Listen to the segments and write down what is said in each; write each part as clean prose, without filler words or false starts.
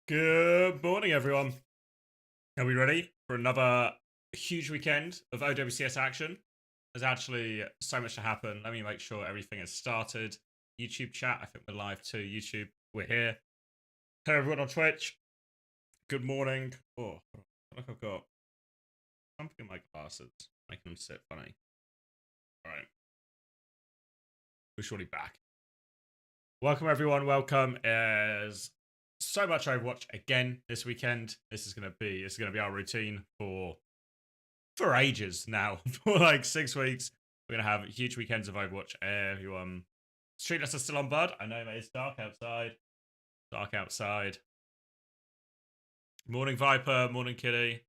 Good morning, everyone. Are we ready for another huge weekend of OWCS action? There's actually so much to happen. Let me make sure everything is started. YouTube chat, I think we're live too. YouTube, we're here. Hey, everyone on Twitch. Good morning. Oh, I feel like I've got something in my glasses, making them sit funny. All right. We're surely back. Welcome, everyone. Welcome. There's so much Overwatch again this weekend. This is gonna be our routine for ages now. For like 6 weeks. We're gonna have huge weekends of Overwatch. Everyone, street lights are still on, bud. I know, mate. It's dark outside. Dark outside. Morning Viper. Morning Kitty.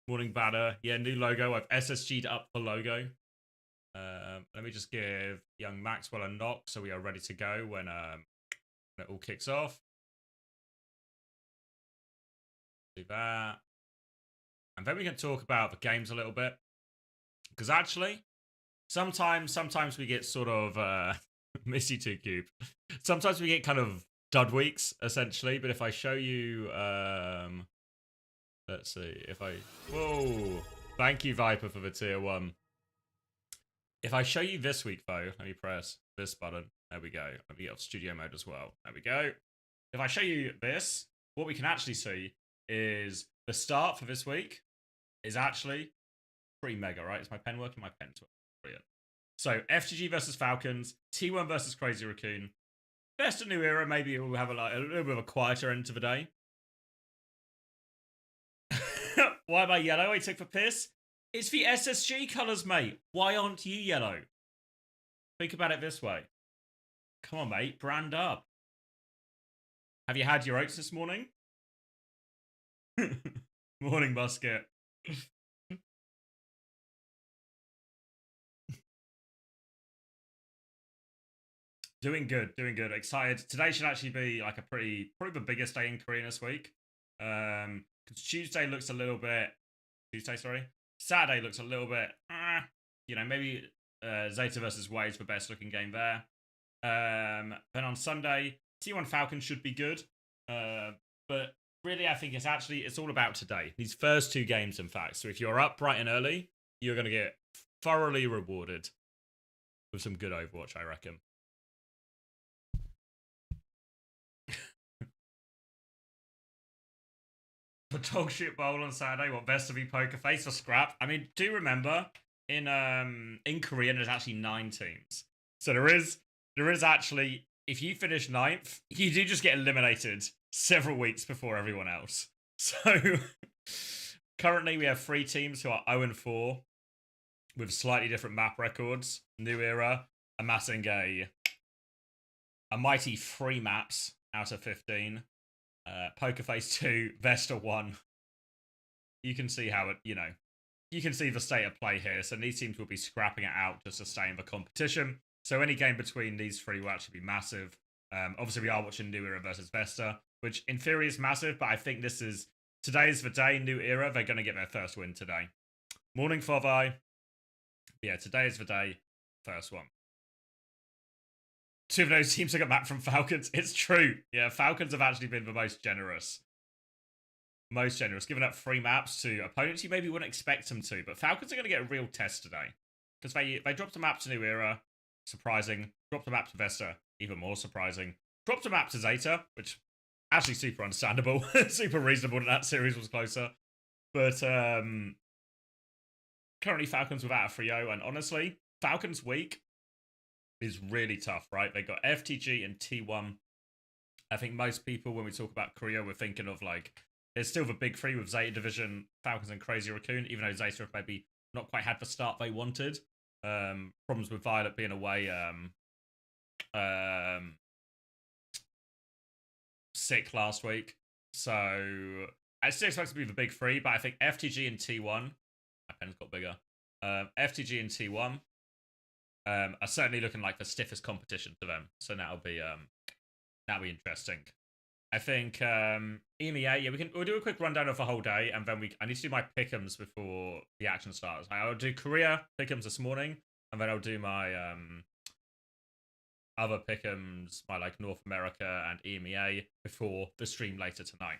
Morning Banner. Yeah, new logo. I've SSG'd up the logo. Let me just give young Maxwell a knock so we are ready to go when it all kicks off. Do that. And then we can talk about the games a little bit. Because actually, sometimes we get sort of Missy 2 Cube. Sometimes we get kind of dud weeks, essentially. But if I show you let's see, if I whoa. Thank you, Viper, for the tier 1. If I show you this week though, let me press this button. There we go. Let me get off studio mode as well. There we go. If I show you this, what we can actually see is the start for this week is actually pretty mega, right? Is my pen working? My pen's working. Brilliant. So FGG versus Falcons, T1 versus Crazy Raccoon. Best of New Era, maybe we'll have a little bit of a quieter end to the day. Why am I yellow? I took for piss. It's the SSG colours, mate. Why aren't you yellow? Think about it this way. Come on, mate. Brand up. Have you had your oats this morning? Morning, Musket. Doing good, doing good. Excited. Today should actually be like probably the biggest day in Korea this week. Because Tuesday looks a little bit. Saturday looks a little bit. Maybe Zeta versus Wade's the best looking game there. Then on Sunday, T1 Falcon should be good. But really, I think it's all about today. These first 2 games, in fact. So if you're up bright and early, you're going to get thoroughly rewarded with some good Overwatch, I reckon. The dog shit bowl on Saturday. What, best to be poker face or scrap? I mean, do remember in Korea there's actually 9 teams. So there is actually, if you finish 9th, you do just get eliminated several weeks before everyone else. So currently we have 3 teams who are 0-4 with slightly different map records. New Era amassing a mighty 3 maps out of 15. Pokerface 2, Vesta 1. You can see how you can see the state of play here. So these teams will be scrapping it out just to stay in the competition. So any game between these 3 will actually be massive. Obviously, we are watching New Era versus Vesta, which in theory is massive, but I think today's the day. New Era, they're going to get their first win today. Morning, Fovi. Yeah, today is the day. First one. 2 of those teams have got back from Falcons. It's true. Yeah, Falcons have actually been the most generous. Giving up 3 maps to opponents you maybe wouldn't expect them to. But Falcons are going to get a real test today. Because they dropped a map to New Era. Surprising. Dropped a map to Vesta. Even more surprising. Dropped a map to Zeta, which actually super understandable. Super reasonable that series was closer. But currently Falcons without a 3-0. And honestly, Falcons week is really tough, right? They got FTG and T1. I think most people, when we talk about Korea, we're thinking of there's still the big 3 with Zeta Division, Falcons and Crazy Raccoon, even though Zeta have maybe not quite had the start they wanted. Problems with Violet being away, sick last week. So I still expect to be the big 3, but I think FTG and T1, my pen's got bigger. FTG and T1 are certainly looking like the stiffest competition for them. So that'll be interesting. I think EMEA, yeah, we'll do a quick rundown of the whole day, and then I need to do my pick'ems before the action starts. I'll do Korea pick'ems this morning, and then I'll do my other pick'ems by like North America and EMEA before the stream later tonight.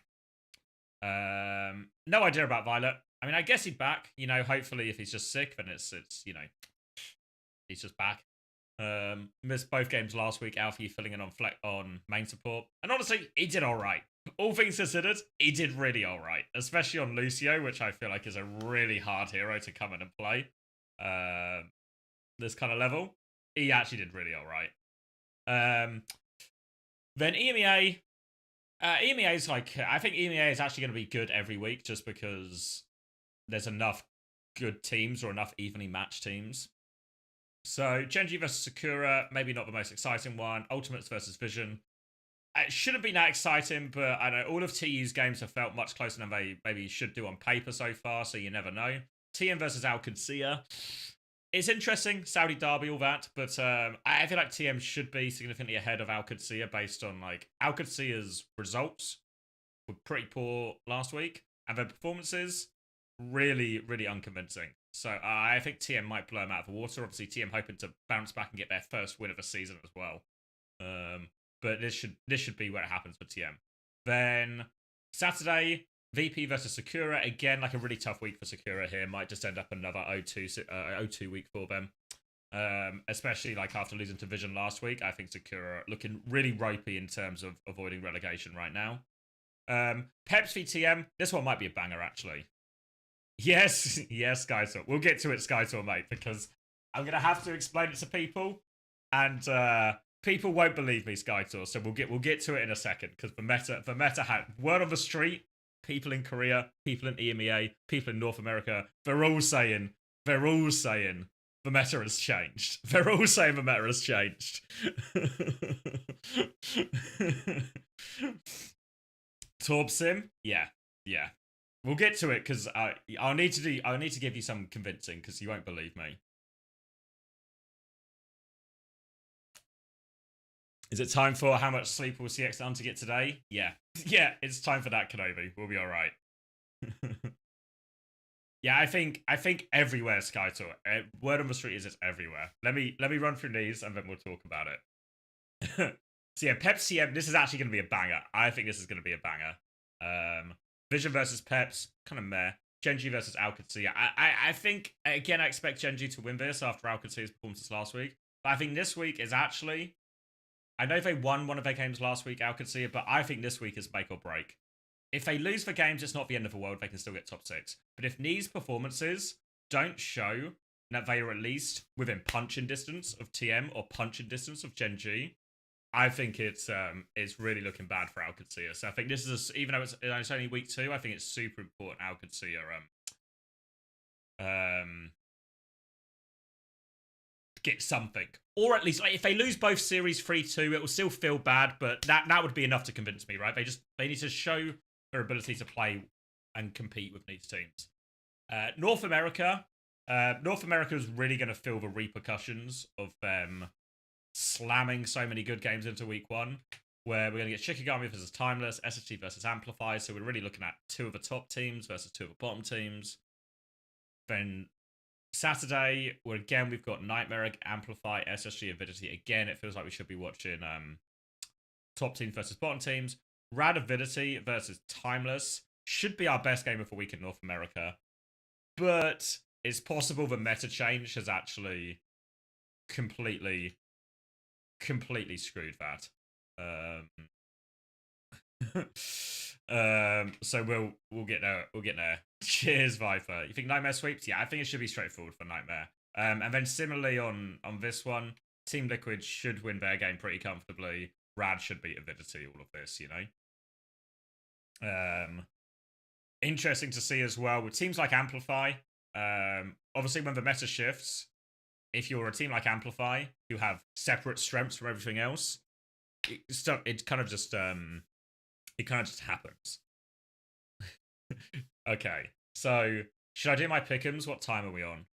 No idea about Violet. I mean, I guess he's back. You know, hopefully, if he's just sick, then it's you know, he's just back. Missed both games last week. Alfie filling in on main support, and honestly, he did all right. All things considered, he did really all right, especially on Lucio, which I feel like is a really hard hero to come in and play. This kind of level, he actually did really all right. Then EMEA. EMEA is like, I think EMEA is actually going to be good every week just because there's enough good teams or enough evenly matched teams. So Genji versus Sakura, maybe not the most exciting one. Ultimates versus Vision. It shouldn't be that exciting, but I know all of TU's games have felt much closer than they maybe should do on paper so far, so you never know. TM versus Al-Qadsiya. It's interesting, Saudi Derby, all that, but I feel like TM should be significantly ahead of Al-Qadsiya based on like Al-Qadsiya's results were pretty poor last week, and their performances really, really unconvincing. So I think TM might blow them out of the water. Obviously, TM hoping to bounce back and get their first win of the season as well. But this should be where it happens for TM. Then Saturday, VP versus Sakura. Again, like a really tough week for Sakura here. Might just end up another 0-2 week for them. Especially like after losing to Vision last week. I think Sakura looking really ropey in terms of avoiding relegation right now. Peps v TM. This one might be a banger, actually. Yes, Skytor. We'll get to it, Skytor, mate, because I'm going to have to explain it to people. And people won't believe me, Skytor. So we'll get to it in a second, because the meta had word on the street. People in Korea, people in EMEA, people in North America, they're all saying the meta has changed. They're all saying the meta has changed. Torb Sim? Yeah. We'll get to it because I'll need to give you some convincing because you won't believe me. Is it time for how much sleep will CX done to get today? Yeah, it's time for that, Kenobi. We'll be all right. Yeah, I think everywhere, Skytor. Word on the street is it's everywhere. Let me run through these and then we'll talk about it. So yeah, Pep CM. This is actually going to be a banger. I think this is going to be a banger. Vision versus Peps, kind of meh. Genji versus Al-Qadsiya. I think, again, I expect Genji to win this after Al-Qadsiya's performances last week. But I think this week is actually... I know they won one of their games last week, Al-Qadsiya, but I think this week is make or break. If they lose the games, it's not the end of the world. They can still get top 6. But if these performances don't show that they are at least within punching distance of TM or punching distance of Genji, I think it's really looking bad for Al-Qadsiya. So I think this is even though it's only week 2, I think it's super important Al-Qadsiya get something, or at least like, if they lose both series 3-2, it will still feel bad, but that would be enough to convince me, right? They need to show their ability to play and compete with these teams. North America is really going to feel the repercussions of them slamming so many good games into week 1, where we're going to get Shikigami versus Timeless, SSG versus Amplify, so we're really looking at 2 of the top teams versus 2 of the bottom teams. Then Saturday, we've got Nightmare, Amplify, SSG, Avidity. Again, it feels like we should be watching top teams versus bottom teams. Rad Avidity versus Timeless should be our best game of the week in North America, but it's possible the meta change has actually completely screwed that. So we'll get there. Cheers, Viper. You think Nightmare sweeps? Yeah, I think it should be straightforward for Nightmare. And then similarly on this one, Team Liquid should win their game pretty comfortably. Rad should beat Avidity, all of this, you know. Interesting to see as well with teams like Amplify. Obviously when the meta shifts, if you're a team like Amplify who have separate strengths from everything else, it kind of just happens. Okay, so should I do my pick'ems? What time are we on?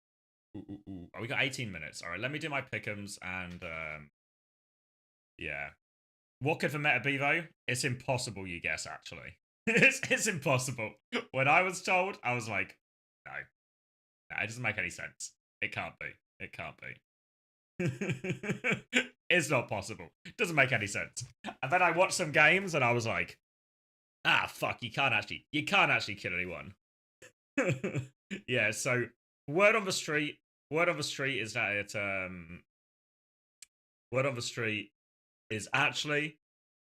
Oh, we got 18 minutes. All right, let me do my pick'ems and yeah. What could the meta be though? It's impossible, you guess. Actually, it's impossible. When I was told, I was like, no, it doesn't make any sense. It can't be. It's not possible. Doesn't make any sense. And then I watched some games and I was like, ah, fuck, you can't actually kill anyone. Yeah, so word on the street, word on the street is that word on the street is actually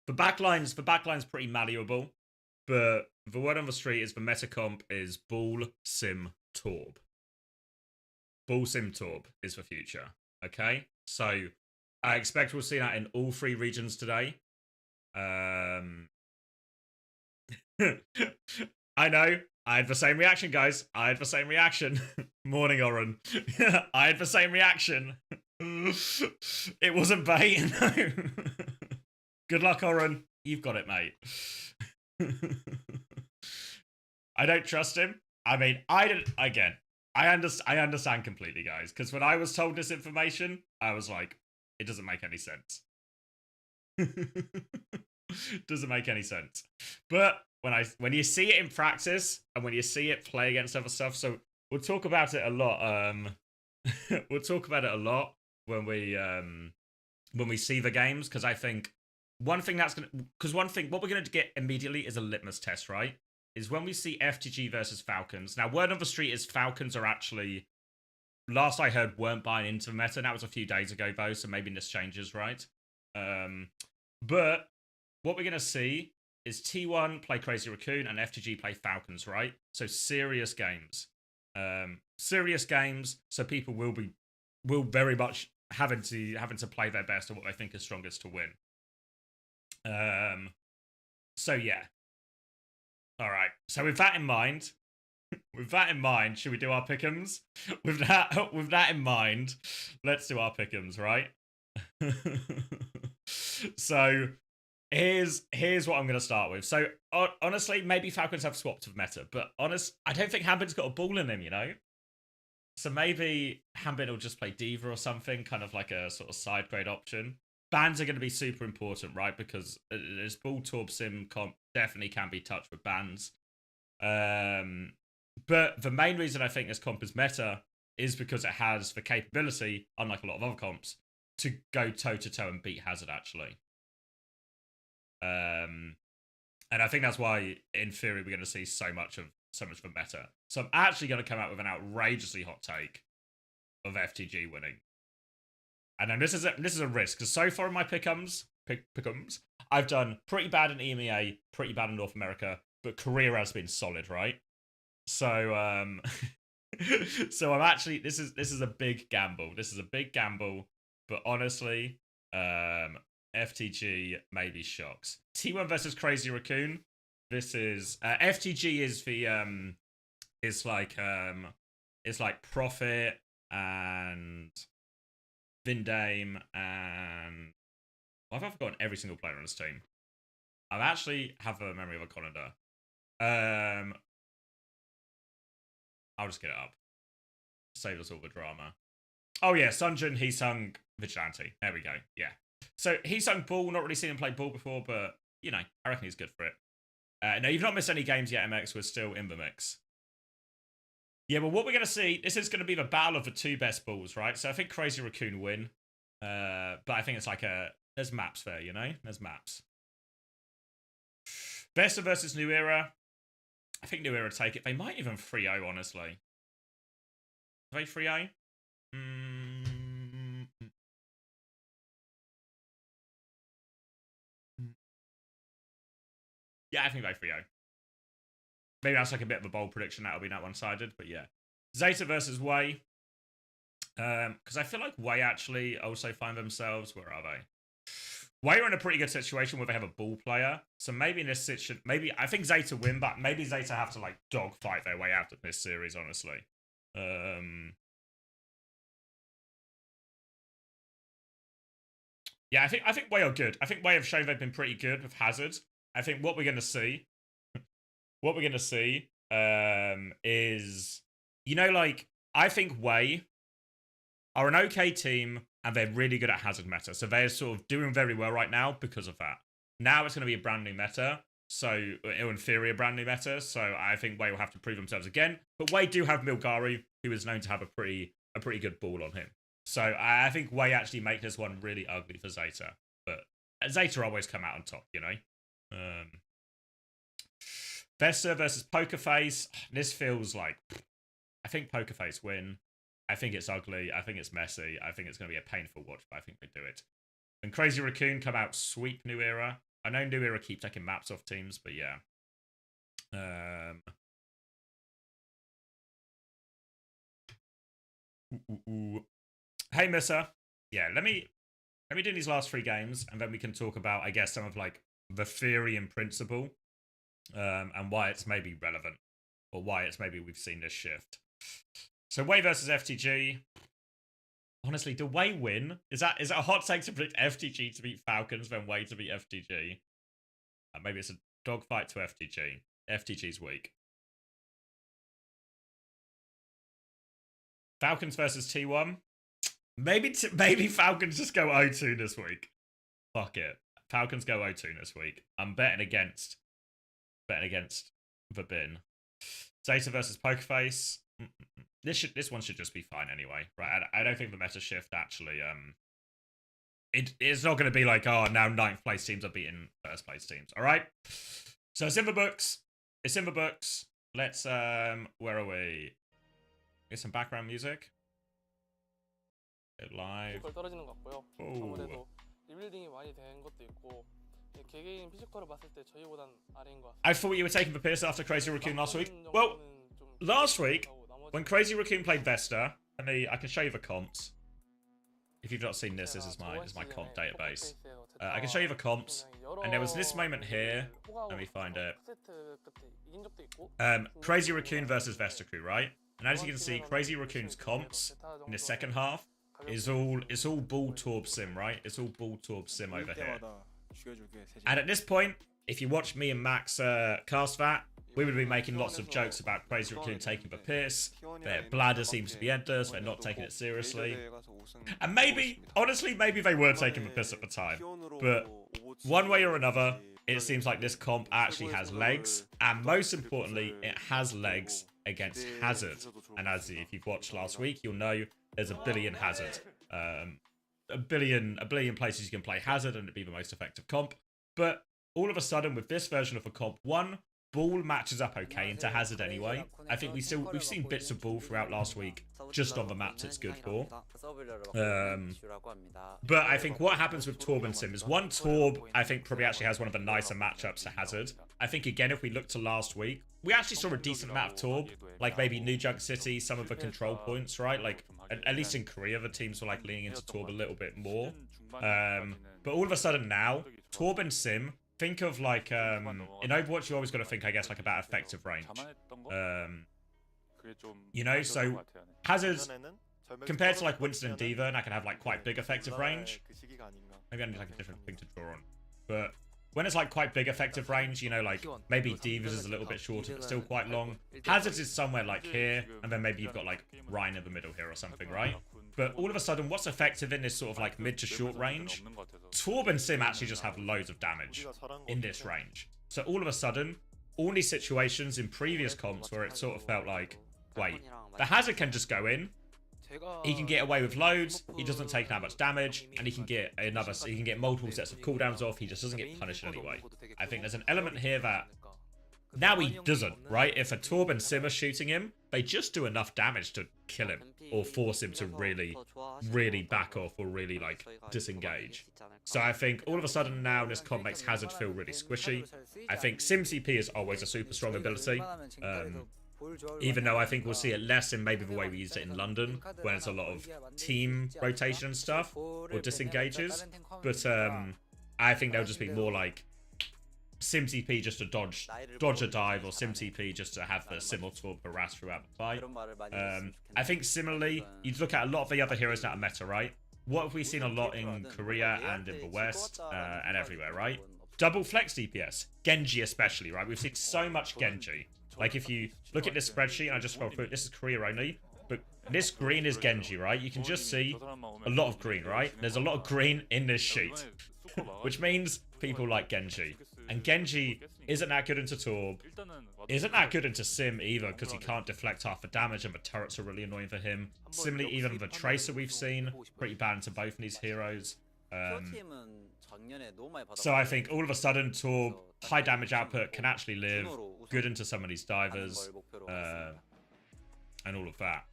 the backline's pretty malleable, but the word on the street is the meta comp is Ball Sim Torb. Ball Sim Torb is the future. Okay? So I expect we'll see that in all three regions today. I know. I had the same reaction, guys. I had the same reaction. Morning, Oren. I had the same reaction. It wasn't bait. No. Good luck, Oren. You've got it, mate. I don't trust him. I mean, I don't. Again, I understand completely, guys. Because when I was told this information, I was like, it doesn't make any sense. Doesn't make any sense. But when you see it in practice and when you see it play against other stuff, so we'll talk about it a lot. We'll talk about it a lot when we see the games, because I think what we're gonna get immediately is a litmus test, right? Is when we see FTG versus Falcons. Now, word on the street is Falcons are actually, last I heard, weren't buying into the meta. That was a few days ago though, so maybe this changes, right? But what we're going to see is T1 play Crazy Raccoon and FTG play Falcons, right? So serious games. Serious games, so people will very much having to play their best on what they think is strongest to win. So yeah. All right. So with that in mind, should we do our pick'ems? With that in mind, let's do our pick'ems, right? So here's what I'm going to start with. So honestly, maybe Falcons have swapped of meta, but I don't think Hambin's got a ball in him, you know? So maybe Hambin will just play Diva or something, kind of like a sort of side grade option. Bans are going to be super important, right? Because this Ball Torb Sim comp definitely can be touched with bans. But the main reason I think this comp is meta is because it has the capability, unlike a lot of other comps, to go toe-to-toe and beat Hazard, actually. And I think that's why, in theory, we're going to see so much of the meta. So I'm actually going to come out with an outrageously hot take of FTG winning. And then this is a risk, because so far in my pick'ems, I've done pretty bad in EMEA, pretty bad in North America, but Korea has been solid, right? So so I'm actually, this is a big gamble. This is a big gamble, but honestly, FTG maybe shocks. T1 versus Crazy Raccoon. This is FTG is the it's like Profit and Vindame and I've forgotten every single player on this team. I actually have a memory of a calendar. I'll just get it up. Save us all the drama. Oh yeah, Sunjin, Heesung, Vigilante. There we go. Yeah. So Heesung Ball, not really seen him play Ball before, but you know, I reckon he's good for it. No, you've not missed any games yet, MX. We're still in the mix. Yeah, but what we're going to see, this is going to be the battle of the two best balls, right? So I think Crazy Raccoon win. But I think it's like there's maps there, you know? There's maps. Vesta versus New Era. I think New Era take it. They might even 3-0, honestly. Are they 3-0? Yeah, I think they 3-0. Maybe that's like a bit of a bold prediction. That'll be not one-sided, but yeah. Zeta versus Wei. Because I feel like Wei actually also find themselves... Where are they? Wei are in a pretty good situation where they have a ball player. So maybe in this situation... Maybe... I think Zeta win, but maybe Zeta have to like dogfight their way out of this series, honestly. Yeah, I think Wei are good. I think Wei have shown they've been pretty good with Hazard. I think what we're going to see... is... You know, like... I think Wei are an okay team, and they're really good at Hazard meta. So they're sort of doing very well right now because of that. Now it's going to be a brand new meta. So, in theory, a brand new meta. So I think Wei will have to prove themselves again. But Wei do have Milgari, who is known to have a pretty good ball on him. So I think Wei actually make this one really ugly for Zeta. But Zeta always come out on top, you know? Vesta versus Pokerface. This feels like... I think Pokerface win. I think it's ugly. I think it's messy. I think it's going to be a painful watch, but I think they do it. When Crazy Raccoon come out, sweep New Era. I know New Era keep taking maps off teams, but yeah. Hey, Missa. Yeah, let me do these last 3 games, and then we can talk about, I guess, some of like the theory and principle, and why it's maybe relevant, or why it's maybe we've seen this shift. So Wei versus FTG. Honestly, do Wei win? Is that a hot take to predict FTG to beat Falcons, then Wei to beat FTG? Maybe it's a dogfight to FTG. FTG's weak. Falcons versus T1. Maybe Falcons just go 0-2 this week. Fuck it. Falcons go 0-2 this week. I'm betting against the bin. Zeta versus Pokerface. This one should just be fine anyway, right? I don't think the meta shift actually it's not going to be like, oh, now 9th place teams are beating 1st place teams. All right, so it's in the books. Let's where are we? Get some background music. Get live. Oh. I thought you were taking the piss after Crazy Raccoon last week. Well, last week when Crazy Raccoon played Vesta, I can show you the comps. If you've not seen this, this is my comp database. I can show you the comps, and there was this moment here. Let me find it. Crazy Raccoon versus Vesta Crew, right? And as you can see, Crazy Raccoon's comps in the second half is all Bull Torb Sim, right? It's all Bull Torb Sim over here. And at this point, if you watch me and Max cast that, we would be making lots of jokes about Crazy Raccoon taking the piss. Their bladder seems to be endless. They're not taking it seriously. And maybe, honestly, maybe they were taking the piss at the time. But one way or another, it seems like this comp actually has legs. And most importantly, it has legs against Hazard. And as if you've watched last week, you'll know there's a billion Hazard. A billion places you can play Hazard and it'd be the most effective comp. But all of a sudden, with this version of the comp, Ball matches up okay into Hazard anyway. I think we've seen bits of Ball throughout last week, just on the maps it's good for. But I think what happens with Torb and Sim is Torb, I think, probably actually has one of the nicer matchups to Hazard. I think, again, if we look to last week, we actually saw a decent map of Torb, like maybe New Junk City, some of the control points, right? Like, at least in Korea, the teams were like leaning into Torb a little bit more. But all of a sudden now, Torb and Sim, think of like, in Overwatch, you always got to think, I guess, like about effective range. You know, so Hazard, compared to like Winston and D.Va, and I can have like quite big effective range. Maybe I need like a different thing to draw on. But when it's like quite big effective range, you know, like maybe D.Va's is a little bit shorter, but still quite long. Hazard's is somewhere like here, and then maybe you've got like Ryan in the middle here or something, right? But all of a sudden, what's effective in this sort of like mid to short range? Torb and Sim actually just have loads of damage in this range. So all of a sudden, all these situations in previous comps where it sort of felt like, wait, the Hazard can just go in, he can get away with loads, he doesn't take that much damage, and he can get multiple sets of cooldowns off, he just doesn't get punished anyway. I think there's an element here that now he doesn't, right? If a Torb and Sim are shooting him, they just do enough damage to kill him or force him to really, really back off or really like disengage. So I think all of a sudden now this comp makes Hazard feel really squishy. I think Sim CP is always a super strong ability. Even though I think we'll see it less in maybe the way we used it in London, when it's a lot of team rotation and stuff, or disengages. But I think there'll just be more like Sim TP just to dodge a dive, or Sim TP just to have the Sim or Torb harass throughout the fight. I think similarly, you'd look at a lot of the other heroes that are meta, right? What have we seen a lot in Korea and in the West and everywhere, right? Double flex DPS. Genji especially, right? We've seen so much Genji. Like if you look at this spreadsheet, and I just scroll through it, this is Korea only, but this green is Genji, right? You can just see a lot of green, right? There's a lot of green in this sheet, which means people like Genji. And Genji isn't that good into Torb, isn't that good into Sim either, because he can't deflect half the damage and the turrets are really annoying for him. Similarly, even the Tracer we've seen, pretty bad into both of these heroes. So I think all of a sudden Torb, high damage output, can actually live, good into some of these divers, and all of that.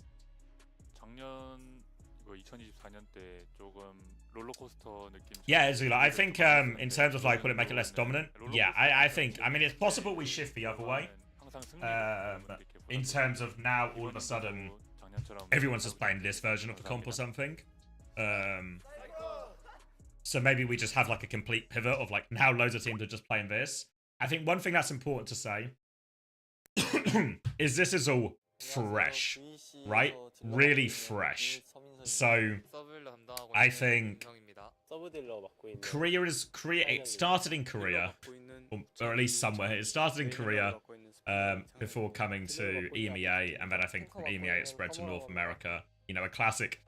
Yeah, Zula, I think in terms of like, will it make it less dominant? Yeah, I think, I mean, it's possible we shift the other way. In terms of now, all of a sudden, everyone's just playing this version of the comp or something. So maybe we just have like a complete pivot of like, now loads of teams are just playing this. I think one thing that's important to say is this is all fresh, right? Really fresh. So I think Korea, it started in Korea, or at least somewhere. It started in Korea before coming to EMEA, and then I think from EMEA it spread to North America. You know, a classic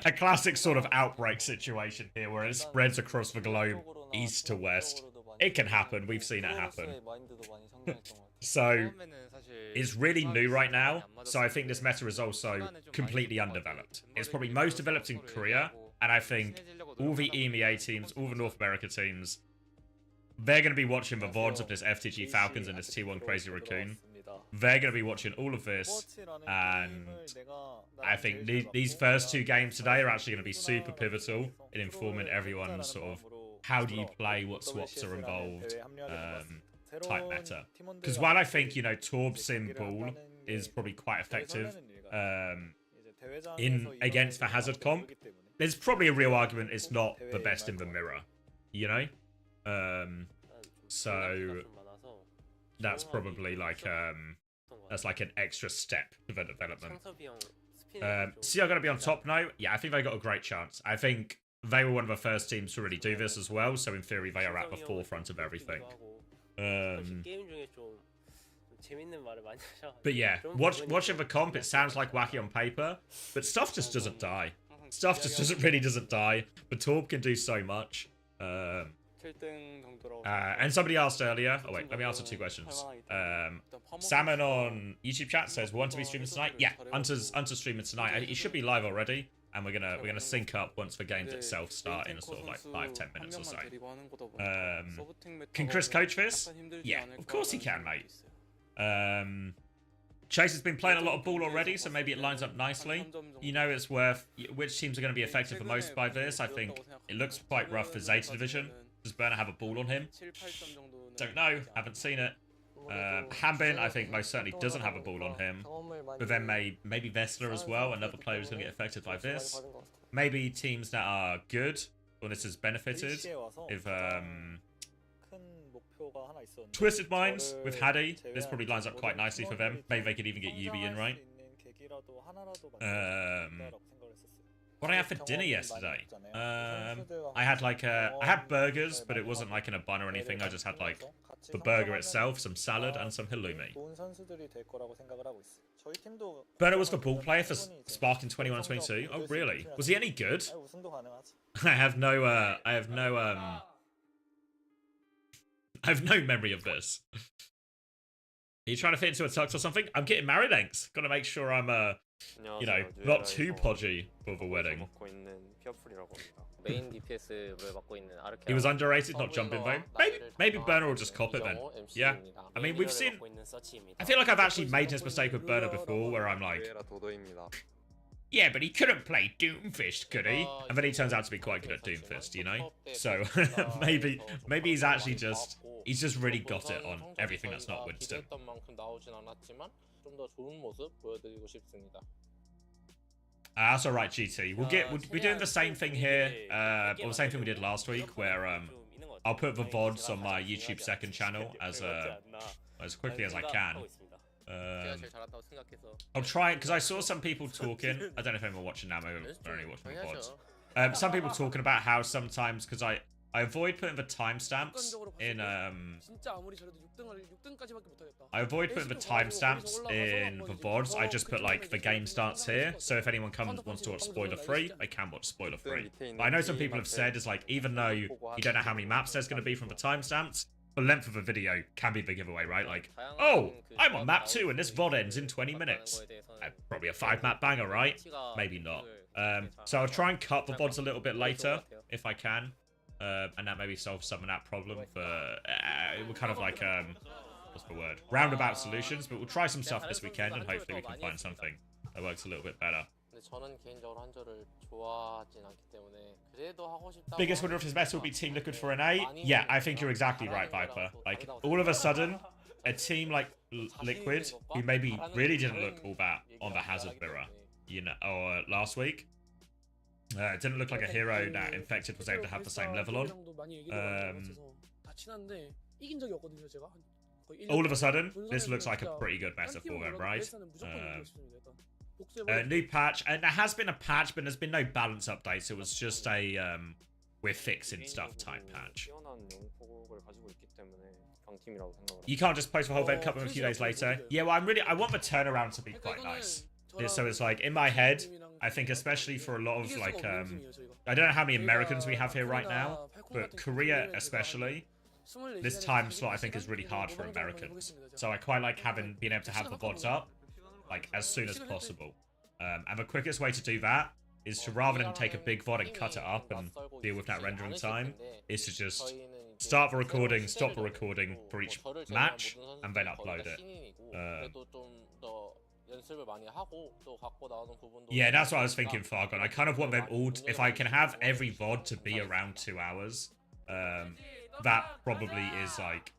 a classic sort of outbreak situation here where it spreads across the globe, east to west. It can happen. We've seen it happen. So it's really new right now. So I think this meta is also completely undeveloped. It's probably most developed in Korea. And I think all the EMEA teams, all the North America teams, they're going to be watching the VODs of this FTG Falcons and this T1 Crazy Raccoon. They're going to be watching all of this, and I think these first two games today are actually going to be super pivotal in informing everyone sort of how do you play, what swaps are involved, type meta. Because while I think, you know, Torb Sim Ball is probably quite effective in against the Hazard comp, there's probably a real argument it's not the best in the mirror, you know? So that's probably like that's like an extra step to the development. See, I'm gonna be on top now. Yeah, I think they got a great chance. I think they were one of the first teams to really do this as well, so in theory they are at the forefront of everything. But yeah, watching the comp, it sounds like wacky on paper, but stuff just doesn't die. Stuff just doesn't die. But Torb can do so much. And somebody asked earlier. Oh wait, let me answer two questions. Salmon on YouTube chat says, "Want to be streaming tonight?" Yeah, Hunter's streaming tonight. He should be live already, and we're gonna sync up once the games itself start in a sort of like 5-10 minutes or so. Can Chris coach this? Yeah, of course he can, mate. Chase has been playing a lot of ball already, so maybe it lines up nicely. You know, it's worth which teams are going to be affected the most by this. I think it looks quite rough for Zeta Division. Does Burner have a ball on him? Don't know. Haven't seen it. Hambin, I think, most certainly doesn't have a ball on him. But then maybe Vessler as well. Another player who's going to get affected by this. Maybe teams that are good, or this has benefited. If Twisted Minds with Haddy, this probably lines up quite nicely for them. Maybe they could even get Yubi in, right? What did I have for dinner yesterday? I had like I had burgers, but it wasn't like in a bun or anything. I just had like the burger itself, some salad, and some halloumi. Burner was the ball player for Spark in 21 and 22. Oh, really? Was he any good? I have no memory of this. Are you trying to fit into a tux or something? I'm getting married, Enks. Gotta make sure I'm, you know, not too podgy for the wedding. He was underrated, not jumping though. Maybe Burner will just cop it then. Yeah. I mean, we've seen... I feel like I've actually made this mistake with Burner before, where I'm like... Yeah, but he couldn't play Doomfist, could he? And then he turns out to be quite good at Doomfist, you know? So, maybe he's actually just... He's just really got it on everything that's not Winston. That's alright, GT. We'll be doing the same thing here, or the same thing we did last week, where I'll put the VODs on my YouTube second channel as quickly as I can. I'll try it, because I saw some people talking. I don't know if anyone watching now, maybe they're only watching the VODs. Some people talking about how sometimes, because I avoid putting the timestamps in I avoid putting the timestamps in the VODs. I just put like the game starts here, so if anyone wants to watch spoiler free, they can watch spoiler free. But I know some people have said is like, even though you don't know how many maps there's going to be from the timestamps, the length of a video can be the giveaway, right? Like, oh, I'm on map 2 and this VOD ends in 20 minutes. Probably a 5-map banger, right? Maybe not. So I'll try and cut the VODs a little bit later, if I can. And that maybe solves some of that problem for... we're kind of like... what's the word? Roundabout solutions, but we'll try some stuff this weekend and hopefully we can find something that works a little bit better. Biggest winner of his best will be Team Liquid for an A. Yeah, I think you're exactly right, Viper. Like, all of a sudden, a team like Liquid, who maybe really didn't look all that on the Hazard mirror, you know, or last week, it didn't look like a hero that Infected was able to have the same level on. All of a sudden, this looks like a pretty good meta for them, right? New patch, and there has been a patch, but there's been no balance updates. It was just a we're fixing stuff type patch. You can't just post the whole event cup a few days later. Yeah, well, I want the turnaround to be quite nice. So it's like, in my head, I think especially for a lot of like, I don't know how many Americans we have here right now, but Korea especially, this time slot I think is really hard for Americans. So I quite like being able to have the VODs up like as soon as possible. And the quickest way to do that is to, rather than take a big VOD and cut it up and deal with that rendering time, is to just start the recording, stop the recording for each match, and then upload it. Yeah, that's what I was thinking, Fargon. I kind of want them all, if I can have every VOD to be around 2 hours, that probably is like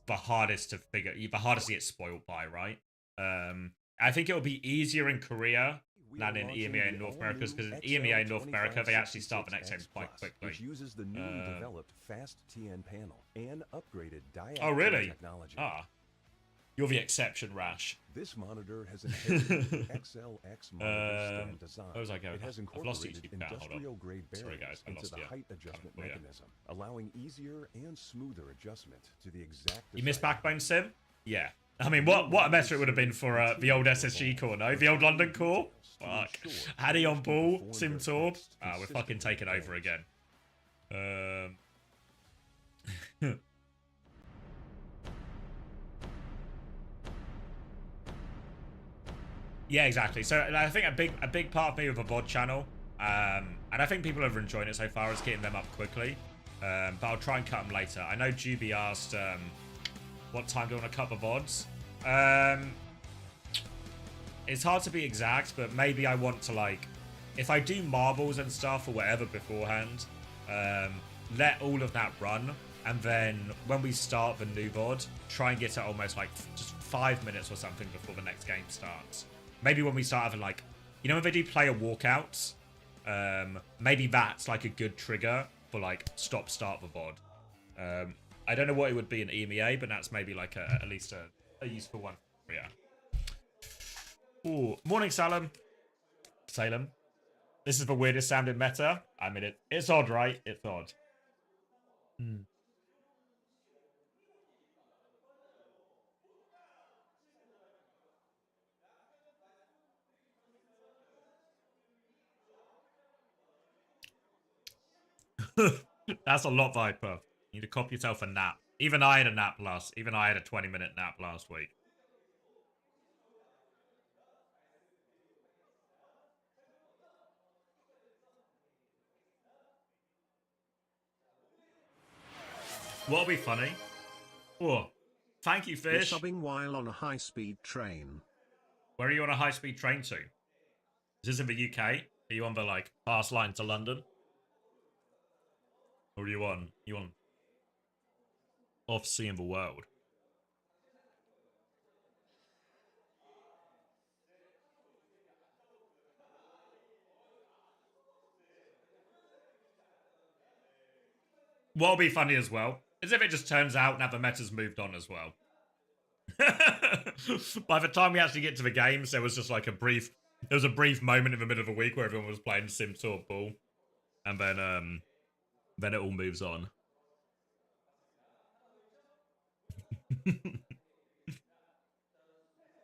the hardest to get spoiled by, right? I think it'll be easier in Korea than in EMEA in North America, because in EMEA in North America, they actually start the next game quite quickly. Which uses the newly developed fast TN panel and upgraded oh, really? technology. Ah. You're the exception, Rash. This monitor has inherited the XLX monitor stand design. Where was I going? It has I've lost incorporated YouTube now. Hold on. industrial-grade Sorry, bearings guys. I into lost the you. height adjustment mechanism, allowing easier and smoother adjustment to the exact. You missed Backbone Sim? Yeah. I mean, what a meta it would have been for the old SSG core, no? The old London core? Fuck. Addy on ball, Sim Torb. We're fucking taking over again. Yeah, exactly. So I think a big part of me with a VOD channel, and I think people are enjoying it so far, is getting them up quickly. But I'll try and cut them later. I know Juby asked, what time do you want to cut the VODs? It's hard to be exact, but maybe I want to, like, if I do marbles and stuff or whatever beforehand, let all of that run, and then when we start the new VOD, try and get it almost like just 5 minutes or something before the next game starts. Maybe when we start having, like, you know when they do player walkouts, maybe that's like a good trigger for like start the VOD. I don't know what it would be in EMEA, but that's maybe like at least a useful one. Yeah. Ooh, morning, Salem. Salem. This is the weirdest sounding meta. I mean, it's odd, right? It's odd. That's a lot, Viper. You need to cop yourself a nap. Even I had a nap even I had a 20-minute nap last week. What'll be funny? Oh, thank you, Fish. You're subbing while on a high-speed train. Where are you on a high-speed train to? Is this in the UK? Are you on the, like, fast line to London? Or are you on off seeing the world? What'll be funny as well is if it just turns out now the meta's moved on as well. By the time we actually get to the games, there was just like a brief moment in the middle of the week where everyone was playing Sim Tour Ball, and then it all moves on.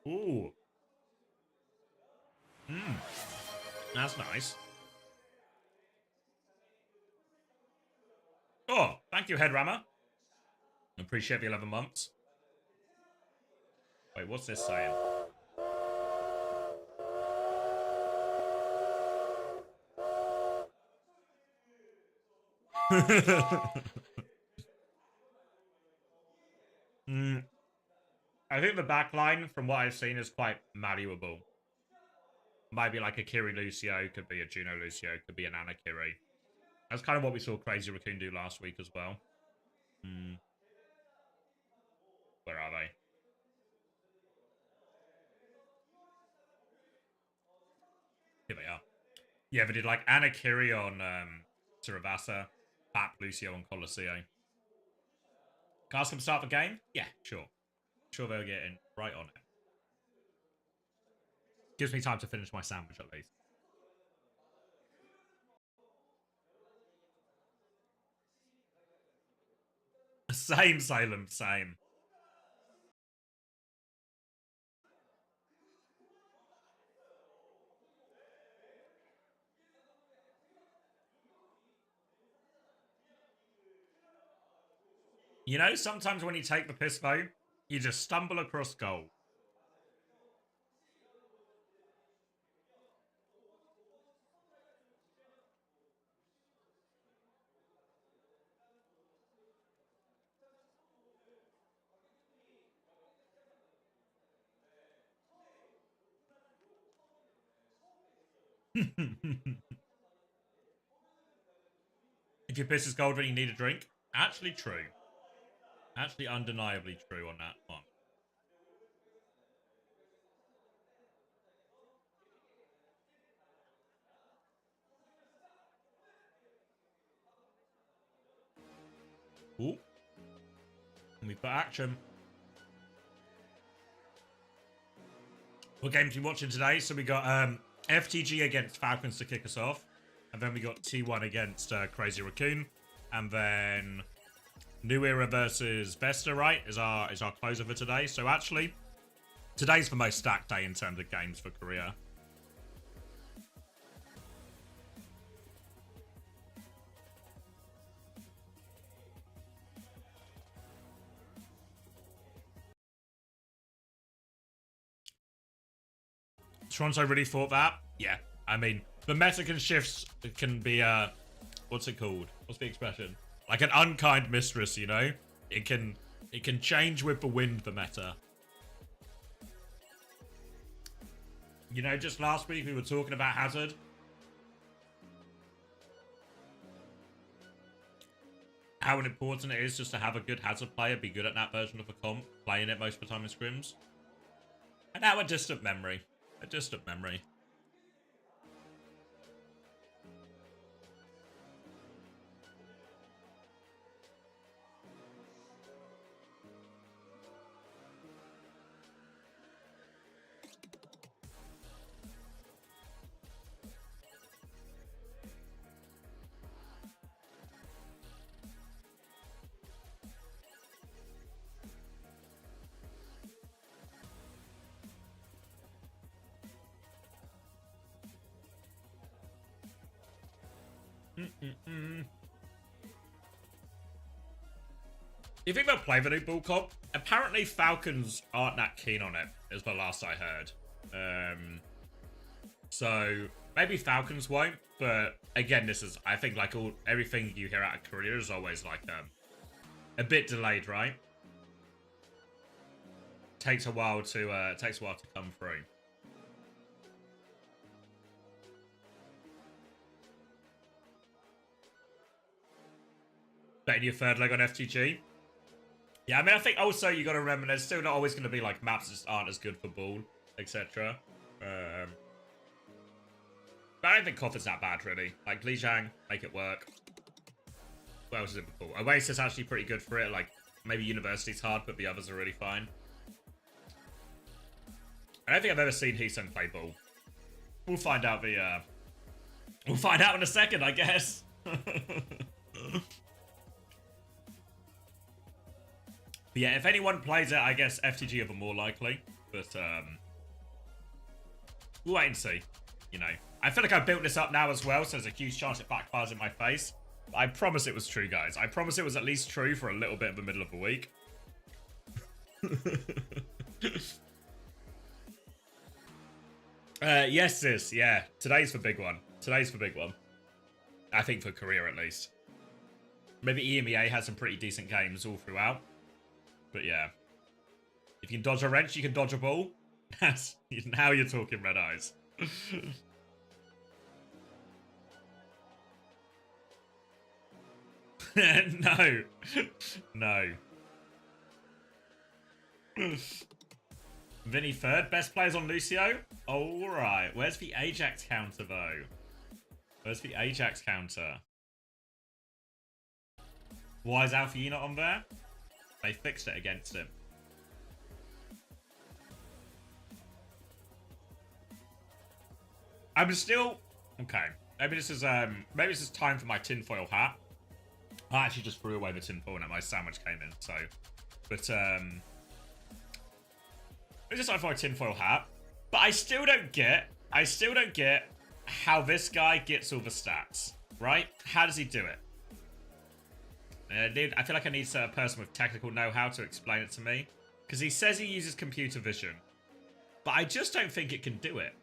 Ooh. That's nice. Oh, thank you, Headrammer. Appreciate the 11 months. Wait, what's this saying? I think the backline, from what I've seen, is quite malleable. Might be like a Kiri Lucio, could be a Juno Lucio, could be an Anna Kiri. That's kind of what we saw Crazy Raccoon do last week as well. Where are they? Here they are. Yeah, they did like Anna Kiri on Saravasa, Pap Lucio on Colosseo. Can I ask them to start the game? Yeah, sure. Sure they'll get in right on it. Gives me time to finish my sandwich at least. Same, Salem, same. You know, sometimes when you take the piss though, you just stumble across gold. If your piss is gold when you need a drink, actually true. Actually undeniably true on that one. Ooh. And we've got action. What games are we watching today? So we got FTG against Falcons to kick us off. And then we got T1 against Crazy Raccoon. And then New Era versus Vesta, right, is our closer for today. So actually, today's the most stacked day in terms of games for Korea. Toronto really thought that? Yeah. I mean, the meta can shifts can be what's it called? What's the expression? Like an unkind mistress, you know? It can change with the wind, the meta. You know, just last week we were talking about Hazard. How important it is just to have a good Hazard player, be good at that version of a comp, playing it most of the time in scrims. And now a distant memory. A distant memory. You think they'll play the new Bull Comp? Apparently Falcons aren't that keen on it, is the last I heard. So maybe Falcons won't, but again, this is, I think, like everything you hear out of Korea is always like a bit delayed, right? Takes a while to come through. Betting your third leg on FTG? Yeah, I mean, I think also you got to remember there's still not always going to be like maps that aren't as good for Bull, etc. But I don't think Koth is that bad, really. Like, Lijiang, make it work. What else is it for Bull? OWCS is actually pretty good for it. Like, maybe University's hard, but the others are really fine. I don't think I've ever seen Heesung play Bull. We'll find out we'll find out in a second, I guess. But yeah, if anyone plays it, I guess FTG are the more likely. But we'll wait and see. You know, I feel like I built this up now as well, so there's a huge chance it backfires in my face. But I promise it was true, guys. I promise it was at least true for a little bit of the middle of the week. Yes, sis. Yeah, today's the big one. Today's the big one. I think for career at least. Maybe EMEA has some pretty decent games all throughout. But yeah. If you can dodge a wrench, you can dodge a ball. That's now you're talking, Red Eyes. No. No. Vinny third. Best players on Lucio? Alright. Where's the Ajax counter, though? Where's the Ajax counter? Why is Alfie not on there? They fixed it against him. I'm still... Okay. Maybe this is time for my tinfoil hat. I actually just threw away the tinfoil and my sandwich came in, so... But, it's just time for my tinfoil hat. But I still don't get how this guy gets all the stats, right? How does he do it? I feel like I need a person with technical know-how to explain it to me. Because he says he uses computer vision. But I just don't think it can do it.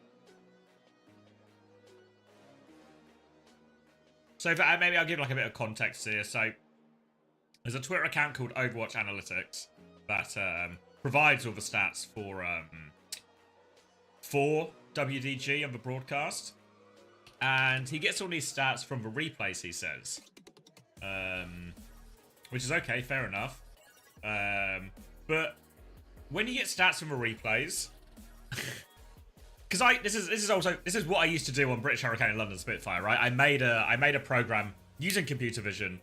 So maybe I'll give like a bit of context here. So there's a Twitter account called Overwatch Analytics that provides all the stats for WDG on the broadcast. And he gets all these stats from the replays, he says. Which is okay, fair enough. But when you get stats from the replays... Because this is what I used to do on British Hurricane and London Spitfire, right? I made a program using computer vision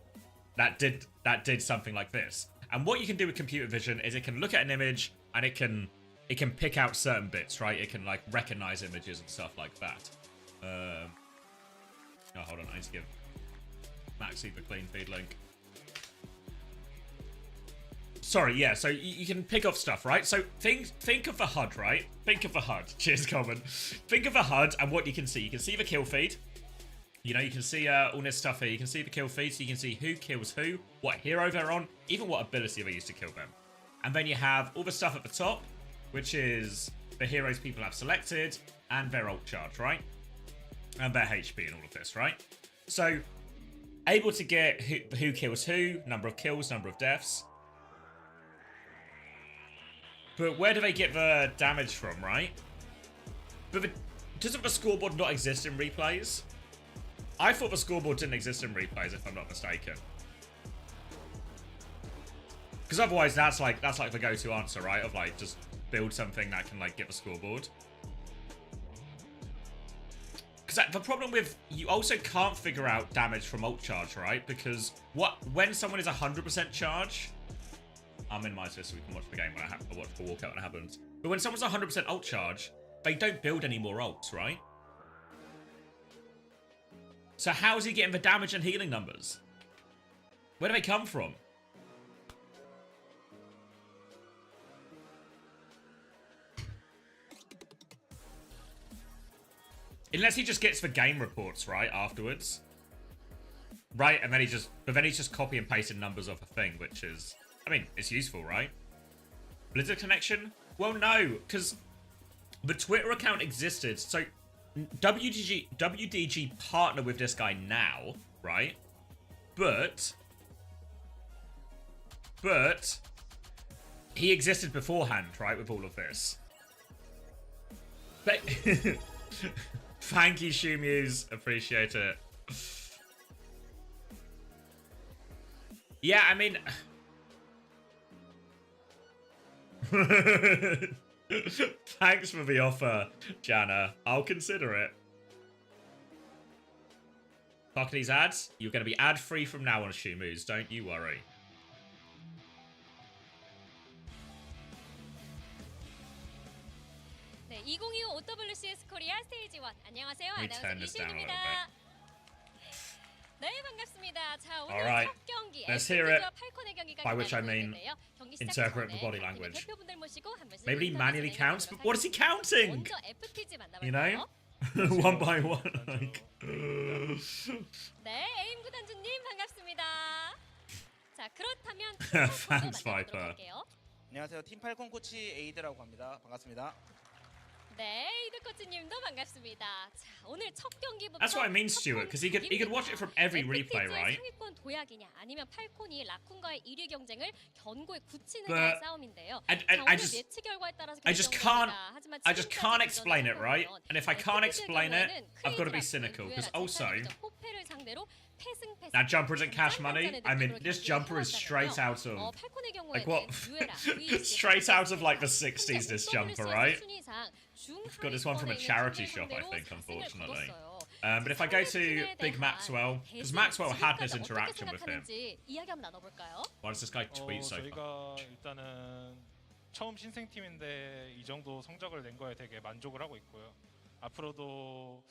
that did something like this. And what you can do with computer vision is it can look at an image and it can pick out certain bits, right? It can like recognize images and stuff like that. Oh, hold on, I need to give Maxi the clean feed link. Sorry, yeah, so you can pick off stuff, right? So think of the HUD, right? Think of the HUD. Cheers, Common. Think of the HUD and what you can see. You can see the kill feed. You know, you can see all this stuff here. You can see the kill feed, so you can see who kills who, what hero they're on, even what ability they use to kill them. And then you have all the stuff at the top, which is the heroes people have selected, and their ult charge, right? And their HP and all of this, right? So, able to get who kills who, number of kills, number of deaths. But where do they get the damage from, right? But doesn't the scoreboard not exist in replays? I thought the scoreboard didn't exist in replays, if I'm not mistaken. Because otherwise, that's like the go-to answer, right? Of like just build something that can like get the scoreboard. Because the problem with you also can't figure out damage from ult charge, right? Because when someone is 100% charge. I'll minimize this so we can watch the game when I watch the walkout when it happens. But when someone's 100% ult charge, they don't build any more ults, right? So how is he getting the damage and healing numbers? Where do they come from? Unless he just gets the game reports, right, afterwards. Right, and then he's just copy and pasting numbers off a thing, which is... I mean, it's useful, right? Blizzard connection? Well, no, because the Twitter account existed. So WDG partner with this guy now, right? But he existed beforehand, right, with all of this. But thank you, Shumuse. Appreciate it. Yeah, I mean... Thanks for the offer, Jana. I'll consider it. Fuck these ads. You're going to be ad-free from now on, Shumus. Don't you worry. 네, 2025 OWCS 코리아 스테이지 1. 안녕하세요. Let me turn this down a little 이시윤입니다. 네, 반갑습니다. 자, 오늘 Alright, 첫 경기 let's hear it. SKT와 팔콘의 경기가 By which I mean, 기다리고 있는데요. 경기 시작 interpret the 전에 body 팀의 language. 대표분들 모시고 한 번씩 Maybe he 인터뷰 manually 진행해 counts, but 보도록 what is he counting? 먼저 FTG You know? 만나볼까요? One by one, like. 네, 에임 구단주님 반갑습니다. 자, 그렇다면 Thanks, Viper. 할게요. 안녕하세요. 팀 팔콘 코치 에이드라고 합니다. 반갑습니다. 네, 이드 코치님도 반갑습니다. 자, 오늘 첫 경기부터 That's what I mean, Stuart, because he could watch it from every replay, right? 상위권 도약이냐 아니면 팔콘이 라쿤과의 1위 경쟁을 견고히 굳히느냐의 But 싸움인데요. I just can't explain it, right? And if I can't explain it, I've got to be cynical, because also that jumper isn't cash money. I mean, this jumper is straight out of like what? Straight out of like the 60s. This jumper, right? I've got this one from a charity shop, I think, unfortunately. But if I go to Big Maxwell, because Maxwell had this interaction with him. Why does this guy tweet so far? 저희가 일단은 처음 신생팀인데 이 정도 성적을 낸 거에 되게 만족을 하고 있고요. 앞으로도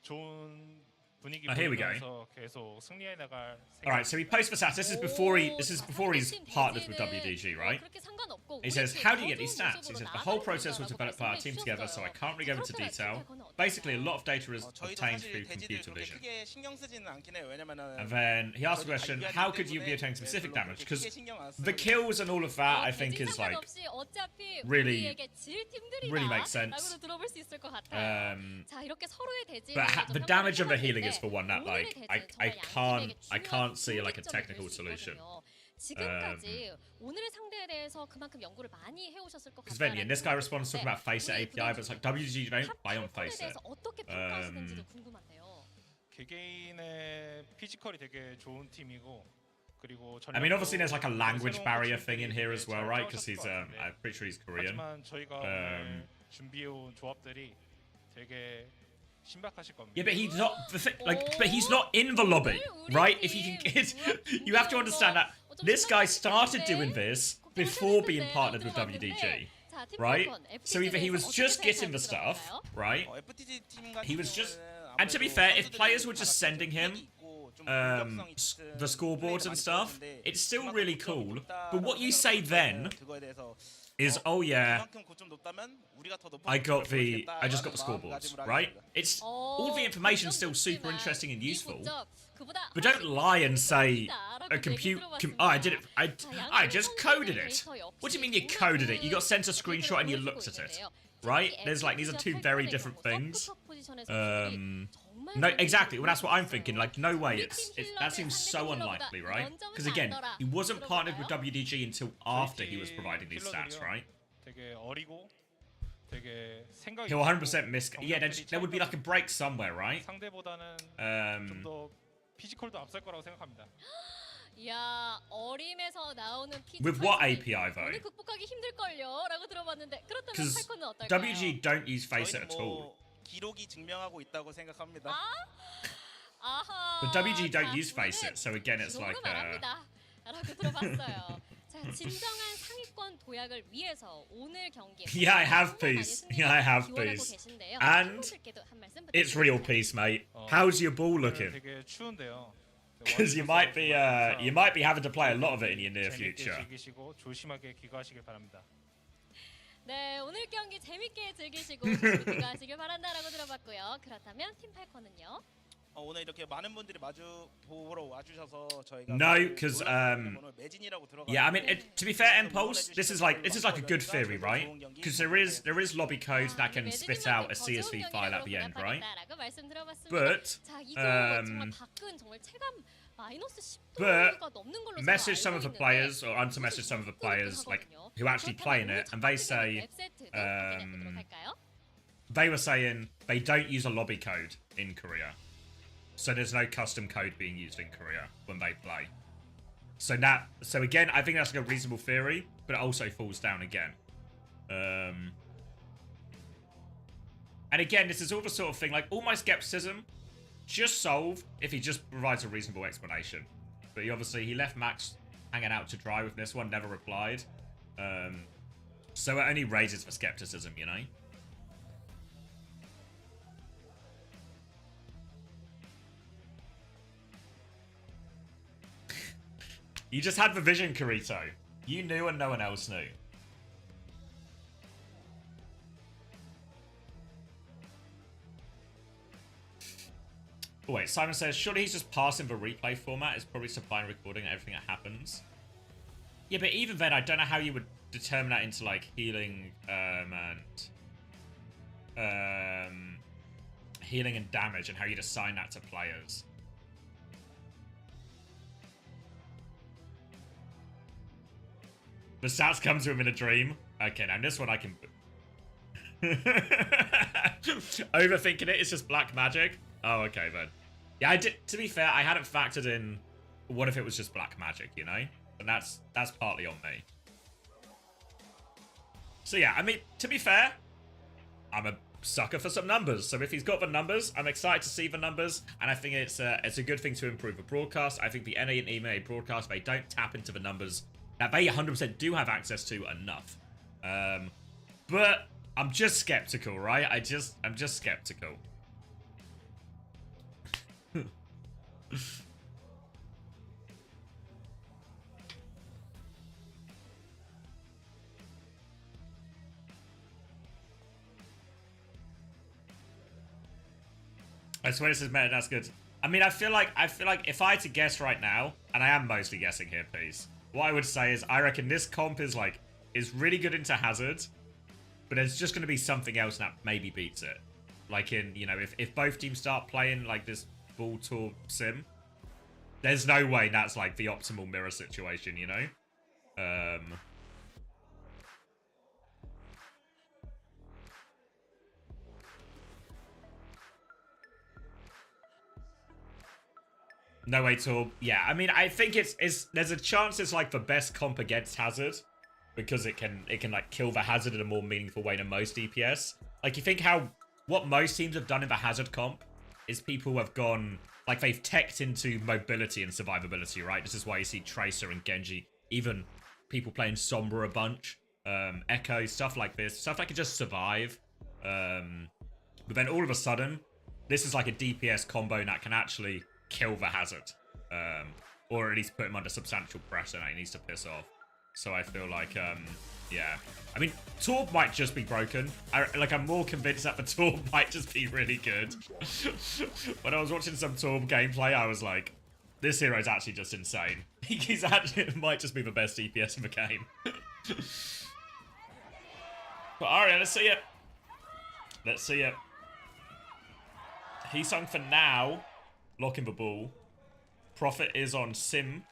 좋은 분위기 보이면서 계속 승리해 나갈. Alright, so he posts for stats. This is before he's partnered with WDG, right? He says, how do you get these stats? He says, the whole process was developed by our team together, so I can't really go into detail. Basically, a lot of data is obtained through computer vision. And then he asks the question, how could you be obtaining specific damage? Because the kills and all of that, I think, is like really makes sense. But the damage and the healing is for one that like I can't see like a technical solution. Because Venian, this guy responds talking about Faceit API, but it's like WG don't buy on Faceit. 개개인의 피지컬이 되게 좋은 팀이고 그리고 I mean, obviously there's like a language barrier thing in here as well, right? Because he's I'm pretty sure he's Korean. 하지만 저희가 오늘 준비해온 조합들이 되게 신박하실 겁니다. Yeah, but he's not but he's not in the lobby, right? If you can get, you have to understand that this guy started doing this before being partnered with WDG, right? So either he was just getting the stuff, right? He was just, and to be fair, if players were just sending him the scoreboards and stuff, it's still really cool. But what you say then is, oh yeah, I just got the scoreboards, right? It's all the information's still super interesting and useful. But don't lie and say I did it. I just coded it. What do you mean you coded it? You got sent a screenshot and you looked at it, right? There's like, these are two very different things. No, exactly. Well, that's what I'm thinking. Like, no way. That seems so unlikely, right? Because again, he wasn't partnered with WDG until after he was providing these stats, right? He'll 100% miss. Yeah, there would be like a break somewhere, right? With what API though? Because WG don't use Faceit at all. But WG don't use Faceit, so again it's like yeah, I have peace. Yeah, I have peace. And it's real peace, mate. How's your ball looking? Because you might be having to play a lot of it in your near future. 네, 오늘 경기 재밌게 즐기시고 귀가하시길 바란다라고 들어봤고요. 그렇다면 팀 팔콘은요? 오늘 이렇게 많은 분들이 보러 와주셔서 저희가 No, because yeah, I mean to be fair, Impulse, this is like a good theory, right? Because there is lobby code that can spit out a CSV file at the end, right? But message some of the players or unmessage some of the players like who actually playing it, and they say they were saying they don't use a lobby code in Korea. So there's no custom code being used in Korea when they play. So again, I think that's like a reasonable theory, but it also falls down again. And again, this is all the sort of thing, like all my skepticism, just solved if he just provides a reasonable explanation. But he left Max hanging out to dry with this one, never replied. So it only raises the skepticism, you know? You just had the vision, Kirito. You knew and no one else knew. Oh, wait, Simon says, surely he's just passing the replay format. It's probably supplying recording everything that happens. Yeah, but even then, I don't know how you would determine that into like healing healing and damage and how you'd assign that to players. The stats come to him in a dream. Okay, now this one I can... Overthinking it, it's just black magic. Oh, okay, then. Yeah, I did. To be fair, I hadn't factored in what if it was just black magic, you know? And that's partly on me. So yeah, I mean, to be fair, I'm a sucker for some numbers. So if he's got the numbers, I'm excited to see the numbers, and I think it's a good thing to improve the broadcast. I think the NA and EMEA broadcast, they don't tap into the numbers that they 100% do have access to enough. But I'm just skeptical, right? I'm just skeptical. I swear this is meta, that's good. I mean, I feel like if I had to guess right now, and I am mostly guessing here, please, what I would say is I reckon this comp is really good into Hazard, but there's just going to be something else that maybe beats it. Like in, you know, if both teams start playing like this ball tour sim, there's no way that's like the optimal mirror situation, you know? No way, Torb. Yeah, I mean, I think there's a chance it's like the best comp against Hazard, because it can like kill the Hazard in a more meaningful way than most DPS. Like, you think what most teams have done in the Hazard comp is people have gone, like, they've teched into mobility and survivability, right? This is why you see Tracer and Genji, even people playing Sombra a bunch, Echo, stuff like this, stuff that can just survive. But then all of a sudden, this is like a DPS combo that can actually kill the Hazard, or at least put him under substantial pressure and he needs to piss off. So I feel like, yeah. I mean, Torb might just be broken. I'm more convinced that the Torb might just be really good. When I was watching some Torb gameplay, I was like, this hero is actually just insane. He's actually, it might just be the best DPS in the game. But alright, let's see it. Let's see it. Heesung for now, locking the ball. Prophet is on Sim.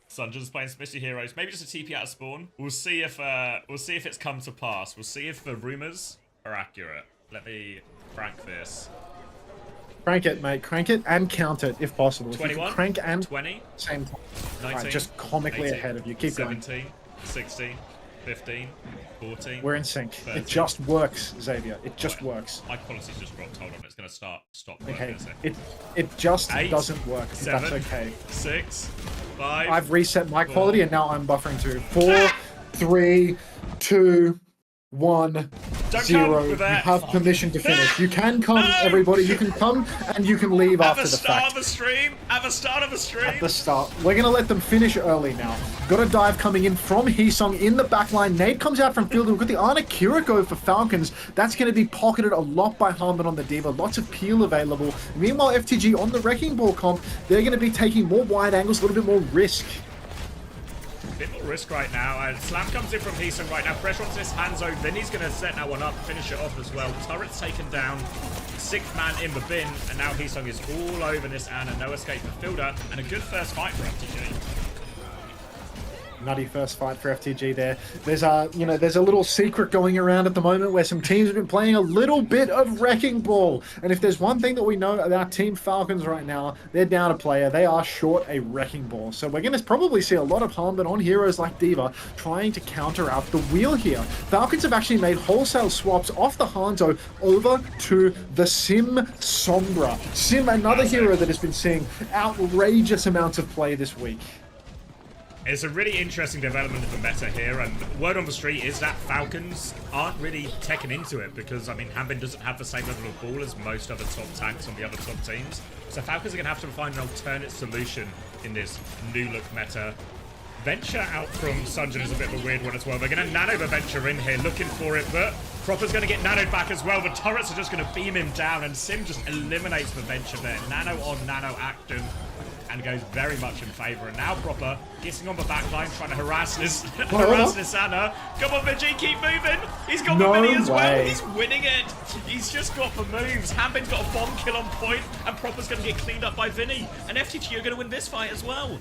Sunjun's playing Smithy Heroes. Maybe just a TP out of spawn. We'll see if it's come to pass. We'll see if the rumors are accurate. Let me crank this. Crank it, mate. Crank it and count it if possible. 21, crank and 20, same time. 19, right, just comically 18, ahead of you. Keep 17, going. 16, 15, 14. We're in sync. 13. It just works, Xavier. It just works. My quality's just dropped. Hold on, it's gonna stop working. Okay. It just 8, doesn't work. 7, that's okay. 6, 5. I've reset my 4, quality and now I'm buffering too. 4, 3, 2, 1, Don't 0. come with You that. have permission to finish. You can come, everybody. You can come and you can leave after the fact. At the start of the stream. At the start. We're going to let them finish early now. Got a dive coming in from Heesung in the backline. Nade comes out from field. We've got the Ana Kiriko for Falcons. That's going to be pocketed a lot by Harmon on the Diva. Lots of peel available. Meanwhile, FTG on the Wrecking Ball comp, they're going to be taking more wide angles, a little bit more risk. Bit more risk right now. Slam comes in from Heesung right now. Pressure onto this Hanzo. Vinny's going to set that one up, finish it off as well. Turret's taken down. 6th man in the bin. And now Heesung is all over this Ana. No escape for Fielder. And a good first fight for FTG. Nutty first fight for FTG there. There's a little secret going around at the moment where some teams have been playing a little bit of Wrecking Ball. And if there's one thing that we know about Team Falcons right now, they're down a player. They are short a Wrecking Ball. So we're going to probably see a lot of harm, but on heroes like Diva trying to counter out the wheel here. Falcons have actually made wholesale swaps off the Hanzo over to the Sim Sombra. Sim, another hero that has been seeing outrageous amounts of play this week. It's a really interesting development of the meta here, and word on the street is that Falcons aren't really teching into it because, I mean, Hanbin doesn't have the same level of ball as most other top tanks on the other top teams. So Falcons are going to have to find an alternate solution in this new look meta. Venture out from Sunjun is a bit of a weird one as well. They're going to nano the Venture in here, looking for it, but Proper's going to get nanoed back as well. The turrets are just going to beam him down, and Sim just eliminates the Venture there. Nano on nano action. and goes very much in favor. And now Proper getting on the back line, trying to harass this Anna. Come on, Vigi, keep moving. He's got the mini as well. He's winning it. He's just got the moves. Hambin's got a bomb kill on point, and Proper's going to get cleaned up by Vinny. And FTG are going to win this fight as well.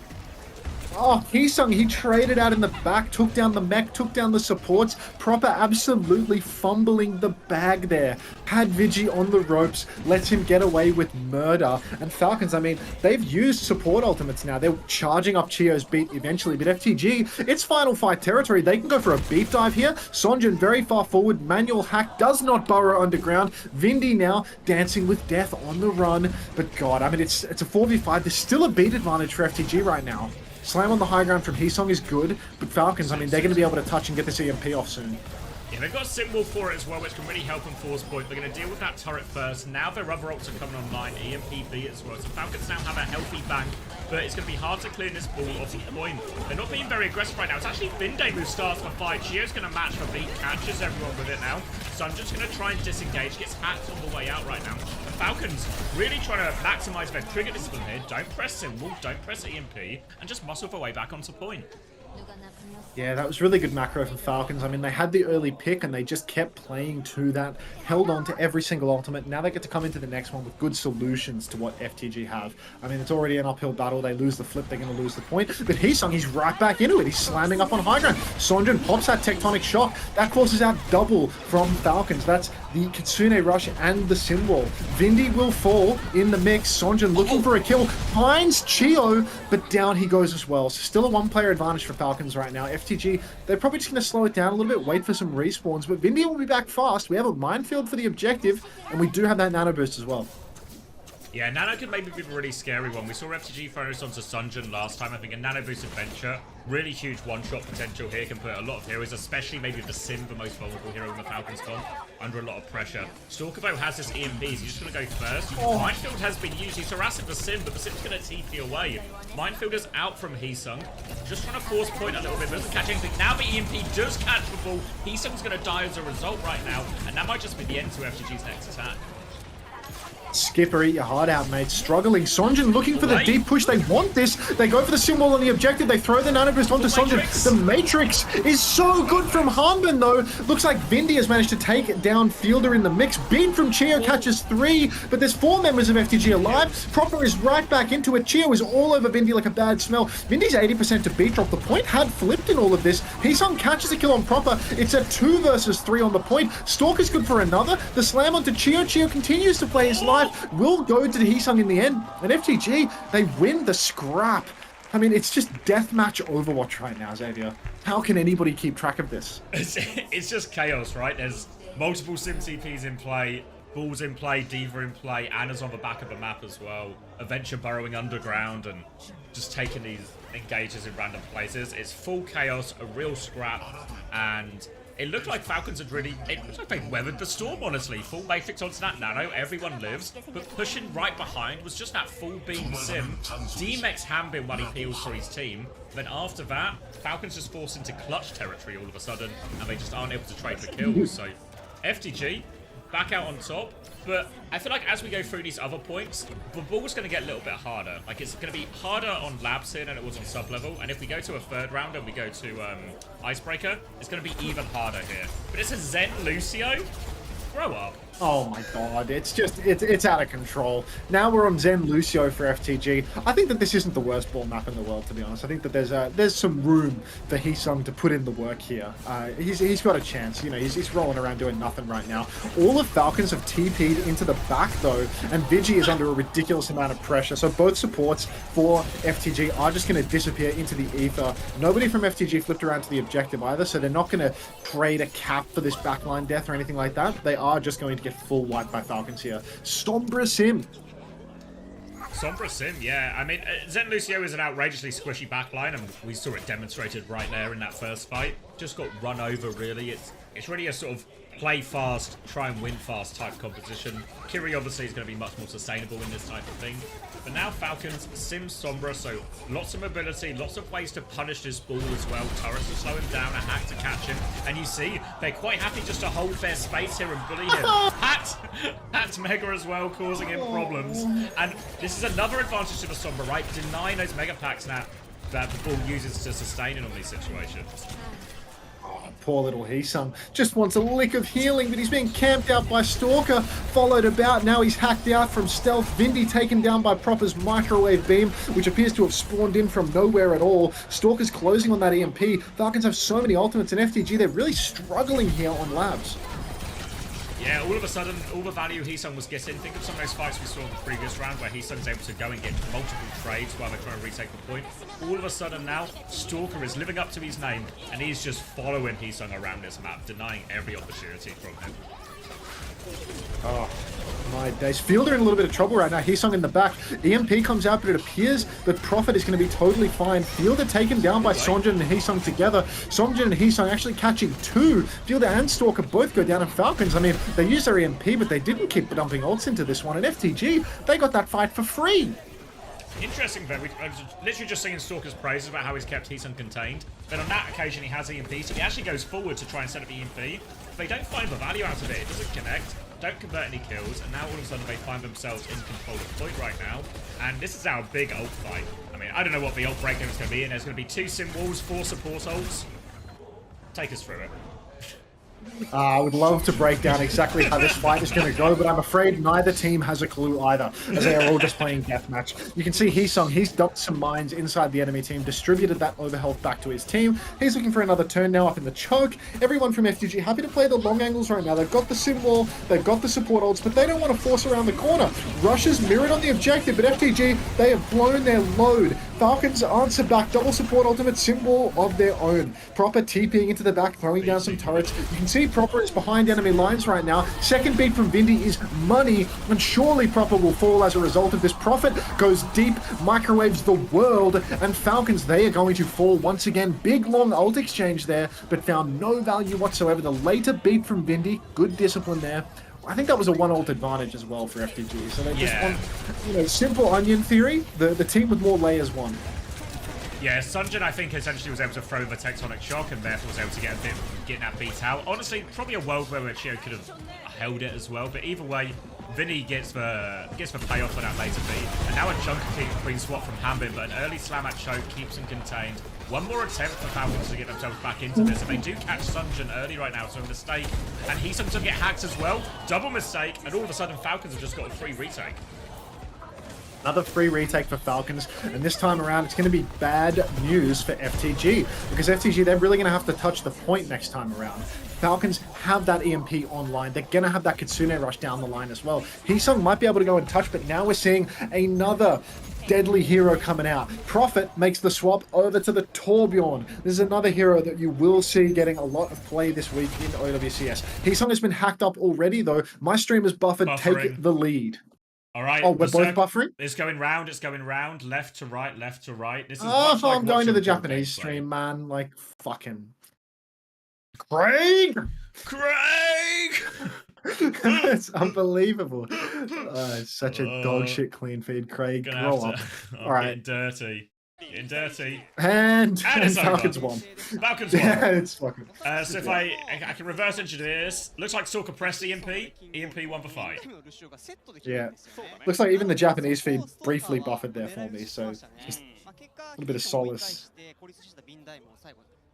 Oh, Heesung, he traded out in the back, took down the mech, took down the supports. Proper absolutely fumbling the bag there. Had Vigi on the ropes, lets him get away with murder. And Falcons, I mean, they've used support ultimates now. They're charging up Chio's beat eventually. But FTG, it's final fight territory. They can go for a beat dive here. Sonjin very far forward. Manual hack does not burrow underground. Vindy now dancing with death on the run. But God, I mean, it's a 4v5. There's still a beat advantage for FTG right now. Slam on the high ground from Heesung is good, but Falcons, I mean, they're going to be able to touch and get this EMP off soon. Yeah, they've got a symbol for it as well, which can really help them force point. They're going to deal with that turret first. Now their other ults are coming online, EMP-B as well. So Falcons now have a healthy bank, but it's going to be hard to clear this ball off the point. They're not being very aggressive right now. It's actually Vinde who starts the fight. Chio's going to match for beat, catches everyone with it now. So I'm just going to try and disengage. Gets hacked on the way out right now. And Falcons really trying to maximize their trigger discipline here. Don't press symbol, don't press EMP, and just muscle their way back onto point. Yeah, that was really good macro for Falcons. I mean, they had the early pick and they just kept playing to that, held on to every single ultimate. Now they get to come into the next one with good solutions to what FTG have. I mean, it's already an uphill battle. They lose the flip, they're going to lose the point. But Heesung, he's right back into it. He's slamming up on high ground. Sonjin pops that tectonic shock. That forces out double from Falcons. That's the Kitsune Rush and the symbol. Vindy will fall in the mix. Sonjin looking for a kill. Finds Chio, but down he goes as well. So still a one-player advantage for Falcons right now. FTG, they're probably just going to slow it down a little bit, wait for some respawns, but Vindy will be back fast. We have a minefield for the objective, and we do have that nano boost as well. Yeah, Nano could maybe be a really scary one. We saw FTG focus onto Sonjin last time. I think a Nano Boost Adventure, really huge one-shot potential here, can put a lot of heroes, especially maybe the Sim, the most vulnerable hero in the Falcons comp, under a lot of pressure. Stalker though has this EMP, he's just going to go first. Minefield has been used, he's harassing the Sim, but the Sim's going to TP away. Minefield is out from Heesung, just trying to force point a little bit, doesn't catch anything. Now the EMP does catch the ball, Heesung's going to die as a result right now, and that might just be the end to FTG's next attack. Skipper, eat your heart out, mate. Struggling. Sonjin looking for the deep push. They want this. They go for the symbol on the objective. They throw the nano boost onto Sonjin. The Matrix is so good from Hanbin, though. Looks like Vindy has managed to take down Fielder in the mix. Beat from Chio catches 3, but there's 4 members of FTG alive. Proper is right back into it. Chio is all over Vindy like a bad smell. Vindy's 80% to beat drop. The point had flipped in all of this. Heesung catches a kill on Proper. It's a 2 versus 3 on the point. Stalker's good for another. The slam onto Chio. Chio continues to play his life. Will go to the Heesung in the end, and FTG, they win the scrap. I mean, it's just deathmatch Overwatch right now, Xavier. How can anybody keep track of this? It's just chaos, right? There's multiple Sim TPs in play, Bulls in play, Diva in play, Anna's on the back of the map as well. Adventure burrowing underground and just taking these engages in random places. It's full chaos, a real scrap, and it looked like Falcons had really, it looked like they weathered the storm, honestly. Full Matrix onto that nano, everyone lives, but pushing right behind was just that full beam Sim. D-Mex Hanbin while he peels for his team. Then after that, Falcons just forced into clutch territory all of a sudden, and they just aren't able to trade for kills. So FTG back out on top, but I feel like as we go through these other points, the ball's going to get a little bit harder. Like, it's going to be harder on labs here than it was on sub-level, and if we go to a third round and we go to Icebreaker, it's going to be even harder here. But it's a Zen Lucio? Grow up. Oh my god, it's just, it's out of control. Now we're on Zen Lucio for FTG. I think that this isn't the worst ball map in the world, to be honest. I think that there's some room for Heesung to put in the work here. He's got a chance. You know, he's rolling around doing nothing right now. All the Falcons have TP'd into the back, though, and Vigi is under a ridiculous amount of pressure. So both supports for FTG are just going to disappear into the ether. Nobody from FTG flipped around to the objective either, so they're not going to trade a cap for this backline death or anything like that. They are just going to get full wipe by Falcons here. Sombra Sim. Sombra Sim, yeah. I mean, Zen Lucio is an outrageously squishy backline, and we saw it demonstrated right there in that first fight. just got run over, really. It's really a sort of play fast, try and win fast type competition. Kiri obviously is going to be much more sustainable in this type of thing. But now Falcons, Sim Sombra, so lots of mobility, lots of ways to punish this ball as well. Turrets to slow him down, a hack to catch him. And you see, they're quite happy just to hold their space here and bully him. Hat Mega as well, causing him problems. And this is another advantage to the Sombra, right? Denying those Mega Packs now that the ball uses to sustain in all these situations. Poor little Heesung just wants a lick of healing, but he's being camped out by Stalker, followed about. Now he's hacked out from stealth. Vindy taken down by Proper's microwave beam, which appears to have spawned in from nowhere at all. Stalker's closing on that EMP. Falcons have so many ultimates in FTG, they're really struggling here on Labs. Yeah, all of a sudden, all the value Heesung was getting. Think of some of those fights we saw in the previous round where Heesung's able to go and get multiple trades while they're trying to retake the point. All of a sudden now, Stalker is living up to his name, and he's just following Heesung around this map, denying every opportunity from him. Oh, my days. Fielder in a little bit of trouble right now. Heesung in the back. EMP comes out, but it appears that Prophet is going to be totally fine. Fielder taken down by Songjin and Heesung together. Songjin and Heesung actually catching two. Fielder and Stalker both go down, and Falcons, I mean, they used their EMP, but they didn't keep dumping ults into this one. And FTG, they got that fight for free. Interesting, though. I was literally just singing Stalker's praises about how he's kept Heesung contained. Then on that occasion, he has EMP, so he actually goes forward to try and set up EMP. But they don't find the value out of it. It doesn't connect, don't convert any kills, and now all of a sudden they find themselves in control of the point right now. And this is our big ult fight. I mean, I don't know what the ult breakdown is going to be, and there's going to be 2 sim walls, 4 support ults. Take us through it. I would love to break down exactly how this fight is going to go, but I'm afraid neither team has a clue either, as they are all just playing deathmatch. You can see Heesung, he's dumped some mines inside the enemy team, distributed that overhealth back to his team. He's looking for another turn now up in the choke. Everyone from FTG happy to play the long angles right now. They've got the sim wall, they've got the support ults, but they don't want to force around the corner. Rush is mirrored on the objective, but FTG, they have blown their load. Falcons answer back, double support ultimate symbol of their own. Proper TPing into the back, throwing down some turrets. You can see Proper is behind enemy lines right now. Second beat from Vindy is money, and surely Proper will fall as a result of this. Prophet goes deep, microwaves the world, and Falcons, they are going to fall once again. Big long ult exchange there, but found no value whatsoever. The later beat from Vindy, good discipline there. I think that was a 1 ult advantage as well for FTG. So they just want, you know, simple onion theory. The team with more layers won. Yeah, Sunjin, I think, essentially was able to throw the tectonic shock and therefore was able to get a bit getting that beat out. Honestly, probably a world where Chio could have held it as well, but either way, Vinny gets the payoff for that later beat. And now a chunk of clean swap from Hambin, but an early slam at choke keeps him contained. One more attempt for Falcons to get themselves back into this, and they do catch Sunjin early right now, so a mistake. And he's going to get hacked as well. Double mistake, and all of a sudden Falcons have just got a free retake. Another free retake for Falcons, and this time around it's going to be bad news for FTG, because FTG, they're really going to have to touch the point next time around. Falcons have that EMP online. They're going to have that Kitsune rush down the line as well. Heesung might be able to go and touch, but now we're seeing another deadly hero coming out. Prophet makes the swap over to the Torbjorn. This is another hero that you will see getting a lot of play this week in OWCS. Heesung has been hacked up already, though. My stream is buffered. Take the lead. All right. Oh, we're both buffering? It's going round. It's going round. Left to right. Left to right. This is I'm going to the Japanese stream, man. Like, fucking... Craig! It's unbelievable. It's such a dog shit clean feed, Craig. Grow up. All right. Getting dirty. And Falcons won. Falcons won. Yeah, it's fucking... so if I can reverse engineer this. Looks like Stalker pressed EMP. EMP won the fight. Yeah. Looks like even the Japanese feed briefly buffered there for me, so just a little bit of solace.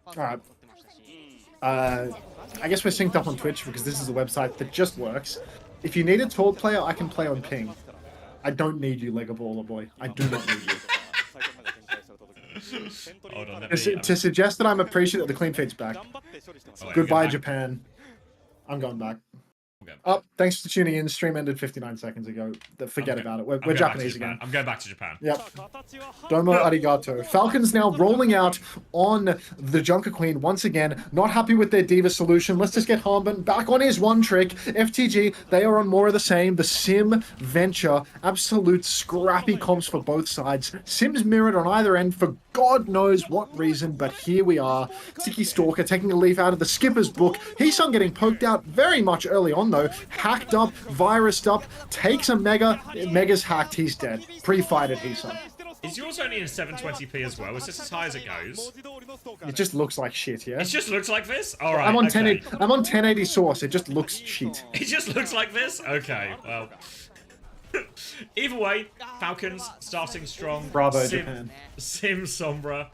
Alright. I guess we're synced up on Twitch because this is a website that just works. If you need a tall player, I can play on ping. I don't need you, Lego Baller Boy. I do not need you. Hold on, to suggest that I'm appreciative of the clean feed's back. Goodbye, Japan. I'm going back. Okay. Oh, thanks for tuning in. Stream ended 59 seconds ago. Forget about it. We're Japanese again. I'm going back to Japan. Yep. Domo arigato. Falcons now rolling out on the Junker Queen once again. Not happy with their Diva solution. Let's just get Harbin back on his one trick. FTG, they are on more of the same. The Sim Venture. Absolute scrappy comps for both sides. Sims mirrored on either end for God knows what reason, but here we are. Tiki Stalker taking a leaf out of the skipper's book. Heesung getting poked out very much early on though. Hacked up, virused up, takes a Mega. Mega's hacked, he's dead. Pre-fight at Heesung. Is yours only in 720p as well? Is this as high as it goes? It just looks like shit, yeah? It just looks like this? Alright, I'm on okay. 1080. I'm on 1080 source. It just looks shit. It just looks like this? Okay, well. Either way, Falcons starting strong. Bravo, Japan. Sim Sombra.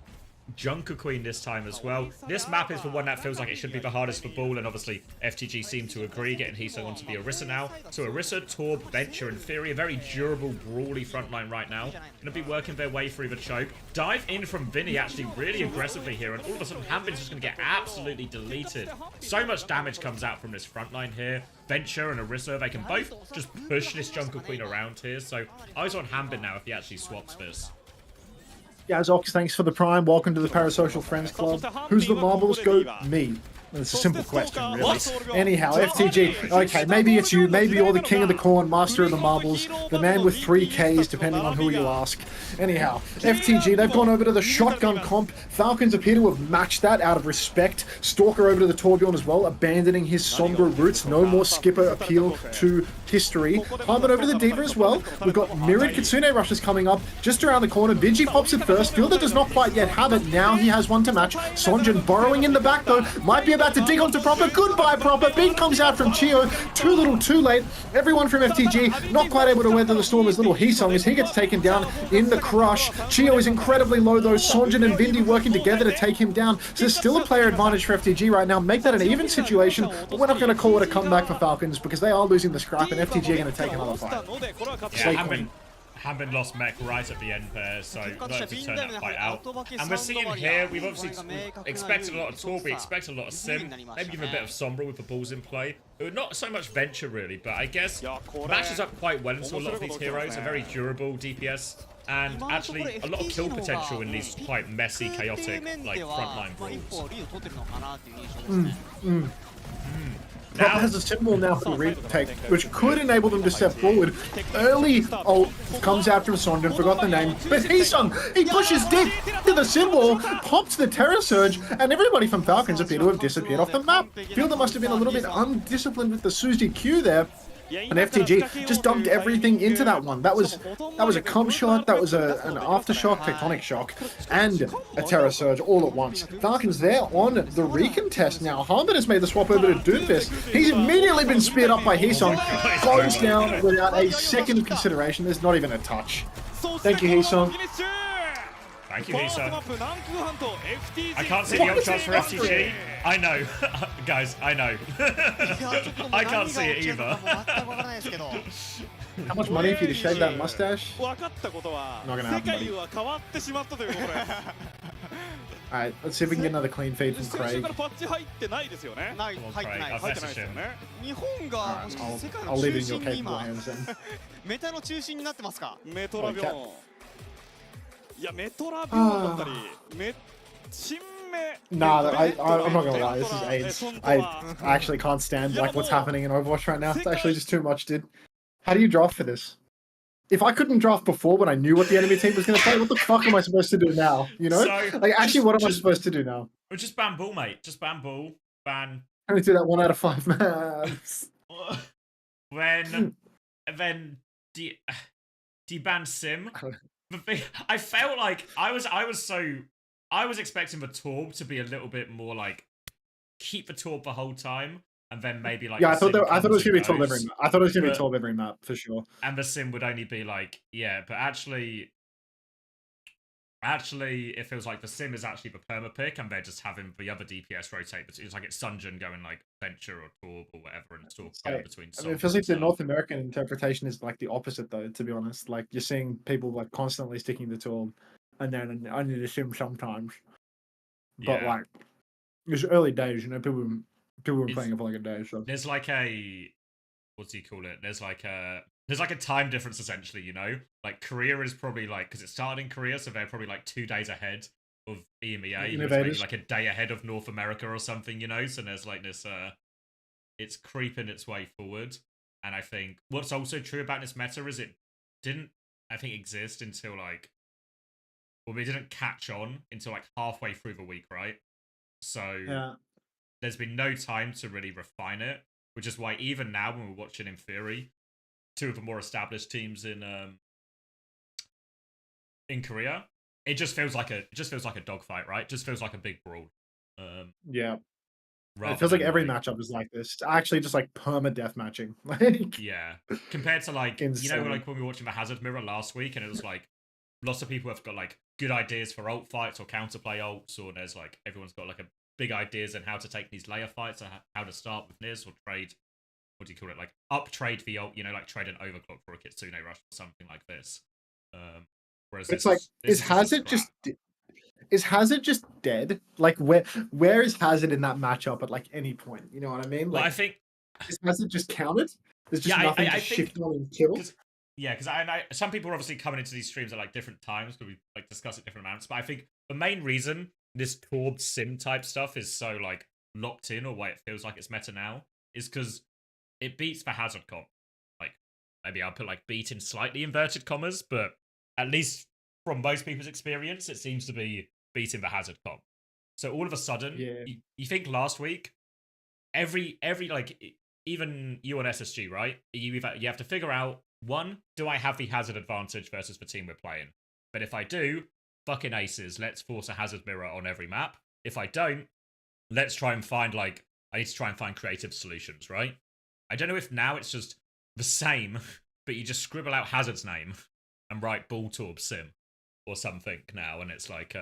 Junker Queen this time as well. This map is the one that feels like it should be the hardest for Ball, and obviously FTG seem to agree, getting Heesung onto the Orisa now. So Orisa, Torb, Venture, and Fury, a very durable, brawly frontline right now. Going to be working their way through the choke. Dive in from Vinny actually really aggressively here, and all of a sudden Hambin's just going to get absolutely deleted. So much damage comes out from this frontline here. Venture and Orisa, they can both just push this Junker Queen around here. So eyes on Hambin now if he actually swaps this. Gazox, thanks for the prime. Welcome to the Parasocial Friends Club. Who's the marbles go? Me. It's a simple question, really. What? Anyhow, FTG. Okay, maybe it's you. Maybe you're the king of the corn, master of the marbles, the man with 3 Ks, depending on who you ask. Anyhow, FTG, they've gone over to the shotgun comp. Falcons appear to have matched that out of respect. Stalker over to the Torbjorn as well, abandoning his Sombra roots. No more skipper appeal to history. Harbin over to the Diva as well. We've got mirrored Kitsune rushes coming up just around the corner. Vigi pops it first. Fielder does not quite yet have it. Now he has one to match. Sonjin burrowing in the back though. Might be about to dig onto Proper. Goodbye, Proper. Beat comes out from Chio. Too little, too late. Everyone from FTG not quite able to weather the storm as little Heesung as he gets taken down in the crush. Chio is incredibly low though. Sonjin and Vindi working together to take him down. So there's still a player advantage for FTG right now. Make that an even situation, but we're not going to call it a comeback for Falcons because they are losing the scrap and FTG are going to take another fight. Yeah, Hambin lost mech right at the end there, so learned to turn that fight out. And we're seeing here, we've obviously expected a lot of Torb, we expect a lot of Sim, maybe even a bit of Sombra with the balls in play. Not so much Venture really, but I guess matches up quite well into a lot of these heroes, are very durable DPS, and actually a lot of kill potential in these quite messy, chaotic, like frontline brawls. Proper has a symbol now for retake, which could enable them to step forward. Early ult comes out from Sonjin, forgot the name, but Heesung, he pushes deep to the symbol, pops the Terror Surge, and everybody from Falcons appear to have disappeared off the map. Fielder must have been a little bit undisciplined with the Suzy Q there. And FTG just dumped everything into that one. That was a comp shot, that was an aftershock, tectonic shock, and a Terror Surge all at once. Falcons there on the recontest now. Harbin has made the swap over to Doomfist. He's immediately been speared up by Heesung. Goes down without a second consideration. There's not even a touch. Thank you, Heesung. Thank you, Heesung. I can't see the ult shots for FTG. I know. Guys, I know. I can't see it either. How much money for you to shave that mustache? Not gonna happen, buddy. Alright, let's see if we can get another clean feed from Craig. Come on, Craig, I'll message him. I'll leave it in your capable hands then. Nah, I'm not gonna lie, this is AIDS. I actually can't stand like what's happening in Overwatch right now. It's actually just too much, dude. How do you draft for this? If I couldn't draft before when I knew what the enemy team was gonna play, what the fuck am I supposed to do now? You know? So, like, actually, what am I supposed to do now? Just ban Bull, mate. Just ban Bull. Ban. I only do that 1 out of 5 maps. Then do you ban Sim? I felt like I was expecting the Torb to be a little bit more like keep the Torb the whole time, and then maybe like I thought it was gonna be Torb every map. I thought it was gonna be Torb every map for sure. And the Sim would only be like but actually it feels like the Sim is actually the perma pick, and they're just having the other DPS rotate. But it's like it's Sunjin going like Venture or Torb or whatever, and Torb going between. I mean, it feels like the North American interpretation is like the opposite, though. To be honest, like you're seeing people like constantly sticking to Torb, and then only the Sim sometimes. But like, it's early days, you know. People were playing it for like a day. So there's like a what do you call it? There's like a time difference essentially, you know? Like Korea is probably like, because it started in Korea, so they're probably like 2 days ahead of EMEA, who's maybe Innovators. like a day ahead of North America or something, you know? So there's like this it's creeping its way forward. And I think what's also true about this meta is it didn't, I think, exist until like, well, we didn't catch on until like halfway through the week, right? So Yeah. there's been no time to really refine it, which is why even now when we're watching in theory, 2 of the more established teams in Korea, it just feels like a dogfight, right? It just feels like a big brawl. Yeah. Rather It feels like than every matchup is like this. It's actually just like perma-death matching. Like, yeah, compared to like insane. like when we were watching the Hazard Mirror last week, and it was like lots of people have got like good ideas for ult fights or counterplay ults, or there's like everyone's got like a big ideas on how to take these layer fights or how to start with this or trade. What do you call it? Like up trade the ult, you know, like trade an overclock for a Kitsune rush or something like this. Whereas It's like, is Hazard just dead? Like, where is Hazard in that matchup at like any point? You know what I mean? Well, Like, I think is Hazard just counted? There's just yeah, nothing I to think shift on and kill. because I some people are obviously coming into these streams at like different times because we like discuss it different amounts. But I think the main reason this Torb sim type stuff is so like locked in, or why it feels like it's meta now, is because it beats the Hazard comp. Like maybe I'll put like beat in slightly inverted commas, but at least from most people's experience, it seems to be beating the Hazard comp. So all of a sudden, Yeah. you think last week, every like even you on SSG, right? You have to figure out, one, do I have the Hazard advantage versus the team we're playing? But if I do, fucking aces, let's force a Hazard mirror on every map. If I don't, let's try and find like, I need to try and find creative solutions, right? I don't know if now it's just the same, but you just scribble out Hazard's name and write Ball Torb Sim or something now, and it's like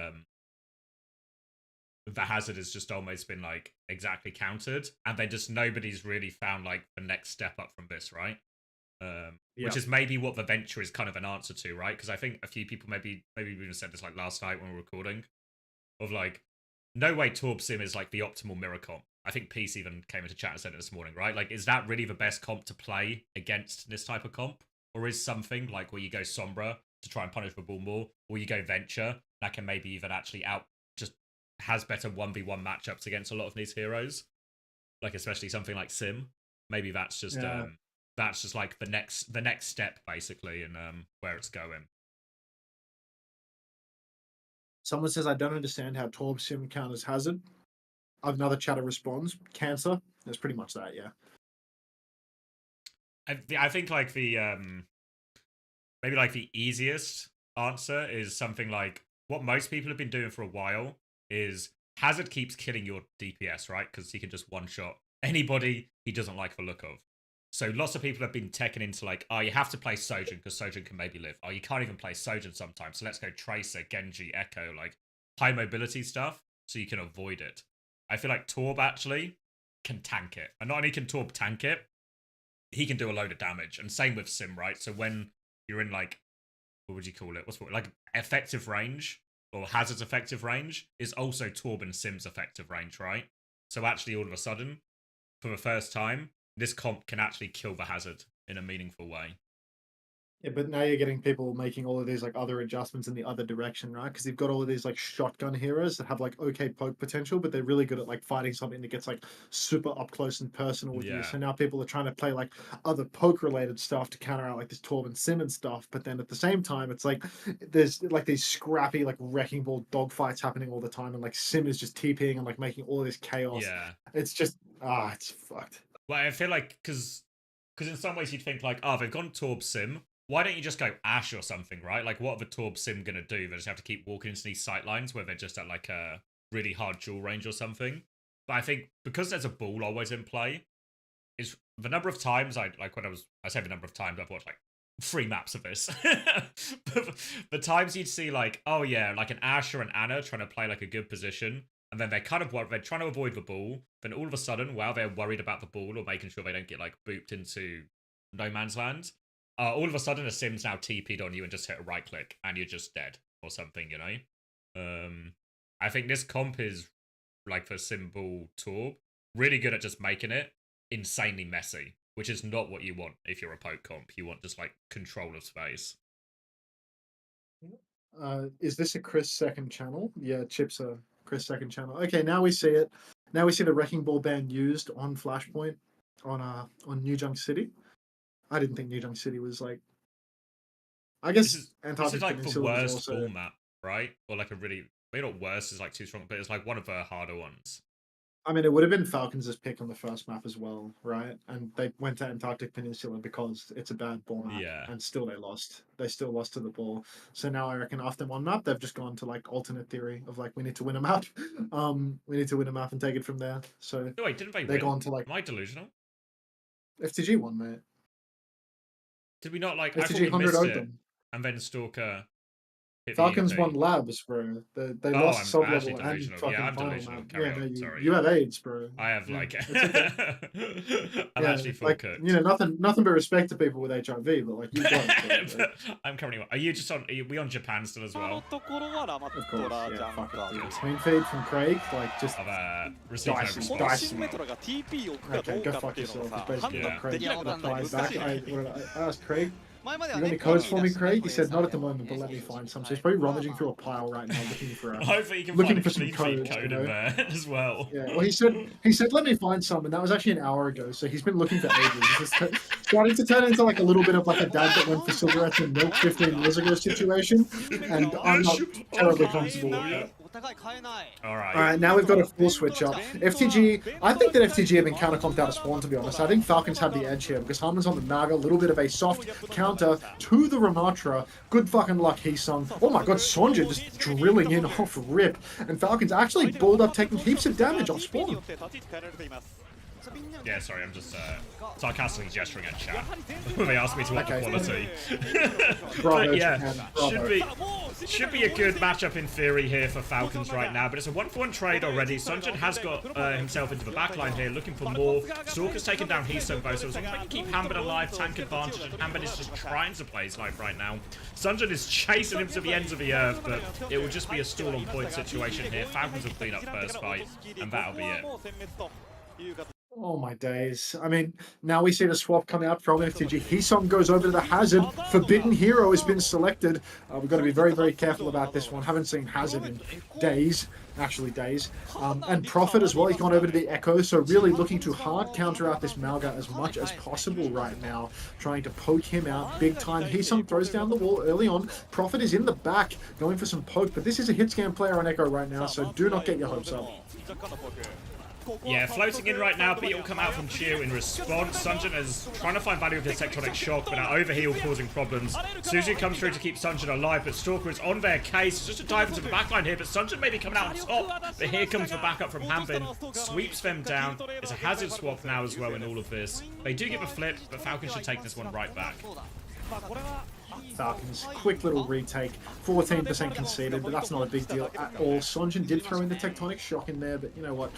the Hazard has just almost been like exactly countered, and then just nobody's really found like the next step up from this, right? Which is maybe what the venture is kind of an answer to, right? Because I think a few people maybe we even said this like last night when we were recording, of like, no way Torb Sim is like the optimal mirror comp. I think Peace even came into chat and said it this morning, right? Like, is that really the best comp to play against this type of comp? Or is something like where you go Sombra to try and punish the ball more, or you go Venture that can maybe even actually just has better 1v1 matchups against a lot of these heroes? Like, especially something like Sim. Maybe that's just like the next step basically in where it's going. Someone says, I don't understand how Torb Sim counters Hazard. Another chatter responds, Cancer. That's pretty much that, yeah. I think like the maybe like the easiest answer is something like what most people have been doing for a while is Hazard keeps killing your DPS, right? Because he can just one shot anybody he doesn't like the look of. So lots of people have been taken into like, oh, you have to play Sojin because Sojin can maybe live. Oh, you can't even play Sojin sometimes, so let's go Tracer, Genji, Echo, like high mobility stuff, so you can avoid it. I feel like Torb actually can tank it. And not only can Torb tank it, he can do a load of damage. And same with Sim, right? So when you're in like, what would you call it? Like effective range, or Hazard's effective range, is also Torb and Sim's effective range, right? So actually all of a sudden, for the first time, this comp can actually kill the Hazard in a meaningful way. Yeah, but now you're getting people making all of these like other adjustments in the other direction, right? Because you've got all of these like shotgun heroes that have like okay poke potential, but they're really good at like fighting something that gets like super up close and personal with you. So now people are trying to play like other poke related stuff to counter out like this Torb and Sim and stuff. But then at the same time, it's like there's like these scrappy like wrecking ball dogfights happening all the time, and like Sim is just TPing and like making all of this chaos. Yeah, it's just it's fucked. Well, I feel like because in some ways you'd think like, oh, they've gone Torb Sim. Why don't you just go Ash or something, right? Like, what are the Torb Sim gonna do? They just have to keep walking into these sight lines where they're just at like a really hard dual range or something. But I think because there's a ball always in play, is the number of times I say the number of times I've watched like 3 maps of this. But the times you'd see like, oh yeah, like an Ash or an Anna trying to play like a good position, and then they're trying to avoid the ball. Then all of a sudden, while they're worried about the ball or making sure they don't get like booped into no man's land, all of a sudden a Sim's now TP'd on you and just hit a right click and you're just dead or something, you know? I think this comp is like for Sim Ball Torb really good at just making it insanely messy. which is not what you want if you're a poke comp. You want just like control of space. Is this a Chris second channel? Yeah, Chip's a Chris second channel. Okay, now we see it. Now we see the Wrecking Ball ban used on Flashpoint on New Junk City. I didn't think New Junk City was like. I guess this is like the Peninsula was worst also... ball map, right? Or like a really, maybe not worse is like too strong, but it's like one of the harder ones. I mean, it would have been Falcons' pick on the first map as well, right? And they went to Antarctic Peninsula because it's a bad ball map. Yeah. And still they lost. They still lost to the ball. So now I reckon after one map, they've just gone to like alternate theory of like, we need to win a map. We need to win a map and take it from there. So Oh, wait, didn't they they're win? gone to like... Am I delusional? FTG won, mate. Did we not like... I thought FTG we 100 missed it, open. and then Stalker hit Falcons the won labs, bro. They Oh, lost I'm sub actually level and delusional. fucking Yeah, I'm final delusional. map. Carry Yeah, on. no, Sorry. you have AIDS, bro. I have Yeah, like... it's okay. I'm Yeah, actually full like, cooked. you know, nothing but respect to people with HIV, but like you got it, bro. I'm currently... Are you just on... Are we on Japan still as well? Of course, yeah, fuck it. Twin feed from Craig, like just I've received no response. dicey. Okay, go fuck yourself. It's basically Yeah. what Craig replied back. I asked Craig, you got any codes for me, Craig? He said, not at the moment, but let me find some. So he's probably rummaging through a pile right now looking for Hopefully you can looking find for a some clean feed codes, code you know? in there as well. Yeah, well, he said, let me find some, and that was actually an hour ago. So he's been looking for ages. It's just starting to turn into like a little bit of like a dad that went for cigarettes and milk 15 years ago situation, and I'm not terribly comfortable with that. All right. All right, now we've got a full switch up. FTG, I think that FTG have been counter-comped out of spawn, to be honest. I think Falcons have the edge here because Harmon's on the Naga, a little bit of a soft counter to the Ramatra. Good fucking luck, Heesung. Oh my god, Sonja just drilling in off rip. And Falcons actually balled up, taking heaps of damage off spawn. Yeah, sorry, I'm just sarcastically gesturing at chat. They asked me to up the quality. But yeah, should be a good matchup in theory here for Falcons right now. But it's a 1-for-1 trade already. Sunjin has got himself into the backline here, looking for more. Stalker's taken down Heesung both, so as long as they can keep Hanbin alive, tank advantage, and Hanbin is just trying to play his life right now. Sunjin is chasing him to the ends of the earth, but it will just be a stall on point situation here. Falcons will clean up first fight, and that'll be it. Oh my days. I mean, now we see the swap come out from FTG. Heesung goes over to the Hazard. Forbidden Hero has been selected. We've got to be very, very careful about this one. Haven't seen Hazard in days. Actually, days. And Prophet as well. He's gone over to the Echo. So really looking to hard counter out this Malga as much as possible right now. Trying to poke him out big time. Heesung throws down the wall early on. Prophet is in the back going for some poke. But this is a hit scan player on Echo right now. So do not get your hopes up. Yeah, floating in right now. Beat will come out from Chiu in response. Sunjin is trying to find value with his tectonic shock, but our overheal causing problems. Suzu comes through to keep Sunjin alive, but Stalker is on their case. Just to dive into the backline here, but Sunjin may be coming out on top. But here comes the backup from Hanbin. Sweeps them down. It's a hazard swap now as well in all of this. They do give a flip, but Falcons should take this one right back. Falcons, quick little retake, 14% conceded, but that's not a big deal at all. Sonjin did throw in the tectonic shock in there, but you know what?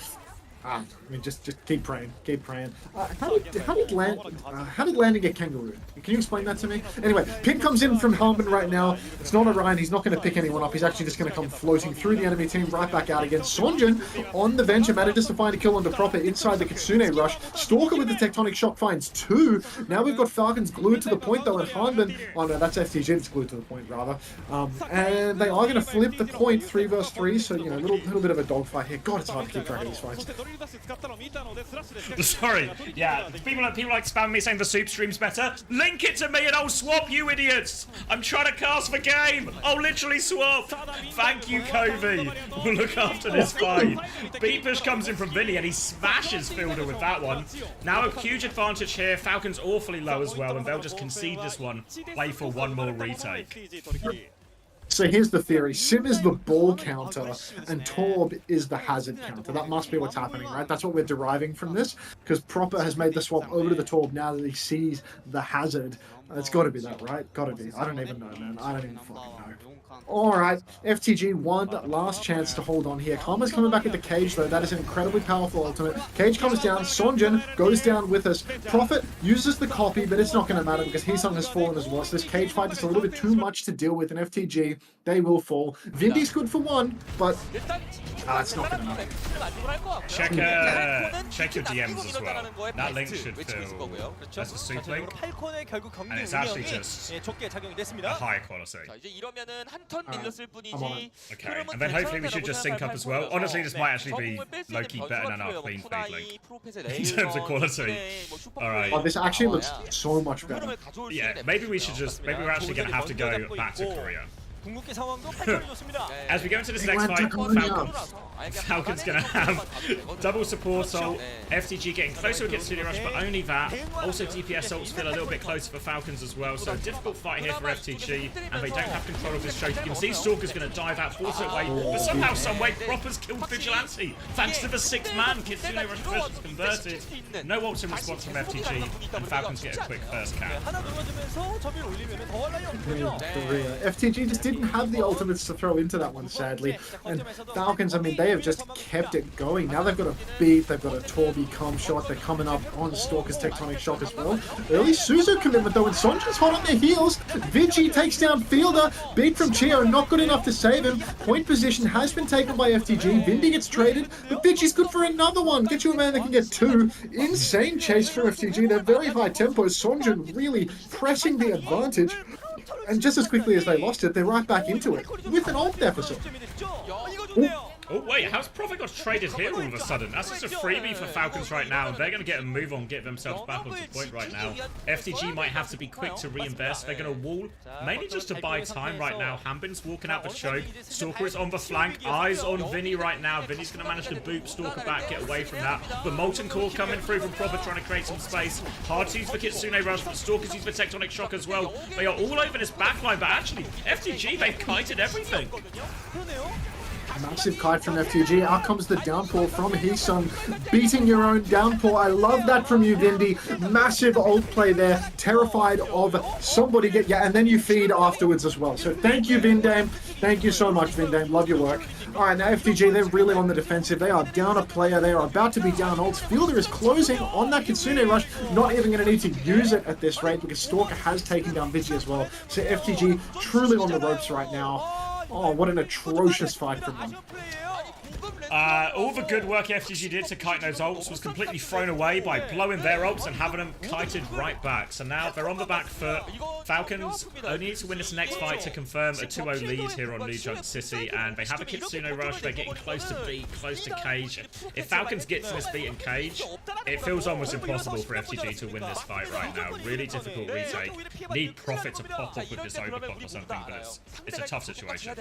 I mean, just keep praying, keep praying. How did landing get kangaroo? Can you explain that to me? Anyway, pin comes in from Harmon right now. It's not Orion. He's not going to pick anyone up. He's actually just going to come floating through the enemy team right back out again. Sonjin on the venture manages to find a kill on the Prophet inside the Kitsune rush. Stalker with the tectonic shock finds 2. Now we've got Falcons glued to the point though, and Harmon. Oh no, that's FTG that's glued to the point rather. And they are going to flip the point 3 versus 3. So you know, a little bit of a dogfight here. God, it's hard to keep track of these fights. Sorry, yeah, people like spamming me saying the soup stream's better. Link it to me and I'll swap, you idiots! I'm trying to cast the game! I'll literally swap! Thank you, Covey! We'll look after this fight. Beat push comes in from Vinny and he smashes Fielder with that one. Now a huge advantage here. Falcons awfully low as well, and they'll just concede this one. Play for one more retake. So here's the theory. Sim is the ball counter, and Torb is the hazard counter. That must be what's happening, right? That's what we're deriving from this, because Proper has made the swap over to the Torb now that he sees the hazard. It's got to be that, right? Got to be. I don't even know, man. I don't even fucking know. All right, FTG, one last chance to hold on here. Karma's coming back at the Cage, though. That is an incredibly powerful ultimate. Cage comes down. Sonjin goes down with us. Prophet uses the copy, but it's not going to matter because Heesung has fallen as well. So this Cage fight is a little bit too much to deal with, and FTG they will fall. Vindy's good for one, but it's not gonna matter. Check your DMs as well. That link should fill. That's the soup link, and it's actually just a high quality. 자, 이제 이러면은 한 턴 밀렸을 뿐이지. Okay, and then hopefully we should just sync up as well. Honestly, this might actually be low-key better than our clean feed link in terms of quality. Alright. Oh, this actually looks so much better. Yeah, maybe we're actually gonna have to go back to Korea. 궁극기 상황도 발전이 좋습니다. As we go into this next fight, Falcon's gonna have double support ult, FTG getting closer with Kitsune Rush, but only that. Also DPS ults feel a little bit closer for Falcons as well, so difficult fight here for FTG, and they don't have control of this choke. You can see Stalker's gonna dive out, force it away, but somehow, someway, Proper's killed Vigilante, thanks to the 6th man. Kitsune Rush version's converted. No ults in response from FTG, and Falcons get a quick first cap. FTG just didn't have the ultimates to throw into that one, sadly. And Falcons, I mean, they have just kept it going. Now they've got a beat, they've got a Torby comp shot, they're coming up on Stalker's Tectonic Shock as well. Early Suzu commitment though, and Sonja's hot on their heels. Vigi takes down Fielder, beat from Chio, not good enough to save him. Point position has been taken by FTG. Vindy gets traded, but Vigi's good for another one. Get you a man that can get two. Insane chase for FTG. They're very high tempo. Sonja really pressing the advantage. And just as quickly as they lost it, they're right back into it with an ult deficit. Oh wait, how's Prophet got traded here all of a sudden? That's just a freebie for Falcons right now, and they're going to get a move on, get themselves back onto point right now. FTG might have to be quick to reinvest. They're going to wall, mainly just to buy time right now. Hambin's walking out the choke. Stalker is on the flank. Eyes on Vinny right now. Vinny's going to manage to boot Stalker back, get away from that. The Molten Core coming through from Prophet, trying to create some space. Hard to use for Kitsune Rush, but Stalker's used for Tectonic Shock as well. They are all over this backline, but actually, FTG, they've kited everything. Massive kite from FTG. Out comes the downpour from Heesung. Beating your own downpour. I love that from you, Vindy. Massive ult play there. Terrified of somebody get... Yeah, and then you feed afterwards as well. So thank you, Vindame. Thank you so much, Vindame. Love your work. Alright, now FTG, they're really on the defensive. They are down a player. They are about to be down ults. Fielder is closing on that Kitsune Rush. Not even going to need to use it at this rate because Stalker has taken down Vigi as well. So FTG truly on the ropes right now. Oh, what an atrocious fight from them. All the good work FTG did to kite those ults was completely thrown away by blowing their ults and having them kited right back. So now they're on the back foot. Falcons only need to win this next fight to confirm a 2-0 lead here on Lijiang City, and they have a Kitsune Rush. They're getting close to beat, close to cage. If Falcons get to this beat in cage, it feels almost impossible for FTG to win this fight right now. Really difficult retake. Need Prophet to pop up with this overclock or something, but it's a tough situation.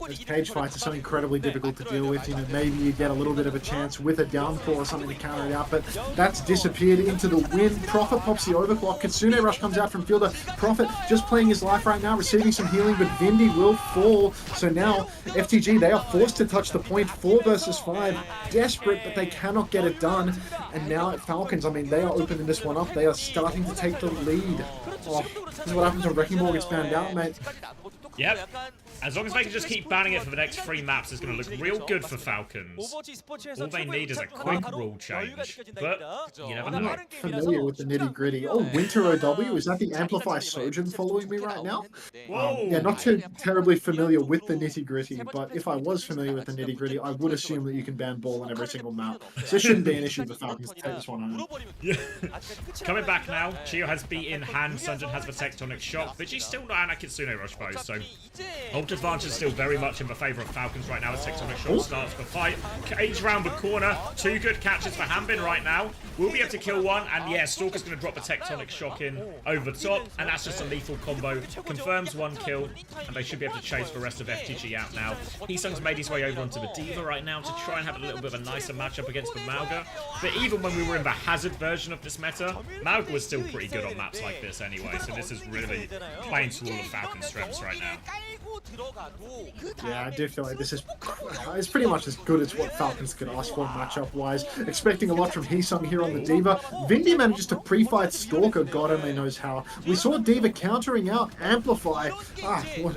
Those cage fights are so incredibly difficult to deal with. You know, maybe you get a little bit of a chance with a downpour or something to counter it out, but that's disappeared into the wind. Prophet pops the overclock. Kitsune Rush comes out from Fielder. Prophet just playing his life right now, receiving some healing, but Vindy will fall. So now FTG, they are forced to touch the point. 4 versus 5. Desperate, but they cannot get it done. And now at Falcons, I mean, they are opening this one up. They are starting to take the lead. Oh, this is what happens when Wrecking Ball gets found out, mate. Yep. As long as they can just keep banning it for the next 3 maps, it's going to look real good for Falcons. All they need is a quick rule change. But you never know. I'm not familiar with the nitty-gritty. Oh, Winter OW, is that the Amplify Sojourn following me right now? Yeah, not too terribly familiar with the nitty-gritty, but if I was familiar with the nitty-gritty, I would assume that you can ban ball on every single map. So it shouldn't be an issue for Falcons to take this one home. Yeah. Coming back now, Chio has beaten Han, Sunjin has the Tectonic Shock, but she's still not at Kitsune Rush though, so ult advantage is still very much in the favour of Falcons right now as Tectonic Shock starts the fight. Cage round the corner, 2 good catches for Hambin right now. We'll be able to kill one, and yeah, Stalker's going to drop the Tectonic Shock in over top, and that's just a lethal combo. Confirms 1 kill, and they should be able to chase the rest of FTG out now. Heesung's made his way over onto the D.Va right now to try and have a little bit of a nicer matchup against the Mauga, but even when we were in the Hazard version of this meta, Mauga was still pretty good on maps like this anyway, so this is really playing to all of Falcon's strengths right now. Yeah, I do feel like this is it's pretty much as good as what Falcons could ask for matchup-wise. Expecting a lot from Heesung here on the D.Va. Vindy manages to pre-fight Stalker, God only knows how. We saw D.Va countering out Amplify.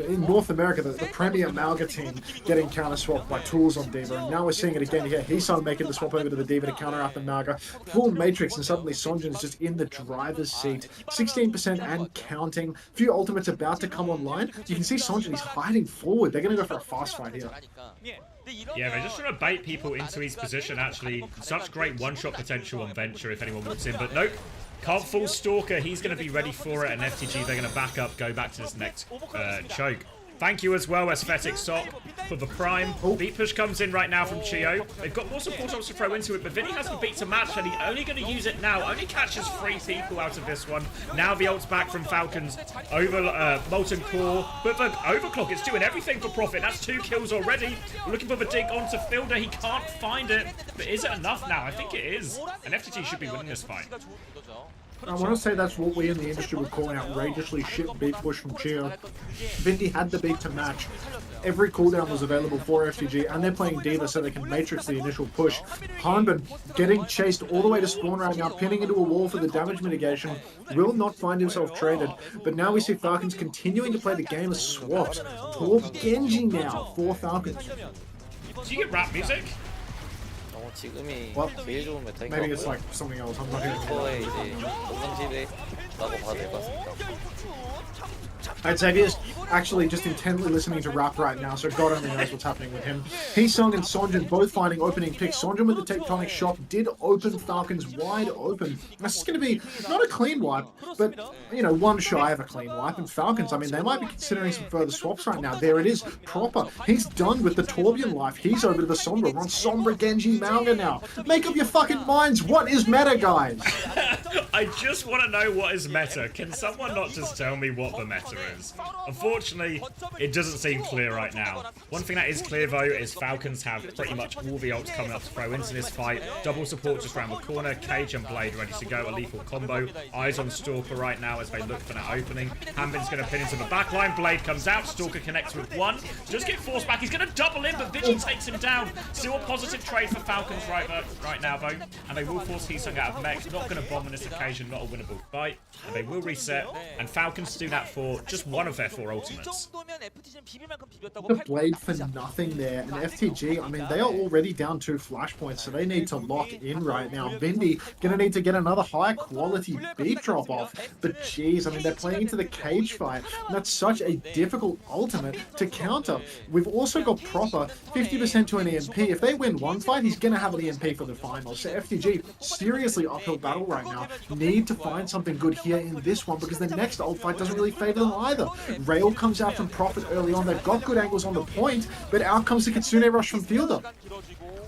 In North America, the premier Mauga team getting counter-swapped by tools on D.Va, and now we're seeing it again here. Heesung making the swap over to the D.Va to counter out the Mauga. Full Matrix, and suddenly Sonjin's just in the driver's seat. 16% and counting. Few ultimates about to come online. You can see see Sonjin, he's hiding forward. They're going to go for a fast fight here. Yeah, they're just trying to bait people into his position, actually. Such great one-shot potential on Venture if anyone walks in, but nope. Can't fool Stalker. He's going to be ready for it, and FTG, they're going to back up, go back to this next choke. Thank you as well, Aesthetic Sock, for the prime. Beat push comes in right now from Chio. They've got more support ults to throw into it, but Vinny has the beat to match, and he's only going to use it now. Only catches 3 people out of this one. Now the ult's back from Falcons over Molten Core. But the Overclock is doing everything for Profit. That's 2 kills already. Looking for the dig onto Fielder. He can't find it. But is it enough now? I think it is. And FTG should be winning this fight. I want to say that's what we in the industry would call an outrageously shit beat push from Chio. Vindy had the beat to match. Every cooldown was available for FTG, and they're playing D.Va so they can matrix the initial push. Hanbin getting chased all the way to spawn right now, pinning into a wall for the damage mitigation, will not find himself traded. But now we see Falcons continuing to play the game as swaps. Torb Genji now for Falcons. Do you get rap music? Well, maybe it's like something else. I'm not hearing Xavier's actually just intently listening to rap right now, so God only knows what's happening with him. Heesung and Sonjin both finding opening picks. Sonjin with the Tectonic Shock did open Falcons wide open. This is going to be not a clean wipe, but, you know, one shy of a clean wipe. And Falcons, I mean, they might be considering some further swaps right now. There it is, Proper. He's done with the Torbian life. He's over to the Sombra. We're on Sombra Genji Manga now. Make up your fucking minds. What is meta, guys? I just want to know what is meta. Can someone not just tell me what the meta is? Unfortunately, it doesn't seem clear right now. One thing that is clear, though, is Falcons have pretty much all the ults coming up to throw into this fight. Double support just around the corner. Cage and Blade ready to go. A lethal combo. Eyes on Stalker right now as they look for that opening. Hanbin's going to pin into the backline. Blade comes out. Stalker connects with 1. Just get forced back. He's going to double in, but Vigil takes him down. Still a positive trade for Falcons right now, though. And they will force Heesung out of mech. Not going to bomb on this occasion. Not a winnable fight. And they will reset. And Falcons do that for just one of their 4 ultimates. The Blade for nothing there. And FTG, I mean, they are already down 2 flashpoints, so they need to lock in right now. Vindy going to need to get another high-quality beat drop-off. But jeez, I mean, they're playing into the cage fight. And that's such a difficult ultimate to counter. We've also got Proper, 50% to an EMP. If they win one fight, he's going to have an EMP for the finals. So FTG, seriously uphill battle right now. Need to find something good here in this one, because the next ult fight doesn't really favor them either. Rail comes out from Profit early on. They've got good angles on the point, but out comes the Kitsune Rush from Fielder.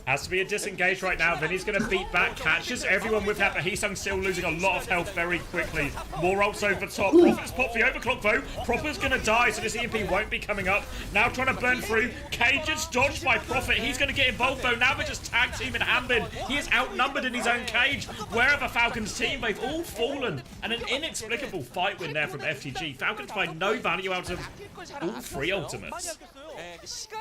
Has to be a disengage right now. Then he's going to beat back, catches everyone with that, but Heesung still losing a lot of health very quickly. More ults over top. Profit's popped the overclock though. Proper's going to die, so this EMP won't be coming up. Now trying to burn through. Cage is dodged by Profit. He's going to get involved though. Now they're just tag teaming Hanbin. He is outnumbered in his own cage. Wherever Falcons team, they've all fallen. And an inexplicable fight win there from FTG. Falcons find no value out of all 3 ultimates.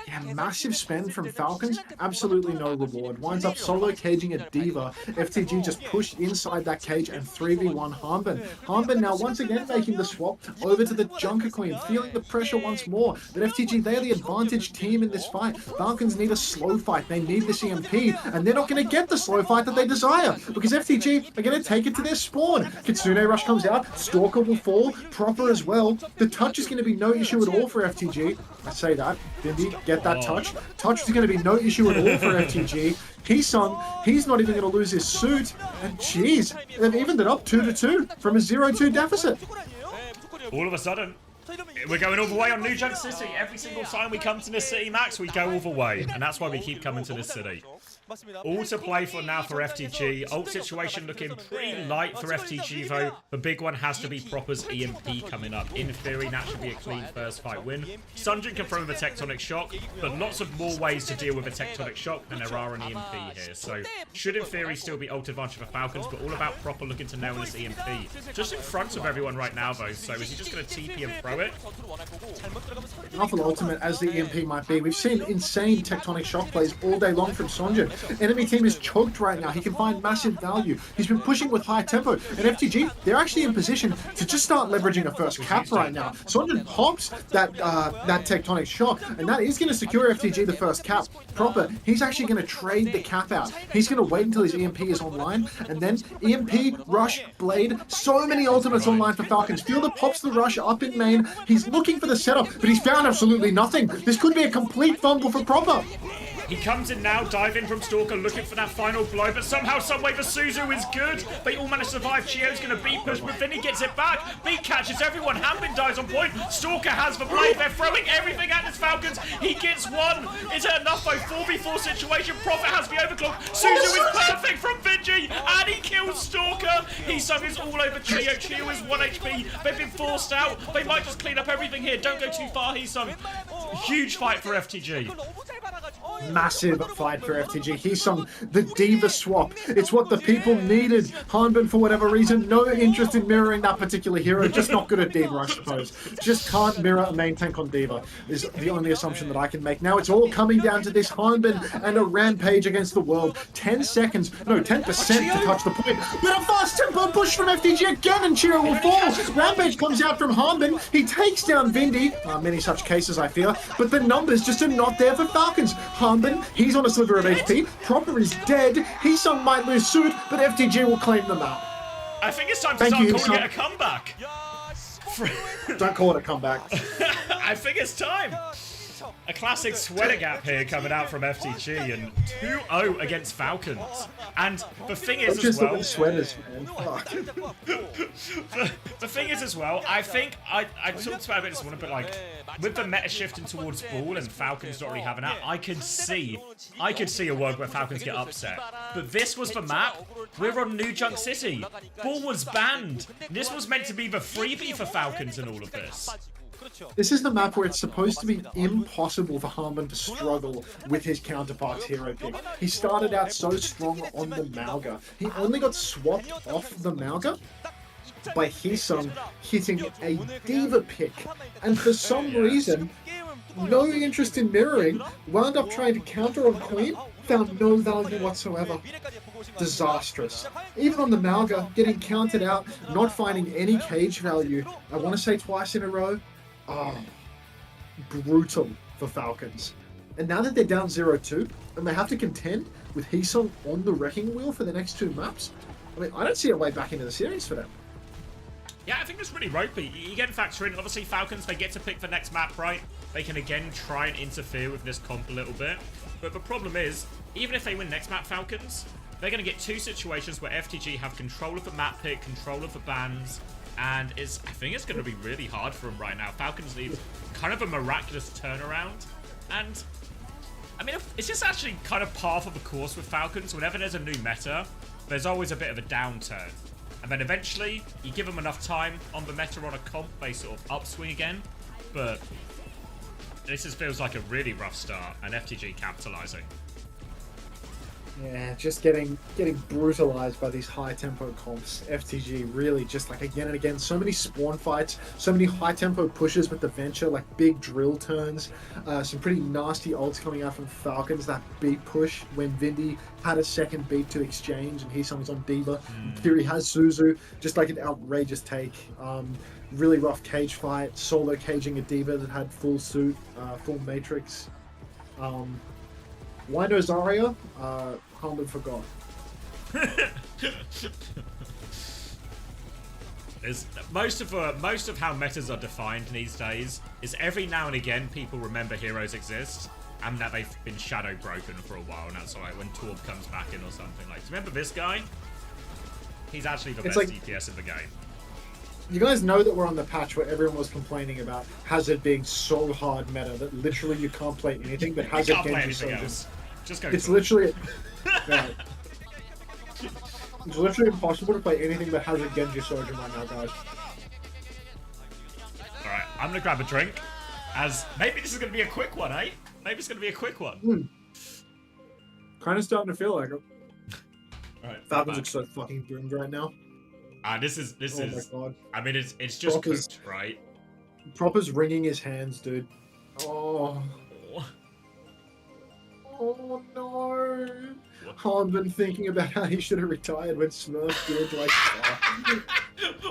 Yeah, massive spend from Falcons, absolutely no reward. Winds up solo caging a D.Va. FTG just pushed inside that cage and 3v1 Hanbin. Hanbin now once again making the swap over to the Junker Queen, feeling the pressure once more. But FTG, they're the advantage team in this fight. Falcons need a slow fight. They need this EMP, and they're not going to get the slow fight that they desire, because FTG are going to take it to their spawn. Kitsune Rush comes out, Stalker will fall, Proper as well. The touch is going to be no issue at all for FTG. I say that. Vindy, get that touch. Touch is going to be no issue at all for FTG. Heesung, he's not even going to lose his suit. And jeez, they've evened it up 2-2 from a 0-2 deficit. All of a sudden, we're going all the way on New Junk City. Every single time we come to this city, Max, we go all the way. And that's why we keep coming to this city. All to play for now for FTG. Ult situation looking pretty light for FTG though. The big one has to be Proper's EMP coming up. In theory, that should be a clean first fight win. Sunjin confirmed with a Tectonic Shock, but lots of more ways to deal with a Tectonic Shock than there are an EMP here. So should in theory still be ult advantage for Falcons, but all about Proper looking to nail this EMP. Just in front of everyone right now though, so is he just going to TP and throw it? Awful ultimate as the EMP might be. We've seen insane Tectonic Shock plays all day long from Sonjin. enemy team is choked right now. He can find massive value. He's been pushing with high tempo. And FTG, they're actually in position to just start leveraging a first cap right now. Sonjin pops that tectonic shock, and that is going to secure FTG the first cap proper. He's actually going to trade the cap out. He's going to wait until his EMP is online, and then EMP, Rush, Blade, so many ultimates online for Falcons. Fielder pops the Rush up in main. He's looking for the setup, but he's found absolutely nothing. This could be a complete fumble for Proper. He comes in now, diving from Stalker, looking for that final blow, but somehow, someway, the Suzu is good. They all manage to survive. Chio's going to beat push, but then he gets it back. Beat catches everyone. Hanbin dies on point. Stalker has the blade. They're throwing everything at his Falcons. He gets one. Is it enough, though? 4v4 situation. Prophet has the overclock. Suzu is perfect from Vinci, and he kills Stalker. Heesung is all over Chio. Chio is 1 HP. They've been forced out. They might just clean up everything here. Don't go too far, Heesung. Huge fight for FTG. Massive fight for FTG. Heesung, the diva swap. It's what the people needed. Hanbin, for whatever reason, no interest in mirroring that particular hero. Just not good at diva, I suppose. Just can't mirror a main tank on diva is the only assumption that I can make. Now it's all coming down to this Hanbin and a rampage against the world. 10 seconds, no, 10% to touch the point. But a fast tempo push from FTG again, and Chiro will fall. Rampage comes out from Hanbin. He takes down Vindy. Many such cases, I fear. But the numbers just are not there for Falcons. Hanbin, he's on a sliver of HP. Proper is dead. Heesung might lose suit, but FTG will claim them out. I think it's time to start calling it a comeback. Don't call it a comeback. I think it's time. A classic sweater gap here coming out from FTG, and 2-0 against Falcons. And the thing is as well, sweaters, man. the thing is as well, I think I talked about it this morning, but like with the meta shifting towards ball and Falcons not really having that, I could see a world where Falcons get upset. But this was the map. We're on New Junk City. Ball was banned. This was meant to be the freebie for Falcons in all of this. This is the map where it's supposed to be impossible for Hanbin to struggle with his counterpart's hero pick. He started out so strong on the Mauga. He only got swapped off the Mauga by Heesung hitting a diva pick. And for some reason, no interest in mirroring, wound up trying to counter on Queen, found no value whatsoever. Disastrous. Even on the Mauga, getting counted out, not finding any cage value. I want to say twice in a row. Oh, brutal for Falcons. And now that they're down 0-2, and they have to contend with Heesung on the wrecking wheel for the next two maps, I mean, I don't see a way back into the series for them. Yeah, I think it's really ropey. You get to factor in, obviously, Falcons, they get to pick the next map, right? They can again try and interfere with this comp a little bit. But the problem is, even if they win next map, Falcons, they're going to get two situations where FTG have control of the map pick, control of the bans, and I think it's going to be really hard for them right now. Falcons need kind of a miraculous turnaround, and I mean, it's just actually kind of par for the course with Falcons. Whenever there's a new meta, there's always a bit of a downturn, and then eventually you give them enough time on the meta on a comp, they sort of upswing again. But this just feels like a really rough start, and FTG capitalizing. Yeah, just getting brutalized by these high tempo comps. FTG really just like again and again, so many spawn fights, so many high tempo pushes with the Venture, like big drill turns, some pretty nasty ults coming out from Falcons. That beat push when Vindy had a second beat to exchange and Heesung is on Diva. Kiri has Suzu, just like an outrageous take. Really rough cage fight, solo caging a Diva that had full suit, full matrix. Why no Zarya? Hanbin forgot. Most of how metas are defined these days is every now and again people remember heroes exist and that they've been shadow broken for a while, and that's why when Torb comes back in or something, like, remember this guy? He's actually the best DPS in the game. You guys know that we're on the patch where everyone was complaining about Hazard being so hard meta that literally you can't play anything but Hazard Genji Sojourn. Just go. It's literally it's literally impossible to play anything but Hazard Genji Sojourn right now, guys. Alright, I'm gonna grab a drink. As maybe this is gonna be a quick one, eh? Maybe it's gonna be a quick one. Kind of starting to feel like it. Alright. Falcons are so fucking brimmed right now. This is. Oh my god. I mean, it's just Proper's, cooked, right? Proper's wringing his hands, dude. Oh. Oh no! Oh, I've been thinking about how he should have retired when Smurf did. Like,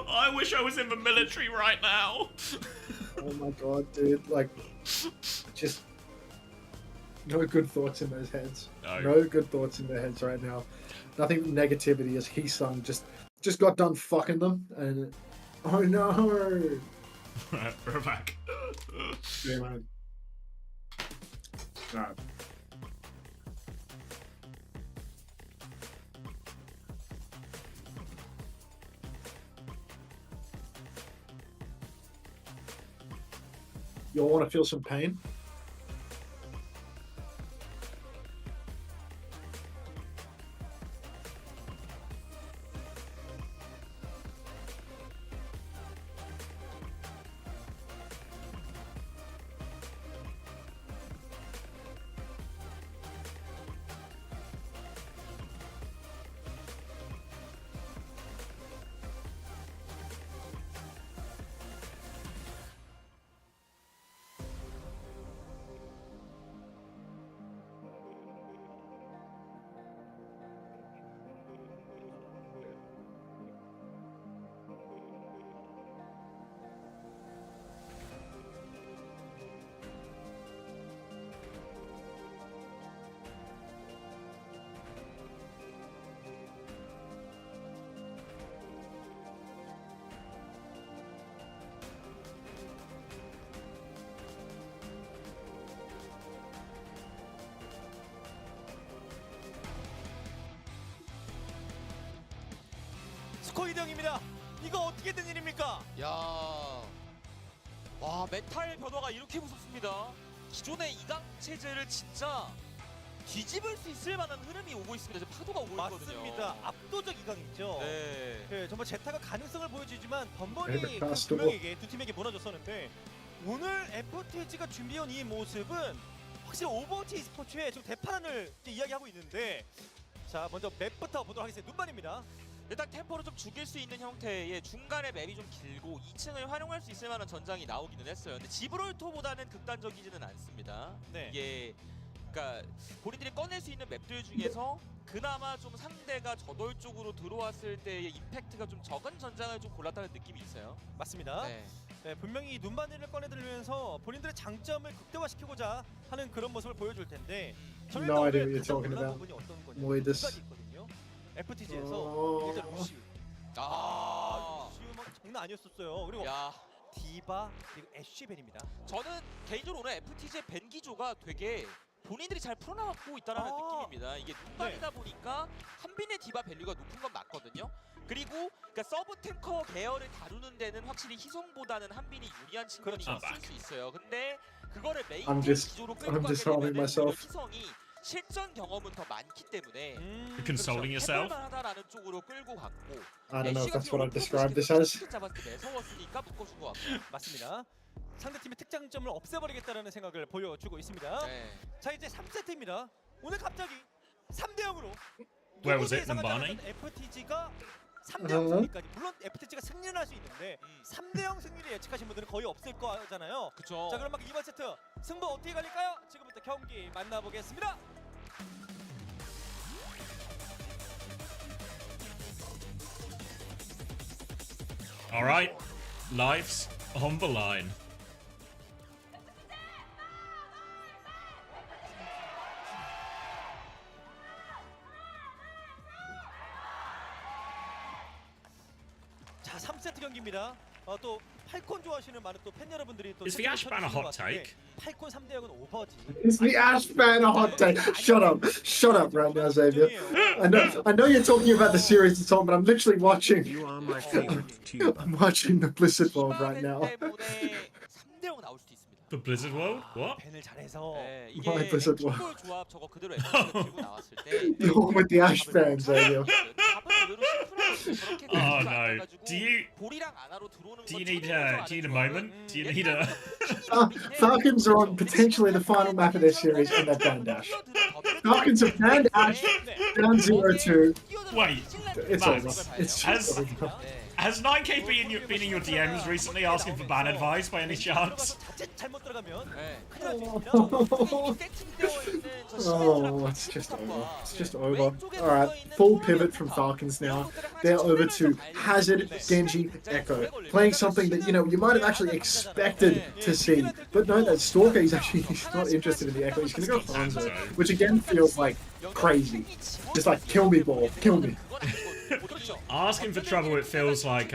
I wish I was in the military right now. oh my god, dude! Like, just no good thoughts in those heads. No good thoughts in their heads right now. Nothing but negativity as Heesung just got done fucking them, and oh no! We're back. Yeah, man. No. You all want to feel some pain? 스코어 2대0입니다. 이거 어떻게 된 일입니까? 야, 와 메탈 변화가 이렇게 무섭습니다. 기존의 이강 체제를 진짜 뒤집을 수 있을 만한 흐름이 오고 있습니다. 지금 파도가 오고 있거든요. 맞습니다. 압도적 이강이죠. 네. 네, 정말 제타가 가능성을 보여주지만 번번이 네, 두 명에게 두 팀에게 무너졌었는데 오늘 FTG가 준비해온 이 모습은 확실히 오버워치 e스포츠의 좀 대파란을 이야기하고 있는데 자 먼저 맵부터 보도록 하겠습니다. 눈반입니다. 일단 템포를 좀 죽일 수 있는 형태의 중간에 맵이 좀 길고 2층을 활용할 수 있을 만한 전장이 나오기는 했어요. 근데 지브롤터보다는 극단적이지는 않습니다. 네. 이게 그러니까 본인들이 꺼낼 수 있는 맵들 중에서 그나마 좀 상대가 저돌적으로 들어왔을 때의 임팩트가 좀 적은 전장을 좀 골랐다는 느낌이 있어요. 맞습니다. 네. 네, 분명히 이 눈바늘을 꺼내들면서 본인들의 장점을 극대화시키고자 하는 그런 모습을 보여줄 텐데 저희가 No idea 오늘 what you're 가장 talking 놀란 about. 부분이 어떤 거냐 뭐 두 this? 가지 있거든요. FTG에서 어... 일단 루시우 루시우 막 장난 아니었었어요. 그리고 야, 디바 그리고 애쉬벨입니다. 저는 개인적으로 오늘 FTG의 벤 기조가 되게 본인들이 잘 풀어나가고 있다는 느낌입니다. 이게 눈발이다 보니까 한빈의 디바 밸류가 높은 건 맞거든요. 그리고 그러니까 서브 탱커 계열을 다루는 데는 확실히 희성보다는 한빈이 유리한 측면이 그렇죠. 있을 수 있어요. 근데 그거를 메인 I'm just- 기조로 I'm 끌고 가게 just harming 되면 myself. 희성이 실전 경험은 더 많기 때문에 You're consoling yourself. 해볼만하다라는 쪽으로 끌고 갔고 I don't know if 애쉬 that's what I'd 같은 describe 경우는 this as. 스킬 잡았을 때 매서웠으니까 묶어준 것 같고. 맞습니다. 상대팀의 특장점을 없애버리겠다는 생각을 보여주고 있습니다. 네. 자 이제 3세트입니다. 오늘 갑자기 3대0으로 Where was it, Mbani? FTG가 3대0 승리까지 물론 FTG가 승리를 할 수 있는데 3대0 승리를 예측하신 분들은 거의 없을 거잖아요. 그쵸. 자 그럼 막 이번 세트 승부 어떻게 갈릴까요? 지금부터 경기 만나보겠습니다. All right, life's on the line. 자 3세트 경기입니다. 또 팔콘 좋아하시는 많은 또 팬 여러분들이 또 Is the Ash ban a hot take? 팔콘 3대0은 오버지. Is the Ash ban a hot take? Shut up right now, Xavier. I know you're talking about the series at all, but I'm literally watching. You are my favorite tuber. I'm watching the Blizzard World right now. 때문에 3대0 나올 수도 있습니다. The Blizzard World? What? 팬을 잘해서 네, 이게 My Blizzard World. 킥볼 조합 저거 그대로 FTG가 들고 나왔을 때 You're with the Ash fans, Xavier. 답은 의외로 심플하거든요. 그렇게 Oh 되지도 no. 않아가지고 Do you 볼이랑 안으로 들어오는 do you 건 need 천연에서 do you need a 아는 moment? 거는 Do you need a? Falcons are on potentially the final map of their series in their banned Ash. Falcons have banned Ash down 0-2. Wait, It's Max, over. It's has- just over. 네. Has 9K been in your DMs recently asking for ban advice by any chance? 자칫 잘못 잘못 들어가면 네. 큰일 날 수 있습니다. 세팅되어 있는 저 Oh, it's just over. It's just over. Alright, full pivot from Falcons now. They're over to Hazard, Genji, Echo. Playing something that, you know, you might have actually expected to see. But no, that Stalker, he's not interested in the Echo. He's going to go Hanzo, which again feels like crazy. Just like, kill me, ball. Kill me. Asking for trouble, it feels like,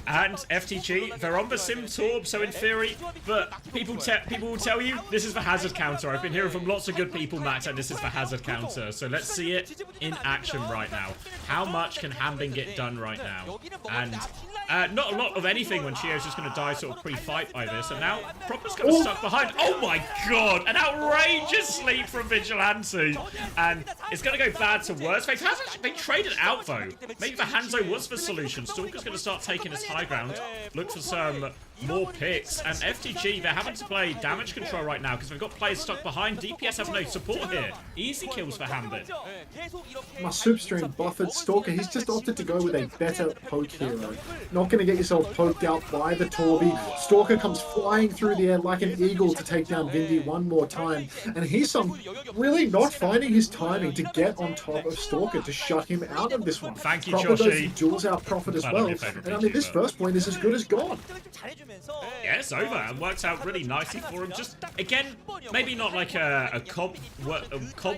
and FTG, they're on the Sim Torb, so in theory, but people will tell you this is the Hazard counter. I've been hearing from lots of good people, Max, and this is the Hazard counter. So let's see it in action right now. How much can Hambin get done right now? And not a lot of anything when Chio's just going to die sort of pre-fight by this. And now Proper's going to stuck behind. Oh my god! An outrageous sleep from Vigilante. And it's going to go bad to worse. They traded out though. Maybe the Hanzo was the solution. Stalker's going to start taking his high ground. Look for some more picks. And FTG, they're having to play damage control right now because they've got players stuck behind. DPS have no support here. Easy kills for Hambin. My soup stream buffered Stalker. He's just opted to go with a better poke hero. Not going to get yourself poked out by the Torby. Stalker comes flying through the air like an eagle to take down Vindy one more time. And he's really not finding his timing to get on top of Stalker to shut him out of this one. Thank you, Prophet Joshi. duels out Prophet as well. And I mean, this first point is as good as gone. Yeah, it's over and works out really nicely for him. Just, again, maybe not like a cob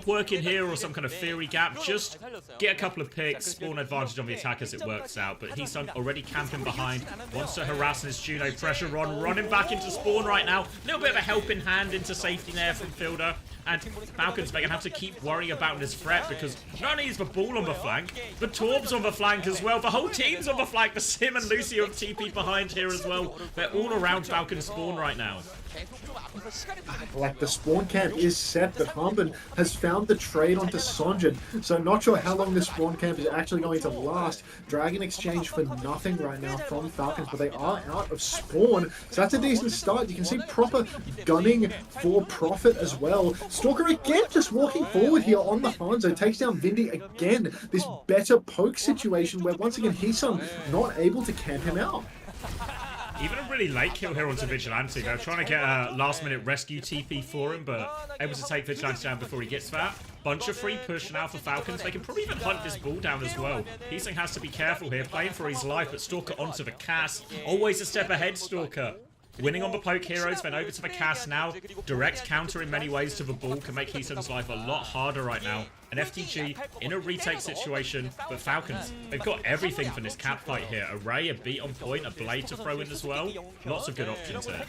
work in here or some kind of theory gap. Just get a couple of picks, spawn advantage on the attack as it works out. But he's already camping behind, wants to harass his Juno, pressure on, running back into spawn right now. A little bit of a helping hand into safety there from Fielder. And Falcons, they're going to have to keep worrying about his threat because not only is the ball on the flank, the Torb's on the flank as well. The whole team's on the flank. The Sim and Lucio have TP behind here as well. They're all around Falcon spawn right now. Like, the spawn camp is set, but Hambin has found the trade onto Sonjin. So not sure how long this spawn camp is actually going to last. Dragon exchange for nothing right now from Falcons, but they are out of spawn. So that's a decent start. You can see Proper gunning for Profit as well. Stalker again just walking forward here on the Hanzo. Takes down Vindy again. This better poke situation where once again Heesung not able to camp him out. Even a really late kill here onto Vigilante. They're trying to get a last-minute rescue TP for him, but able to take Vigilante down before he gets that. Bunch of free push now for Falcons. They can probably even hunt this ball down as well. Heesung has to be careful here, playing for his life, but Stalker onto the cast. Always a step ahead, Stalker. Winning on the poke heroes, then over to the cast now. Direct counter in many ways to the ball can make Heesung's life a lot harder right now. An FTG in a retake situation, but Falcons, they've got everything for this cap fight here. A Ray, a beat on point, a blade to throw in as well. Lots of good options here.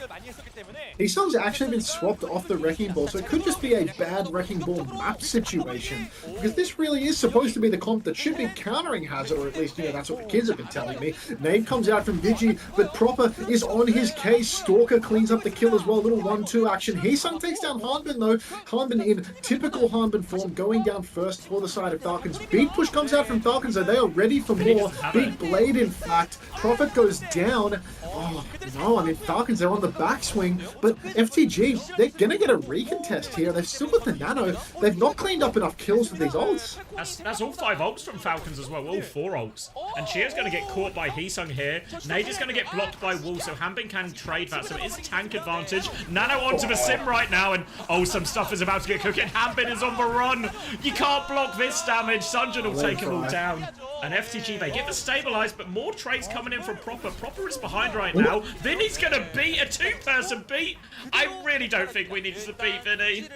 Heesung's actually been swapped off the Wrecking Ball, so it could just be a bad Wrecking Ball map situation. Because this really is supposed to be the comp that should be countering Hazard, or at least, you know, that's what the kids have been telling me. Nade comes out from Vigi, but Proper is on his case. Stalker cleans up the kill as well. Little 1-2 action. Heesung takes down Hanbin though. Hanbin in typical Hanbin form, going down first for the side of Falcons. Big push comes out from Falcons, so they are ready for more. Big blade, in fact. Prophet goes down. Oh, no, I mean, Falcons, they're on the backswing, but FTG, they're going to get a recontest here. They've still got the nano. They've not cleaned up enough kills for these ults. That's all 5 ults from Falcons as well, all 4 ults. And Chia's going to get caught by Heesung here. Nade is going to get blocked by Wall, so Hambin can trade that, so it is tank advantage. Nano onto the Sim right now, and oh, some stuff is about to get cooking. Hambin is on the run. You can't block this damage. Sunjin will take them all down. And FTG, they get the stabilize, but more trades coming in from Proper. Proper is behind right now. Vinny's going to beat a 2-person beat. I really don't think we needed to beat Vinny.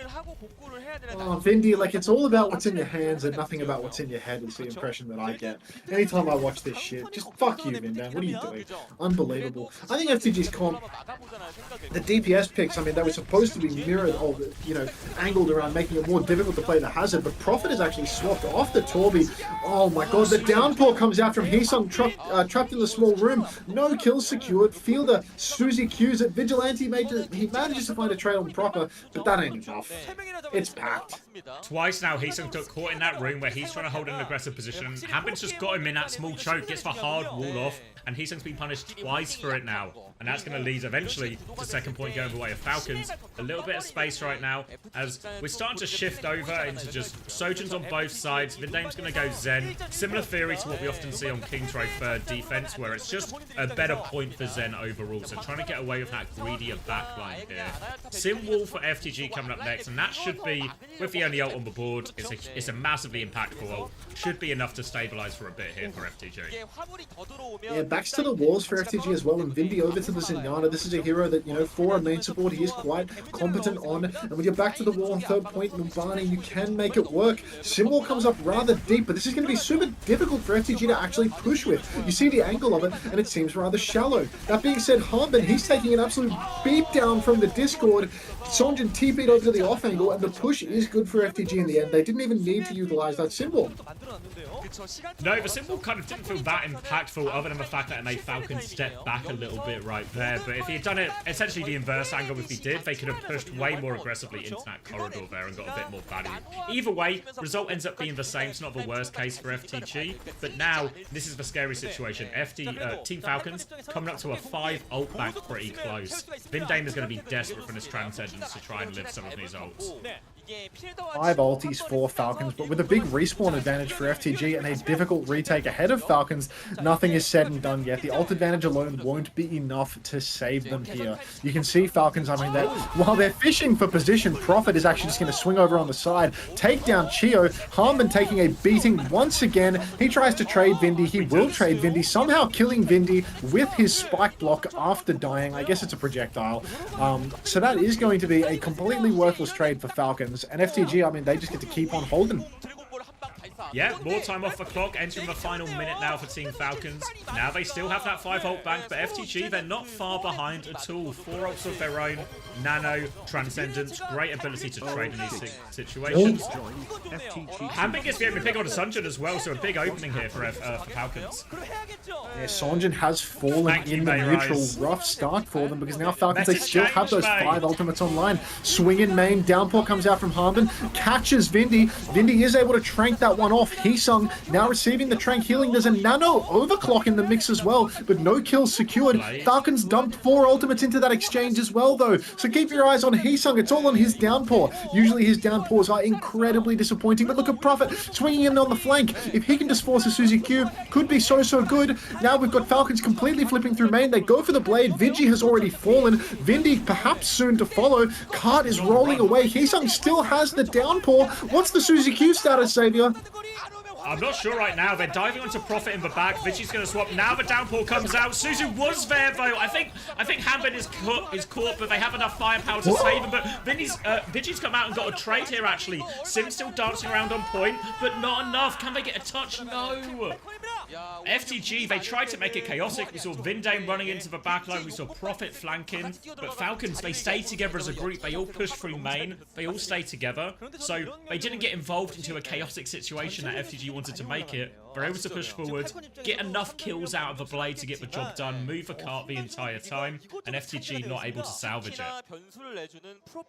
Oh, Vindy, like, it's all about what's in your hands and nothing about what's in your head is the impression that I get. Anytime I watch this shit, just fuck you, Vindan. What are you doing? Unbelievable. I think FTG's comp, the DPS picks, I mean, they were supposed to be mirrored, or, you know, angled around, making it more difficult to play the Hazard, but Prophet is actually swapped off the Torby. Oh my god, the downpour comes out from Heesung, trapped in the small room. No kills secured. Fielder, Susie Q's it. Vigilante, he manages to find a trail on Proper, but that ain't enough. It's packed. Twice now, Heesung got caught in that room where he's trying to hold an aggressive position. Hambin's just got him in that small choke, gets the hard wall off, and Heesung's been punished twice for it now. And that's going to lead eventually to second point going the way of Falcons. A little bit of space right now as we're starting to shift over into just Sojin's on both sides. Vindame's going to go Zen. Similar field. theory to what we often see on King's Row third defense, where it's just a better point for Zen overall. So trying to get away with that greedier backline here. Sim Wall for FTG coming up next, and that should be, with the only ult on the board, it's a massively impactful ult. Should be enough to stabilize for a bit here for FTG. Yeah, backs to the walls for FTG as well, and Vindy over to the Zenyatta. This is a hero that, you know, for a main support, he is quite competent on. And when you're back to the wall on third point, Numbani, you can make it work. Simwall comes up rather deep, but this is going to be super difficult for FTG to actually push with. You see the angle of it, and it seems rather shallow. That being said, Harbin, he's taking an absolute beat down from the Discord. Sonjin TP'd over to the off angle, and the push is good for FTG in the end. They didn't even need to utilize that symbol. No, the symbol kind of didn't feel that impactful, other than the fact that it made Falcon step back a little bit right there. But if he had done it essentially the inverse angle, if he did, they could have pushed way more aggressively into that corridor there and got a bit more value. Either way, result ends up being the same. It's not the worst case for FTG. But now, this is the scary situation. Team Falcons coming up to a 5 ult bank pretty close. Vindame is going to be desperate for this Transcendence to try and live some of these ults. 5 ultis for Falcons, but with a big respawn advantage for FTG and a difficult retake ahead of Falcons, nothing is said and done yet. The ult advantage alone won't be enough to save them here. You can see Falcons, I mean, that while they're fishing for position, Prophet is actually just going to swing over on the side, take down Chio. Harmon taking a beating once again. He tries to trade Vindy. He will trade Vindy, somehow killing Vindy with his spike block after dying. I guess it's a projectile. So that is going to be a completely worthless trade for Falcons. And FTG, I mean, they just get to keep on holding. Yeah, more time off the clock, entering the final minute now for Team Falcons. Now they still have that 5 ult bank, but FTG, they're not far behind at all. 4 ults of their own, Nano, Transcendence, great ability to trade in these situations. Hanbin gets the opening pick on Sunjin as well, so a big opening here for Falcons. Yeah, Sonjin has fallen in the neutral. Rough start for them, because now Falcons, they still have those 5 ultimates online. Swing in main, downpour comes out from Harbin, catches Vindy. Vindy is able to trank that one off. Heesung now receiving the trank healing. There's a nano overclock in the mix as well, but no kills secured. Falcons dumped 4 ultimates into that exchange as well, though. So keep your eyes on Heesung. It's all on his downpour. Usually his downpours are incredibly disappointing, but look at Prophet swinging in on the flank. If he can just force a Suzy Q, could be so good. Now we've got Falcons completely flipping through main. They go for the blade. Vigi has already fallen. Vindy perhaps soon to follow. Cart is rolling away. Heesung still has the downpour. What's the Suzy Q status, Xavier? I'm not sure right now. They're diving onto Prophet in the back. Vigi's going to swap. Now the downpour comes out. Suzu was there, though. I think Hanbin is caught, but they have enough firepower to save him. But Vigi's come out and got a trade here, actually. Sim's still dancing around on point, but not enough. Can they get a touch? No. FTG, they tried to make it chaotic. We saw Vindame running into the backline. We saw Prophet flanking. But Falcons, they stayed together as a group. They all pushed through main. They all stayed together. So they didn't get involved into a chaotic situation that FTG wanted to make it. They're able to push forward, get enough kills out of the blade to get the job done, move the cart the entire time, and FTG not able to salvage it.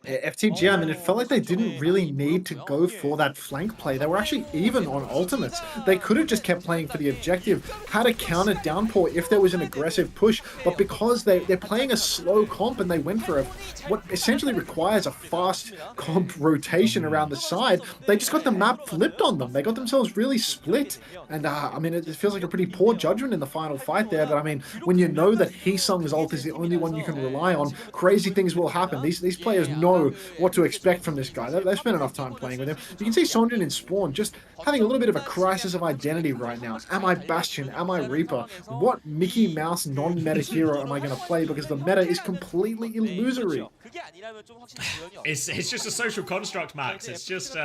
Yeah, FTG, I mean, it felt like they didn't really need to go for that flank play. They were actually even on ultimates. They could have just kept playing for the objective, had a counter downpour if there was an aggressive push, but because they're playing a slow comp and they went for what essentially requires a fast comp rotation around the side, they just got the map flipped on them. They got themselves really split. And, I mean, it feels like a pretty poor judgment in the final fight there. But, I mean, when you know that Heesung's ult is the only one you can rely on, crazy things will happen. These players know what to expect from this guy. They've spent enough time playing with him. You can see Sonjin in Spawn just having a little bit of a crisis of identity right now. Am I Bastion? Am I Reaper? What Mickey Mouse non-meta hero am I going to play? Because the meta is completely illusory. It's just a social construct, Max. It's just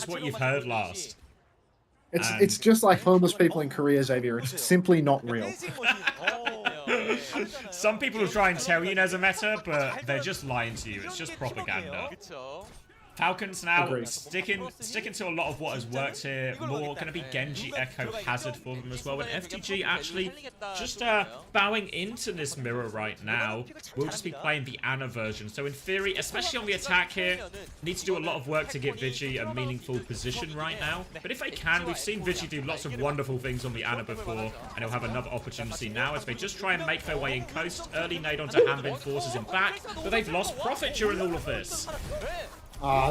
what you've heard last. It's just like homeless people in Korea, Xavier. It's simply not real. Some people will try and tell you there's a meta, but they're just lying to you. It's just propaganda. Falcons now sticking to a lot of what has worked here. More going to be Genji, Echo, Hazard for them as well. And FTG actually just bowing into this mirror right now. We'll just be playing the Ana version. So in theory, especially on the attack here, need to do a lot of work to get Vigi a meaningful position right now. But if they can, we've seen Vigi do lots of wonderful things on the Ana before, and he'll have another opportunity now as they just try and make their way in coast. Early nade onto Hanbin, forces him back, but they've lost Prophet during all of this.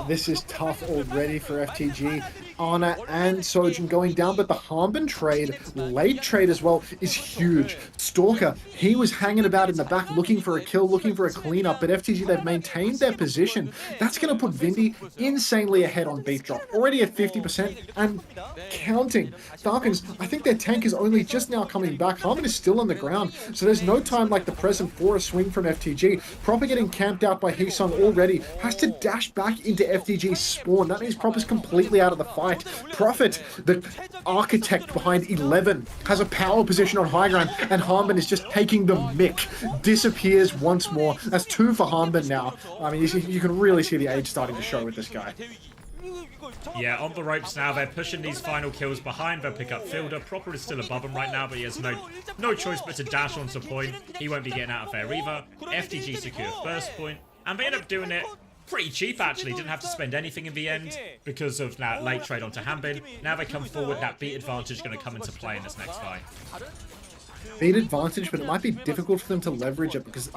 This is tough already for FTG. Ana and Sojin going down, but the Harmon trade, late trade as well, is huge. Stalker, he was hanging about in the back looking for a kill, looking for a cleanup, but FTG, they've maintained their position. That's going to put Vindy insanely ahead on beat drop, already at 50% and counting. Falcons, I think their tank is only just now coming back. Harmon is still on the ground, so there's no time like the present for a swing from FTG. Proper getting camped out by Heesung already, has to dash back into FTG's spawn. That means Proper's completely out of the fight. Prophet, the architect behind 11, has a power position on high ground, and Harmon is just taking the mick. Disappears once more. That's 2 for Harmon now. I mean, you can really see the age starting to show with this guy. Yeah, on the ropes now. They're pushing these final kills behind. They'll pick up Fielder. Proper is still above him right now, but he has no choice but to dash onto point. He won't be getting out of there either. FTG secure first point, and they end up doing it pretty cheap, actually. Didn't have to spend anything in the end because of that late trade onto Hanbin. Now they come forward. That beat advantage is going to come into play in this next fight. Beat advantage, but it might be difficult for them to leverage it because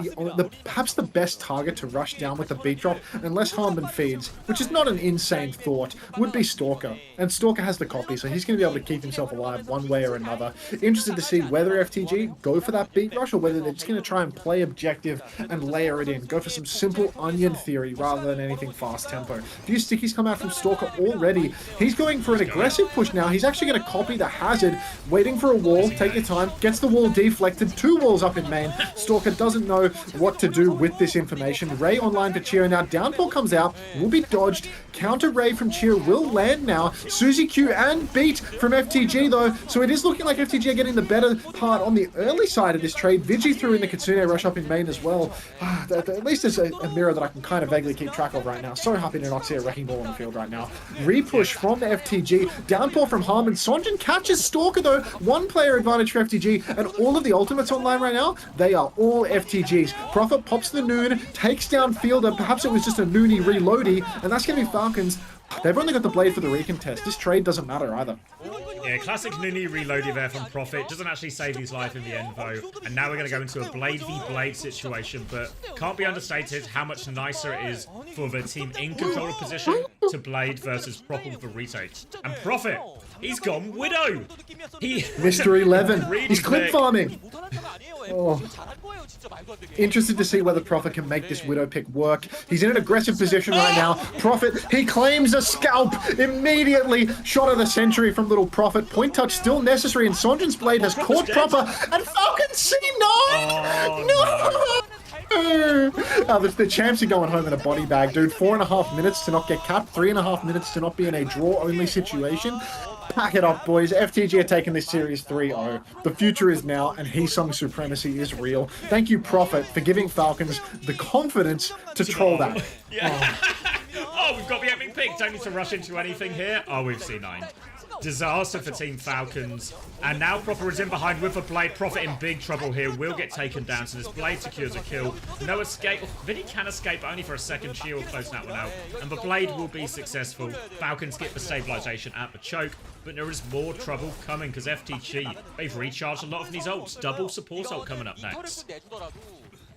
perhaps the best target to rush down with the beat drop, unless Harmon feeds, which is not an insane thought, would be Stalker. And Stalker has the copy, so he's going to be able to keep himself alive one way or another. Interested to see whether FTG go for that beat rush or whether they're just going to try and play objective and layer it in. Go for some simple onion theory rather than anything fast tempo. A few stickies come out from Stalker already. He's going for an aggressive push now. He's actually going to copy the hazard, waiting for a wall, take your time, gets the wall deflected, 2 walls up in main. Stalker doesn't know what to do with this information. Ray online for Cheer now. Downfall comes out, will be dodged. Counter Ray from Cheer will land now. Suzy Q and Beat from FTG though, so it is looking like FTG are getting the better part on the early side of this trade. Vigi threw in the Kitsune rush up in main as well. At least there's a mirror that I can kind of vaguely keep track of right now. So happy to not see a wrecking ball on the field right now. Repush from the FTG. Downpour from Harmon. Sonjin catches Stalker though. 1 player advantage for FTG, and all of the ultimates online right now, they are all FTGs. Prophet pops the Noon, takes down Fielder. Perhaps it was just a Noonie reloady, and that's going to be Falcons. They've only got the blade for the recontest. This trade doesn't matter either. Yeah, classic Noonie reloaded there from Prophet. Doesn't actually save his life in the end, though. And now we're going to go into a Blade v Blade situation, but can't be understated how much nicer it is for the team in control of position to Blade versus Prophet with the retake. And Prophet, he's gone Widow. Mr. 11, really he's clip quick. farming. Oh. Interested to see whether Prophet can make this Widow pick work. He's in an aggressive position right now. Prophet, he claims a scalp immediately. Shot of the century from Little Prophet. Point touch still necessary, and Sonjin's blade has caught Proper, and Falcon C9! Oh, no! The champs are going home in a body bag, dude. 4.5 minutes to not get capped, 3.5 minutes to not be in a draw-only situation. Pack it up, boys. FTG are taking this series 3-0. The future is now, and Heesung's supremacy is real. Thank you, Prophet, for giving Falcons the confidence to troll that. Yeah. Oh, we've got the epic pick. Don't need to rush into anything here. Oh, we've seen 9. Disaster for Team Falcons. And now Proper is in behind with a Blade. Prophet in big trouble here. Will get taken down. So this Blade secures a kill. No escape. Vinny can escape, but only for a second. Shield close that one out. And the Blade will be successful. Falcons get the stabilization at the choke. But there is more trouble coming because FTG, they've recharged a lot of these ults. Double support ult coming up next.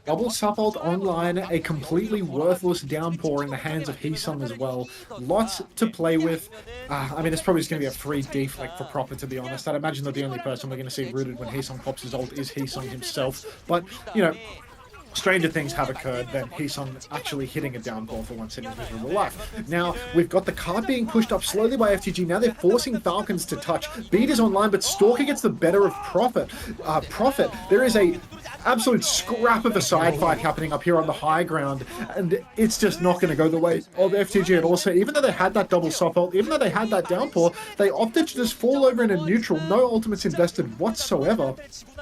Double sub-ult online, a completely worthless downpour in the hands of Heesung as well. Lots to play with. I mean, it's probably just going to be a free deflect for Proper, to be honest. I'd imagine that the only person we're going to see rooted when Heesung pops his ult is Heesung himself. But, you know, stranger things have occurred than Heesung actually hitting a downpour for once in his miserable life. Now, we've got the card being pushed up slowly by FTG. Now they're forcing Falcons to touch. Beat is online, but Stalker gets the better of Prophet. Prophet, there is a absolute scrap of a side fight happening up here on the high ground, and it's just not going to go the way of FTG at all. So even though they had that double soft ult, even though they had that downpour, they opted to just fall over in a neutral. No ultimates invested whatsoever.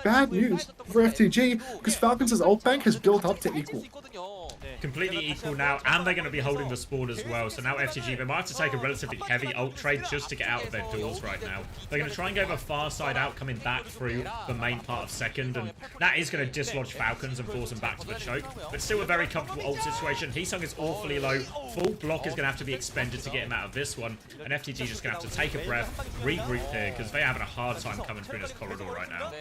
Bad news for FTG, because Falcons' ult bank has built up to equal. Completely equal now, and they're going to be holding the spawn as well. So now FTG, they might have to take a relatively heavy ult trade just to get out of their doors right now. They're going to try and go the far side out, coming back through the main part of second, and that is going to dislodge Falcons and force them back to the choke. But still a very comfortable ult situation. Heesung is awfully low. Full block is going to have to be expended to get him out of this one, and FTG just going to have to take a breath, regroup here, because they're having a hard time coming through this corridor right now.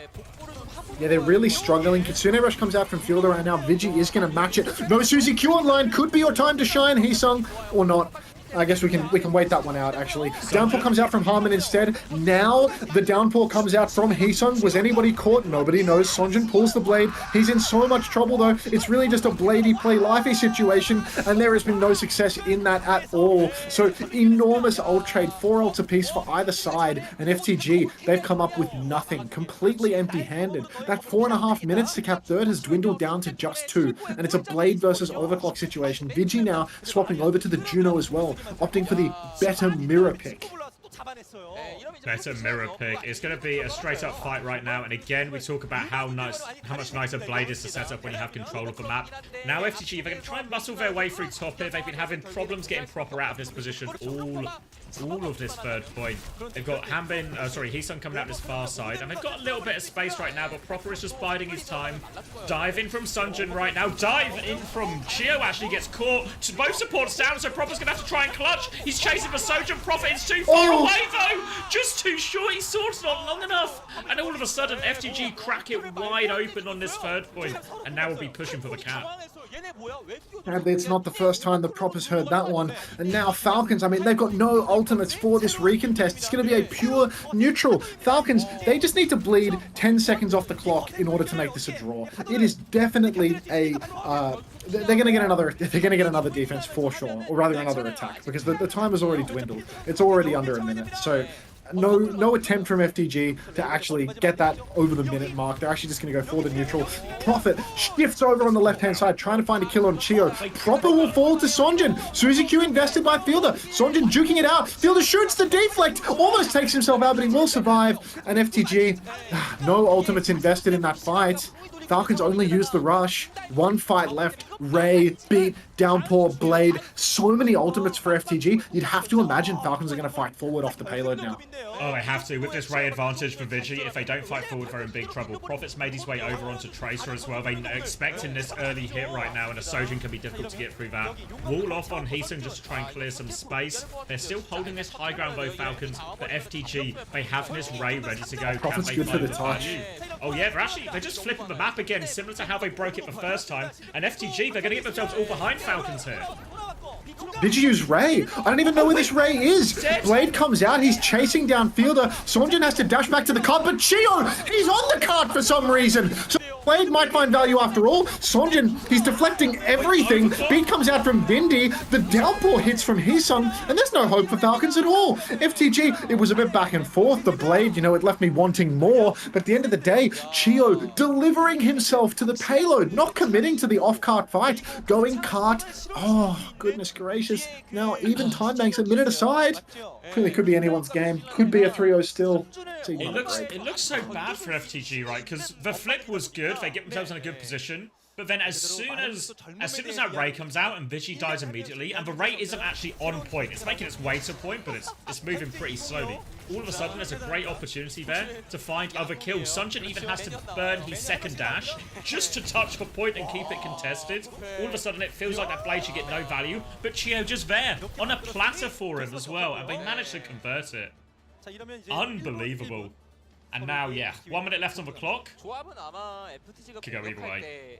Yeah, they're really struggling. Kitsune Rush comes out from Fielder right now. Vigi is going to match it. No Susie Q online could be your time to shine, Heesung, or not. I guess we can wait that one out, actually. Downpour comes out from Harmon instead. Now the downpour comes out from Heesung. Was anybody caught? Nobody knows. Sonjin pulls the blade. He's in so much trouble, though. It's really just a bladey play lifey situation, and there has been no success in that at all. So enormous ult trade, 4 ults apiece for either side, and FTG, they've come up with nothing. Completely empty-handed. That 4.5 minutes to cap third has dwindled down to just 2, and it's a blade versus overclock situation. Vigi now swapping over to the Juno as well, opting for the better mirror pick. Better mirror pick. It's going to be a straight up fight right now, and again we talk about how much nicer Blade is to set up when you have control of the map. Now FTG, they're going to try and muscle their way through top here. They've been having problems getting proper out of this position all of this third point. They've got Heesung coming out this far side, and they've got a little bit of space right now, but Proper is just biding his time. Dive in from Sunjin right now. Dive in from Chio, actually gets caught. Both supports down, so Proper's going to have to try and clutch. He's chasing for Sojin. Proper is too far away though. Just too short. His sword's not long enough. And all of a sudden, FTG crack it wide open on this third point, and now we'll be pushing for the cap. Sadly, it's not the first time the Propers heard that one. And now Falcons, I mean, they've got no ultimates for this recontest. It's going to be a pure neutral. Falcons, they just need to bleed 10 seconds off the clock in order to make this a draw. It is definitely a... they're going to get another defense for sure, or rather another attack, because the time has already dwindled. It's already under a minute, so no attempt from FTG to actually get that over the minute mark. They're actually just going to go for the neutral. Prophet shifts over on the left-hand side, trying to find a kill on Chio. Proper will fall to Sonjin. Suzy Q invested by Fielder. Sonjin juking it out. Fielder shoots the deflect. Almost takes himself out, but he will survive. And FTG, no ultimates invested in that fight. Falcons only use the rush. One fight left. Ray, Beat, Downpour, Blade. So many ultimates for FTG. You'd have to imagine Falcons are going to fight forward off the payload now. Oh, they have to. With this Ray advantage for Vigi, if they don't fight forward, they're in big trouble. Prophet's made his way over onto Tracer as well. They're expecting this early hit right now, and a Sojin can be difficult to get through that. Wall off on Heesung just to try and clear some space. They're still holding this high ground though, Falcons, but FTG, they have this Ray ready to go. Prophet's good for the touch. Oh yeah, they're just flipping the map again, similar to how they broke it the first time. And FTG, they're going to get themselves all behind Falcons here. Did you use Ray? I don't even know where this Ray is. Blade comes out. He's chasing down Fielder. Sonjin has to dash back to the cart, but Chio, he's on the cart for some reason. So Blade might find value after all. Sonjin, he's deflecting everything. Beat comes out from Bindi. The downpour hits from Heesung, and there's no hope for Falcons at all. FTG, it was a bit back and forth. The Blade, it left me wanting more. But at the end of the day, Chio delivering himself to the payload, not committing to the off-cart fight. Going cart. Oh, goodness gracious. Now, even time banks a minute aside. Clearly could be anyone's game. Could be a 3-0 still. It looks so bad for FTG, right? Because the flip was good. They get themselves in a good position. But then as soon as that Ray comes out and Vigi dies immediately, and the Ray isn't actually on point. It's making its way to point, but it's moving pretty slowly. All of a sudden, there's a great opportunity there to find other kills. Sunjin even has to burn his second dash just to touch the point and keep it contested. All of a sudden, it feels like that Blade should get no value, but Chio just there on a platter for him as well, and they managed to convert it. Unbelievable. And now, 1 minute left on the clock. Could go either way.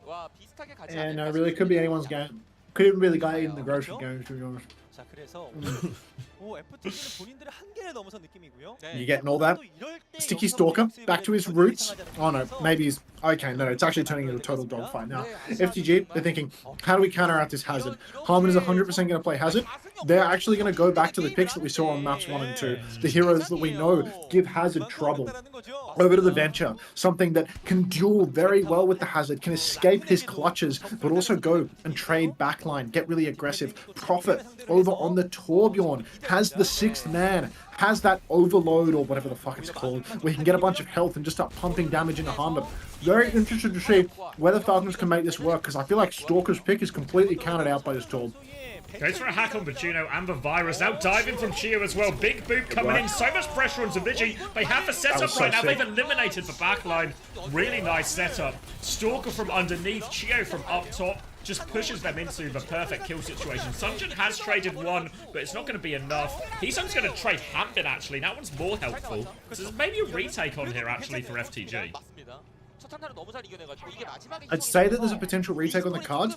Yeah, no, really could be anyone's game. Could even be the guy in the grocery game, to be honest. 자, 그래서 FTG는 본인들의 한계를 넘어선 느낌이고요. You getting all that? Sticky Stalker, back to his roots. Oh no, maybe he's... Okay, no, it's actually turning into a total dogfight now. FTG, they're thinking, how do we counteract this Hazard? Harmon is 100% going to play Hazard. They're actually going to go back to the picks that we saw on maps 1 and 2. The heroes that we know give Hazard trouble. Over to the Venture, something that can duel very well with the Hazard, can escape his clutches, but also go and trade backline, get really aggressive. Prophet over on the Torbjorn, has the 6th man, has that overload or whatever the fuck it's called, where he can get a bunch of health and just start pumping damage into Harmon. Very interested to see whether Falcons can make this work, because I feel like Stalker's pick is completely counted out by this Torb. Goes for a hack on the Juno and the Virus. Now diving from Chio as well. Big boot coming in. So much pressure onto Vigi. They have the setup right now. They've eliminated the backline. Really nice setup. Stalker from underneath. Chio from up top. Just pushes them into the perfect kill situation. Sunjin has traded one, but it's not going to be enough. Heesung's going to trade Hampton, actually. That one's more helpful. So there's maybe a retake on here, actually, for FTG. I'd say that there's a potential retake on the cards,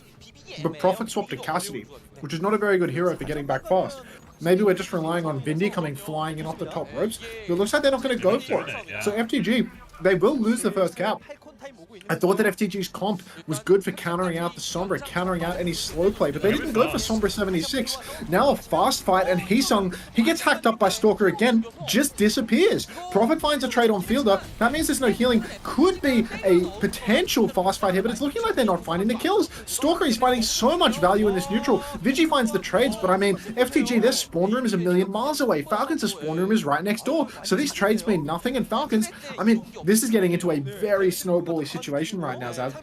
but Prophet swapped to Cassidy, which is not a very good hero for getting back fast. Maybe we're just relying on Vindy coming flying in off the top ropes, but it looks like they're not going to go for it. So FTG, they will lose the first cap. I thought that FTG's comp was good for countering out the Sombra, countering out any slow play, but they didn't go for Sombra 76. Now a fast fight, and Heesung, he gets hacked up by Stalker again, just disappears. Prophet finds a trade on Fielder. That means there's no healing. Could be a potential fast fight here, but it's looking like they're not finding the kills. Stalker is finding so much value in this neutral. Vigi finds the trades, but I mean, FTG, their spawn room is a million miles away. Falcons' spawn room is right next door. So these trades mean nothing, and Falcons, I mean, this is getting into a very snowbally situation right now, Zaz.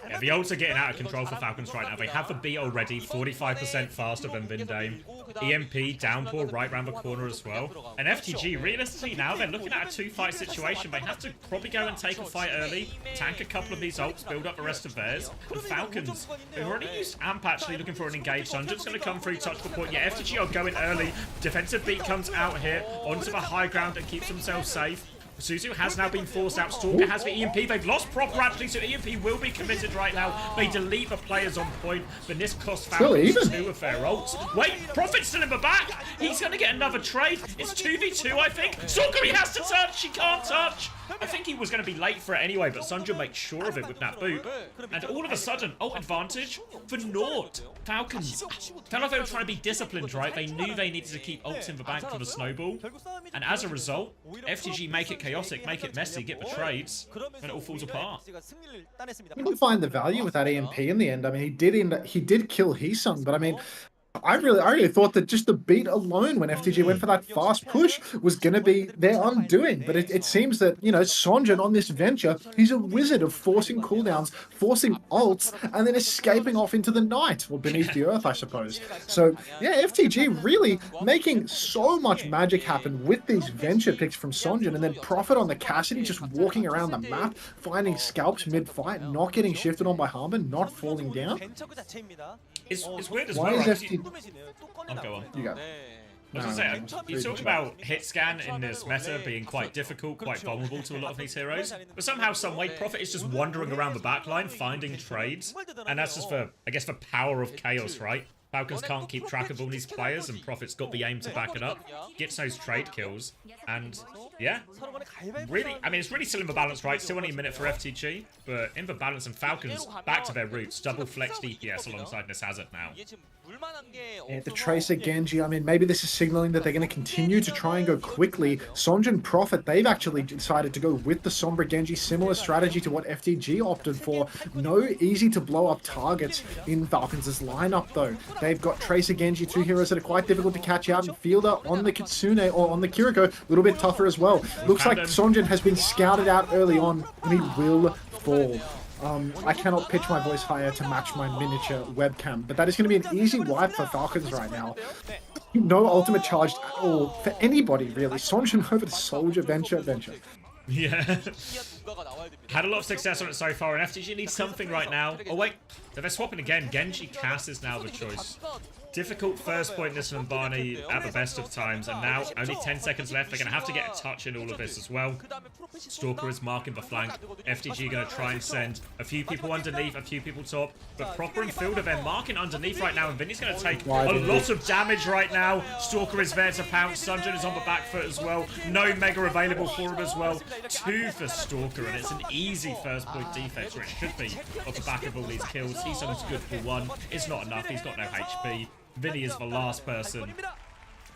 Yeah, the ults are getting out of control for Falcons right now. They have the beat already, 45% faster than Vindame. EMP, downpour right around the corner as well. And FTG, realistically now, they're looking at a two-fight situation. They have to probably go and take a fight early, tank a couple of these ults, build up the rest of theirs. And Falcons, they've already used AMP actually looking for an engaged. Sunjun's going to come through, touch the point. Yeah, FTG are going early. Defensive beat comes out here, onto the high ground and keeps themselves safe. Suzu has now been forced out. Stalker has the EMP. They've lost Proper actually, so EMP will be committed right now. They delete the players on point, but this costs Falcons 2 of their ults. Wait, Prophet's still in the back. He's going to get another trade. It's 2v2, I think. Stalker, he has to touch. He can't touch. I think he was going to be late for it anyway, but Sunjun makes sure of it with that boot. And all of a sudden, ult advantage for naught. Falcons felt like they were trying to be disciplined, right? They knew they needed to keep ults in the bank for the snowball. And as a result, FTG make it chaotic, make it messy, get the trades, and it all falls apart. You can find the value with that EMP in the end. I mean, he did kill Heesung, but I mean, I really thought that just the beat alone when FTG went for that fast push was going to be their undoing. But it seems that, you know, Sonjun on this venture, he's a wizard of forcing cooldowns, forcing ults, and then escaping off into the night, or beneath the earth, I suppose. So, yeah, FTG really making so much magic happen with these venture picks from Sonjun, and then Prophet on the Cassidy just walking around the map, finding scalps mid-fight, not getting shifted on by Harmon, not falling down. It's weird as Why well. is FTG... I'll go on. You go. I was going to say, you talk about hit scan in this meta being quite difficult, quite vulnerable to a lot of these heroes, but somehow, some way, Prophet is just wandering around the backline, finding trades, and that's just for, I guess, the power of chaos, right? Falcons can't keep track of all these players, and Prophet's got the aim to back it up, gets those trade kills, and yeah, really, I mean, it's really still in the balance, right? Still only a minute for FTG, but in the balance, and Falcons back to their roots, double flex DPS alongside Miss Hazard now. Yeah, the Tracer Genji, I mean, maybe this is signaling that they're going to continue to try and go quickly. Sonjun Prophet, they've actually decided to go with the Sombra Genji, similar strategy to what FTG opted for. No easy to blow up targets in Falcons' lineup, though. They've got Tracer Genji, two heroes that are quite difficult to catch out, and Fielder on the Kitsune or on the Kiriko, a little bit tougher as well. Looks like Sonjun has been scouted out early on, and he will fall. I cannot pitch my voice higher to match my miniature webcam, but that is going to be an easy wipe for Falcons right now. No ultimate charged at all for anybody, really. Sonjun over to Soldier, Venture. Yeah. Had a lot of success on it so far, and FTG needs something right now. Oh wait, they're swapping again. Genji Cass is now the choice. Difficult first point this from Barney at the best of times, and now only 10 seconds left. They're going to have to get a touch in all of this as well. Stalker is marking the flank. FTG going to try and send a few people underneath, a few people top, but Proper and Fielder, they're marking underneath right now, and Vinny's going to take a lot of damage right now. Stalker is there to pounce. Sunjun is on the back foot as well. No Mega available for him as well. 2 for Stalker, and it's an easy first point defense, where it should be off the back of all these kills. He's almost good for 1. It's not enough. He's got no HP. Vinny is the last person,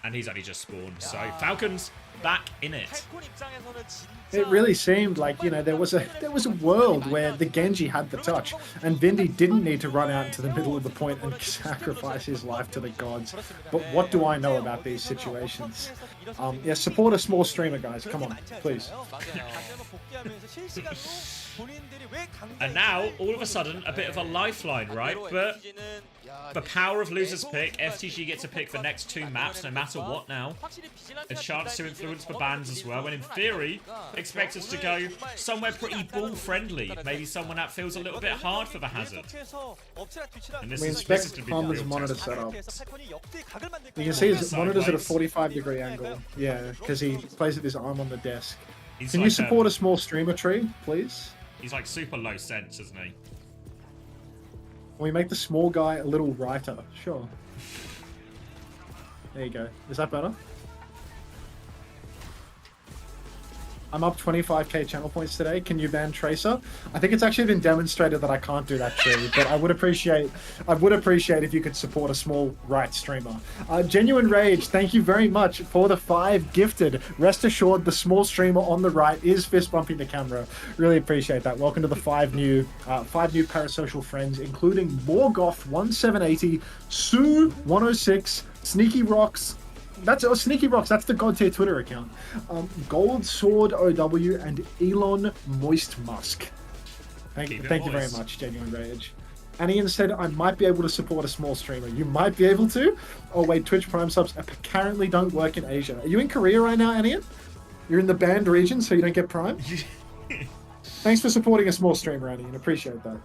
and he's only just spawned. So Falcons back in it. It really seemed like, you know, there was a world where the Genji had the touch, and Vindy didn't need to run out into the middle of the point and sacrifice his life to the gods. But what do I know about these situations? Yeah, support a small streamer, guys. Come on, please. And now, all of a sudden, a bit of a lifeline, right? But the power of loser's pick, FTG gets to pick the next 2 maps, no matter what now. A chance to influence the bans as well, and in theory, expect us to go somewhere pretty ball-friendly. Maybe someone that feels a little bit hard for the Hazard. And this is going to be the real monitor test. setup. You can see his monitor's at a 45-degree angle. Yeah, because he plays with his arm on the desk. Can you support a small streamer tree, please? He's like super low sense, isn't he? We make the small guy a little writer. Sure. There you go. Is that better? I'm up 25k channel points today. Can you ban Tracer? I think it's actually been demonstrated that I can't do that too, but I would appreciate if you could support a small right streamer. Genuine Rage, thank you very much for the 5 gifted. Rest assured, the small streamer on the right is fist bumping the camera. Really appreciate that. Welcome to the 5 new parasocial friends, including Morgoth 1780, Sue 106, Sneaky Rocks. That's Sneaky Rocks. That's the God Tier Twitter account. Gold Sword OW and Elon Moist Musk. Thank you very much, Genuine Rage. And Ian said I might be able to support a small streamer. You might be able to. Oh wait, Twitch Prime subs apparently don't work in Asia. Are you in Korea right now, Anian? You're in the banned region, so you don't get Prime. Thanks for supporting a small streamer, Anian. Appreciate that.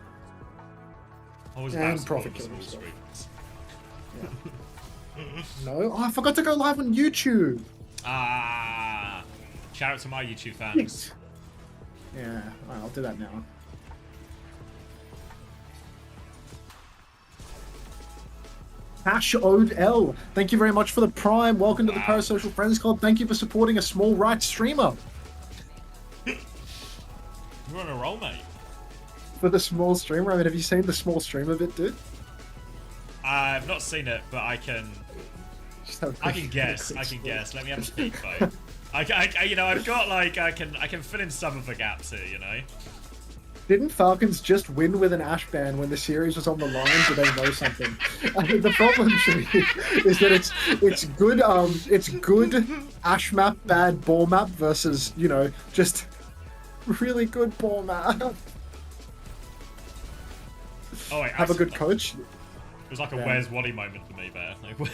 And profit killers. Yeah. No, oh, I forgot to go live on YouTube. Shout out to my YouTube fans. Yeah, I'll do that now. Hash Ode L, thank you very much for the Prime. Welcome to the Parasocial Friends Club. Thank you for supporting a small right streamer. You're on a roll, mate. For the small streamer, I mean, have you seen the small streamer bit, dude? I've not seen it, but I can guess. I can guess. Let me have a peek, though. You know, I've got like I can fill in some of the gaps here. You know. Didn't Falcons just win with an Ash ban when the series was on the line? Do they know something? I mean, the problem is that it's good Ash map, bad ball map versus, you know, just really good ball map. Oh wait, have a good coach. It was like a Where's Wally moment for me there. Like, where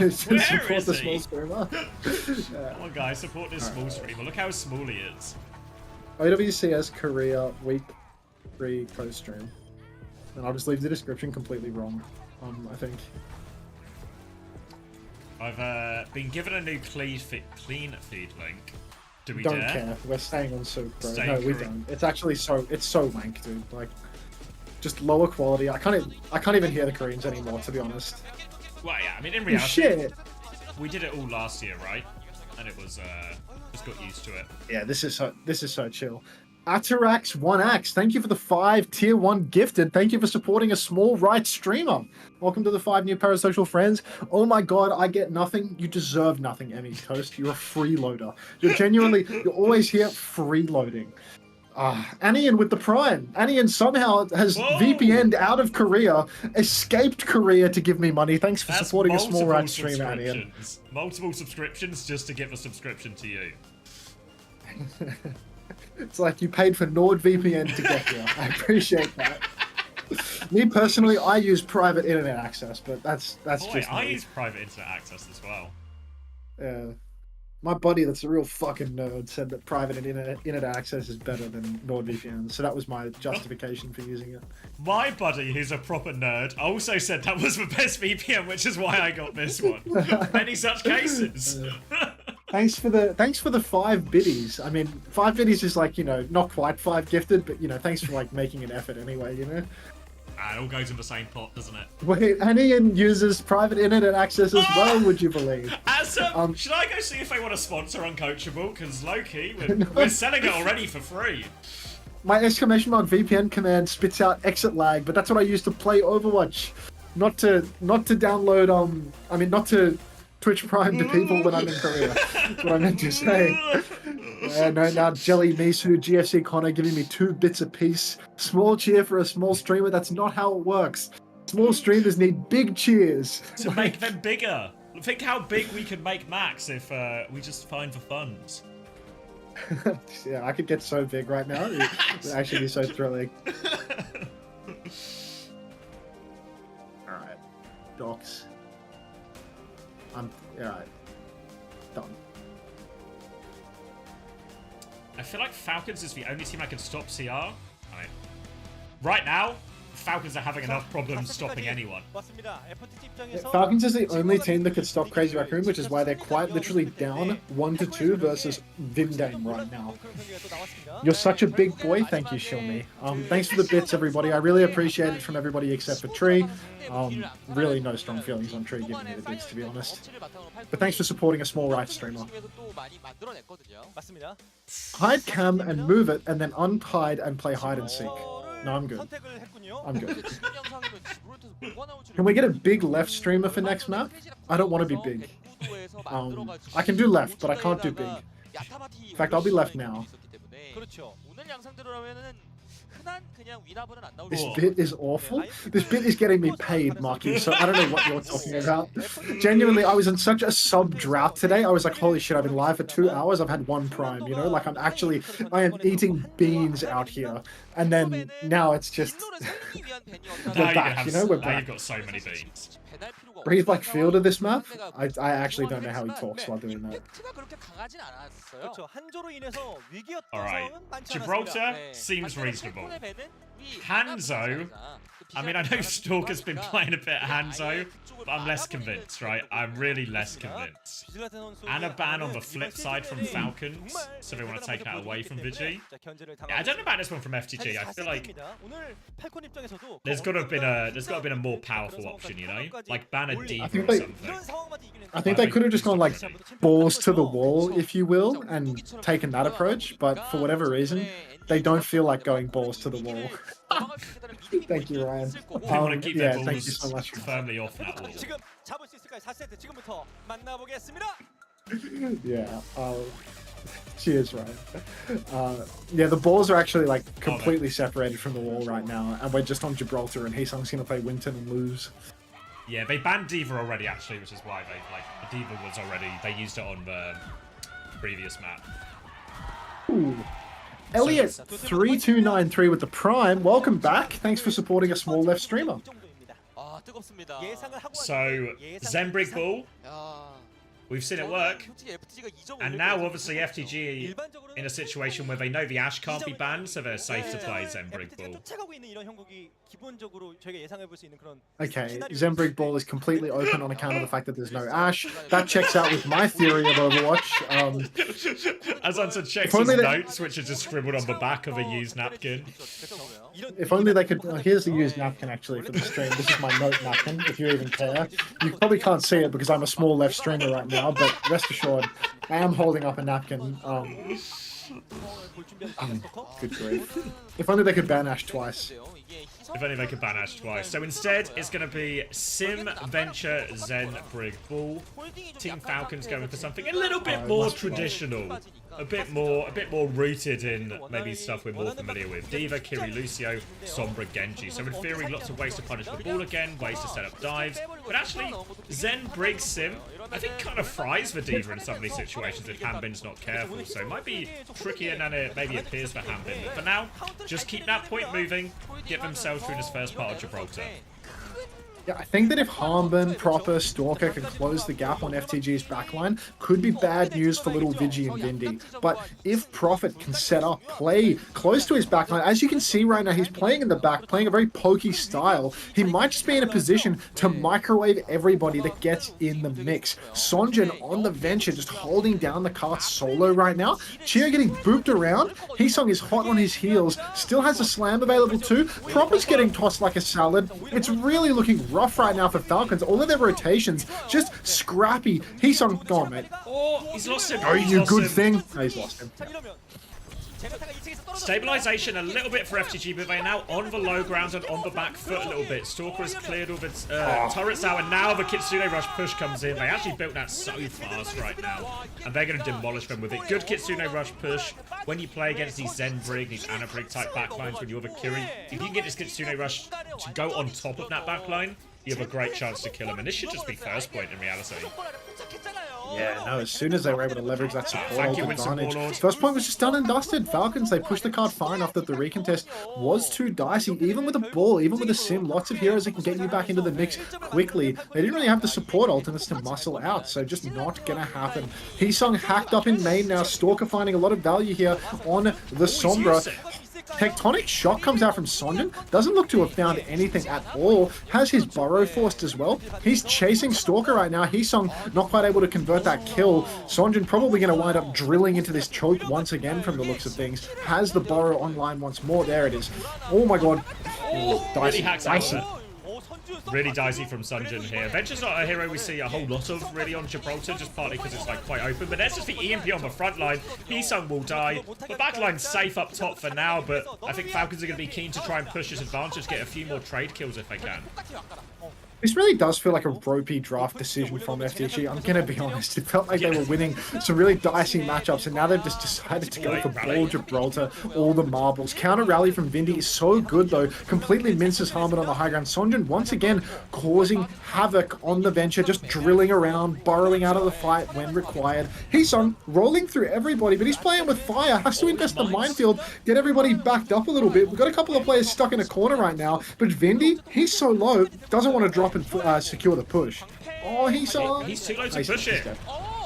is the small streamer? Come on, guys, support this small streamer. Look how small he is. OWCS Korea week 3 post stream, and I'll just leave the description completely wrong. I think I've been given a new clean feed link. Do we don't dare? care. We're staying on soup, bro. Stay no, we don't. It's actually so wank, dude. Like, just lower quality. I can't even hear the Koreans anymore, to be honest. Well, yeah. I mean, in reality, shit. We did it all last year, right? And it was just got used to it. Yeah, this is so chill. Atarax 1X, thank you for the 5 tier 1 gifted. Thank you for supporting a small right streamer. Welcome to the 5 new parasocial friends. Oh my god, I get nothing. You deserve nothing, Emmy Toast. You're a freeloader. You're always here freeloading. Anian with the Prime. Anian somehow has VPN'd out of Korea, escaped Korea to give me money. Thanks for supporting a small right streamer, Anian. Multiple subscriptions just to give a subscription to you. It's like you paid for NordVPN to get here. I appreciate that. Me personally, I use private internet access, but that's just me. I use private internet access as well. Yeah. My buddy that's a real fucking nerd said that private internet access is better than NordVPN, so that was my justification for using it. My buddy, who's a proper nerd, also said that was the best VPN, which is why I got this one. Many such cases. Thanks for the 5 biddies. I mean, 5 biddies is like, you know, not quite 5 gifted, but, you know, thanks for like making an effort anyway, you know. It all goes in the same pot, doesn't it? Wait, Anian uses private internet access as well, would you believe? Should I go see if they want to sponsor Uncoachable? Because low-key, we're selling it already for free. My exclamation mark VPN command spits out exit lag, but that's what I use to play Overwatch. Not to download, not to Twitch Prime to people when I'm in Korea. That's what I meant to say. No, now Jelly Misu, GFC Connor giving me 2 bits apiece. Small cheer for a small streamer. That's not how it works. Small streamers need big cheers. To make them bigger. Think how big we could make Max if we just find the funds. Yeah, I could get so big right now. It would actually be so thrilling. Alright. Docs. Alright. Done. I feel like Falcons is the only team I can stop CR. Right now, Falcons are having enough problems stopping anyone. 맞습니다. FTG 입장에서 Falcons is the only team that could stop Crazy Raccoon, which is why they're quite literally down 1-2 versus Vindame right now. You're such a big boy. Thank you, Shilmi. Thanks for the bits, everybody. I really appreciate it from everybody except for Tree. Really no strong feelings on Tree giving me the bits, to be honest. But thanks for supporting a small right streamer. 맞습니다. Hide cam and move it, and then unhide and play hide and seek. No, I'm good. 선택을 했군요. I'm good. Can we get a big left streamer for next map? I don't want to be big. I can do left, but I can't do big. In fact, I'll be left now. 그렇죠. 오늘 양상대로라면은 흔한 그냥 위나블은 안 나올 This 거. bit is awful. This bit is getting me paid, Marky, so I don't know what you're talking about. Genuinely, I was in such a sub drought today. I was like, holy shit, I've been live for 2 hours. I've had 1 prime, you know? Like, I am eating beans out here. And then now it's just, we're back, you know? We're Now back. you've got so many beans. Breathe like field of this map? I actually don't know how he talks while doing that. 그렇죠. 한조로 인해서 위기였던 Alright. 상황은 많지 않았습니다. Gibraltar seems reasonable. Hanzo, I mean, I know Stalker's been playing a bit Hanzo, but I'm less convinced, right? I'm really less convinced. And a ban on the flip side from Falcons, so they want to take that away from Vigi. Yeah, I don't know about this one from FTG. I feel like there's got to have been a more powerful option, you know, like ban a Diva or something. I think they could have just gone like balls to the wall, if you will, and taken that approach, but for whatever reason, they don't feel like going balls to the wall. Thank you, Ryan. They want to keep their thank you balls so much. firmly off that wall. 지금 잡을 수 있을까요? 4세트 지금부터 만나보겠습니다. Yeah. Cheers, Ryan. Yeah, the balls are actually like completely separated from the wall right now, and we're just on Gibraltar, and Heesung's gonna play Winton and lose. Yeah, they banned Diva already, actually, which is why they the Diva was already, they used it on the previous map. Ooh. Elliot 3293 with the Prime. Welcome back. Thanks for supporting a small left streamer. 아, 뜨겁습니다. So Zenbrig Ball, we've seen it work, and now obviously FTG in a situation where they know the Ash can't be banned, so they're safe to play Zenbrig Ball. Okay, Zenbrig Ball is completely open on account of the fact that there's no Ash. That checks out with my theory of Overwatch. As Anton checks his notes, which are just scribbled on the back of a used napkin. If only they could... here's the used napkin, actually, for the stream. This is my note napkin, if you even care. You probably can't see it because I'm a small left streamer right now, but rest assured, I am holding up a napkin. Good grief. If only they could ban Ash twice. If only they could ban Ash twice. So instead, it's going to be Sim, Venture, Zen, Brig, Ball. Team Falcons going for something a little bit more traditional. A bit more rooted in maybe stuff we're more familiar with. Diva, Kiri, Lucio, Sombra, Genji. So in theory, lots of ways to punish the ball again, ways to set up dives. But actually, Zen, Brig, Sim, I think kind of fries for Diva in some of these situations if Hanbin's not careful. So it might be trickier than it maybe appears for Hanbin. But for now, just keep that point moving, get themselves through this first part of Gibraltar. Yeah, I think that if Hanbin, Proper, Stalker can close the gap on FTG's backline, could be bad news for little Vigi and Vindy. But if Prophet can set up, play close to his backline, as you can see right now, he's playing in the back, playing a very pokey style. He might just be in a position to microwave everybody that gets in the mix. Sonjin on the venture, just holding down the cart solo right now. Chia getting booped around. Heesung is hot on his heels, still has a slam available too. Proper's getting tossed like a salad. It's really looking rough right now for Falcons. All of their rotations just scrappy. Heesung, go on, mate. Oh, he's lost him. Oh, you good thing. Oh, he's lost him. Stabilization a little bit for FTG, but they're now on the low ground and on the back foot a little bit. Stalker has cleared all the turrets out, and now the Kitsune Rush push comes in. They actually built that so fast right now, and they're going to demolish them with it. Good Kitsune Rush push. When you play against these Zen Brig, these Ana Brig type backlines, when you have a Kiri, if you can get this Kitsune Rush to go on top of that backline, you have a great chance to kill him, and this should just be first point in reality. Yeah, no, as soon as they were able to leverage that support advantage. First point was just done and dusted. Falcons, they pushed the card far enough that the recontest was too dicey. Even with a ball, even with a sim, lots of heroes that can get you back into the mix quickly. They didn't really have the support ultimates to muscle out, so just not gonna happen. Heesung hacked up in main now. Stalker finding a lot of value here on the Sombra. Tectonic Shock comes out from Sonjin. Doesn't look to have found anything at all. Has his burrow forced as well. He's chasing Stalker right now. Hisung not quite able to convert that kill. Sonjin probably going to wind up drilling into this choke once again from the looks of things. Has the burrow online once more. There it is. Oh my god. Really hacks out dicey. of it. Really dicey from Sunjin here. Venture's not a hero we see a whole lot of really on Gibraltar, just partly because it's like quite open. But there's just the EMP on the front line. Hisung will die. The back line's safe up top for now, but I think Falcons are going to be keen to try and push this advantage, get a few more trade kills if they can. This really does feel like a ropey draft decision from FTG. I'm going to be honest. It felt like they were winning some really dicey matchups, and now they've just decided to go for Ball Gibraltar, all the marbles. Counter rally from Vindy is so good, though. Completely minces Harmon on the high ground. Sonjin, once again, causing havoc on the Venture, just drilling around, burrowing out of the fight when required. Hisung rolling through everybody, but he's playing with fire. Has to invest the minefield, get everybody backed up a little bit. We've got a couple of players stuck in a corner right now, but Vindy, he's so low, doesn't want to drop and secure the push. Oh, he's too low to push it.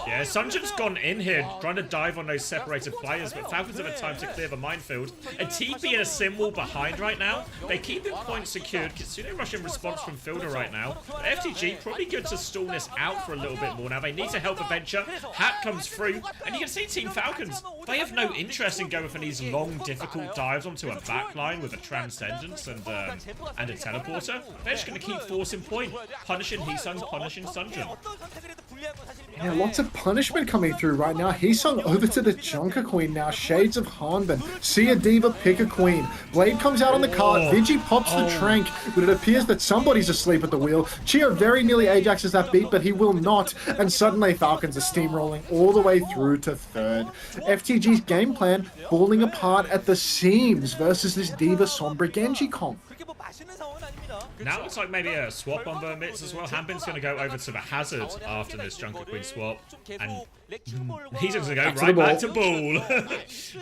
Yeah, Sunjin's gone in here, trying to dive on those separated players, but Falcons have had time to clear the minefield. A TP and a sim wall behind right now. They keep the point secured. Kitsune rush in response from Fielder right now. But FTG, probably good to stall this out for a little bit more now. They need to help Adventure. Hat comes through, and you can see Team Falcons, they have no interest in going for these long, difficult dives onto a backline with a Transcendence and a Teleporter. They're just going to keep forcing point, punishing Hisung, punishing Sunjin. Yeah, lots of punishment coming through right now. Hisung over to the Junker Queen now. Shades of Hanbin. See a Diva, pick a Queen. Blade comes out on the cart. Vigi pops the Trank, but it appears that somebody's asleep at the wheel. Chio very nearly Ajaxes that beat, but he will not. And suddenly Falcons are steamrolling all the way through to third. FTG's game plan falling apart at the seams versus this Diva Sombra Genji comp. Now looks like maybe a swap on the mitts as well. Hanbin's going to go over to the Hazard after this Junker Queen swap. And he's going to go right back to Ball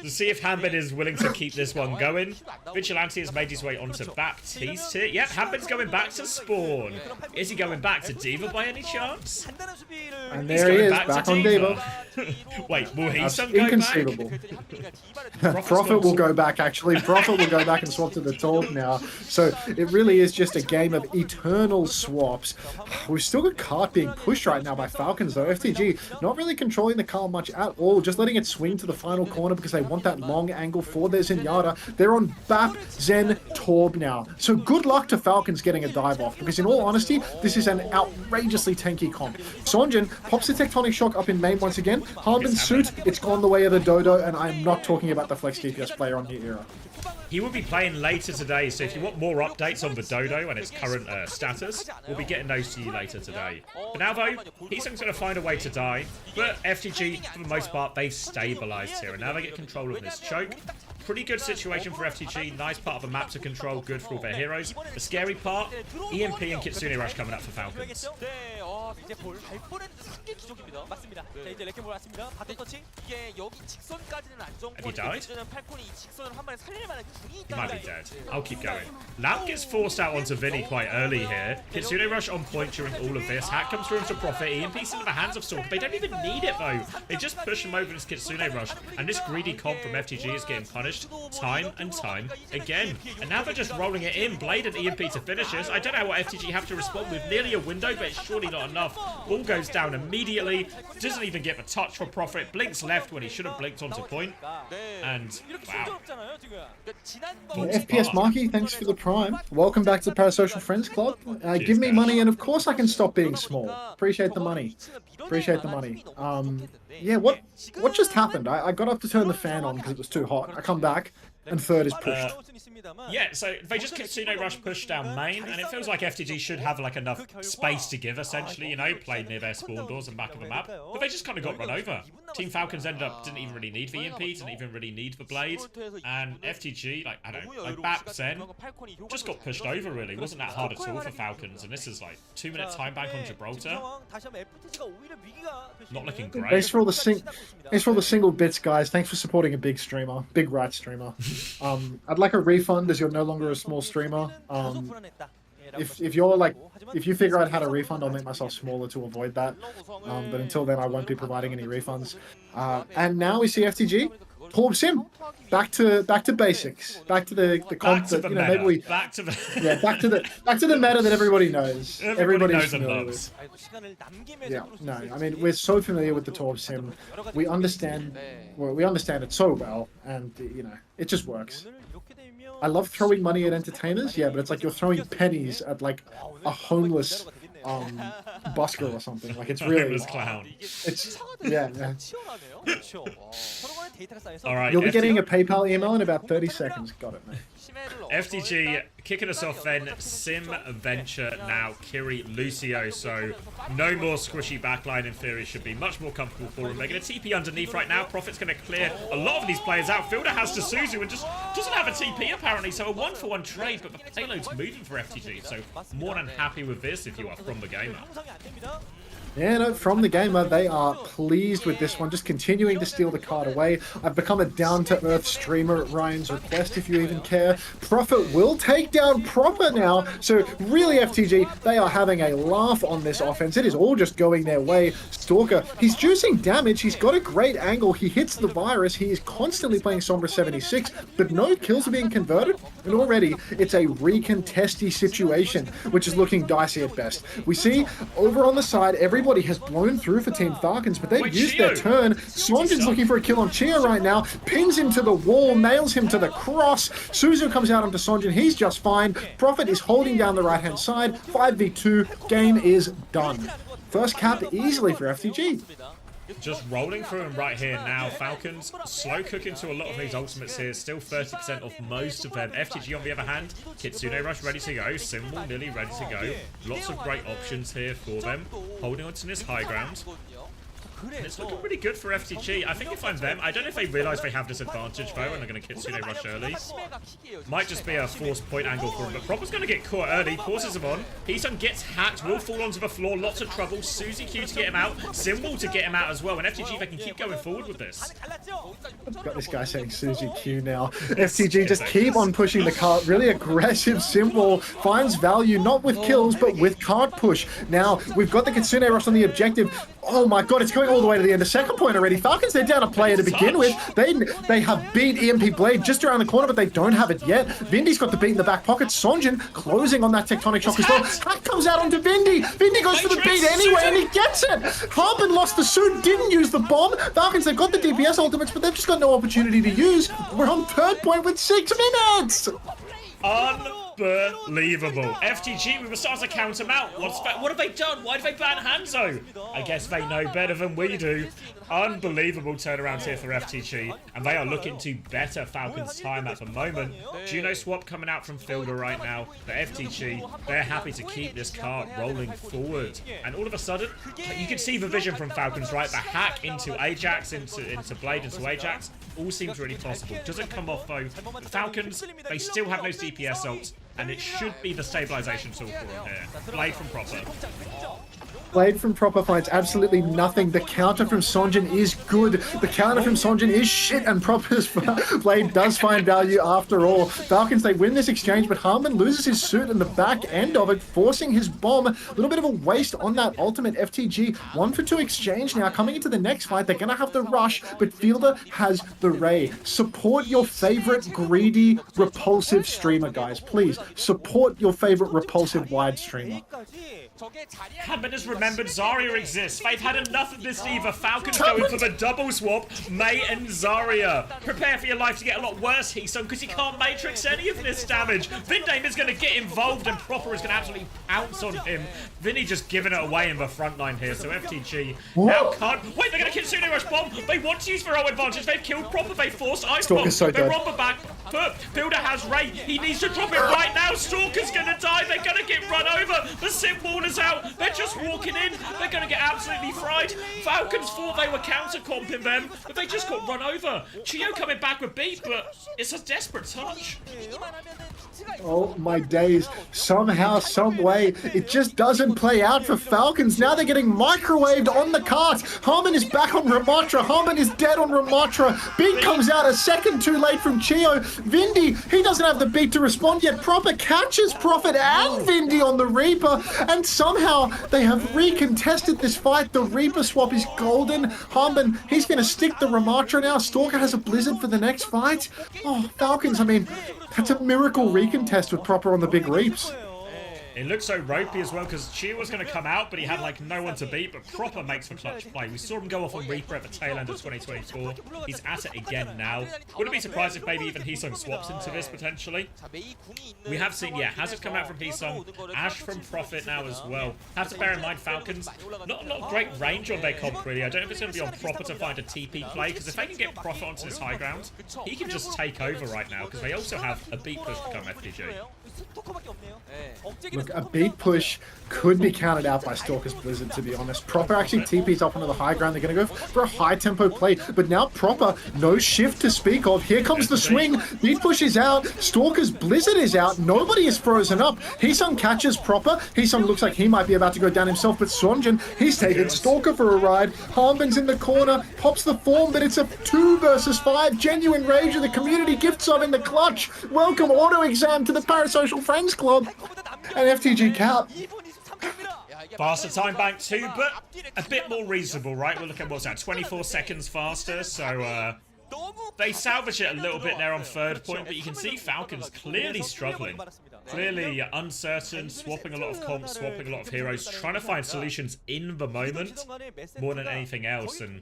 to see if Hanbin is willing to keep this one going. Vigilante has made his way onto Baptiste here. Yep, Hanbin's going back to Spawn. Is he going back to Diva by any chance? And there he is, back on Diva. Wait, will he That's inconceivable. Prophet will go back, actually. Prophet will go back and swap to the Torp now. So it really is just a game of eternal swaps. We've still got cart being pushed right now by Falcons, though. FTG not really controlling the car much at all, just letting it swing to the final corner because they want that long angle for their Zenyatta. They're on Bap, Zen, Torb now. So good luck to Falcons getting a dive off, because in all honesty, this is an outrageously tanky comp. Sonjin pops the Tectonic Shock up in main once again. Harmon's suit, it's gone the way of the Dodo, and I'm not talking about the Flex DPS player on New Era. He will be playing later today, so if you want more updates on the Dodo and its current status, we'll be getting those to you later today. But now, though, Hisung's going to find a way to die, but FTG, for the most part, they've stabilized here, and now they get control of this choke. Pretty good situation for FTG. Nice part of the map to control. Good for all their heroes. The scary part, EMP and Kitsune Rush coming up for Falcons. Have you died? He might be dead. I'll keep going. Lamp gets forced out onto Vinny quite early here. Kitsune Rush on point during all of this. Hat comes through into Prophet. EMP's into the hands of Stalker. They don't even need it, though. They just push him over this Kitsune Rush. And this greedy comp from FTG is getting punished time and time again. And now they're just rolling it in. Blade and EMP to finish this. I don't know what FTG have to respond with. Nearly a window, but it's surely not enough. Ball goes down immediately. Doesn't even get the touch for Prophet. Blinks left when he should have blinked onto point. And, wow. FPS Marky, thanks for the prime. Welcome back to Parasocial Friends Club. Give me money and of course I can stop being small. Appreciate the money. Appreciate the money. Yeah, what just happened? I got up to turn the fan on because it was too hot. I come back and third is pushed. Yeah, so they just Kitsune Rush push down main, and it feels like FTG should have like enough space to give, essentially, you know, played near their spawn doors and back of the map. But they just kind of got run over. Team Falcons ended up, didn't even really need the EMP, didn't even really need the Blade. And FTG, like, I don't know, like Bap Zen, just got pushed over, really. It wasn't that hard at all for Falcons, and this is like 2-minute time bank on Gibraltar. Not looking great. Thanks for all the single bits, guys. Thanks for supporting a big streamer, big right streamer. I'd like a refund as you're no longer a small streamer. If you figure out how to refund, I'll make myself smaller to avoid that. But until then, I won't be providing any refunds. And now we see FTG Torb Sim. Back to basics. Back to the comp that, you know, maybe we back to the yeah, back to the meta that everybody knows. everybody knows and familiar loves. with. Yeah, no, I mean, we're so familiar with the Torb Sim. We understand it so well, and you know, it just works. I love throwing money at entertainers, yeah, but it's like you're throwing pennies at like a homeless busker or something. Like it's really Homeless clown. It's yeah. All right, You'll be getting a PayPal email in about 30 seconds. Got it, mate. FTG kicking us off then. Sim, Venture, now Kiri, Lucio. So no more squishy backline in theory. Should be much more comfortable for him. They're going to TP underneath right now. Profit's going to clear a lot of these players out. Fielder has to Suzu and just doesn't have a TP apparently. So a 1-for-1 trade, but the payload's moving for FTG. So more than happy with this if you are from the gamer. Yeah, no, from the gamer, they are pleased with this one, just continuing to steal the card away. I've become a down-to-earth streamer at Ryan's request, if you even care. Profit will take down Proper now, so really, FTG, they are having a laugh on this offense. It is all just going their way. Stalker, he's juicing damage, he's got a great angle, he hits the virus, he is constantly playing Sombra 76, but no kills are being converted, and already it's a recontesty situation, which is looking dicey at best. We see, over on the side, everybody has blown through for Team Falcons, but they've used their turn. Sonjin's looking for a kill on Chia right now, pins him to the wall, nails him to the cross. Suzu comes out onto Sonjin, he's just fine. Profit is holding down the right-hand side. 5v2, game is done. First cap easily for FTG. Just rolling through him right here now. Falcons slow cooking to a lot of these ultimates here. Still 30% off most of them. FTG on the other hand, Kitsune Rush ready to go. Symbol nearly ready to go. Lots of great options here for them. Holding on to this high ground. And it's looking pretty good for FTG. I think if I'm them, I don't know if they realise they have this advantage though, and they're going to Kitsune Rush early. Might just be a forced point angle for him, but Proper's going to get caught early. Pauses him on. Heaton gets hacked, will fall onto the floor. Lots of trouble. Suzy Q to get him out. Symbol to get him out as well. And FTG, they can keep going forward with this. Got this guy saying Suzy Q now. FTG just keep on pushing the cart. Really aggressive. Symbol finds value, not with kills, but with cart push. Now, we've got the Kitsune Rush on the objective. Oh my god, it's going all the way to the end. The second point already. Falcons, they're down a player to begin with. They have beat EMP Blade just around the corner, but they don't have it yet. Vindy's got the beat in the back pocket. Sonjin closing on that tectonic shock as well. Hack comes out onto Vindy. Vindy goes for the beat anyway, and he gets it. Harbin lost the suit, didn't use the bomb. Falcons, they've got the DPS ultimates, but they've just got no opportunity to use. We're on third point with 6 minutes. Unbelievable. FTG, we were starting to count them out. What have they done? Why did they ban Hanzo? I guess they know better than we do. Unbelievable turnaround here for FTG, and they are looking to better Falcons' time at the moment. Juno swap coming out from Fielder right now. But FTG, they're happy to keep this cart rolling forward. And all of a sudden, you can see the vision from Falcons, right? The hack into Ajax, into Blade, into Ajax, all seems really possible. Doesn't come off though. The Falcons, they still have those DPS ults, and it should be the stabilization tool for them here. Blade from Proper. Blade from Proper finds absolutely nothing. The counter from Sonjin is good. The counter from Sonjin is shit, and Proper's Blade does find value after all. Falcons, they win this exchange, but Harmon loses his suit in the back end of it, forcing his bomb. A little bit of a waste on that ultimate. FTG, 1-for-2 exchange now. Coming into the next fight, they're going to have the rush, but Fielder has the Ray. Support your favorite greedy, repulsive streamer, guys. Please, support your favorite repulsive wide streamer. Haven't just remembered Zarya exists. They've had enough of this either. Falcons going for the double swap. May and Zarya. Prepare for your life to get a lot worse, Heason, because he can't matrix any of this damage. Vindame is going to get involved, and Proper is going to absolutely pounce on him. Vinny just giving it away in the front line here, so FTG now can't... Wait, they're going to Kitsune Rush bomb. They want to use their own advantage. They've killed Proper. They forced Ice Bomb. They're on the back. Fielder has Ray. He needs to drop it right now. Stalker's going to die. They're going to get run over. The Sim Warner's out. They're just walking in. They're going to get absolutely fried. Falcons thought they were counter-comping them, but they just got run over. Chio coming back with beat, but it's a desperate touch. Oh my days. Somehow, some way, it just doesn't play out for Falcons. Now they're getting microwaved on the cart. Harmon is back on Ramatra. Harmon is dead on Ramatra. Beat comes out a second too late from Chio. Vindy, he doesn't have the beat to respond yet. Proper catches Profit and Vindy on the Reaper. And somehow they have recontested this fight. The Reaper swap is golden. Harmon, he's going to stick the Ramatra now. Stalker has a Blizzard for the next fight. Oh, Falcons, I mean, that's a miracle recontest with Proper on the big Reaps. It looked so ropey as well because Chia was going to come out, but he had like no one to beat. But Proper makes the clutch play. We saw him go off on Reaper at the tail end of 2024. He's at it again now. Wouldn't be surprised if maybe even Heesung swaps into this potentially. We have seen, yeah, Hazard come out from Heesung, Ash from Prophet now as well. Have to bear in mind Falcons, not great range on their comp really. I don't know if it's going to be on Proper to find a TP play because if they can get Prophet onto this high ground, he can just take over right now because they also have a beat push to come FDG. Look, a beat push could be counted out by Stalker's Blizzard, to be honest. Proper actually TP's up onto the high ground. They're going to go for a high tempo play, but now Proper, no shift to speak of. Here comes the swing. Beat push is out. Stalker's Blizzard is out. Nobody is frozen up. Heesung catches Proper. Heesung looks like he might be about to go down himself, but Sonjin, he's taking Stalker for a ride. Harbin's in the corner, pops the form, but it's a 2 versus 5. Genuine Rage of the community gifts of in the clutch. Welcome Auto Exam to the Parasocial Friends Club. And FTG cap. Faster time bank too, but a bit more reasonable, right? We're looking at, what's that, 24 seconds faster, so they salvage it a little bit there on third point, but you can see Falcons clearly struggling. Clearly uncertain, swapping a lot of comps, swapping a lot of heroes, trying to find solutions in the moment more than anything else, and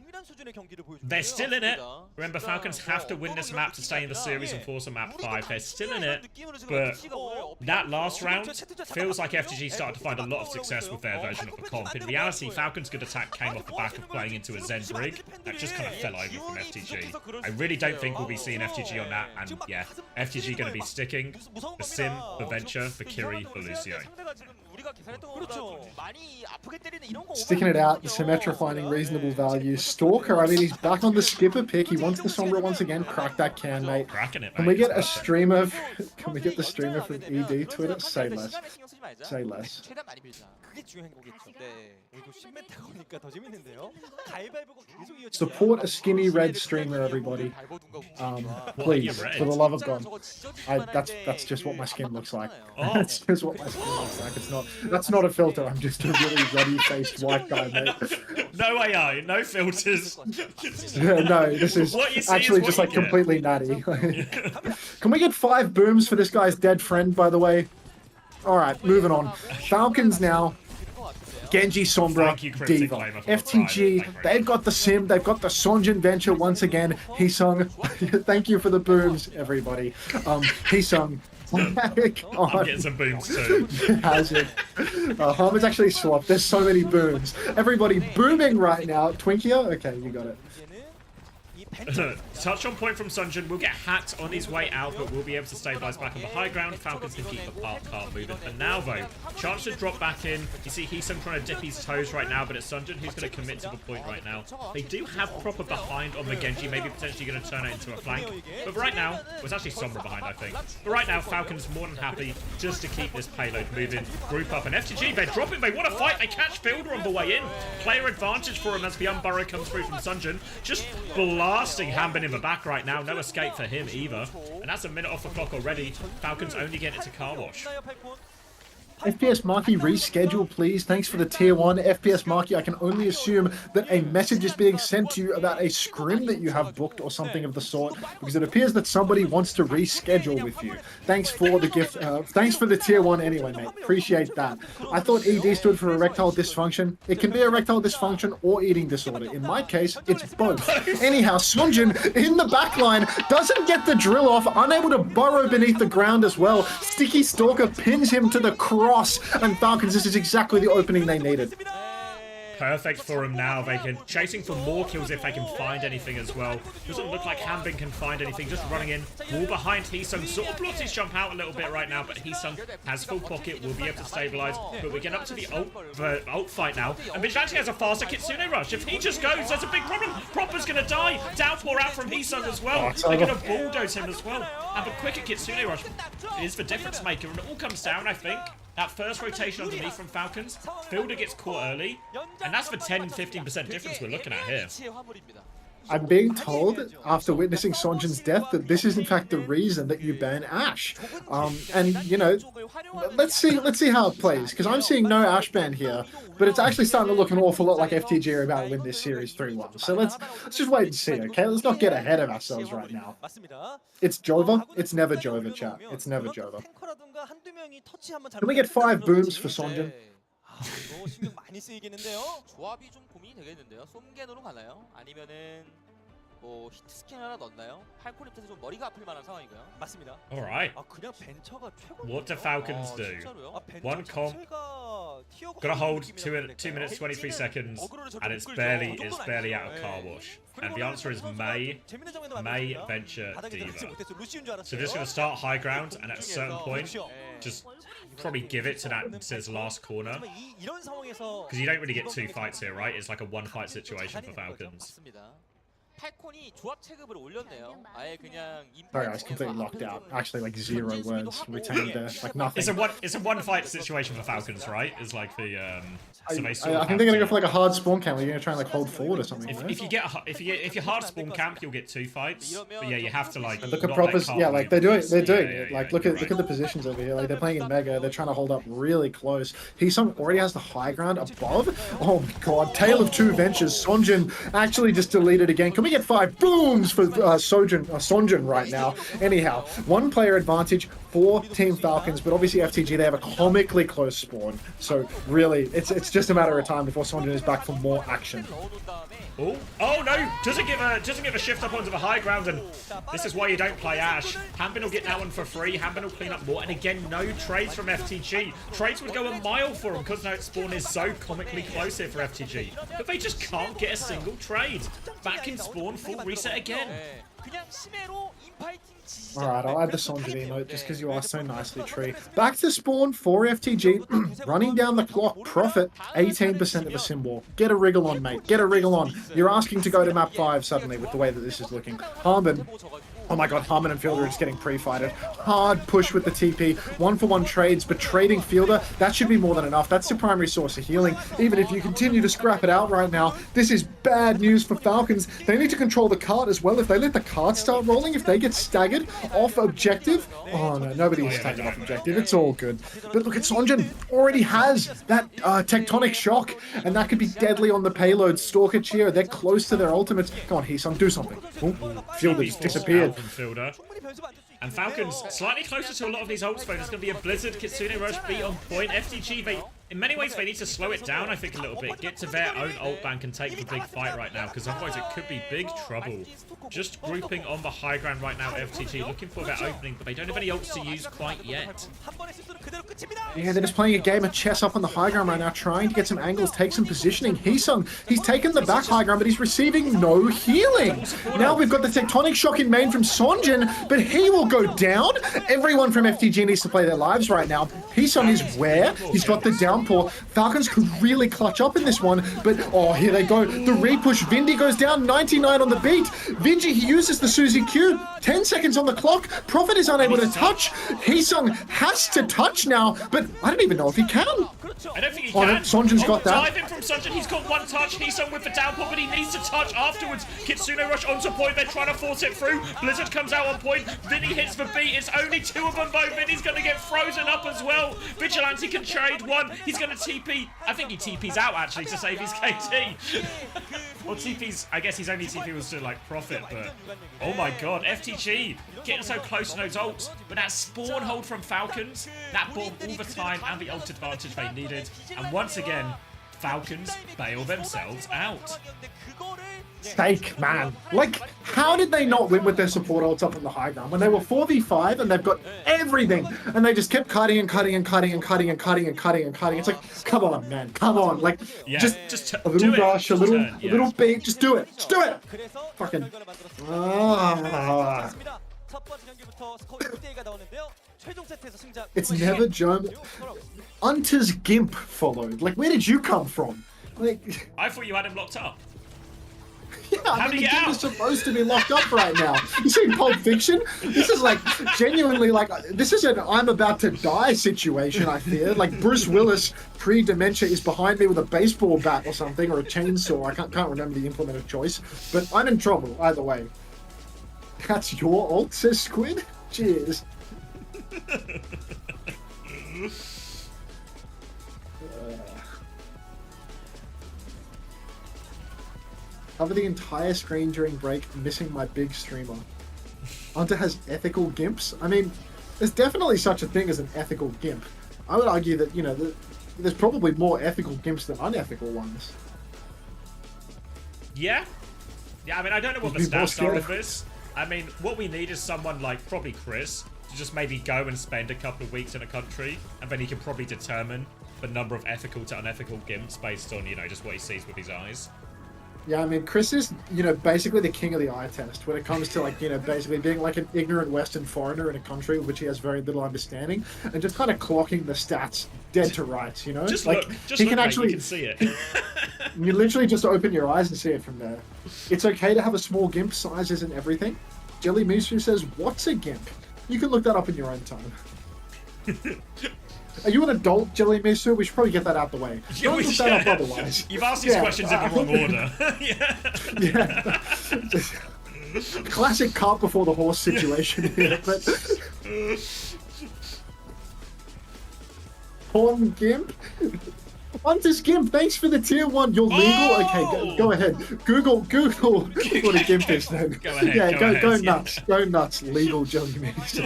they're still in it. Remember, Falcons have to win this map to stay in the series and force a map 5. They're still in it, but that last round feels like FTG started to find a lot of success with their version of the comp. In reality, Falcons' good attack came off the back of playing into a Zen Brig that just kind of fell over from FTG. I really don't think we'll be seeing FTG on that, and yeah, FTG going to be sticking the Sim, the Venture, the Kiri, the Lucio. Sticking it out, the Symmetra finding reasonable value. Stalker, I mean, he's back on the skipper pick. He wants the Sombra once again. Crack that can, mate. Cracking it, mate. Can we get a streamer? Can we get the streamer from ED Twitter? Say less. Say less. Support a skinny red streamer, everybody. Please, for the love of God. That's just what my skin looks like. That's just what my skin looks like. It's not. That's not a filter. I'm just a really ruddy-faced white guy, mate. No AI, no filters. No, this is actually just like completely natty. Can we get 5 booms for this guy's dead friend, by the way? All right, moving on. Falcons now. Genji, Sombra, Diva. FTG, they've got the Sim, they've got the Sonjin Venture once again. Heesung, thank you for the booms, everybody. Heesung. I'm getting some booms too. Hazard. Harmon's actually swapped. There's so many booms. Everybody booming right now. Twinkia? Okay, you got it. Touch on point from Sunjin. Will get hacked on his way out, but will be able to stabilize back on the high ground. Falcons can keep the park cart moving. For now, though, chance to drop back in. You see Heesung trying to dip his toes right now, but it's Sunjin who's going to commit to the point right now. They do have Proper behind on the Genji, maybe potentially going to turn it into a flank. But right now, well, it's actually Sombra behind, I think. But right now, Falcons more than happy just to keep this payload moving. Group up, and FTG, they're dropping. They want to fight. They catch Fielder on the way in. Player advantage for him as the Unburrow comes through from Sunjin. Just blasting Hambin in the back right now. No escape for him either. And that's a minute off the clock already. Falcons only get it to car wash. FPS Marky, reschedule, please. Thanks for the tier 1. FPS Marky, I can only assume that a message is being sent to you about a scrim that you have booked or something of the sort, because it appears that somebody wants to reschedule with you. Thanks for the gift. Thanks for the tier 1 anyway, mate. Appreciate that. I thought ED stood for erectile dysfunction. It can be erectile dysfunction or eating disorder. In my case, it's both. Anyhow, Sonjin in the back line doesn't get the drill off, unable to burrow beneath the ground as well. Sticky Stalker pins him to the cross. And Falcons, this is exactly the opening they needed. Perfect for him now. They can chasing for more kills if they can find anything as well. Doesn't look like Hambin can find anything. Just running in. Wall behind Heesung. Sort of blocks his jump out a little bit right now, but Heesung has full pocket. Will be able to stabilize. But we're getting up to the ult fight now. And Vigilante has a faster Kitsune rush. If he just goes, that's a big problem. Proper's going to die. Downpour out from Heesung as well. They're going to bulldoze him as well. And the quicker Kitsune rush is the difference maker. And it all comes down, I think. That first rotation underneath from Falcons, Fielder gets caught early, and that's the 10-15% difference we're looking at here. I'm being told after witnessing Sonjin's death that this is in fact the reason that you ban Ash. And you know, let's see how it plays, because I'm seeing no Ash ban here, but it's actually starting to look an awful lot like FTG are about to win this series 3-1. So let's just wait and see, okay? Let's not get ahead of ourselves right now. It's Jova. It's never Jova, chat. It's never Jova. Can we get 5 booms for Sonjin? 이거 신경 많이 쓰이겠는데요. 조합이 좀 고민이 되겠는데요. 솜겐으로 가나요? 아니면은 뭐 히트 스킨 하나 넣나요? 팔콘 입장에서 좀 머리가 아플 만한 상황이고요. 맞습니다. Alright. 아 그냥 벤처가 최고. What do Falcons do? 진짜로요? One comp. Gotta hold 2 minutes 23 seconds, and it's barely out of car wash. And the answer is May Venture Diva. So just gonna start high ground, and at a certain point, just probably give it to his last corner. Because you don't really get 2 fights here, right? It's like a 1-fight situation for Falcons. 팔콘이 조합 체급을 올렸네요. 아예 그냥 Sorry, I was completely locked out. Actually, like 0 words retained there, like nothing. It's a one-fight situation for Falcons, right? It's like the I think they're gonna go for like a hard spawn camp. You're gonna try and like hold forward or something. If you hard spawn camp, you'll get 2 fights. But yeah, you have to like look at proper. Yeah, like they're doing it. Like look at the positions over here. Like they're playing in mega. They're trying to hold up really close. Hisung already has the high ground above. Oh my god! Tale of 2 ventures. Sonjin actually just deleted again. Can we get 5 booms for Sonjin right now? Anyhow, 1 player advantage for Team Falcons, but obviously FTG, they have a comically close spawn. So really, it's just a matter of time before Sonjin is back for more action. Oh no! Doesn't give a shift up onto the high ground, and this is why you don't play Ash. Hanbin will get that one for free. Hanbin will clean up more, and again, no trades from FTG. Trades would go a mile for them because now spawn is so comically close here for FTG, but they just can't get a single trade. Back in spawn, full reset again. Alright, I'll add the Sonjin emote just because you are so nicely, Tree. Back to spawn for FTG. Running down the clock. Profit 18% of a symbol. Get a wriggle on, mate. Get a wriggle on. You're asking to go to map 5 suddenly with the way that this is looking. Harmon. Oh my god, Harmon and Fielder are just getting pre-fighted. Hard push with the TP. 1-for-1 trades, but trading Fielder, that should be more than enough. That's the primary source of healing. Even if you continue to scrap it out right now, this is bad news for Falcons. They need to control the cart as well. If they let the cart start rolling, if they get staggered off objective, oh no, nobody is staggered off objective. It's all good. But look at Sonjin. Already has that tectonic shock, and that could be deadly on the payload. Stalker Cheer, they're close to their ultimates. Come on, Hisung, do something. Oh, Fielder's disappeared. Fielder. And Falcons slightly closer to a lot of these ults, but there's going to be a Blizzard, Kitsune Rush beat on point. FTG, in many ways, they need to slow it down, I think, a little bit. Get to their own ult bank and take the big fight right now, because otherwise it could be big trouble. Just grouping on the high ground right now, FTG, looking for that opening, but they don't have any ults to use quite yet. Yeah, they're just playing a game of chess up on the high ground right now, trying to get some angles, take some positioning. Hisung, he's taken the back high ground, but he's receiving no healing. Now we've got the tectonic shock in main from Sonjin, but he will go down. Everyone from FTG needs to play their lives right now. Hisung is where? He's got the downpour. Falcons could really clutch up in this one, but oh, here they go. The repush. Vindy goes down, 99 on the beat. Vinji, he uses the Suzy Q. 10 seconds on the clock. Prophet is unable to touch. Hisung has to touch now, but I don't even know if he can. I don't think he can. Sonjin's got that. Dive in from Sonjin. He's got 1 touch. Hisung with the downpour, but he needs to touch afterwards. Kitsune Rush onto point. They're trying to force it through. Blizzard comes out on point. Vinny hits the beat. It's only 2 of them though. Vinny's going to get frozen up as well. Vigilante can trade 1. He's going to TP. I think he TP's out actually to save his KT. Well, TP's, I guess his only TP was to like Profit, but oh my god, FTG getting so close to those ults, but that spawn hold from Falcons, that bought all the time and the ult advantage they needed, and once again, Falcons bail themselves out. Steak, man. Like, how did they not win with their support ults up on the high ground when they were 4v5 and they've got everything and they just kept cutting and cutting and cutting and cutting and cutting and cutting and cutting? It's like, come on, man, come on. Like, yeah, just a little rush, a little beat, just do it, just do it. Fucking. It's never German. Unter's Gimp followed. Like, where did you come from? Like, I thought you had him locked up. Yeah, How I do mean, you the get kid out? is supposed to be locked up right now. You see Pulp Fiction? This is like genuinely like this is an I'm about to die situation. I fear like Bruce Willis pre-dementia is behind me with a baseball bat or something or a chainsaw. I can't remember the implement of choice, but I'm in trouble either way. That's your ult, says Squid. Cheers. Cover the entire screen during break, missing my big streamer. Hunter has ethical gimps? I mean, there's definitely such a thing as an ethical gimp. I would argue that, you know, there's probably more ethical gimps than unethical ones. Yeah? Yeah, I mean, I don't know what the You'd be more stats are of scared. this. I mean, what we need is someone like probably Chris to just maybe go and spend a couple of weeks in a country, and then he can probably determine the number of ethical to unethical gimps based on, you know, just what he sees with his eyes. Yeah, I mean, Chris is, you know, basically the king of the eye test when it comes to, like, you know, basically being like an ignorant Western foreigner in a country of which he has very little understanding, and just kind of clocking the stats dead to rights, you know? Just like, look, he can mate, actually, you can see it. you literally just open your eyes and see it from there. It's okay to have a small gimp, size isn't everything. Jelly Misu says, what's a gimp? You can look that up in your own time. Are you an adult, Jelly Misu? We should probably get that out the way. Yeah, Don't we look that should. up otherwise. You've asked these Yeah, questions in the wrong order. Yeah. Yeah. Classic cart before the horse situation here, but Porn Gimp? Hunter's Gimp, thanks for the tier 1. You're legal? Oh! Okay, go ahead. Google what a gimp is then. Go ahead, Yeah, go ahead, go yeah. nuts. Go nuts, legal Jelly Mix.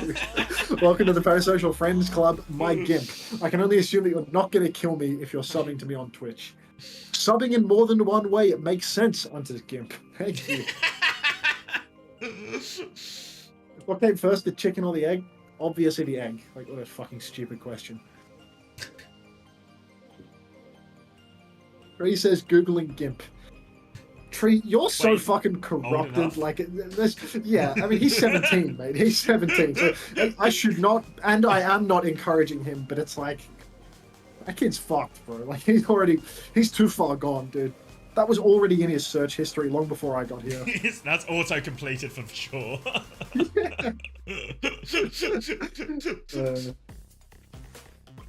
Welcome to the Parasocial Friends Club, my gimp. I can only assume that you're not going to kill me if you're subbing to me on Twitch. Subbing in more than one way, it makes sense, Hunter's Gimp. Thank you. What came first, the chicken or the egg? Obviously the egg. Like, what a fucking stupid question. Tree says Googling GIMP. Tree, you're so Wait, fucking corrupted. enough? Like, yeah, I mean, he's 17, mate. He's 17. So I should not, and I am not encouraging him, but it's like, that kid's fucked, bro. Like, he's too far gone, dude. That was already in his search history long before I got here. That's auto-completed for sure.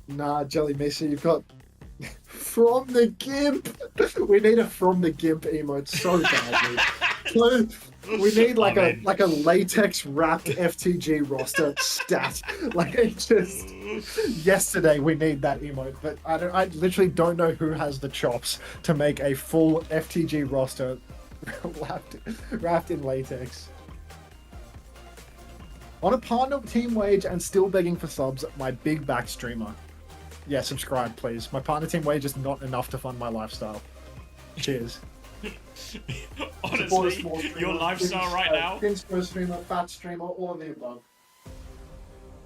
Nah, Jelly Mesa, you've got from the GIMP. We need a from the GIMP emote so badly. So we need like a latex wrapped FTG roster stat. Like it's just yesterday we need that emote, but I literally don't know who has the chops to make a full FTG roster wrapped in latex. On a partner team wage and still begging for subs, my big back streamer. Yeah, subscribe, please. My partner team wage is not enough to fund my lifestyle. Cheers. Honestly, your lifestyle right now... Inspo streamer, fat streamer, all of the above.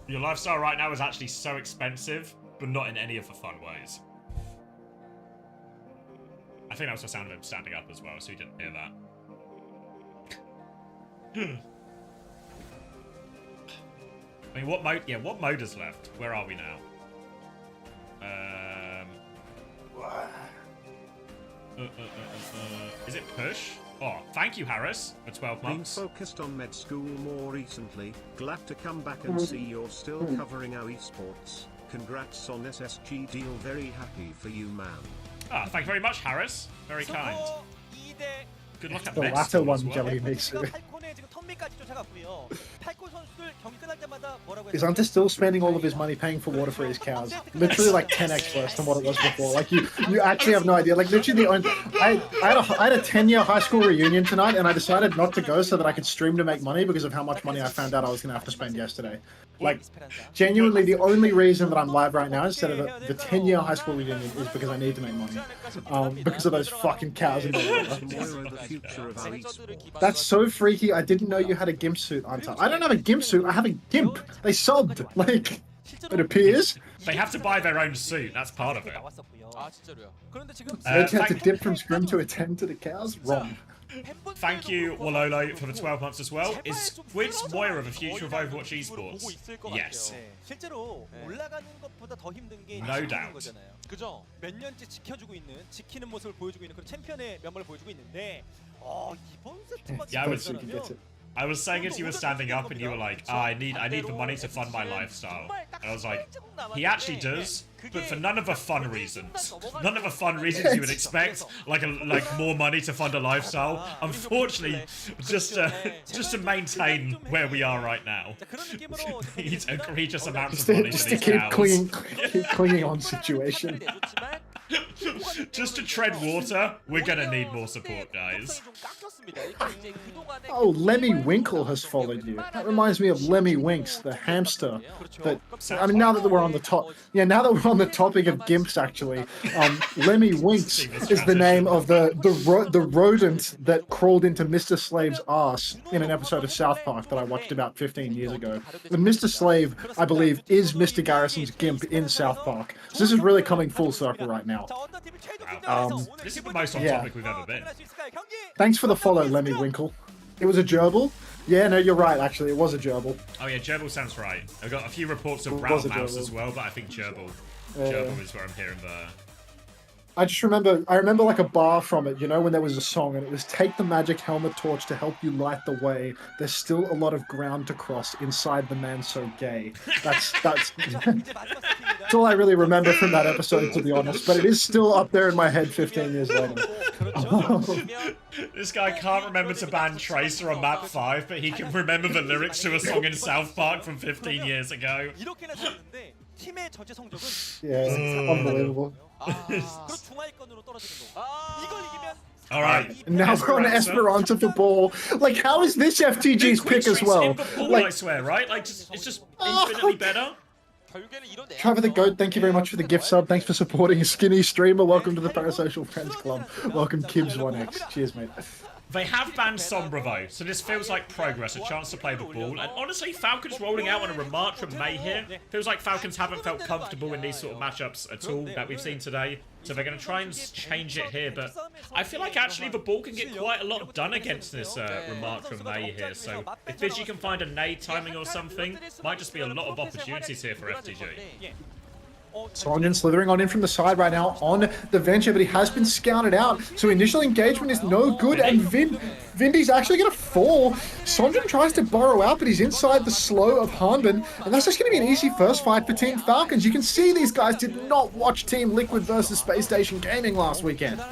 Your lifestyle right now is actually so expensive, but not in any of the fun ways. I think that was the sound of him standing up as well, so you didn't hear that. I mean, what mode? Yeah, what mode is left? Where are we now? Is it push? Oh, thank you, Harris, for 12 Been months. focused on med school more recently. Glad to come back and see you're still covering our esports. Congrats on SSG deal. Very happy for you, man. Ah, thank you very much, Harris. Very kind. Good luck at The med latter school one, as well. Jelly Mixer. 팔콘에 지금 턴미까지 쫓아갔고요. 팔콘 선수들 경기 끝날 때마다 뭐라고 Is Hunter still spending all of his money paying for water for his cows? Literally like 10x worse than what it was before. Like you actually have no idea. Like literally, I had a 10-year high school reunion tonight, and I decided not to go so that I could stream to make money because of how much money I found out I was gonna have to spend yesterday. Like genuinely, the only reason that I'm live right now instead of the 10-year high school reunion is because I need to make money. Because of those fucking cows in the water. Tomorrow, the future of our esports. That's so freaky. I didn't know you had a GIMP suit, Hunter. I don't have a GIMP suit. I have a GIMP. They subbed. Like, it appears. they have to buy their own suit. That's part of it. 나왔었고요. 아 진짜로요. 그런데 지금 They had to thank- dip from scrim to attend to the cows? Wrong. Thank you, Wololo, for the 12 months as well. Is Squid's Moira the future of Overwatch esports? Yes. 네, 실제로 네. 올라가는 것보다 더 힘든 게 No 지키는 doubt. 거잖아요. 그죠? 몇 년째 지켜주고 있는, 지키는 모습을 보여주고 있는 그런 챔피언의 면모를 보여주고 있는데 이번 세트만 Yeah, I was- So you can get it. I was saying as you were standing up and you were like, I need the money to fund my lifestyle. And I was like, he actually does, but for none of the fun reasons. None of the fun reasons you would expect, like more money to fund a lifestyle. Unfortunately, just to maintain where we are right now. 자, 그런 느낌으로 Needs egregious amounts Just of to, money just for to these keep cows. keep clinging on situation. Just to tread water, we're gonna need more support, guys. Oh, Lemmy Winkle has followed you. That reminds me of Lemmy Winks, the hamster. That I mean, now that we're on the now that we're on the topic of gimps, actually, Lemmy Winks is the name of the rodent that crawled into Mr. Slave's ass in an episode of South Park that I watched about 15 years ago. And Mr. Slave, I believe, is Mr. Garrison's gimp in South Park. So this is really coming full circle right now. This is the most on Yeah. topic we've ever been. Thanks for the follow, Lemmy Winkle. It was a gerbil. Yeah, no, you're right. Actually, it was a gerbil. Oh yeah, gerbil sounds right. I've got a few reports of It brown was a mouse gerbil. as well, but I think gerbil. Gerbil is where I'm hearing the. I remember like a bar from it, you know, when there was a song and it was take the magic helmet torch to help you light the way. There's still a lot of ground to cross inside the man so gay. That's that's all I really remember from that episode, to be honest. But it is still up there in my head 15 years later. This guy can't remember to ban Tracer on map 5, but he can remember the lyrics to a song in South Park from 15 years ago. 이렇게나 잘했는데 팀의 전체 성적은 Yeah, unbelievable. 그리고 중하위권으로 떨어지는 거. 이걸 이기면 Alright. And now we're on Esperanto for ball. Like, how is this FTG's pick as well? I Like, swear, right? Like, it's just infinitely better. Trevor the Goat, thank you very much for the gift sub. Thanks for supporting a skinny streamer. Welcome to the Parasocial Friends Club. Welcome, Kibbs1x. Cheers, mate. They have banned Sombra though, so this feels like progress, a chance to play the ball. And honestly, Falcons rolling out on a remark from May here. Feels like Falcons haven't felt comfortable in these sort of matchups at all that we've seen today. So they're going to try and change it here, but I feel like actually the ball can get quite a lot done against this remark from May here. So if Vigi can find a nade timing or something, might just be a lot of opportunities here for FTG. Sonjan slithering on in from the side right now on the venture, but he has been scouted out. So initial engagement is no good, and Vindy's actually going to fall. Sonjan tries to burrow out, but he's inside the slow of Hanbin, and that's just going to be an easy first fight for Team Falcons. You can see these guys did not watch Team Liquid versus Space Station Gaming last weekend.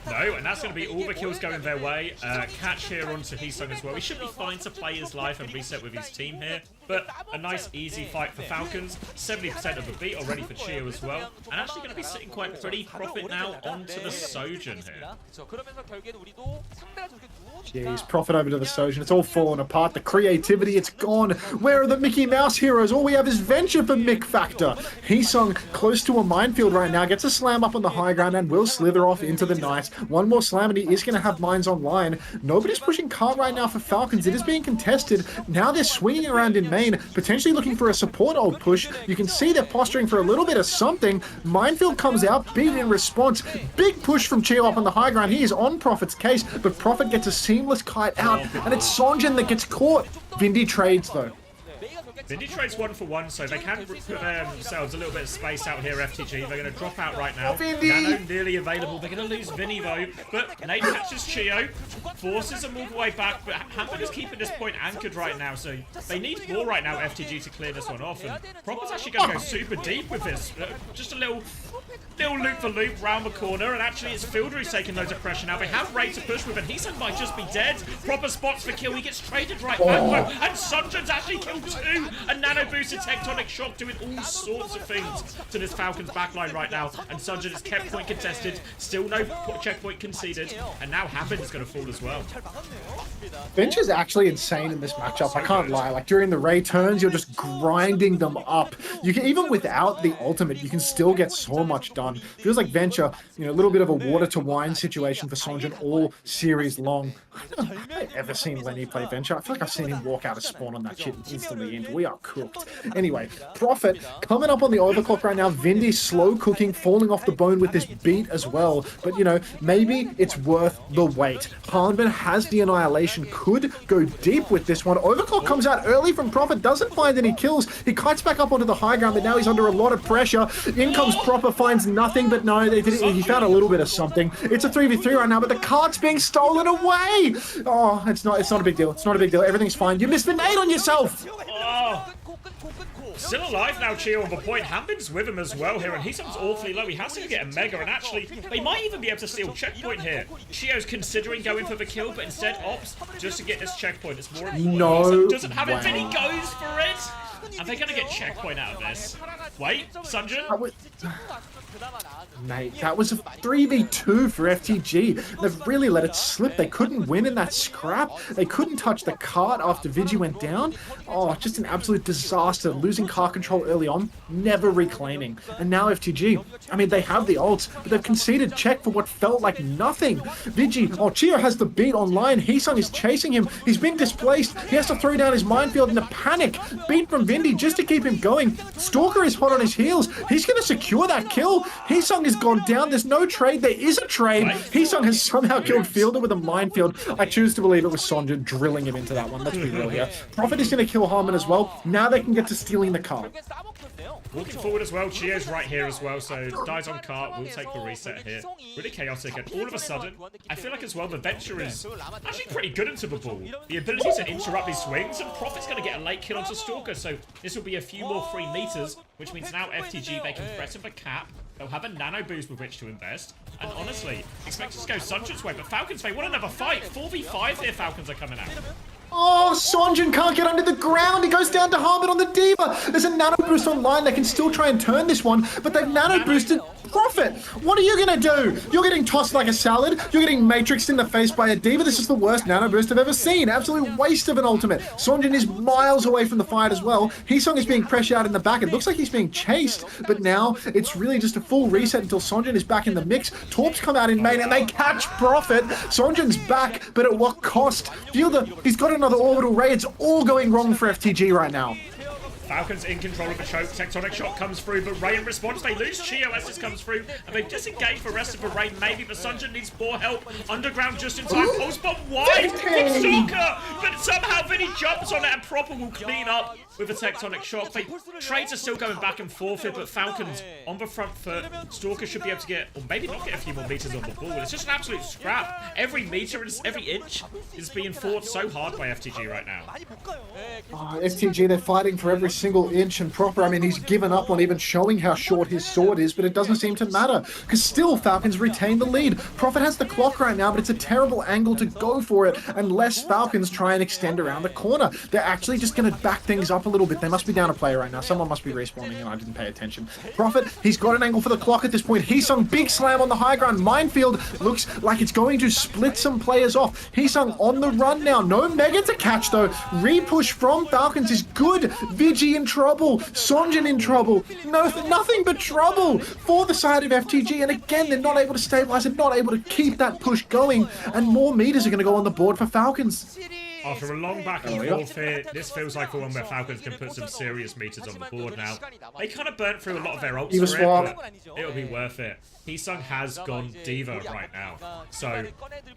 No, and that's going to be all the kills going their way. Catch here onto Heesung as well. He should be fine to play his life and reset with his team here. But a nice, easy fight for Falcons. 70% of the beat already for Chio as well. And actually going to be sitting quite pretty. Profit now onto the Sojourn here. Jeez, Profit over to the Sojourn. It's all falling apart. The creativity, it's gone. Where are the Mickey Mouse heroes? All we have is Venture for Mick Factor. Heesung close to a minefield right now. Gets a slam up on the high ground and will slither off into the night. One more slam and he is going to have mines online. Nobody's pushing cart right now for Falcons. It is being contested. Now they're swinging around in main, potentially looking for a support old push. You can see they're posturing for a little bit of something. Minefield comes out, beat in response. Big push from Chio up on the high ground. He is on Profit's case, but Profit gets a seamless kite out, and it's Sonjan that gets caught. Vindy trades though. Vindy trades 1-for-1, so they can put themselves a little bit of space out here, FTG. They're going to drop out right now. Nano nearly available. They're going to lose Vinny, though. But Nate catches Chio, forces them all the way back. But Hamburg is keeping this point anchored right now, so they need more right now, FTG, to clear this one off. And Proper's actually going to go super deep with this. Just a little loop-for-loop round the corner, and actually it's Fielder who's taking loads of pressure now. They have Ray to push with, and Heesung might just be dead. Proper spots for kill. He gets traded right back, though. And Sunjan's actually killed too. A nano boosted tectonic shock doing all sorts of things to this Falcons backline right now. And Sunjan is kept point contested, still no checkpoint conceded, and now Happen is going to fall as well. Bench is actually insane in this matchup, I can't lie. Like during the Ray turns, you're just grinding them up. You can, even without the ultimate, you can still get so much done. Feels like Venture, you know, a little bit of a water to wine situation for Sonjan all series long. Have I ever seen Lenny play Venture? I feel like I've seen him walk out of spawn on that shit and instantly end. We are cooked. Anyway, Prophet coming up on the overclock right now. Vindy slow cooking, falling off the bone with this beat as well. But, you know, maybe it's worth the wait. Hanbin has the Annihilation, could go deep with this one. Overclock comes out early from Prophet, doesn't find any kills. He kites back up onto the high ground, but now he's under a lot of pressure. In comes Proper, finds nothing, but no, he found a little bit of something. It's a 3v3 right now, but the cart's being stolen away. Oh, it's not a big deal. It's not a big deal. Everything's fine. You missed the nade on yourself. Oh. Still alive now, Chio on the point. Hanbin's with him as well here, and he sounds awfully low. He has to get a mega, and actually, they might even be able to steal checkpoint here. Chio's considering going for the kill, but instead opts just to get this checkpoint. It's more important. No. Doesn't have it, and he goes for it. Are they going to get checkpoint out of this? Wait, Sunjin? Mate, that was a 3v2 for FTG. They've really let it slip. They couldn't win in that scrap. They couldn't touch the cart after Vigi went down. Oh, just an absolute disaster. Losing car control early on, never reclaiming. And now FTG, I mean, they have the ults, but they've conceded check for what felt like nothing. Vigi, Chio has the beat online. Heesung is chasing him. He's been displaced. He has to throw down his minefield in a panic. Beat from Vindy just to keep him going. Stalker is hot on his heels. He's going to secure that kill. Heesung has gone down. There's no trade. There is a trade. Heesung has somehow killed Fielder with a minefield. I choose to believe it was Sonja drilling him into that one. Let's be real here. Prophet is going to kill Harmon as well. Now they can get to stealing the car. Walking forward as well. Chio's right here as well, so dies on cart. We'll take the reset here. Really chaotic, and all of a sudden, I feel like as well the Venture is actually pretty good into the ball. The ability to interrupt these swings, and Prophet's going to get a late kill onto Stalker, so this will be a few more free meters, which means now FTG, they can threaten the cap. They'll have a nano boost with which to invest. And honestly, expect it to go Sunjin's way, but Falcons, they want another fight. 4v5 here, Falcons are coming out. Oh, Sonjin can't get under the ground. He goes down to Harmon on the Diva. There's a nano boost online. They can still try and turn this one, but they've nano boosted Prophet. What are you going to do? You're getting tossed like a salad. You're getting matrixed in the face by a Diva. This is the worst nano boost I've ever seen. Absolute waste of an ultimate. Sonjin is miles away from the fight as well. Heesung is being pressured out in the back. It looks like he's being chased, but now it's really just a full reset until Sonjin is back in the mix. Torps come out in main and they catch Prophet. Sonjin's back, but at what cost? Fielder, he's got another orbital ray. It's all going wrong for FTG right now. Falcons in control of the choke. Tectonic shot comes through, but Ray in response, they lose Chio as this comes through, and they've disengaged the rest of the Ray. Maybe, but Sunjin needs more help. Underground just in time. Pulse bomb wide from Stalker, but somehow Vinny jumps on it, and Proper will clean up with a Tectonic shock. Trades are still going back and forth here, but Falcons on the front foot. Stalker should be able to get, or maybe not get a few more meters on the ball. It's just an absolute scrap. Every meter, every inch is being fought so hard by FTG right now. Oh, FTG, they're fighting for every single inch, and Proper, I mean, he's given up on even showing how short his sword is, but it doesn't seem to matter, because still Falcons retain the lead. Prophet has the clock right now, but it's a terrible angle to go for it unless Falcons try and extend around the corner. They're actually just going to back things up a little bit. They must be down a player right now. Someone must be respawning, and I didn't pay attention. Prophet, he's got an angle for the clock at this point. Heesung, big slam on the high ground. Minefield looks like it's going to split some players off. Heesung on the run now. No mega to catch, though. Repush from Falcons is good. Vigi in trouble. Sonjin in trouble. No, nothing but trouble for the side of FTG. And again, they're not able to stabilize and not able to keep that push going. And more meters are going to go on the board for Falcons. After a long back and forth here, this feels like the one where Falcons can put some serious meters on the board now. They kind of burnt through a lot of their ults for it, but it'll be worth it. Heesung has gone Diva right now, so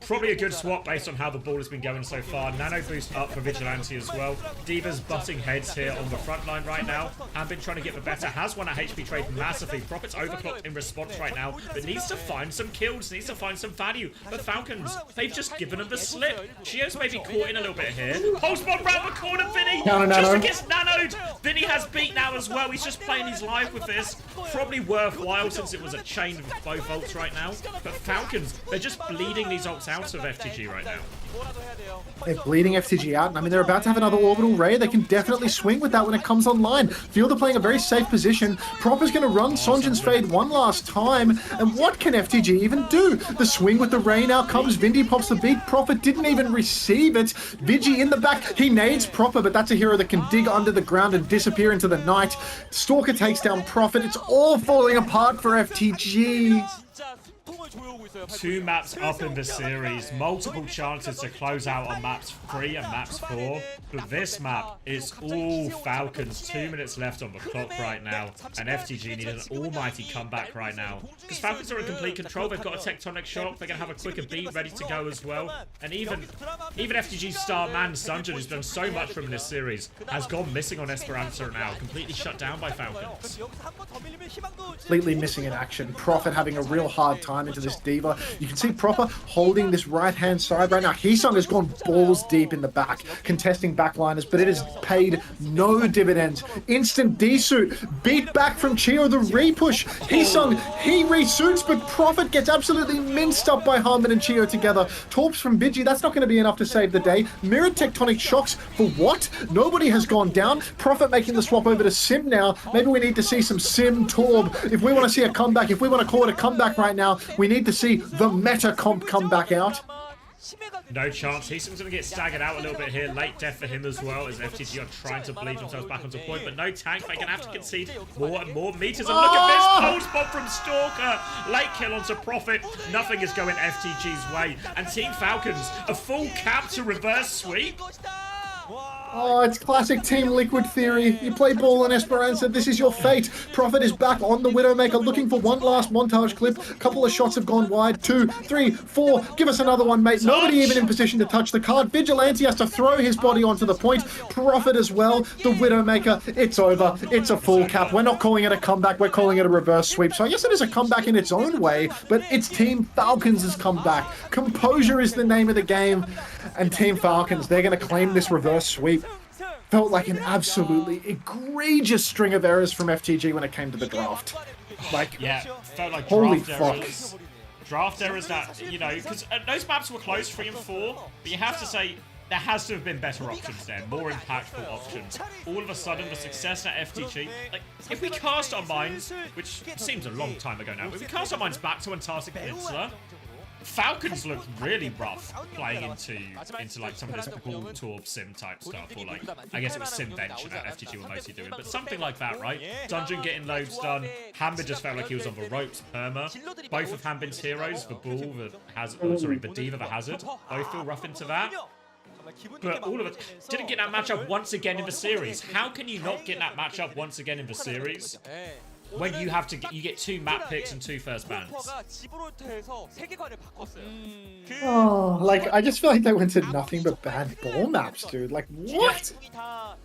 probably a good swap based on how the ball has been going so far. Nano boost up for Vigilante as well. Diva's butting heads here on the front line right now. Been trying to get the better, has won a HP trade massively. Prophet's overclocked in response right now, but needs to find some kills, needs to find some value. But Falcons, they've just given him the slip. Chio's maybe caught in a little bit here. Pulse bomb round the corner, Vinny! Just gets nanoed! Vinny has beat now as well. He's just playing his life with this. Probably worthwhile since it was a chain of both ults right now. But Falcons, they're just bleeding these ults out of FTG right now. They're bleeding FTG out, and I mean, they're about to have another orbital ray. They can definitely swing with that when it comes online. Fielder playing a very safe position. Proper's going to run Sonjin's fade one last time, and what can FTG even do? The swing with the ray now comes. Vindy pops the beat. Prophet didn't even receive it. Vigi in the back. He nades Proper, but that's a hero that can dig under the ground and disappear into the night. Stalker takes down Prophet. It's all falling apart for FTG. 2 maps up in the series, multiple chances to close out on maps 3 and maps 4, but this map is all Falcons. 2 minutes left on the clock right now, and FTG need an almighty comeback right now, because Falcons are in complete control. They've got a tectonic shock, they're going to have a quicker beat ready to go as well, and even FTG's star man, Sunjin, who's done so much from this series, has gone missing on Esperanza now, completely shut down by Falcons. Completely missing in action. Prophet having a real hard time into this diva. You can see Proper holding this right-hand side right now. Heesung has gone balls deep in the back, contesting backliners, but it has paid no dividends. Instant D-suit, beat back from Chio, the repush. Heesung, he resuits, but Prophet gets absolutely minced up by Harmon and Chio together. Torps from Bidgie, that's not going to be enough to save the day. Mirrored tectonic shocks for what? Nobody has gone down. Prophet making the swap over to Sim now. Maybe we need to see some Sim Torb. If we want to see a comeback, if we want to call it a comeback right now, we need to see the meta comp come back out. No chance. Heesung's going to get staggered out a little bit here. Late death for him as well, as FTG are trying to bleed themselves back onto point, but no tank. They're going to have to concede more and more meters. And look at this cold spot from Stalker. Late kill onto Prophet. Nothing is going FTG's way. And Team Falcons, a full cap to reverse sweep. Oh, it's classic Team Liquid theory. You play ball on Esperanza, this is your fate. Prophet is back on the Widowmaker, looking for one last montage clip. A couple of shots have gone wide. 2, 3, 4. Give us another one, mate. Nobody even in position to touch the card. Vigilante has to throw his body onto the point. Prophet as well. The Widowmaker, it's over. It's a full cap. We're not calling it a comeback. We're calling it a reverse sweep. So I guess it is a comeback in its own way, but it's Team Falcons' comeback. Composure is the name of the game. And Team Falcons, they're going to claim this reverse sweep. Felt like an absolutely egregious string of errors from FTG when it came to the draft. Like, yeah, felt like holy draft fuck. errors. Draft errors that, you know, because those maps were close, 3 and 4, but you have to say, there has to have been better options there, more impactful options. All of a sudden, the success at FTG, like, if we cast our minds, which seems a long time ago now, but if we cast our minds back to Antarctic Peninsula, Falcons looked really rough playing into like some of this typical Torb sim type stuff, or like, I guess it was sim bench that FTG were mostly doing, but something like that, right? Dungeon getting loads done. Hanbin just felt like he was on the ropes. Perma. Both of Hanbin's heroes, the Bull, the Diva, the Hazard, both feel rough into that. But all of it didn't get that matchup once again in the series. How can you not get that matchup once again in the series? When you have to, you get 2 map picks and 2 first bans. Oh, like, I just feel like they went to nothing but bad ball maps, dude. Like, what?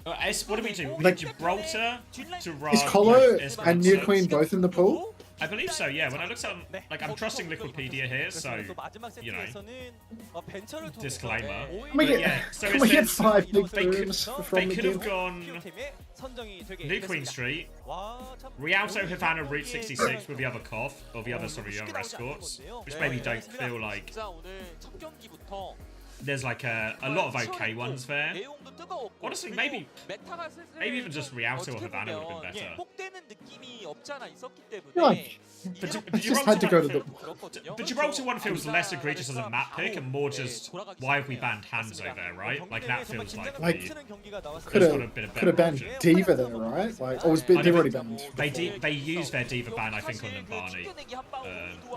What do we do? We like, Gibraltar to Rod. Is Colo and New Queen both in the pool? I believe so, yeah. When I looked at, like, I'm trusting Wikipedia here, so, you know, disclaimer. Can we get, yeah, so can we get 5 big booms from they the could game? have gone New Queen Street, Rialto, Havana, Route 66 with the other Koth, or the other escorts, which maybe don't feel like there's like a lot of okay ones there. Honestly, maybe even just Rialto or Havana would have been better. Like, I just had to go to the... The Gibraltar one feels less egregious as a map pick and more just, why have we banned Hanzo there, right? Like, that feels like could have banned Diva there, right? Like, or was Diva already banned? They used their Diva ban, I think, on Nambani.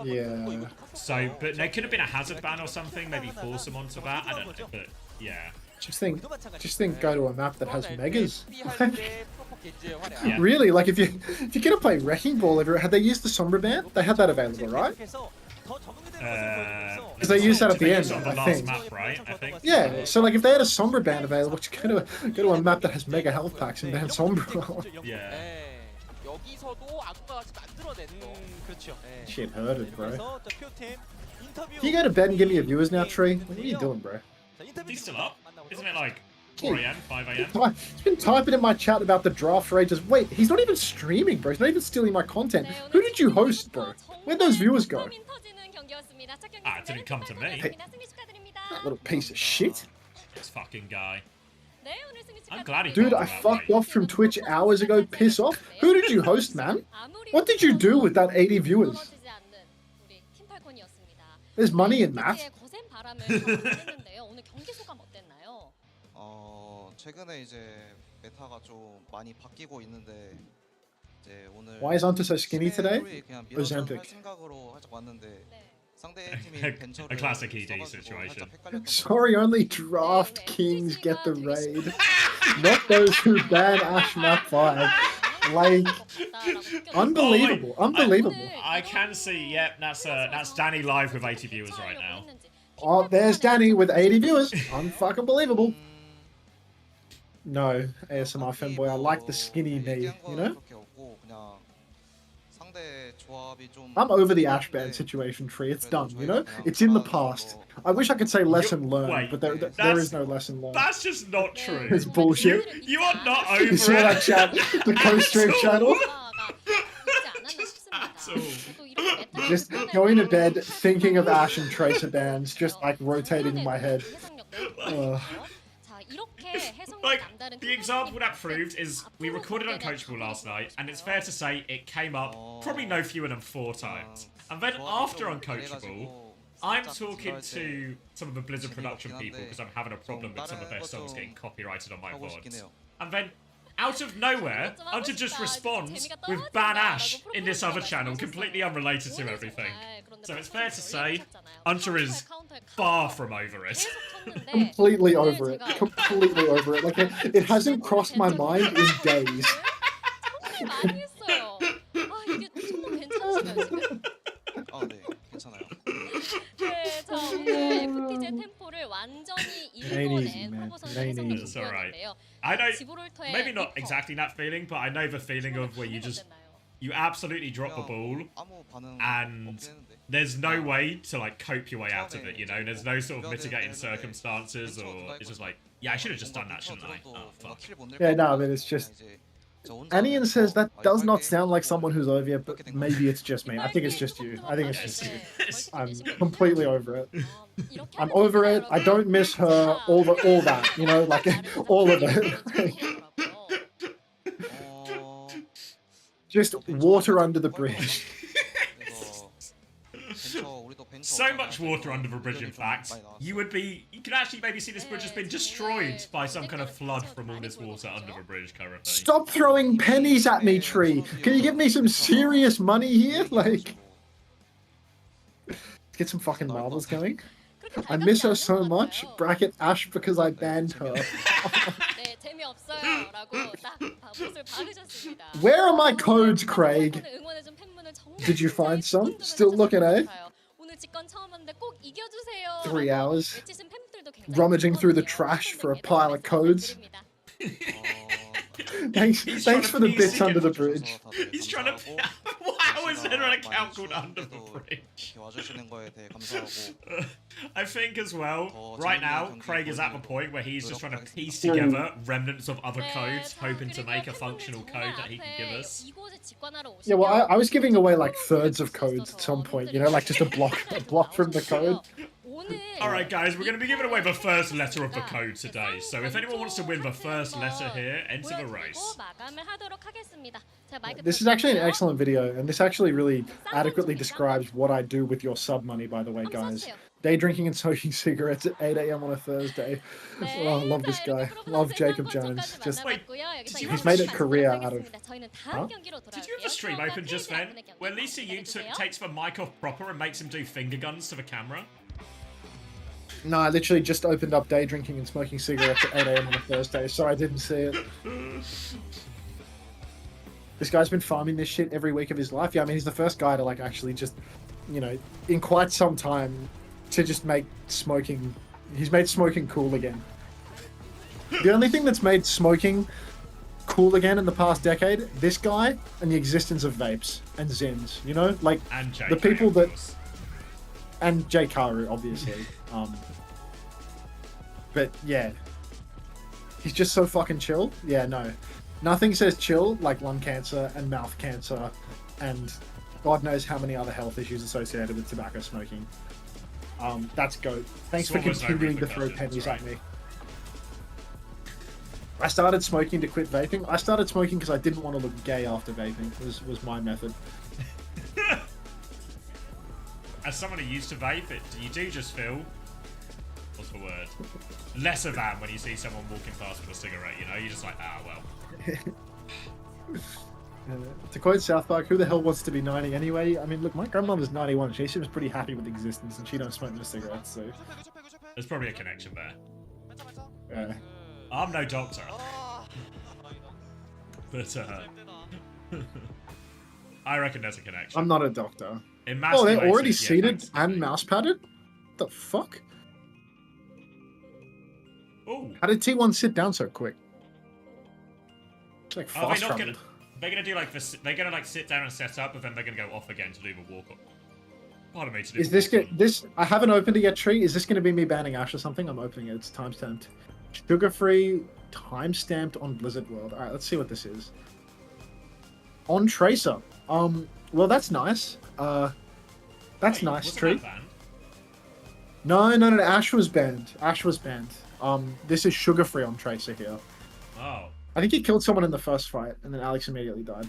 Yeah. So, but there could have been a Hazard ban or something, maybe force them onto that, I don't know, but yeah. Just think go to a map that has megas. Yeah. Really? Like, if you're gonna play Wrecking Ball everywhere, had they used the Sombra ban? They had that available, right? Because they used that at the end, I think. Map, right? I think. Yeah, so like if they had a Sombra band available, just go to a map that has mega health packs and ban Sombra. Yeah. Shit hurted, bro. Can you go to bed and give me your viewers now, Tree? What are you doing, bro? He's still up? Isn't it like 4 AM, 5 AM? He's been typing in my chat about the draft for ages. Wait, he's not even streaming, bro. He's not even stealing my content. Who did you host, bro? Where'd those viewers go? Ah, it didn't come to me. That little piece of shit. This fucking guy. I'm glad he Dude, I fucked off from Twitch hours ago. Piss off. Who did you host, man? What did you do with that 80 viewers? There's money in that. 최근에 이제 메타가 좀 많이 바뀌고 있는데 Why is Hunter so skinny today? Ozempic. A classic ED situation. Sorry, only draft kings get the raid. Not those who ban Ash map 5. Like, unbelievable. Unbelievable. I can see, yep, that's Danny live with 80 viewers right now. Oh, there's Danny with 80 viewers. Unfucking believable. No, ASMR fanboy, I like the skinny knee, you know? I'm over the Ash ban situation, Tree. It's done, you know? It's in the past. I wish I could say lesson learned, wait, but there is no lesson learned. That's just not true. It's bullshit. You are not over You saw that it. chat? The co-stream channel? Just going to bed, thinking of Ash and Tracer bans, just like rotating in my head. Like, the example that proved is we recorded Uncoachable last night, and it's fair to say it came up probably no fewer than 4 times. And then after Uncoachable, I'm talking to some of the Blizzard production people because I'm having a problem with some of their songs getting copyrighted on my VODs. And then, out of nowhere, Hunter just responds with Ban Ash in this other channel, completely unrelated to everything. So it's fair to say, Hunter is far from over it. Completely over it. Completely over it. Like, it hasn't crossed my mind in days. 네, 자 오늘 FTJ 템포를 완전히 읽어낸 프로보선의 해석이었는데요. I know, maybe not exactly that feeling, but I know the feeling of where you absolutely drop the ball and there's no way to like cope your way out of it, you know? There's no sort of mitigating circumstances, or it's just like, yeah, I should have just done that, shouldn't I? Oh, fuck. Yeah, no, I mean, it's just... Anian says that does not sound like someone who's over it, but maybe it's just me. I think it's just you. I think it's just you. I'm completely over it. I'm over it. I don't miss her. All that, you know, like all of it. Just water under the bridge. So much water under the bridge, in fact. You could actually maybe see this bridge has been destroyed by some kind of flood from all this water under the bridge currently. Stop throwing pennies at me, Tree. Can you give me some serious money here? Like, get some fucking marbles going. I miss her so much. Bracket Ash because I banned her. Where are my codes, Craig? Did you find some? Still looking, eh? 3 hours. Rummaging through the trash for a pile of codes. Thanks for the bits under the bridge. He's trying to... How is there an account called Under the Bridge? I think as well, right now, Craig is at the point where he's just trying to piece together remnants of other codes, hoping to make a functional code that he can give us. Yeah, well, I was giving away like thirds of codes at some point, you know, like just a block from the code. Alright guys, we're going to be giving away the first letter of the code today, so if anyone wants to win the first letter here, enter the race. This is actually an excellent video, and this actually really adequately describes what I do with your sub money, by the way, guys. Day drinking and smoking cigarettes at 8 AM on a Thursday. Oh, I love this guy. Love Jacob Jones. Just, he's made a career out of... Huh? Did you have the stream open just then, where Lisa Yoon takes the mic off proper and makes him do finger guns to the camera? No, I literally just opened up day drinking and smoking cigarettes at 8 AM on a Thursday, so I didn't see it. This guy's been farming this shit every week of his life. Yeah, I mean, he's the first guy to, like, actually just, you know, in quite some time, to just make smoking... He's made smoking cool again. The only thing that's made smoking cool again in the past decade, this guy and the existence of vapes and Zins, you know? Like, and the people that... And J. Karu, obviously. But, yeah. He's just so fucking chill. Yeah, no. Nothing says chill like lung cancer and mouth cancer and God knows how many other health issues associated with tobacco smoking. That's GOAT. Thanks for continuing to throw pennies at me. I started smoking to quit vaping. I started smoking because I didn't want to look gay after vaping. Was my method. As someone who used to vape, you do just feel, what's the word, lesser than when you see someone walking past with a cigarette, you know? You're just like, ah, well. To quote South Park, who the hell wants to be 90 anyway? I mean, look, my grandmother's 91. She seems pretty happy with existence, and she don't smoke no cigarettes, so... There's probably a connection there. Yeah. I'm no doctor. But, I reckon there's a connection. I'm not a doctor. In Oh, they're already masculinity, seated thanks. and mouse padded? The fuck? Ooh. How did T1 sit down so quick? It's like Are they fast not traveled. they're gonna do like this. They're gonna like sit down and set up, but then they're gonna go off again to do the walk up. Pardon me. To do Is the this walk-on. this? I haven't opened it yet, Tree. Is this going to be me banning Ash or something? I'm opening it. It's timestamped. Sugar-free, timestamped on Blizzard World. All right, let's see what this is. On Tracer. Well, that's nice. That's Wait, nice, wasn't Tree. that banned? No. Ash was banned. Ash was banned. This is sugar-free on Tracer here. Oh. I think he killed someone in the first fight, and then Alex immediately died.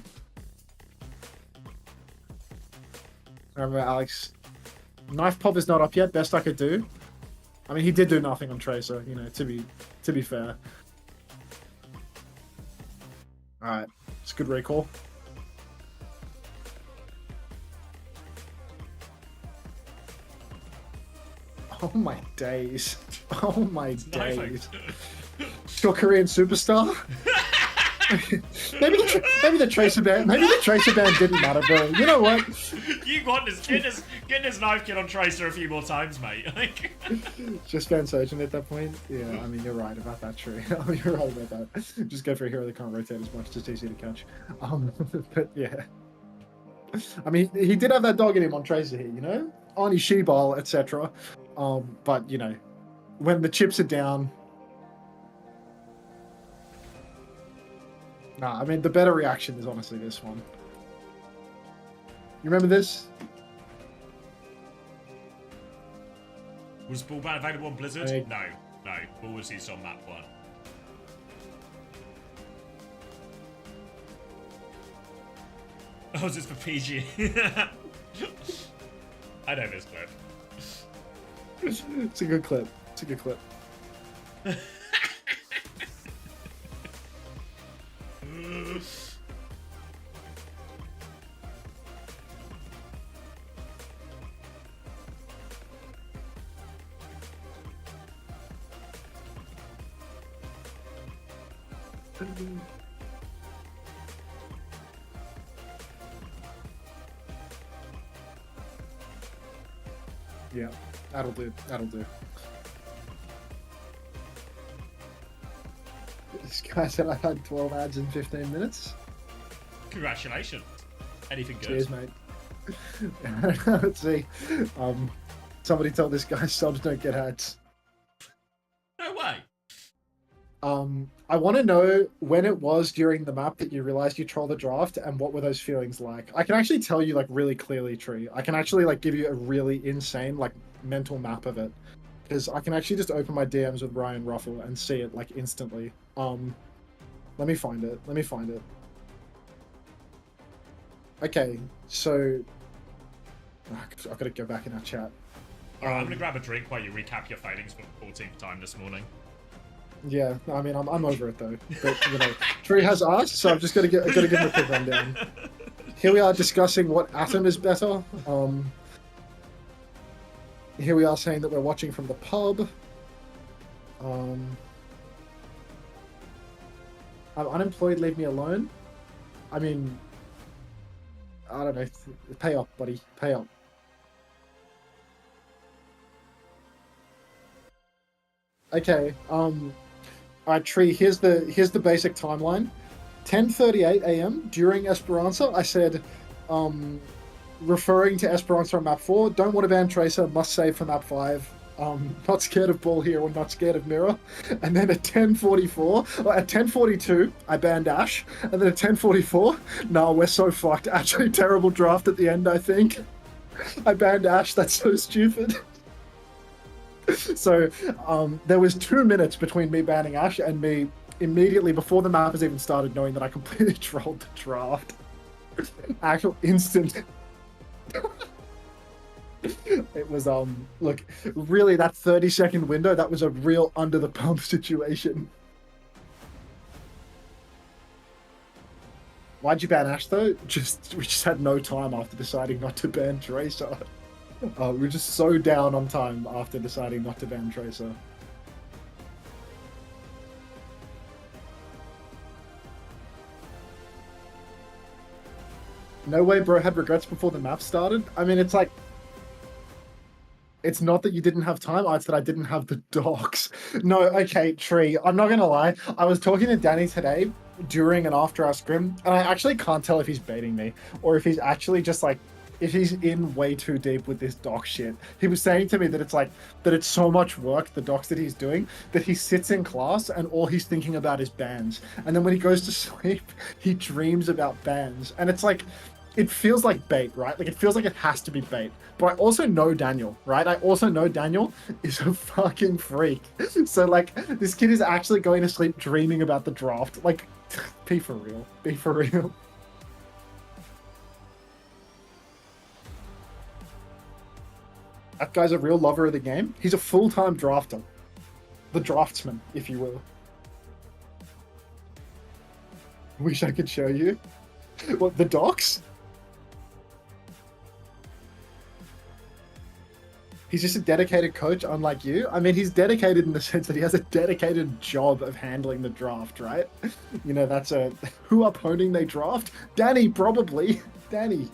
Remember, Alex, knife pop is not up yet. Best I could do. I mean, he did do nothing on Tracer, you know. To be fair. All right, it's a good recall. Oh my days! Oh my days! Your Korean superstar. maybe the tracer band didn't matter, bro. You know what? You got this. Get this knife kid on Tracer a few more times, mate. Like. Just fan surgeon at that point. Yeah, I mean you're right about that, Tree. I mean, you're right about that. Just go for a hero that can't rotate as much. Just easy to catch. But yeah. I mean, he did have that dog in him on Tracer here, you know, on his she-ball, etc. But you know, when the chips are down. Nah, I mean, the better reaction is honestly this one. You remember this? Was ball ban available on Blizzard? Hey. No. Ball was used on map 1. Oh, is this for PG? I know this clip. It's a good clip. It's a good clip. Yeah, that'll do. That'll do. This guy said I had 12 ads in 15 minutes. Congratulations. Anything good? Cheers, mate. Let's see. Somebody told this guy subs don't get ads. No way. I want to know when it was during the map that you realized you trolled the draft, and what were those feelings like? I can actually tell you like really clearly, Tree. I can actually like give you a really insane like mental map of it, because I can actually just open my DMs with Ryan Ruffle and see it like instantly. Let me find it. Okay, so I've got to go back in our chat. Alright, I'm gonna grab a drink while you recap your failings for the 14th time this morning. Yeah, I mean, I'm over it though. But you know, Tree has asked, so I've just got to give him a quick rundown. Here we are discussing what atom is better. Here we are saying that we're watching from the pub. I'm unemployed. Leave me alone. I mean, I don't know. Pay up, buddy. Pay up. Okay. Alright, Tree, here's the basic timeline. 10:38 a.m. during Esperanza, I said, referring to Esperanza on map 4, don't want to ban Tracer, must save for map 5. Not scared of Ball here or not scared of Mirror. And then at 10:44, or at 10:42, I banned Ash. And then at 10:44, nah, we're so fucked. Actually, terrible draft at the end, I think. I banned Ash, that's so stupid. So, there was 2 minutes between me banning Ash and me immediately, before the map has even started, knowing that I completely trolled the draft. Actual instant. It was, look, really, that 30-second window, that was a real under-the-pump situation. Why'd you ban Ash though? We just had no time after deciding not to ban Tracer. We were just so down on time after deciding not to ban Tracer. No way bro had regrets before the map started. I mean, it's like, it's not that you didn't have time, it's that I didn't have the docs. No, okay, Tree, I'm not gonna lie. I was talking to Danny today during and after our scrim, and I actually can't tell if he's baiting me or if he's actually just like, if he's in way too deep with this doc shit. He was saying to me that it's like, that it's so much work, the docs that he's doing, that he sits in class and all he's thinking about is bans. And then when he goes to sleep, he dreams about bans. And it's like, it feels like bait, right? Like, it feels like it has to be bait. But I also know Daniel, right? I also know Daniel is a fucking freak. So, like, this kid is actually going to sleep dreaming about the draft. Like, be for real. Be for real. That guy's a real lover of the game. He's a full-time drafter. The draftsman, if you will. Wish I could show you. What, the docs? He's just a dedicated coach, unlike you. I mean, he's dedicated in the sense that he has a dedicated job of handling the draft, right? You know, that's a... Who opponent they draft? Danny, probably. Danny.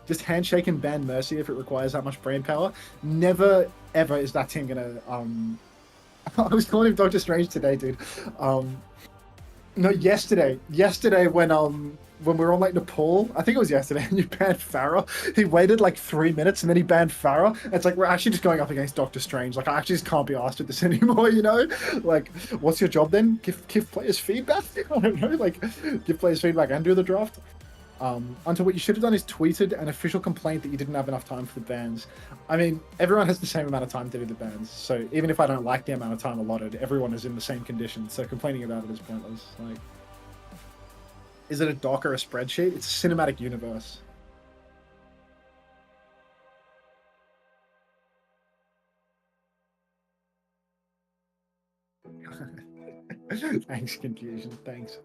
Just handshake and ban Mercy if it requires that much brain power. Never, ever is that team gonna... I was calling him Doctor Strange today, dude. No, yesterday. Yesterday when we were on like Nepal, I think it was yesterday, and you banned Farah. He waited like 3 minutes and then he banned Farah. It's like, we're actually just going up against Doctor Strange. Like, I actually just can't be asked with this anymore, you know? Like, what's your job then? Give players feedback? I don't know, like, give players feedback and do the draft? Until what you should have done is tweeted an official complaint that you didn't have enough time for the bans. I mean, everyone has the same amount of time to do the bans, so even if I don't like the amount of time allotted, everyone is in the same condition, so complaining about it is pointless. Like, is it a doc or a spreadsheet? It's a cinematic universe. Thanks, Confusion. Thanks.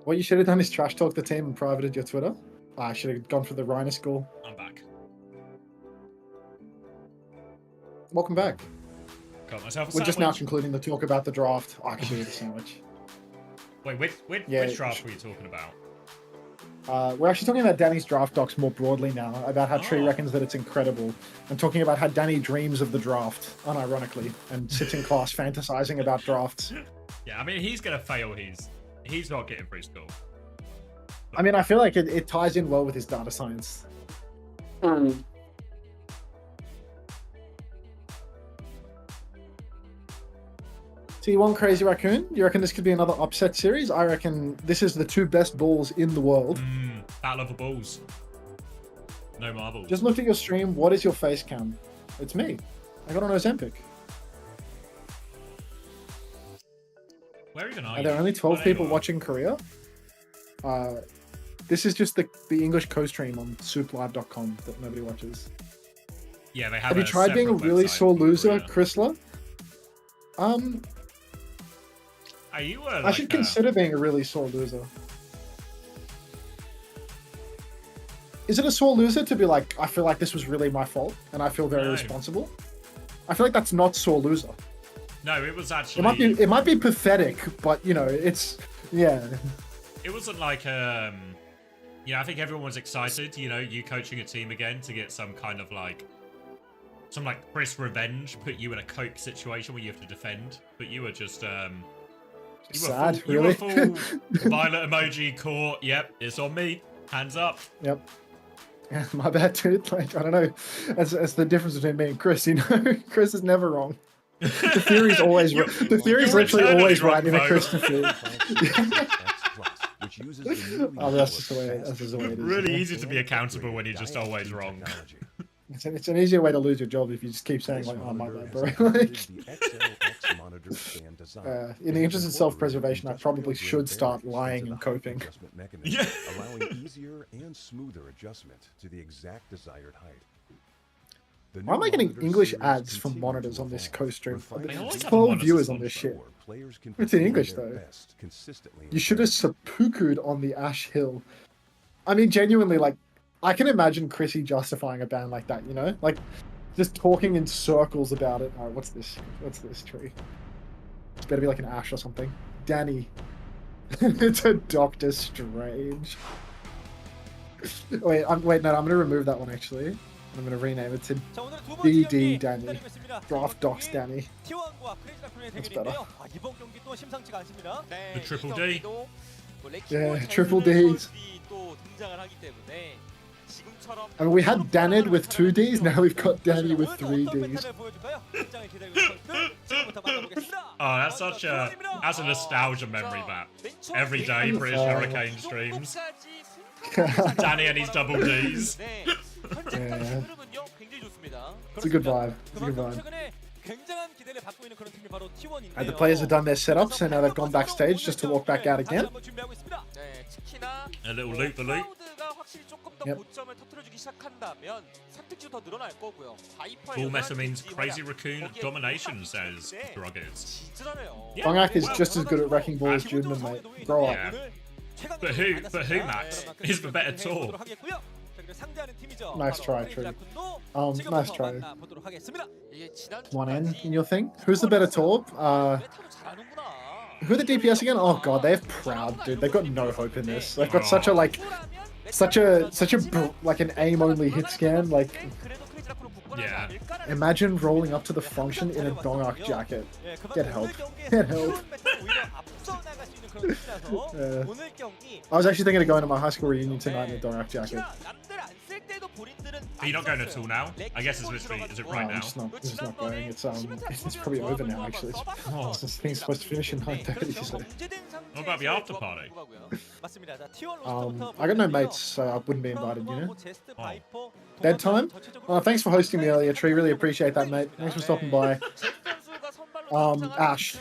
What you should have done is trash talk the team and privated your Twitter. I should have gone for the Rhino school. I'm back. Welcome back. Got myself a We're sandwich. just now concluding the talk about the draft. I can do the sandwich. Wait, which draft were you talking about? We're actually talking about Danny's draft docs more broadly now, about how Tree reckons that it's incredible, and talking about how Danny dreams of the draft, unironically, and sits in class fantasizing about drafts. Yeah, I mean, he's going to fail He's not getting through school. I mean, I feel like it ties in well with his data science. So you want Crazy Raccoon? You reckon this could be another upset series? I reckon this is the two best balls in the world. Battle of the balls. No marbles. Just looked at your stream. What is your face cam? It's me. I got on Ozempic. Where even are Are you? there only 12 people watching Korea? This is just the English co-stream on souplive.com that nobody watches. Yeah, they have you tried being a really sore loser, Chrysler? Are you I should consider being a really sore loser. Is it a sore loser to be like, I feel like this was really my fault and I feel very responsible? I feel like that's not sore loser. No, it was actually... It might be pathetic, but, you know, it's... Yeah. It wasn't like, you know, I think everyone was excited, you know, you coaching a team again to get some kind of, like... Some, like, Chris revenge, put you in a cope situation where you have to defend. But you were just, Sad, you were full violet emoji, caught, yep, it's on me. Hands up. Yep. Yeah, my bad, dude. Like, I don't know. That's the difference between me and Chris, you know? Chris is never wrong. The theory's always right. The theory's literally always right in a Chris theory. Oh, that's just the way it is. Really easy to be accountable when you're just always wrong. It's an easier way to lose your job if you just keep saying, like, oh, my bad, bro. Like, in the interest of self-preservation, I probably should start lying and coping. Yeah. Allowing easier and smoother adjustment to the exact desired height. The Why am new I getting monitor English series ads from continue monitors to on this evolve, co-stream? refining They always the have 12 monitors viewers on on this so shit. our players can It's in perform English, their though. best consistently in You should have battle. seppuku'd on the Ash Hill. I mean, genuinely, like, I can imagine Chrissy justifying a ban like that, you know? Like, just talking in circles about it. Alright, what's this? What's this tree? It's better be like an ash or something. Danny. It's a Doctor Strange. Wait, I'm gonna remove that one, actually. I'm gonna rename it to 자, 오늘 두 번째 DD 경기 Danny. 기다리고 있습니다. Draft 이번 Docs 경기 Danny. T1과 크레이지 라쿤의 That's 대결인데요. 아, 이번 경기 또 심상치가 않습니다. 네, The triple 이 D. 경기도 뭐 Yeah, 레킹볼 triple 잘 쓰는 Ds. 선수들이 또 등장을 하기 때문에 지금처럼 I mean, we had Danid with 2 Ds, now we've got Danny with 오늘 3 어떤 Ds. 패턴을 보여줄까요? 긴장을 기다리고 있는 선수들 지금부터 만나보겠습니다. Oh, that's a nostalgia memory map. Every day, British Hurricane streams. Danny and his double Ds. 네, Yeah. 현재까지 흐름은요 굉장히 좋습니다. It's a good vibe. It's a good 그만큼 vibe. 최근에 굉장한 기대를 받고 있는 그런 팀이 바로 T1인데요. And the players have done their setups, and now they've gone backstage just to walk back out again. 네, 특히나 A little loop the loop. 크라우드가 확실히 조금 더 Yep. 고점을 터뜨려주기 시작한다면 선택지도 더 늘어날 거고요. 바이퍼의 Bull Messer means 연합 crazy 활약, raccoon 거기에 domination, 콩깍지 says 때문에 Druggers. 진짜네요. Yeah. Bongak is just as good at wrecking ball as Judman, mate. Grow up. Yeah. But who, Max? He's the better tour. Nice try, True. Nice try. 이게 지난 One in your thing. Who's the better Torb? 메타도 잘하는구나. Who are the DPS again? Oh god, they're proud, dude. They've got no hope in this. They've got such a like, like an aim only hit scan. Like, Yeah. imagine rolling up to the function in a Dongak jacket. Get help. Get help. I was actually thinking of going to my high school reunion tonight in a Dongak jacket. Are you not going at all now? I guess it's literally, is it right I'm now? just not. It's not going. It's probably over now. Actually, this thing's supposed to finish in 9:30. So. What about the after party? I got no mates, so I wouldn't be invited. You know. Oh. Bedtime. Thanks for hosting me earlier, Tree. Really appreciate that, mate. Thanks for stopping by. Ash.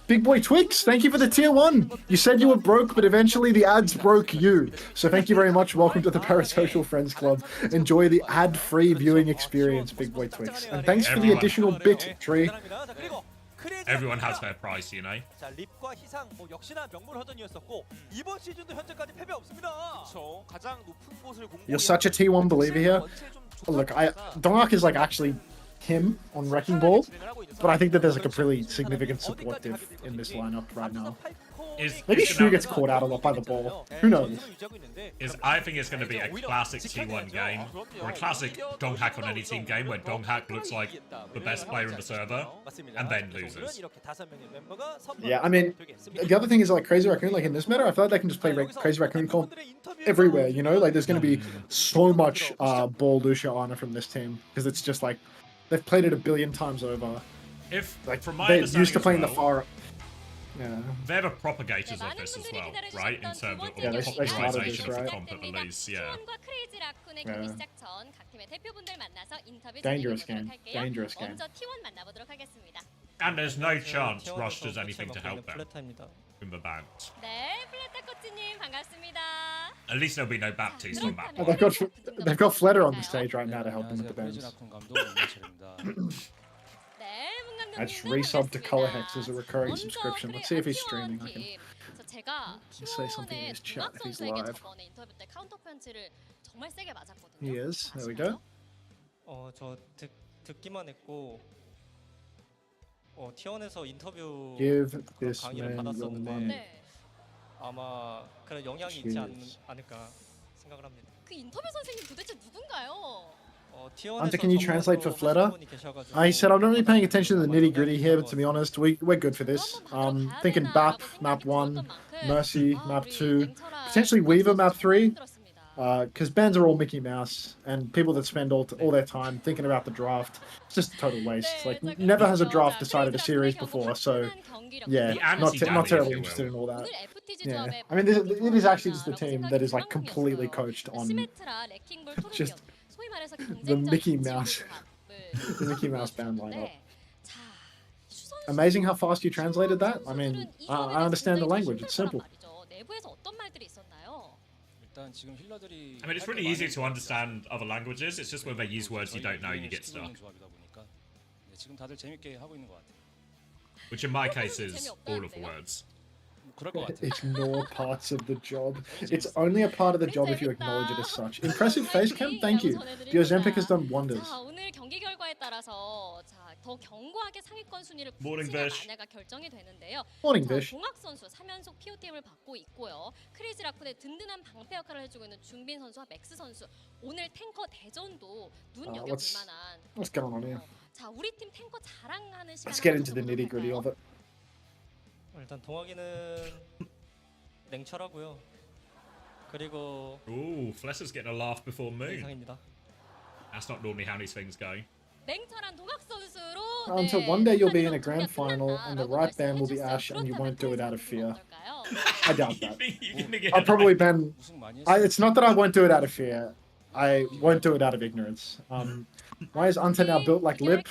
Big Boy Twix, thank you for the tier 1. You said you were broke, but eventually the ads broke you. So thank you very much. Welcome to the Parasocial Friends Club. Enjoy the ad-free viewing experience, Big Boy Twix. And thanks for the additional bit, Tree. Everyone has their price, you know. 자, 립과 희상 역시나 명불허전이었었고 이번 시즌도 현재까지 패배 없습니다. 그렇죠. 가장 높은 곳을 공략. You're such a T1 believer here. Look, Dongak is like actually him on Wrecking Ball, but I think that there's like a pretty significant support diff in this lineup right now. Maybe Shu gets caught out a lot by the ball. Who knows? I think it's going to be a classic T1 game, or a classic Donghack on any team game where Donghack looks like the best player in the server, and then loses. Yeah, I mean, the other thing is like Crazy Raccoon, like in this meta, I feel like they can just play Crazy Raccoon comp everywhere, you know? Like there's going to be so much ball Lucia honor from this team, because it's just like, they've played it a billion times over. If, like, from my they're understanding used to playing as well, the far. Yeah. They're the propagators of this as well, right? In terms of Yeah, they started popularization this, of the right? comp at the least, yeah. Yeah. Dangerous game. Dangerous game. And there's no chance Rush does anything to help them in the bans. 네, 플레타코치님 반갑습니다. At least there'll be no Baptiste on that Oh, one. they've got Fledder on the stage right now to help them with the bans. 네, I just resubbed to Color Hex as a recurring subscription. Let's see if he's streaming. I can 제가 say something in his chat if he's live. 저번에 인터뷰 때 카운터 펀치를 정말 세게 맞았거든요. He is. There we go. 저 듣기만 했고 T1에서 인터뷰 Give 그런 this 강의를 man your 받았었는데 money. 네. 아마 그런 영향이 있지 Cheers. 않을까 생각을 합니다. 그 인터뷰 선생님 도대체 누군가요? Hunter, can you translate for Fledder? He said, I'm not really paying attention to the nitty gritty here, but to be honest, we're good for this. Thinking BAP, map 1, Mercy, map 2, potentially Weaver, map 3. Because bans are all Mickey Mouse, and people that spend all their time thinking about the draft, it's just a total waste. Like, never has a draft decided a series before, so yeah, not terribly interested in all that. Yeah, I mean, it is actually just a team that is like completely coached on just the Mickey Mouse, the Mickey Mouse band lineup. Amazing how fast you translated that. I mean, I understand the language. It's simple. I mean, it's really easy to understand other languages. It's just when they use words you don't know, you get stuck. Which in my case is all of the words. Ignore parts of the job. It's only a part of the job if you acknowledge it as such. Impressive face cam, thank you. The Ozempic has done wonders. 자, 오늘 경기 결과에 따라서 더 견고하게 상위권 순위를 Morning, 굳히냐 Vish. 마냐가 결정이 되는데요. Morning, 자, Vish. 동학 선수 3연속 POTM을 받고 있고요. 크레이지 라쿤의 든든한 방패 역할을 해주고 있는 준빈 선수와 맥스 선수. 오늘 탱커 대전도 눈여겨볼 만한. What's going on here? 자, 우리 팀 탱커 자랑하는 시간. Let's get into the nitty gritty of it. 일단 동학이는 냉철하고요. 그리고 Ooh, Flesser's getting a laugh before Moon. 이상입니다. That's not normally how these things go. 냉철한 동학 선수로. Until one day you'll be in a grand final and the right band will be Ash and you won't do it out of fear. I doubt that. I've probably been. It's not that I won't do it out of fear. I won't do it out of ignorance. Why is Ante now built like Lip?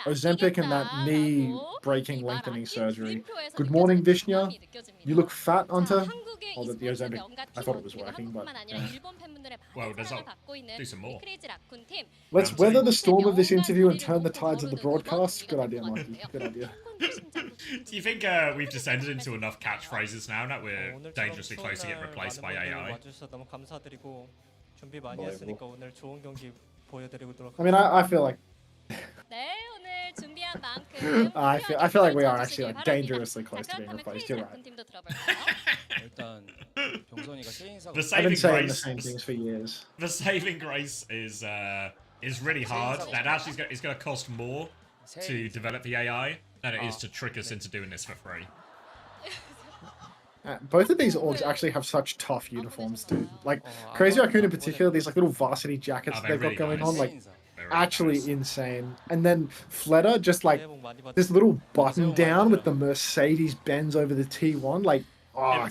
Ozempic and that knee breaking lengthening surgery. Good morning, Vishnya. You look fat, Ante. Oh, the Ozempic. I thought it was working, but. Well, do some more. Let's weather the storm of this interview and turn the tides of the broadcast. Good idea, Mikey. Good idea. Do you think we've descended into enough catchphrases now that we're dangerously close to getting replaced by AI? 와주셔서 너무 감사드리고 준비 많이 했으니까 오늘 좋은 경기 보여드리도록. I mean, I feel like. 네, 오늘 준비한 만큼. I feel like we are actually like dangerously close to being replaced. You're right. I've been saying the same things for years. The saving grace is really hard. That actually is going to cost more to develop the AI than it is to trick us into doing this for free. Both of these orgs actually have such tough uniforms, dude. Like Crazy Raccoon in particular, these like little varsity jackets they've got going on, like actually insane. And then Fleta, just like this little button down with the Mercedes Benz over the T1, like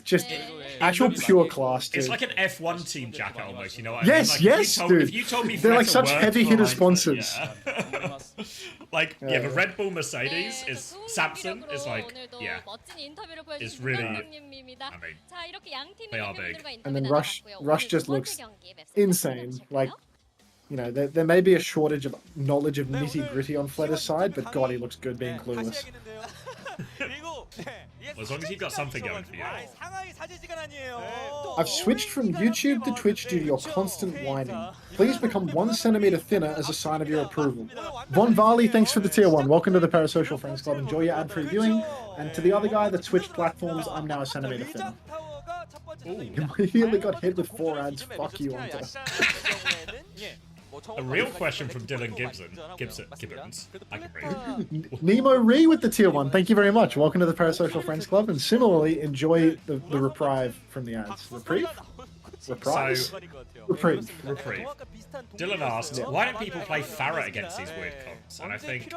just actual pure class, dude. It's like an F1 team jacket almost, you know what I yes, mean? Like, yes, dude. If you told me they're like Fleta such worked heavy for hitter Heinz, sponsors. Yeah. Like, yeah, the Red Bull Mercedes is Samson is like, yeah, it's really, I mean, they are big. And then Rush just looks insane. Like, you know, there may be a shortage of knowledge of nitty gritty on Fleta's side, but God, he looks good being clueless. Well, as long as you've got something going for you. I've switched from YouTube to Twitch due to your constant whining. Please become 1 centimeter thinner as a sign of your approval. Von Varley, thanks for the tier 1. Welcome to the Parasocial Friends Club. Enjoy your ad-free viewing. And to the other guy that switched platforms, I'm now a centimeter thinner. You immediately got hit with 4 ads. Fuck you, Ante. A real question from Dylan Gibbons. I can read. Nemo Ree with the tier 1. Thank you very much. Welcome to the Parasocial Friends Club. And similarly, enjoy the reprieve from the ads. Reprieve? Reprise? Reprieve. Dylan asked, why don't people play Farah against these weird comps? And I think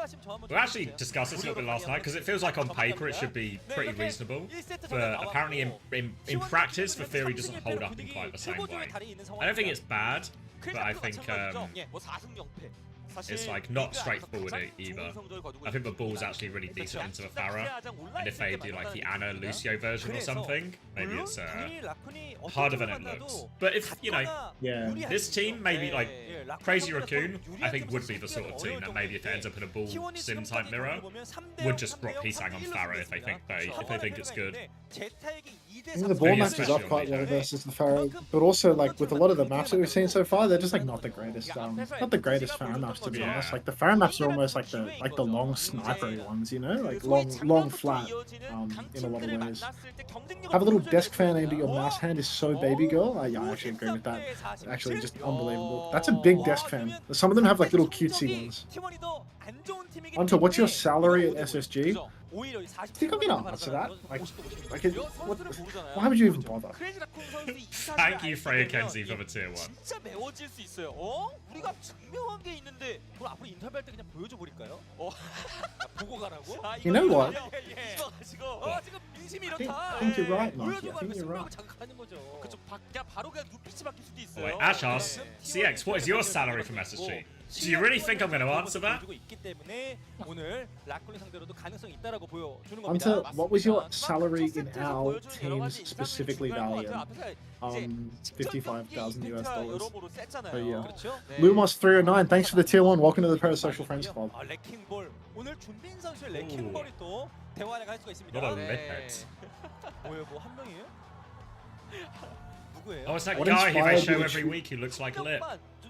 we actually discussed this a little bit last night because it feels like on paper it should be pretty reasonable, but apparently in practice the theory doesn't hold up in quite the same way. I don't think it's bad, but I think it's like not straightforward either. I think the ball's actually really decent into the Farah, and if they do like the Anna Lucio version or something, maybe it's harder than it looks. But if, you know, this team, maybe like Crazy Raccoon, I think would be the sort of team that maybe if it ends up in a ball sim type mirror, would just drop Pisang on Farah if they think it's good. I think the ball matches up quite well versus the Pharaoh, but also like with a lot of the maps that we've seen so far, they're just like not the greatest Pharaoh maps, to be honest. Like the Pharaoh maps are almost like the long snipery ones, you know, like long flat in a lot of ways. Have a little desk fan aimed at your mouse hand is so baby girl. Yeah, I actually agree with that. Actually, just unbelievable. That's a big desk fan. Some of them have like little cutesy ones. Ante, what's your salary at SSG? I think I'm gonna answer that. Why would you even bother? Thank you, Freya Kenzie, for the tier 1. You know what? I think you're right, Mikey. I think you're right. 하는 거죠. 그쵸. 그냥 바로 그냥 눈빛이 바뀔 수도 있어요. Wait, Ashos, CX, what is your salary from SSG? Do you really think I'm going to answer that? 보여주고 있기 때문에 오늘 라콜린 상대로도 가능성이 있다라고 보여주는 겁니다. Hunter, what was your salary in our team's specifically Valiant? 55,000 US dollars per year. 그렇죠? Lumos 309, thanks for the tier 1. Welcome to the Parasocial Friends Club. 레킹볼. 오늘 준빈 선수의 레킹볼이 또 대화를 할 수가 있습니다. What a 네. lit. 뭐예요? 뭐 한 명이에요? 누구예요? Oh, it's that What guy who they inspired show you every to- week who looks like Lip.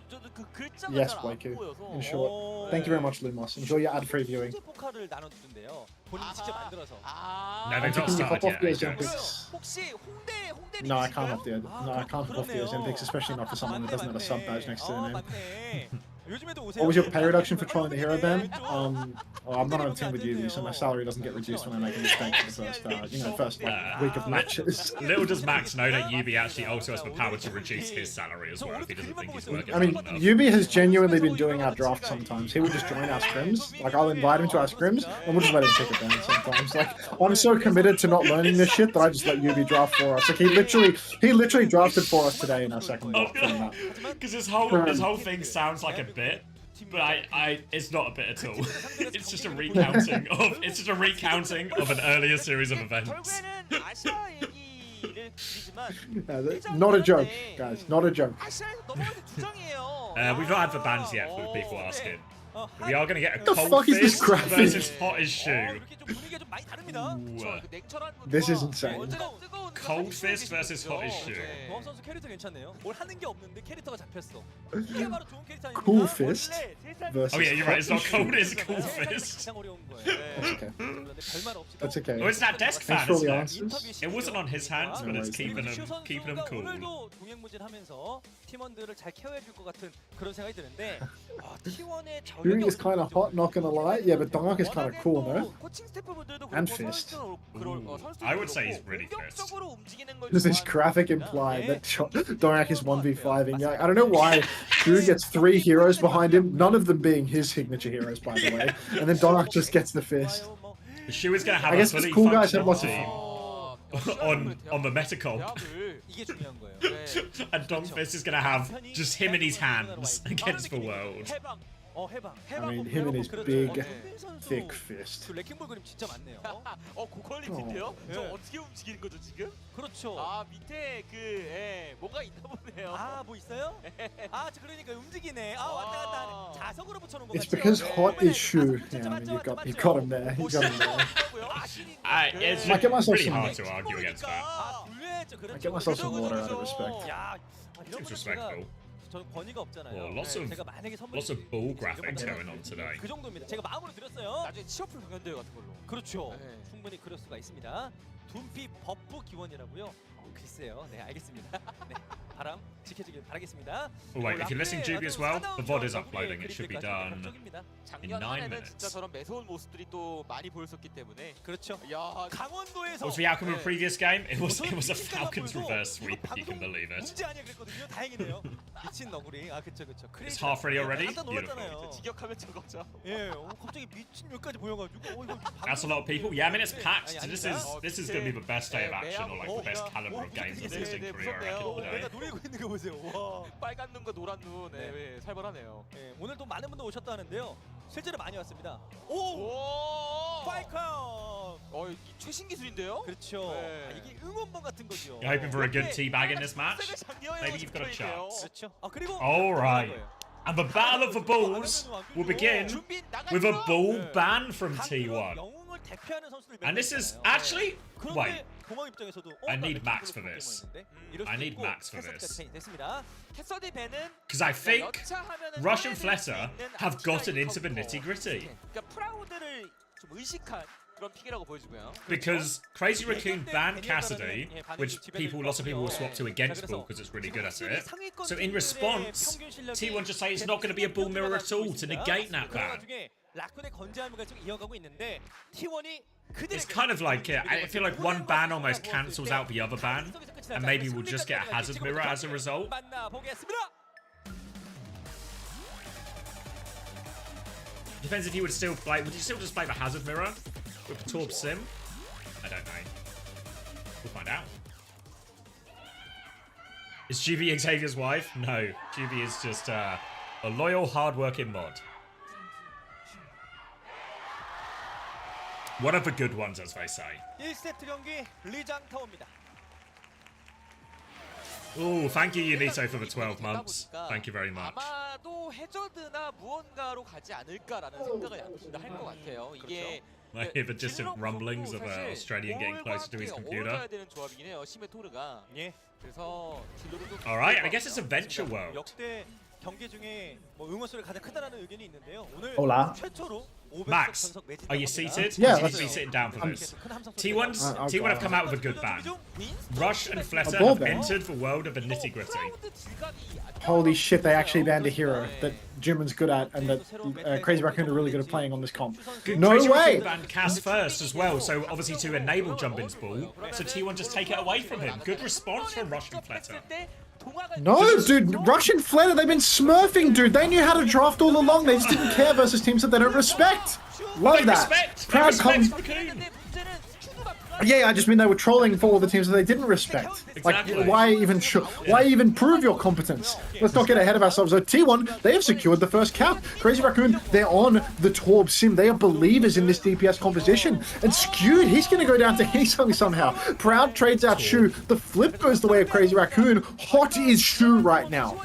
저도 그 글자가 Yes, 잘안 Waiku. 보여서. In short. Thank you very much, Lumos. Enjoy your ad-free viewing. 포카를 나눠주던데요. 본인이 직접 만들어서. No, they've Hunter, not can you hop started off the yet. AJ. Ozempics? 혹시 홍대 No, I can't hop the 아, No, I can't hop off the Ozempics, especially not for someone that doesn't have a sub badge next to their name. 맞네. 요즘에도 오세요. What was your pay reduction for trolling the hero ban? Well, I'm not on a team with you, so my salary doesn't get reduced when I make a mistake for the first week of matches. Little does Max know that UB actually also has the power to reduce his salary as well if he doesn't think he's working I mean, hard enough. Yubi has genuinely been doing our draft sometimes. He will just join our scrims. Like, I'll invite him to our scrims, and we'll just let him pick it down sometimes. Like, I'm so committed to not learning this shit that I just let Yubi draft for us. Like, he literally drafted for us today in our second block. Because his whole thing sounds like a bit, but it's not a bit at all. It's just a recounting of an earlier series of events. 결국에는 아시아 얘기를 드리지만 Not a joke, guys. Not a joke. 아시아에서 넘어가는 두 장이에요. We've not had the bans yet for people asking. We are going to get a What the cold fuck is this fist graphic? versus hot as shoe. 이렇게 좀 분위기가 좀 많이 다릅니다. Ooh. This is insane. Cold fist versus hot as shoe. 도합 선수 캐릭터 괜찮네요. 뭘 하는 게 없는데 캐릭터가 잡혔어. 이게 바로 좋은 캐릭터 아닙니까? Cool fist versus Oh yeah, you're right. It's not hot cold. shoe. It's cool fist. 가장 어려운 거예요. That's okay. 그런데 별말 없이 That's okay. Oh, it's that desk fan, Thanks for all the isn't it? answers. It wasn't on his hands, but it's keeping him cool. 오늘도 동행무진하면서 팀원들을 잘 케어해줄 것 같은 그런 생각이 드는데 T1의 Yuri is kind of hot, not gonna lie. Yeah, but Dongak is kind of cool, no? 코칭 스태프분들도 And 그렇고 fist. 선수들도 I would say he's 그렇고 really fist. 공격적으로 움직이는 걸 Does this 좋아하는 graphic imply that Dongak is 1v5ing? Like, I don't know why Drew gets 3 heroes behind him, none of them being his signature heroes, by the way. And then Dongak just gets the fist. The shoe is going to have I a guess fully these cool guys have functional lots of team on the Metacomp. 이게 중요한 거예요. And Dongfist is going to have just him in his hands against the world. 해방. 해방. I mean, him and his big, thick fist. 그 레킹볼 그림 진짜 많네요. 고퀄리티인데요? 저 네. 어떻게 움직이는 거죠 지금? 그렇죠. 아 밑에 뭐가 있나 보네요. 뭐 있어요? 그러니까 움직이네. 왔다 갔다 하네. 자석으로 붙여놓은 거 It's 같죠? because hot is shoe. Yeah, I mean, you got him there. You got him there. It's I get myself pretty some- hard to argue against that. 불리했죠. 그렇죠. I get myself some water out of respect. 야, 이런 Seems 거는 제가 respectful. 저는 권위가 없잖아요. Well, lots of- 제가 만약에 선물 Lots of bull graphics going on today. 그 정도입니다. 제가 마음으로 드렸어요. 나중에 치어풀 경연대회 같은 걸로. 그렇죠. 네. 충분히 그럴 수가 있습니다. 둠피 버프 기원이라고요. 글쎄요. 네, 알겠습니다. 네, 바람 지켜주길 바라겠습니다. Oh wait, if you're listening to GB as well, the VOD is uploading. It should be done 작년 9 한 해는 minutes. 진짜 저런 매서운 모습들이 또 많이 보였었기 때문에. 그렇죠. 야, 강원도에서 What was the outcome of the previous game? It was a Falcons reverse sweep, if you can believe it. 문제 아니야 그랬거든요. 다행이네요. 미친 너구리. 그쵸. It's half ready already? 깜짝 놀랐잖아요. 직역하면 저거죠. 예, 갑자기 미친 몇까지 보여가지고 이거 That's a lot of people. Yeah, I mean it's packed. So this is going to be the best day of action, or like the best caliber of games I've seen in Korea, I reckon, 내가 today. 노리고 있는 거 보세요. 와. 빨간 눈과 노란 눈, 살벌하네요. 예, 오늘 또 많은 분들 오셨다 하는데요. 실제로 많이 왔습니다. 오! 오, 파이컨! 이 최신 기술인데요? 그렇죠. 네. 이게 응원봉 같은 거죠. You're hoping for a good teabag in this match? Maybe you've got a chance. 그렇죠. 그리고 Alright. And the battle of the bulls will begin with a bull ban from T1. 영웅을 대표하는 선수들 And this is actually wait. 공항 입장에서도 I need Max for this. I need Max for this. 됐습니다. 캐서디 밴은 Because I think Rush and Fletter have gotten into the nitty gritty. 그러니까 프라우드를 좀 의식한 그런 픽이라고 보여지고요. Because Crazy Raccoon banned Cassidy, which lots of people will swap to against Bull because it's really good at it. So in response, T1 just say it's not going to be a Bull mirror at all to negate that ban. 라쿤의 건재함을 계속 이어가고 있는데 T1이 It's kind of like, I feel like one ban almost cancels out the other ban, and maybe we'll just get a hazard mirror as a result. Depends if you would still play. Would you still just play the hazard mirror with Torb Sim? I don't know. We'll find out. Is GB Xavier's wife? No, GB is just a loyal, hard-working mod. One of the good ones, as they say. 1세트 경기 리장 타워입니다. Oh, thank you, Unito, for the 12 months. Thank you very much. 아마도 해저드나 무언가로 가지 않을까라는 생각을 양팀도 할 것 같아요. 이게 I hear the distant rumblings of Australian getting closer to his computer. 되는 조합이긴 해요. 시메토르가. 예. 그래서 딜러도 Alright, and I guess it's Adventure World. 역대 경기 중에 뭐 응원 소리가 가장 크다라는 의견이 있는데요. 오늘 Hola. 최초로 Max, are you seated? Yeah, You need let's- to be sitting down for this. T1's I'll T1 go. have come out with a good ban. Rush and Fletter ball have ban? entered the world of the nitty gritty. Holy shit, they actually banned a hero that Jimin's good at and that Crazy Raccoon are really good at playing on this comp. No Crazy way! Raccoon banned Cass first as well, so obviously to enable Jumbin's ball. So T1 just take it away from him. Good response from Rush and Fletter. No, dude, Russian Flatter, they've been smurfing, dude. They knew how to draft all along. They just didn't care versus teams that they don't respect. Love They that. respect. Proud They com- respect Raccoon. Yeah, I just mean they were trolling for all the teams that they didn't respect. Exactly. Like, why even prove your competence? Let's not get ahead of ourselves. So T1, they have secured the first cap. Crazy Raccoon, they're on the Torb sim. They are believers in this DPS composition. And Skewed, he's going to go down to Heesung somehow. Proud trades out Shu. The flip goes the way of Crazy Raccoon. Hot is Shu right now.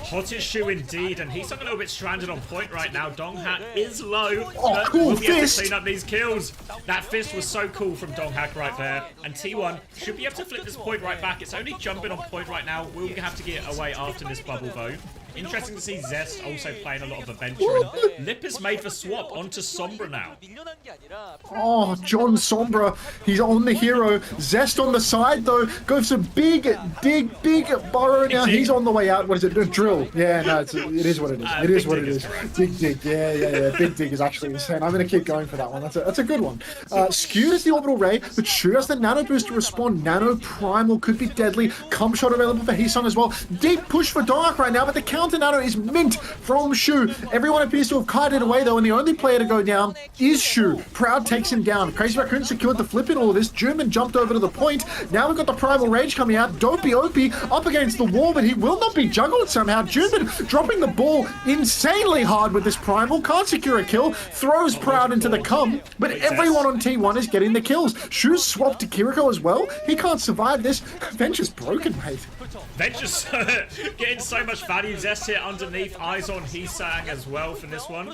Hottest shoe indeed, and he's a little bit stranded on point right now. Donghack is low. Oh, cool we'll be able to fist. clean up these kills. That fist was so cool from Donghack right there. And T1 should be able to flip this point right back. It's only jumping on point right now. We'll have to get away after this bubble though. Interesting to see Zest also playing a lot of adventure. And Lip is made for swap onto Sombra now. Oh, John Sombra, he's on the hero. Zest on the side though, goes for big burrow now. He's on the way out. What is it? A drill. Yeah, no, it is what it is. It is what it is. Big dig. Yeah. Big dig is actually insane. I'm gonna keep going for that one. That's a good one. Skewed is the orbital ray, but Shu has the nano boost to respond. Nano primal could be deadly. Cum shot available for Heesung as well. Deep push for Dark right now, but the counter nano is mint from Shu. Everyone appears to have kited away though, and the only player to go down is Shu. Proud takes him down. Crazy Raccoon secured the flip in all of this. German jumped over to the point. Now we've got the primal rage coming out. Dopey Opie up against the wall, but he will not be juggled somehow. German dropping the ball insanely hard with this primal. Can't secure a kill. Throws Proud into the cum, but everyone on T1 is getting the kills. Shu's swapped to Kiriko as well. He can't survive this. Venture's broken, mate. Venture's getting so much value. Zest here underneath. Eyes on Heesang as well for this one.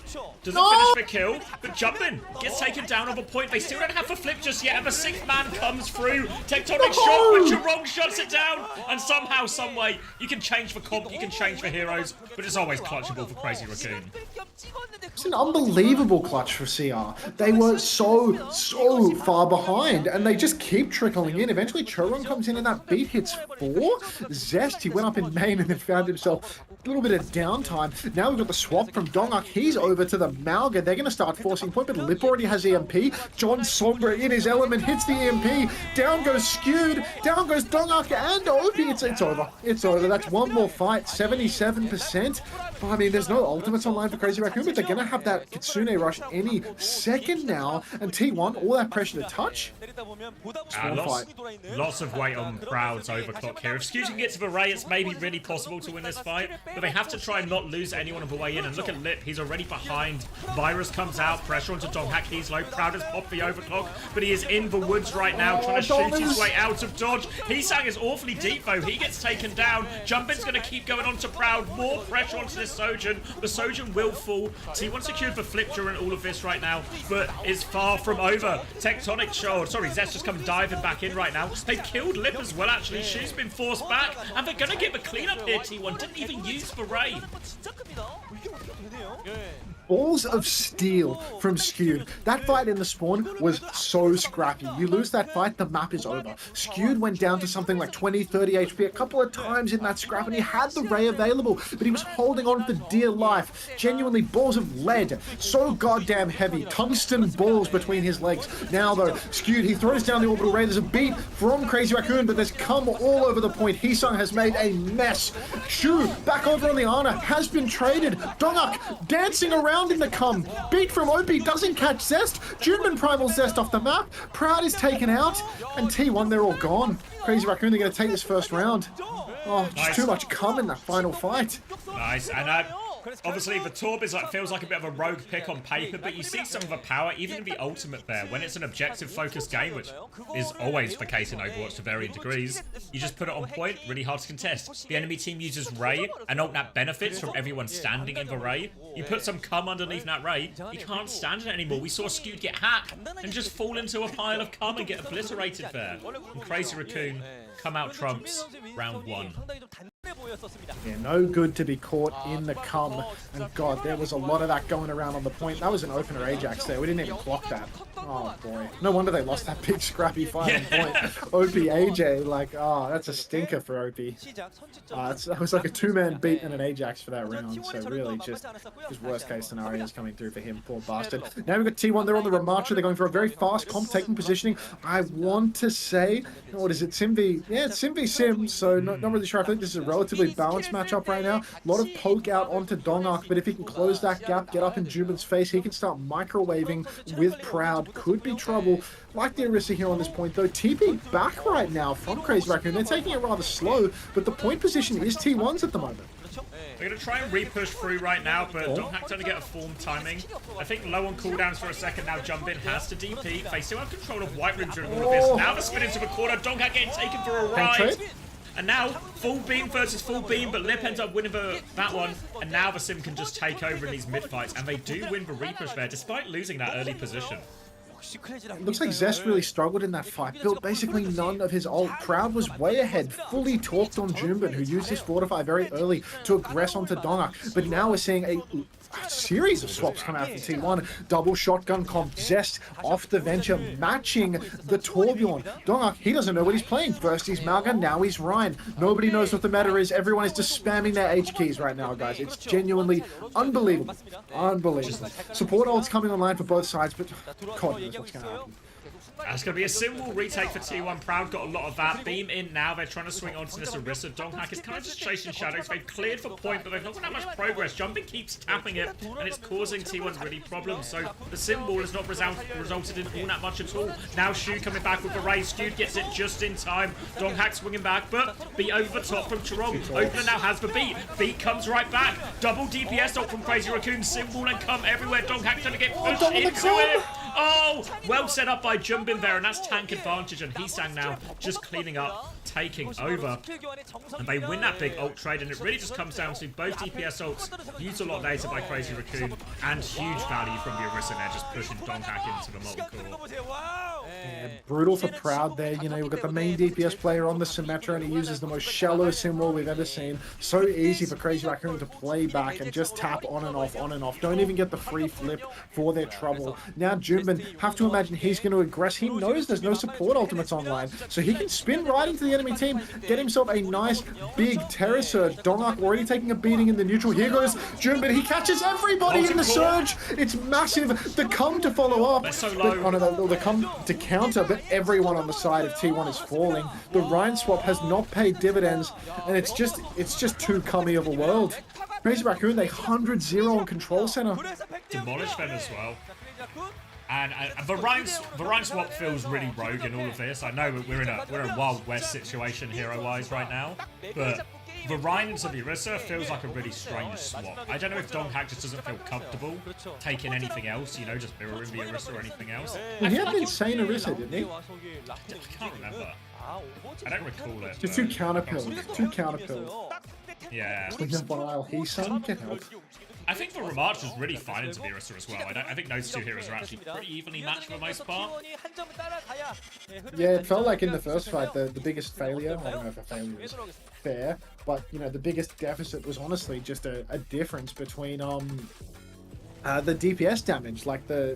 Doesn't finish the kill, but Jumpin gets taken down on the point. They still don't have the flip just yet, and the sixth man comes through. Tectonic shot, but Jerome shuts it down. And somehow, some way, you can change for comp, you can change for heroes, but it's always clutchable for Crazy Raccoon. It's an unbelievable clutch for CR. They were so far behind, and they just keep trickling in. Eventually, Choron comes in, and that beat hits 4. Zest, he went up in main and then found himself a little bit of downtime. Now we've got the swap from Dongak. He's over to the Malga. They're going to start forcing point, but Lip already has EMP. John Sombra in his element hits the EMP. Down goes Skewed. Down goes Dongak and Opie. It's over. It's over. That's one more fight. 77%. I mean, there's no ultimates online for Crazy Raccoon, but they're going to have that Kitsune rush any second now. And T1, all that pressure to touch. Lots of weight on Proud's overclock here. If Skewed can get to the Ray, it's maybe really possible to win this fight, but they have to try and not lose anyone on the way in. And look at Lip, he's already behind. Virus comes out, pressure onto Donghack, he's low. Proud has popped the overclock, but he is in the woods right now, trying to shoot his way out of dodge. Heesang is awfully deep though, he gets taken down. Jumpin's going to keep going on to Proud, more pressure onto this Sojourn. The Sojourn will fall. T1 secured the flip during all of this right now, but is far from over. Tectonic shot, sorry, Zest just come diving back in right now. They've killed Lip as well actually, Shu's been forced back, and they're going to get the cleanup here. T1 didn't even use the Ray. Balls of steel from Skewed. That fight in the spawn was so scrappy. You lose that fight, the map is over. Skewed went down to something like 20, 30 HP a couple of times in that scrap, and he had the Ray available, but he was holding on for dear life. Genuinely balls of lead. So goddamn heavy. Tungsten balls between his legs. Now though, Skewed, he throws down the orbital Ray. There's a beat from Crazy Raccoon, but there's cum all over the point. Heesung has made a mess. Shu, back over on the Ana, has been traded. Dongak, dancing around in the cum. Beat from Opie, doesn't catch Zest. Junman Primal Zest off the map. Proud is taken out. And T1, they're all gone. Crazy Raccoon, they're going to take this first round. Oh, just Nice. too much cum in that final fight. Nice. And obviously, the Torb is feels like a bit of a rogue pick on paper, but you see some of the power, even in the ultimate there, when it's an objective-focused game, which is always the case in Overwatch to varying degrees. You just put it on point, really hard to contest. The enemy team uses Ray, and ult that benefits from everyone standing in the Ray. You put some cum underneath that Ray, you can't stand it anymore. We saw Skewed get hacked and just fall into a pile of cum and get obliterated there. And Crazy Raccoon come out trumps round 1. Yeah, no good to be caught in the cum. And God, there was a lot of that going around on the point. That was an opener Ajax there. We didn't even clock that. Oh boy. No wonder they lost that big scrappy fight on point. OP AJ, like, oh, that's a stinker for OP. It was like a 2-man beat and an Ajax for that round. So really just his worst case scenarios coming through for him, poor bastard. Now we've got T1, they're on the Remacha. They're going for a very fast comp, taking positioning. I want to say, what is it, Sim v? Yeah, it's Sim v Sim. So not really sure. I think this is a relatively balanced matchup right now. A lot of poke out onto Dongak, but if he can close that gap, get up in Jubin's face, he can start microwaving with Proud. Could be trouble. Like the Orisa here on this point, though. TP back right now from Crazy Raccoon. They're taking it rather slow, but the point position is T1's at the moment. They're going to try and re-push through right now, but Donghack trying to get a form timing. I think low on cooldowns for a second now. Jumbin has to DP. They still have control of White Room during all of this. Now the spin into the corner. Donghack getting taken for a ride. And now, full beam versus full beam, but Lip ends up winning that one. And now the Sim can just take over in these mid-fights. And they do win the re-push there, despite losing that early position. It looks like Zest really struggled in that fight. Built basically none of his ult. Proud was way ahead, fully talked on Jumbin, who used his Fortify very early to aggress onto Dongak. But now we're seeing a series of swaps come out from T1. Double shotgun comp, Zest off the Venture, matching the Torbjorn. Dongak, he doesn't know what he's playing. First he's Malga, now he's Ryan. Nobody knows what the matter is. Everyone is just spamming their H keys right now, guys. It's genuinely unbelievable. Unbelievable. Support ults coming online for both sides, but God knows what's going to happen. That's going to be a simple retake for T1. Proud got a lot of that. Beam in now. They're trying to swing onto this Orisa. Donghack is kind of just chasing shadows. They've cleared for point, but they've not got that much progress. Jumping keeps tapping it, and it's causing T1 really problems. So the symbol has not resulted in all that much at all. Now Shu coming back with the raise. Skewed gets it just in time. Donghack swinging back, but beat over the top from Chirong. Opener now has the beat. Beat comes right back. Double DPS ult from Crazy Raccoon. Symbol and come everywhere. Donghack trying to get pushed into it. Oh, well set up by Jumbin there, and that's tank advantage, and Heesang now just cleaning up, taking over, and they win that big ult trade, and it really just comes down to both DPS ults used a lot later by Crazy Raccoon, and huge value from the Orisa there, just pushing Donghack into the multi-core. Yeah, brutal for Proud there. You know, you've got the main DPS player on the Symmetra, and he uses the most shallow symbol we've ever seen. So easy for Crazy Raccoon to play back and just tap on and off, on and off. Don't even get the free flip for their trouble. Now Jumbin, have to imagine he's going to aggress. He knows there's no support ultimates online, so he can spin right into the enemy team, get himself a nice big Terror Surge. Dongak already taking a beating in the neutral. Here goes Jumbin. He catches everybody in the surge. It's massive. The come to follow up. They're so low. The come to counter, but everyone on the side of T1 is falling. The Ryan swap has not paid dividends, and it's just too cummy of a world. Crazy Raccoon, they 100-0 on Control Center. Demolish them as well. And the Ryan swap feels really rogue in all of this. I know we're in a Wild West situation hero-wise right now, but the Ryan into the Orisa feels like a really strange swap. I don't know if Donghack just doesn't feel comfortable taking anything else, you know, just mirroring the Orisa or anything else. Well, he had an insane Orisa, didn't he? I can't remember. I don't recall it. Just two counter pills. Two counter pills. Yeah. Heesang, get help. I think the Remarch was really fine into the Orisa as well. I think those two heroes are actually pretty evenly matched for the most part. Yeah, it felt like in the first fight, the biggest failure, I don't know if a failure is fair, but, you know, the biggest deficit was honestly just a difference between the DPS damage. Like the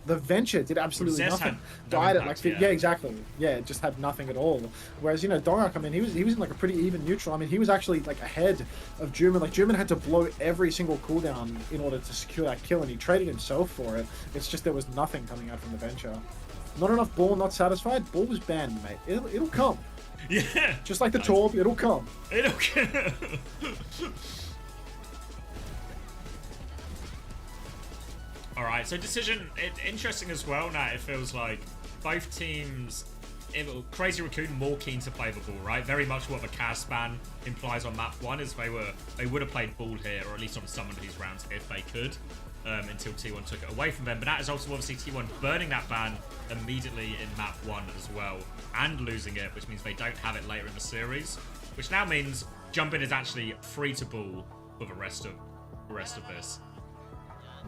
Venture did absolutely nothing. Died at like yeah, exactly. Yeah, it just had nothing at all. Whereas, you know, Dongak, I mean, he was in like a pretty even neutral. I mean, he was actually like ahead of Juman. Like Juman had to blow every single cooldown in order to secure that kill, and he traded himself for it. It's just there was nothing coming out from the Venture. Not enough ball, not satisfied. Ball was banned, mate. It'll come. Yeah. Just like the Torb, it'll come. It'll come. Alright, so decision, interesting as well now. It feels like both teams Crazy Raccoon more keen to play the ball, right? Very much what the cast ban implies on map 1 is they would have played ball here, or at least on some of these rounds if they could, until T1 took it away from them. But that is also obviously T1 burning that ban immediately in map 1 as well, and losing it, which means they don't have it later in the series, which now means Jumpin is actually free to ball for the rest of this.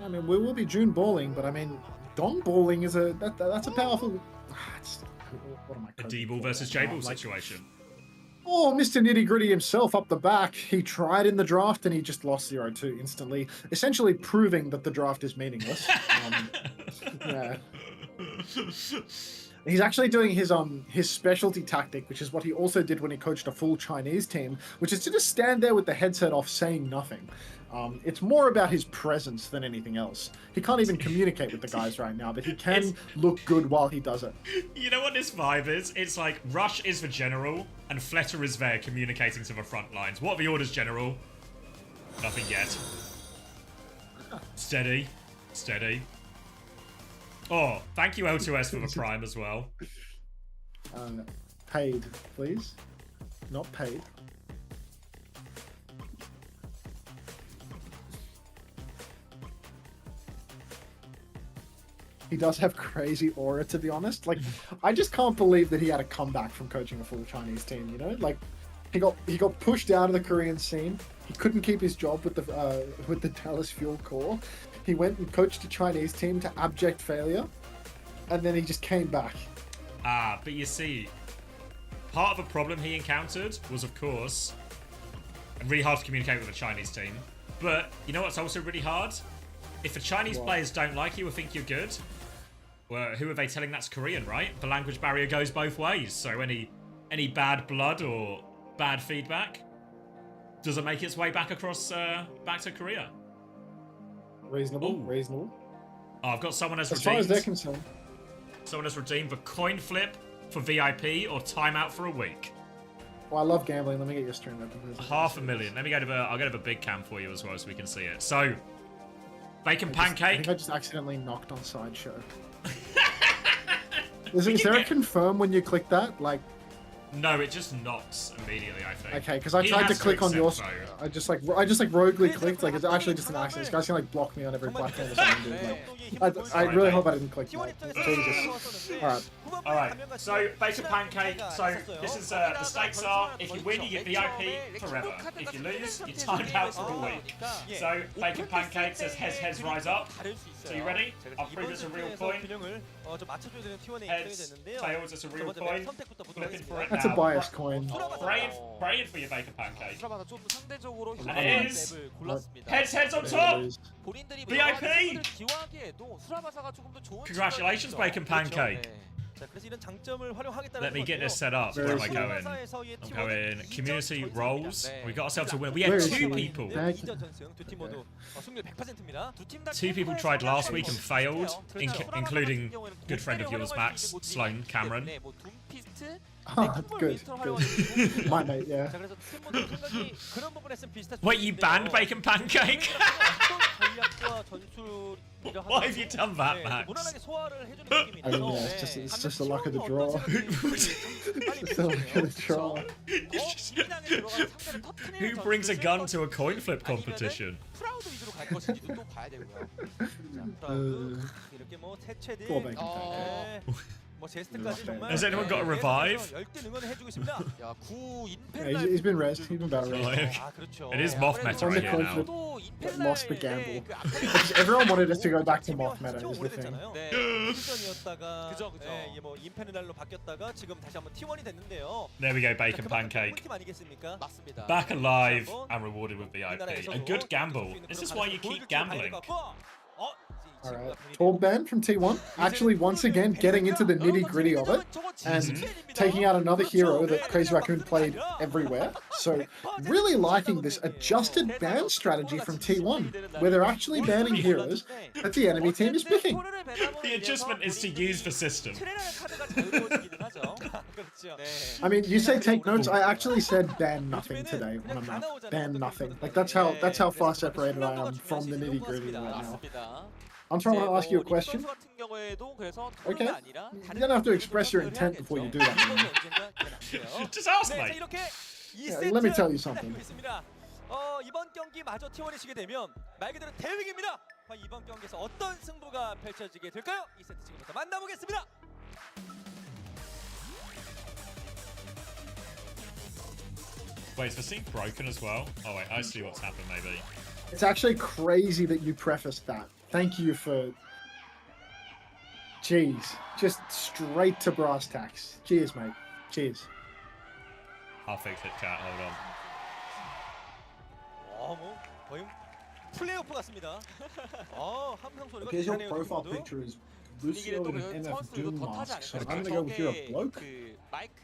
I mean, we will be June balling, but I mean, Don balling is that's a powerful. What am I? A D-ball versus J-ball situation. Oh, Mr. Nitty Gritty himself up the back. He tried in the draft and he just lost 0-2 instantly, essentially proving that the draft is meaningless. Yeah. He's actually doing his specialty tactic, which is what he also did when he coached a full Chinese team, which is to just stand there with the headset off saying nothing. It's more about his presence than anything else. He can't even communicate with the guys right now, but he can look good while he does it. You know what this vibe is? It's like Rush is the general, and Fletter is there communicating to the front lines. What are the orders, General? Nothing yet. Steady. Steady. Oh, thank you, OWCS, for the prime as well. Paid, please. Not paid. He does have crazy aura, to be honest. Like, I just can't believe that he had a comeback from coaching a full Chinese team, you know? Like, he got pushed out of the Korean scene. He couldn't keep his job with the Dallas Fuel Corps. He went and coached a Chinese team to abject failure, and then he just came back. But you see, part of the problem he encountered was, of course, really hard to communicate with a Chinese team. But you know what's also really hard? If the Chinese players don't like you or think you're good, well, who are they telling that's Korean, right? The language barrier goes both ways. So any bad blood or bad feedback doesn't make its way back across back to Korea. Reasonable, Ooh. reasonable. Oh, I've got someone has As redeemed. far as they're concerned. Someone has redeemed the coin flip for VIP or timeout for a week. Well, I love gambling. Let me get your stream open. $500,000. Let me go to I'll go to the big cam for you as well so we can see it. So, bacon I pancake. think I just accidentally knocked on sideshow. Is there a confirm when you click that? Like, no, it just knocks immediately, I think. okay, because I He tried to has click on yours. accept, though. I just roguely clicked. Like, it's actually just an accident. This guy's gonna like block me on every platform or something, dude. Like, I really hope I didn't click that. Jesus. All right. So, bacon pancake. So, this is the stakes are: if you win, you get VIP forever. If you lose, you're timed out for a week. So, bacon pancake says heads rise up. So, you ready? I'll prove it's a real coin. Heads, tails, it's a real coin. Flipping for it That's a now. biased coin. Praying for your bacon pancake. 좀 상대적으로 And it is 골랐습니다. heads on top. 본인들이 VIP! 기화하기에도 수라바사가 조금 더 좋은 Congratulations, bacon pancake. Let me get this set up. Where am I going? I'm going community roles. We got ourselves a win. We had two people. Two people tried last week and failed, including good friend of yours, Max, Sloan, Cameron. Oh, good. My mate, yeah. Wait, you banned bacon pancake? Why have you done that, Max? I mean, yeah, it's just the luck of the draw. It's the luck of the draw. Who brings a gun to a coin flip competition? Poor bacon pancake. Has anyone got a revive? Yeah, he's been rezzed. He's been battle rezzed. It is Moth meta right here now. Lost the gamble. Everyone wanted us to go back to Moth meta is the thing. There we go, bacon pancake. Back alive and rewarded with VIP. A good gamble. This is why you keep gambling. Alright, Torban from T1, actually once again getting into the nitty gritty of it and taking out another hero that Crazy Raccoon played everywhere. So really liking this adjusted ban strategy from T1, where they're actually banning heroes that the enemy team is picking. The adjustment is to use the system. I mean, you say take notes, I actually said ban nothing today on a map. Ban nothing. Like that's how far separated I am from the nitty gritty right now. I'm trying to ask you a question. 선수 같은 경우에도 그래서 Okay. 토너가 아니라 You 다른 don't have to express your 선수를 intent before you do 해야겠죠. that. 이번에 언젠가 되나요? Just ask, 네, 자, mate. 이렇게 Yeah, let me tell you something. 기다리고 있습니다. 이번 경기 마저 T1이 지게 되면 말 그대로 대vic입니다. 과연 이번 경기에서 어떤 승부가 펼쳐지게 될까요? 2세트 지금부터 만나보겠습니다. Wait, is the scene broken as well? Oh wait, I see what's happened maybe. It's actually crazy that you prefaced that. Thank you for... Jeez. Just straight to brass tacks. Cheers, mate. Cheers. I'll fix it, chat. Hold on. 뭐 거의 플레이오프 같습니다. 함성 소리가 Because your 들리네요, profile 지금도. picture is 분위기를 Lucio 또 in an MF 선수들도 Doom 더 타지 mask, so 않을까 I'm 싶어요. gonna go with you a 저게 bloke? 그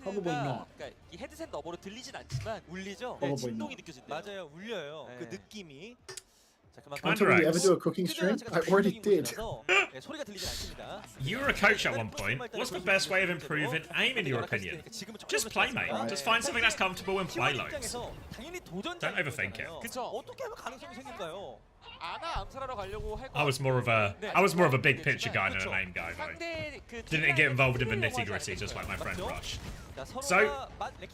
Probably 마이크가 not. 그러니까 이 헤드셋 너머로 들리진 않지만 울리죠? Probably 진동이 not. 느껴진대요. 맞아요, 울려요. 그 네. 느낌이. 자, Until we ever do a cooking stream? I already did. 네, 소리가 들리진 않습니다. You were a coach at one point. What's the best way of improving aim, in your opinion? Just play, mate. Just find something that's comfortable and play loads. 당연히 도전. Don't overthink it. 그쵸. 어떻게 하면 가능성이 생길까요? 아나 암살하러 가려고 할 I was more of a big picture guy than an aim guy though. 상대 그 Didn't get involved in the nitty gritty just like my friend Rush. So,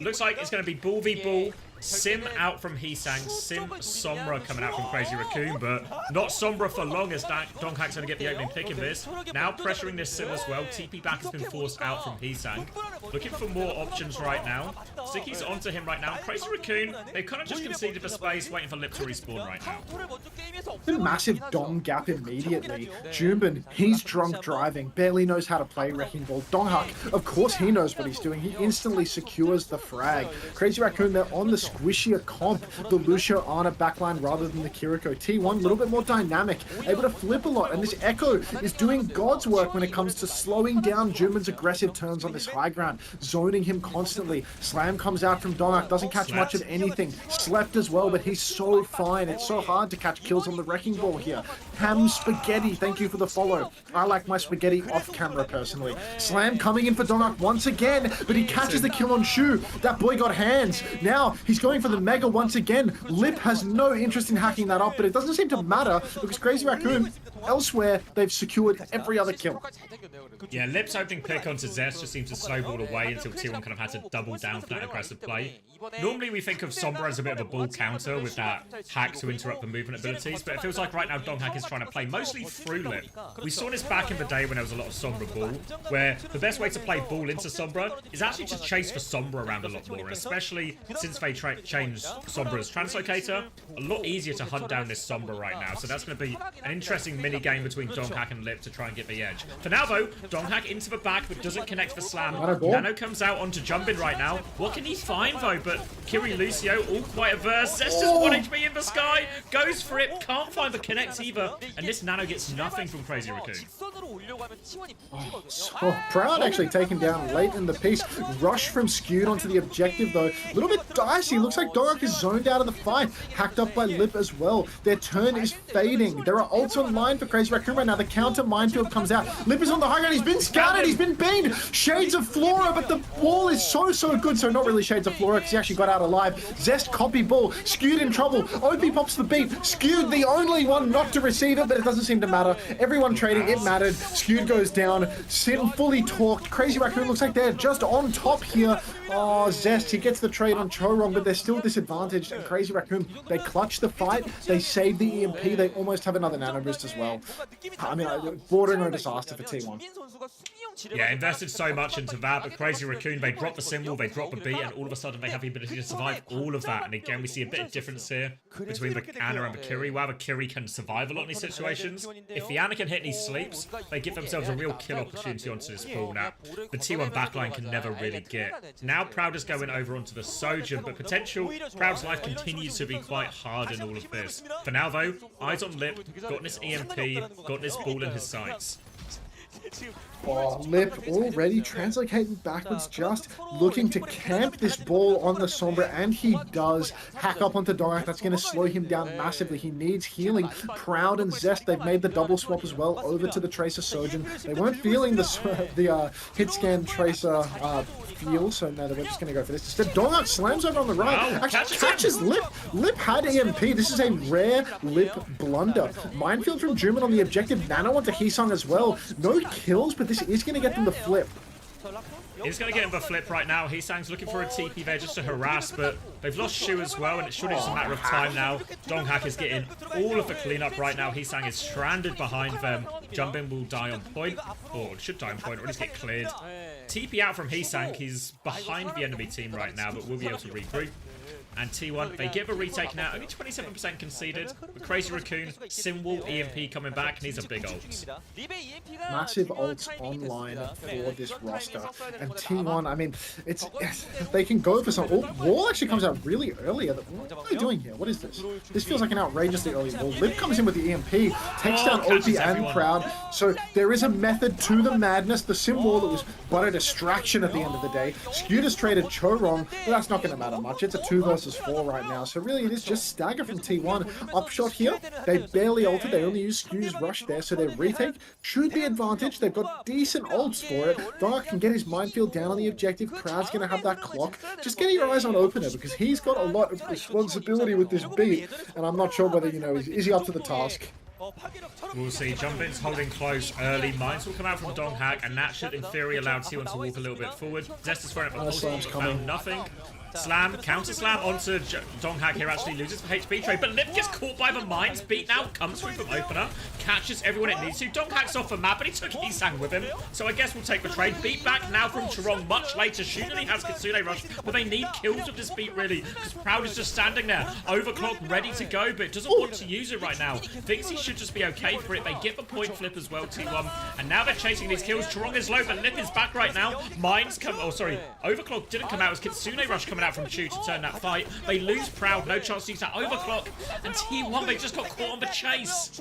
looks like it's going to be ball v ball. Sim out from Heesang, Sim Sombra coming out from Crazy Raccoon, but not Sombra for long as Donkhack's going to get the opening pick in this. Now pressuring this Sim as well. TP back has been forced out from Heesang. Looking for more options right now. Sticky's onto him right now. Crazy Raccoon, they've kind of just conceded the space, waiting for Lip to respawn right now. The massive dom gap immediately. Jumbin, he's drunk driving, barely knows how to play Wrecking Ball. Donghak, of course he knows what he's doing. He instantly secures the frag. Crazy Raccoon, they're on the squishier comp, the Lucio Ana backline rather than the Kiriko. T1 a little bit more dynamic, able to flip a lot, and this Echo is doing God's work when it comes to slowing down Jumbin's aggressive turns on this high ground, zoning him constantly. Slam comes out from Donghak, doesn't catch much of anything. Slept as well, but he's so fine. It's so hard to catch kills on the Wrecking Ball here. Ham Spaghetti, thank you for the follow. I like my spaghetti off camera personally. Slam coming in for Donghak once again, but he catches the kill on Shu. That boy got hands. Now he's going for the Mega once again. Lip has no interest in hacking that up, but it doesn't seem to matter because Crazy Raccoon, elsewhere, they've secured every other kill. Yeah, Lip's opening pick onto Zest just seems to snowball away until T1 kind of had to double down for that aggressive play. Normally we think of Sombra as a bit of a ball counter with that hack to interrupt the movement abilities, but it feels like right now Donghak is trying to play mostly through Lip. We saw this back in the day when there was a lot of Sombra ball, where the best way to play ball into Sombra is actually just chase for Sombra around a lot more, especially since they changed Sombra's translocator. A lot easier to hunt down this Sombra right now, so that's going to be an interesting mini game between Donghak and Lip to try and get the edge. For now though, Donghak into the back but doesn't connect for slam. Nano comes out onto Jumbin right now. What can he find though? But Kiri Lucio all quite averse. Zest just 1 HP in the sky, goes for it, can't find the connect either, and this Nano gets nothing from Crazy Raccoon. So Proud actually taken down late in the piece. Rush from Skewed onto the objective though. A little bit dicey. Looks like Donghak is zoned out of the fight. Hacked up by Lip as well. Their turn is fading. There are ults online for Crazy Raccoon right now. The counter minefield comes out. Lip is on the high ground. He's been scattered. He's been beamed. Shades of Flora, but the wall is so good. So not really Shades of Flora because he actually got out alive. Zest copy ball. Skewed in trouble. OP pops the beat. Skewed the only one not to receive it, but it doesn't seem to matter. Everyone trading. It mattered. Skewed goes down. Sim fully talked. Crazy Raccoon looks like they're just on top here. Oh, Zest, he gets the trade on Chorong, but they're still disadvantaged. And Crazy Raccoon, they clutch the fight. They save the EMP. They almost have another nano boost as well. I mean, bordering on a disaster for T1. Yeah, invested so much into that, but Crazy Raccoon, they drop the symbol, they drop the beat, and all of a sudden they have the ability to survive all of that. And again, we see a bit of difference here between the Ana and the Kiri. While the Kiri can survive a lot in these situations, if the Ana can hit and he sleeps, they give themselves a real kill opportunity onto this pool. Now, the T1 backline can never really get. Now Proud is going over onto the Sojourn, but potential Proud's life continues to be quite hard in all of this. For now though, eyes on Lip, got this EMP, got this ball in his sights. Oh, Lip already translocating backwards, just looking to camp this ball on the Sombra, and he does. Hack up onto Dongak, that's going to slow him down massively. He needs healing. Proud and Zest, they've made the double swap as well over to the Tracer Surgeon. They weren't feeling the hit scan Tracer feel, so no, they were just going to go for this. Instead, Dongak slams over on the right. Actually catches Lip. Lip had EMP. This is a rare Lip blunder. Minefield from Juman on the objective. Nano onto Heesung as well. No kills, but this is going to get them the flip. He's going to get him the flip right now. Heesang's looking for a TP there just to harass, but they've lost Shu as well, and it's surely just a matter of time now. Donghak is getting all of the cleanup right now. Heesang is stranded behind them. Jumpin will die on point, or should die on point, or at least get cleared. TP out from Heesang. He's behind the enemy team right now, but we'll be able to regroup. And T1, they give a retake now, only 27% conceded. With Crazy Raccoon, Simwall, EMP coming back, and he's a big ult. Massive ults online for this roster. And T1, I mean, it's they can go for some... Oh, Wall actually comes out really early. What are they doing here? What is this? This feels like an outrageously early Wall. Lip comes in with the EMP, takes down OP and Proud. So there is a method to the madness. The Sim Wall that was but a distraction at the end of the day. Scooter's traded Cho wrong, but that's not going to matter much. It's a 2 versus 4 right now, so really it is just stagger from T1. Upshot here, they barely ulted, they only use Skew's rush there, so their retake should be advantage. They've got decent ults for it. Dark can get his minefield down on the objective. Proud's going to have that clock. Just get your eyes on Opener, because he's got a lot of responsibility with this beat, and I'm not sure whether, you know, is he up to the task? We'll see. Jumpin's holding close early. Mines will come out from Donghak, and that should, in theory, allow T1 to walk a little bit forward. Zest is throwing up a pulse, found nothing. Slam, counter slam onto Donghak here, actually loses for HP trade, but Lip gets caught by the mines. Beat now comes through from Opener, catches everyone it needs to. Donghak's off the map, but he took Heesang with him, so I guess we'll take the trade. Beat back now from Chorong much later. Shunali has Kitsune Rush, but they need kills with this beat, really, because Proud is just standing there, overclock, ready to go, but doesn't want to use it right now. Thinks he should just be okay for it. They get the point flip as well, T1, and now they're chasing these kills. Chorong is low, but Lip is back right now. Mines come, oh sorry, overclock didn't come out. It was Kitsune Rush coming out from Chu to turn that fight. They lose Proud, no chance to use that overclock, and T1, they just got caught on the chase.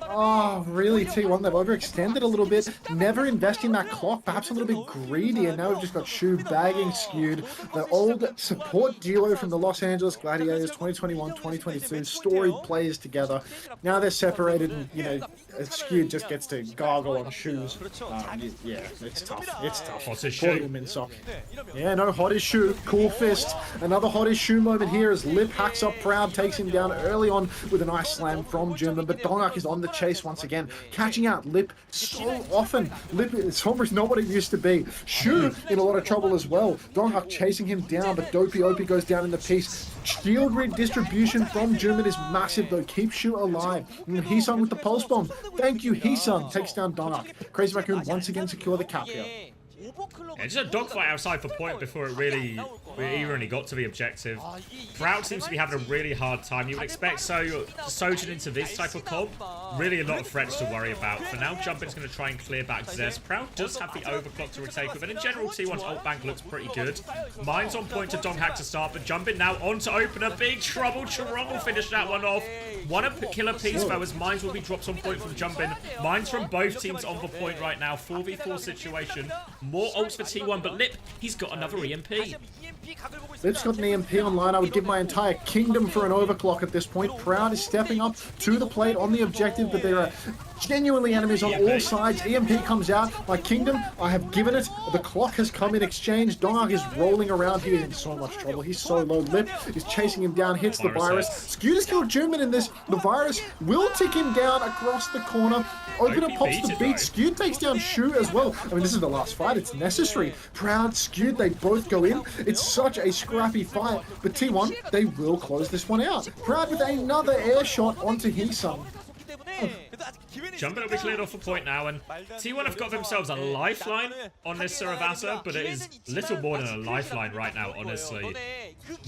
Oh, really, T1, they've overextended a little bit, never investing that clock, perhaps a little bit greedy, and now we've just got Shu bagging Skewed. The old support duo from the Los Angeles Gladiators 2021-2022, storied players together. Now they're separated, and, you know, Skewed just gets to gargle on Shoes. Yeah, it's tough. It's tough. Hot as Shu. Yeah, no, hot as Shu. Cool fist. Another hot as Shu moment here as Lip hacks up Proud, takes him down early on with a nice slam from Juma, but Donghak is on the chase once again, catching out Lip so often. Lip, Sombra's not what it used to be. Shu in a lot of trouble as well. Donghak chasing him down, but Dopey Opie goes down in the piece. Shield grid distribution from German is massive though. Keep Shu alive. And Heesung with the pulse bomb. Thank you, Heesung takes down Donghak. Crazy Raccoon once again secure the cap here. Yeah, just a dogfight outside for point before it really got to the objective. Proud seems to be having a really hard time. You would expect Sojin into this type of comp. Really a lot of threats to worry about. For now, Jumpin's going to try and clear back Zest. Proud does have the overclock to retake with, and in general, T1's ult bank looks pretty good. Mine's on point to Donghak to start, but Jumpin now onto Opener. Big trouble. Chorong will finish that one off. One of the killer piece, though, as Mines will be dropped on point from Jumpin. Mines from both teams on the point right now. 4v4 situation. More ults for T1, but Lip, he's got another EMP. Lip's got an EMP online. I would give my entire kingdom for an overclock at this point. Proud is stepping up to the plate on the objective, but there are genuinely enemies on all sides. EMP comes out. My kingdom, I have given it. The clock has come in exchange. Donghak is rolling around. He is in so much trouble. He's so low. Lip is chasing him down, hits the virus. Scooter's killed German in this. The virus will tick him down across the corner. Opener pops the beat. Skewed takes down Shu as well. I mean, this is the last fight. It's necessary. Proud, Skewed, they both go in. It's such a scrappy fight. But T1, they will close this one out. Proud with another air shot onto Heesung. Jumpin will be cleared off a point now, and T1 have got themselves a lifeline on this Saravasa, but it is little more than a lifeline right now, honestly.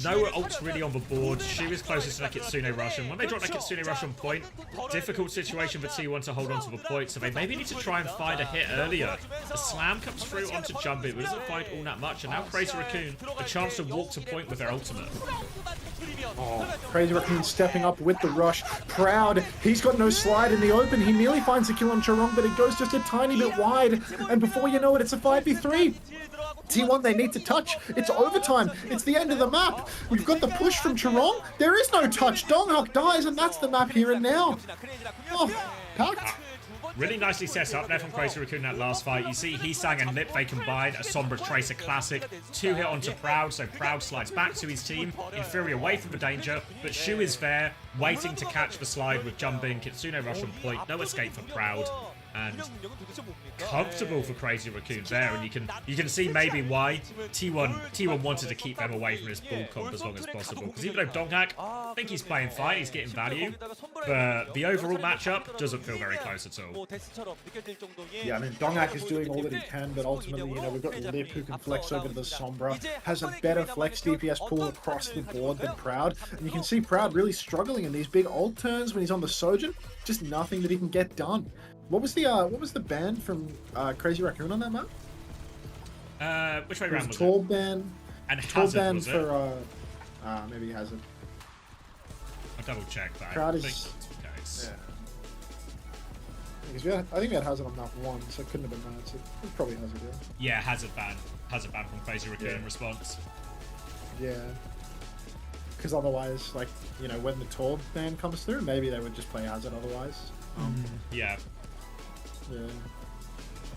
No ults really on the board. Shu is closest to that Kitsune Rush, and when they drop that Kitsune Rush on point, difficult situation for T1 to hold on to the point, so they maybe need to try and find a hit earlier. The slam comes through onto Jumpin, but doesn't find all that much, and now Crazy Raccoon a chance to walk to point with their ultimate. Oh, Crazy Raccoon stepping up with the rush. Proud, he's got no slide in the open. He nearly finds the kill on Charong, but it goes just a tiny bit wide. And before you know it, it's a 5v3. T1, they need to touch. It's overtime. It's the end of the map. We've got the push from Charong. There is no touch. Donghak dies, and that's the map here and now. Oh, packed. Really nicely set up there from Crazy Raccoon in that last fight. You see Heesang and Lip, they combined a Sombra Tracer classic. 2-hit onto Proud, so Proud slides back to his team. Infuri away from the danger, but Shu is there, waiting to catch the slide with jumping. Kitsune rush on point, no escape for Proud. And comfortable for Crazy Raccoon there, and you can see maybe why T1 wanted to keep them away from his bull comp as long as possible. Because even though Donghak, I think he's playing fine, he's getting value, but the overall matchup doesn't feel very close at all. Yeah, I mean, Donghak is doing all that he can, but ultimately, you know, we've got Lip who can flex over to the Sombra, has a better flex DPS pool across the board than Proud, and you can see Proud really struggling in these big ult turns when he's on the Sojin, just nothing that he can get done. What was the ban from Crazy Raccoon on that map? Which way around was it? Tall ban. And Tall Hazard, ban was it? for maybe Hazard. I'll double check that. Proud I is- think that's the case. Yeah. I think we had Hazard on map 1, so it couldn't have been that. So it's probably Hazard, yeah. Yeah, Hazard ban from Crazy Raccoon in response. Yeah. Because otherwise, like, you know, when the Tall ban comes through, maybe they would just play Hazard otherwise. Yeah. Yeah.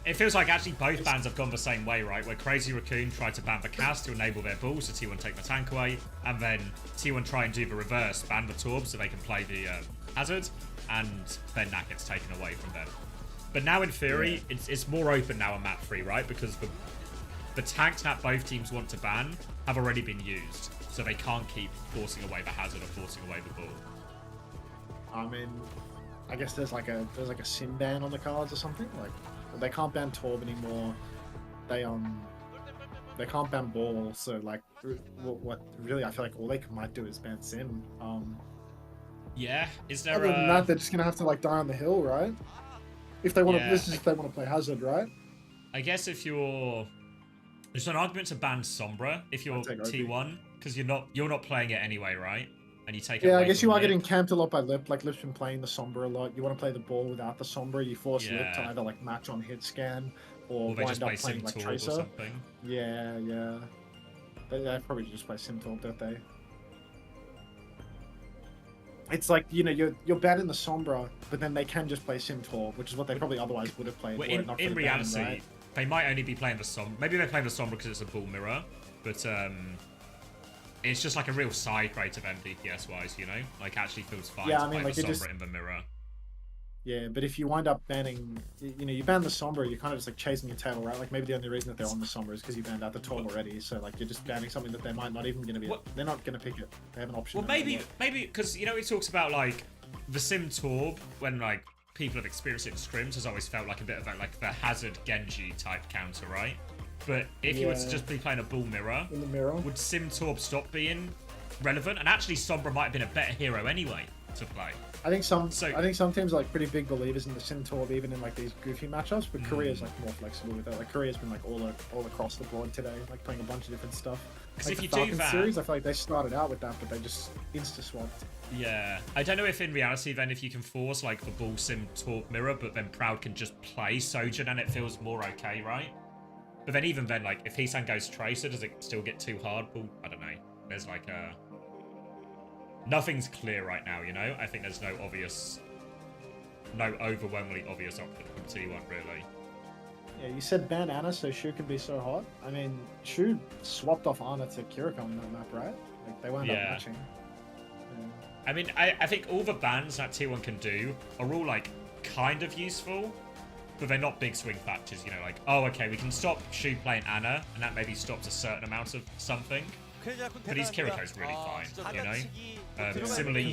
It feels like actually both bans have gone the same way, right? Where Crazy Raccoon tried to ban the cast to enable their bull, so T1 take the tank away, and then T1 try and do the reverse, ban the Torb so they can play the Hazard, and then that gets taken away from them. But now in theory, it's more open now on map 3, right? Because the tanks that both teams want to ban have already been used, so they can't keep forcing away the Hazard or forcing away the bull. I mean, I guess there's like a sim ban on the cards or something. Like, they can't ban Torb anymore. They can't ban Ball. So like, what really I feel like all they might do is ban Sim. Yeah, is there? Other than that, they're just gonna have to like die on the hill, right? If they want to, this is if they want to play Hazard, right? I guess if there's an argument to ban Sombra if you're T1 because you're not playing it anyway, right? And you take it. Yeah, away I guess from you are Lip. getting camped a lot by Lip. Like Lip's been playing the Sombra a lot. You want to play the Ball without the Sombra. You force Lip to either like match on hit scan or they wind just up play playing like Sim Torb or Tracer. something. Yeah. They probably just play Sim Torb, don't they? It's like, you know, you're banning the Sombra, but then they can just play Sim Torb, which is what they probably otherwise would have played. Well, were it not for in the reality, ban, right? they might only be playing the Sombra. Maybe they're playing the Sombra because it's a bull mirror, but it's just like a real side grade of DPS wise, you know? Like, actually feels fine to play the Sombra in the mirror. Yeah, but if you wind up banning, you know, you ban the Sombra, you're kind of just like chasing your tail, right? Like maybe the only reason that they're on the Sombra is because you banned out the Torb already. So like you're just banning something that they might not even going to be. They're not going to pick it. They have an option. Well, maybe because you know it talks about like the Sim Torb when like people have experienced it in scrims has always felt like a bit of like the Hazard Genji type counter, right? But if you were to just be playing a bull mirror, in the mirror, would Sim Torb stop being relevant? And actually, Sombra might have been a better hero anyway to play. I think some teams are like pretty big believers in the Sim Torb, even in like these goofy matchups. But Korea's like more flexible with it. Like Korea's been like all across the board today, like playing a bunch of different stuff. Because like if you the do Falcon that, series, I feel like they started out with that, but they just insta swapped. Yeah, I don't know if in reality then if you can force like the bull Sim Torb mirror, but then Proud can just play Sojin and it feels more okay, right? But then even then, like if Heesang goes Tracer, does it still get too hard? Well, I don't know. There's like a nothing's clear right now, you know? I think there's no overwhelmingly obvious option from T1, really. Yeah, you said ban Ana so Shu can be so hot. I mean, Shu swapped off Ana to Kiriko on that map, right? Like, they wound up matching. Yeah. I mean, I think all the bans that T1 can do are all, like, kind of useful, but they're not big swing factors, you know? Like, oh, okay, we can stop Shu playing Ana, and that maybe stops a certain amount of something. But his Kiriko's really fine, you know? Similarly,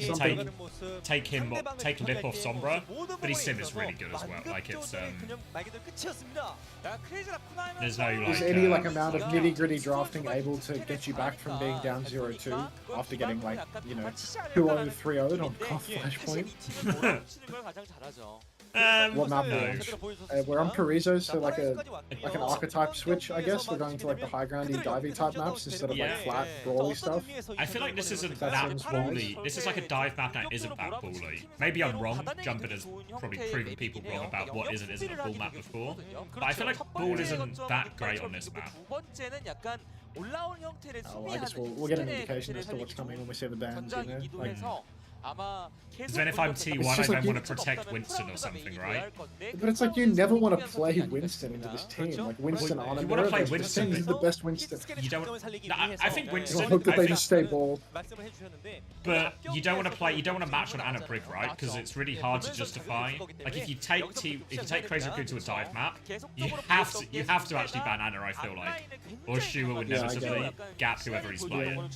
take Lip off Sombra, but his Sim is really good as well. Like, it's, there's no, like... Is any, like, amount of nitty-gritty drafting able to get you back from being down 0-2 after getting, like, you know, 2-0, 3-0 on Flashpoint? What map no. We're on Paraiso, so like an archetype switch, I guess. We're going to like the high groundy divey type maps instead of like flat brawly stuff. I feel like this isn't That that seems brawly. wise. This is like a dive map that isn't that brawly. Maybe I'm wrong. Jumping has probably proven people wrong about what is and isn't a ball map before. But I feel like ball isn't that great on this map. Oh, I guess we'll get an indication as to what's coming when we see the bands, you know? Like, Because then if I'm T1, I don't want to protect Winston or something, right? but it's like you never want to play Winston into this team. Like Winston on You want to play this Winston. team is the best Winston. You don't. No, I think I Winston. hope that I they think, just stay ball. but you don't want to play. You don't want to match on Anna Brig, right? Because it's really hard to justify. Like if you take Crazy Raccoon to a dive map, you have to actually ban Anna. I feel like, or Shua would Yeah, I inevitably gap whoever he's playing.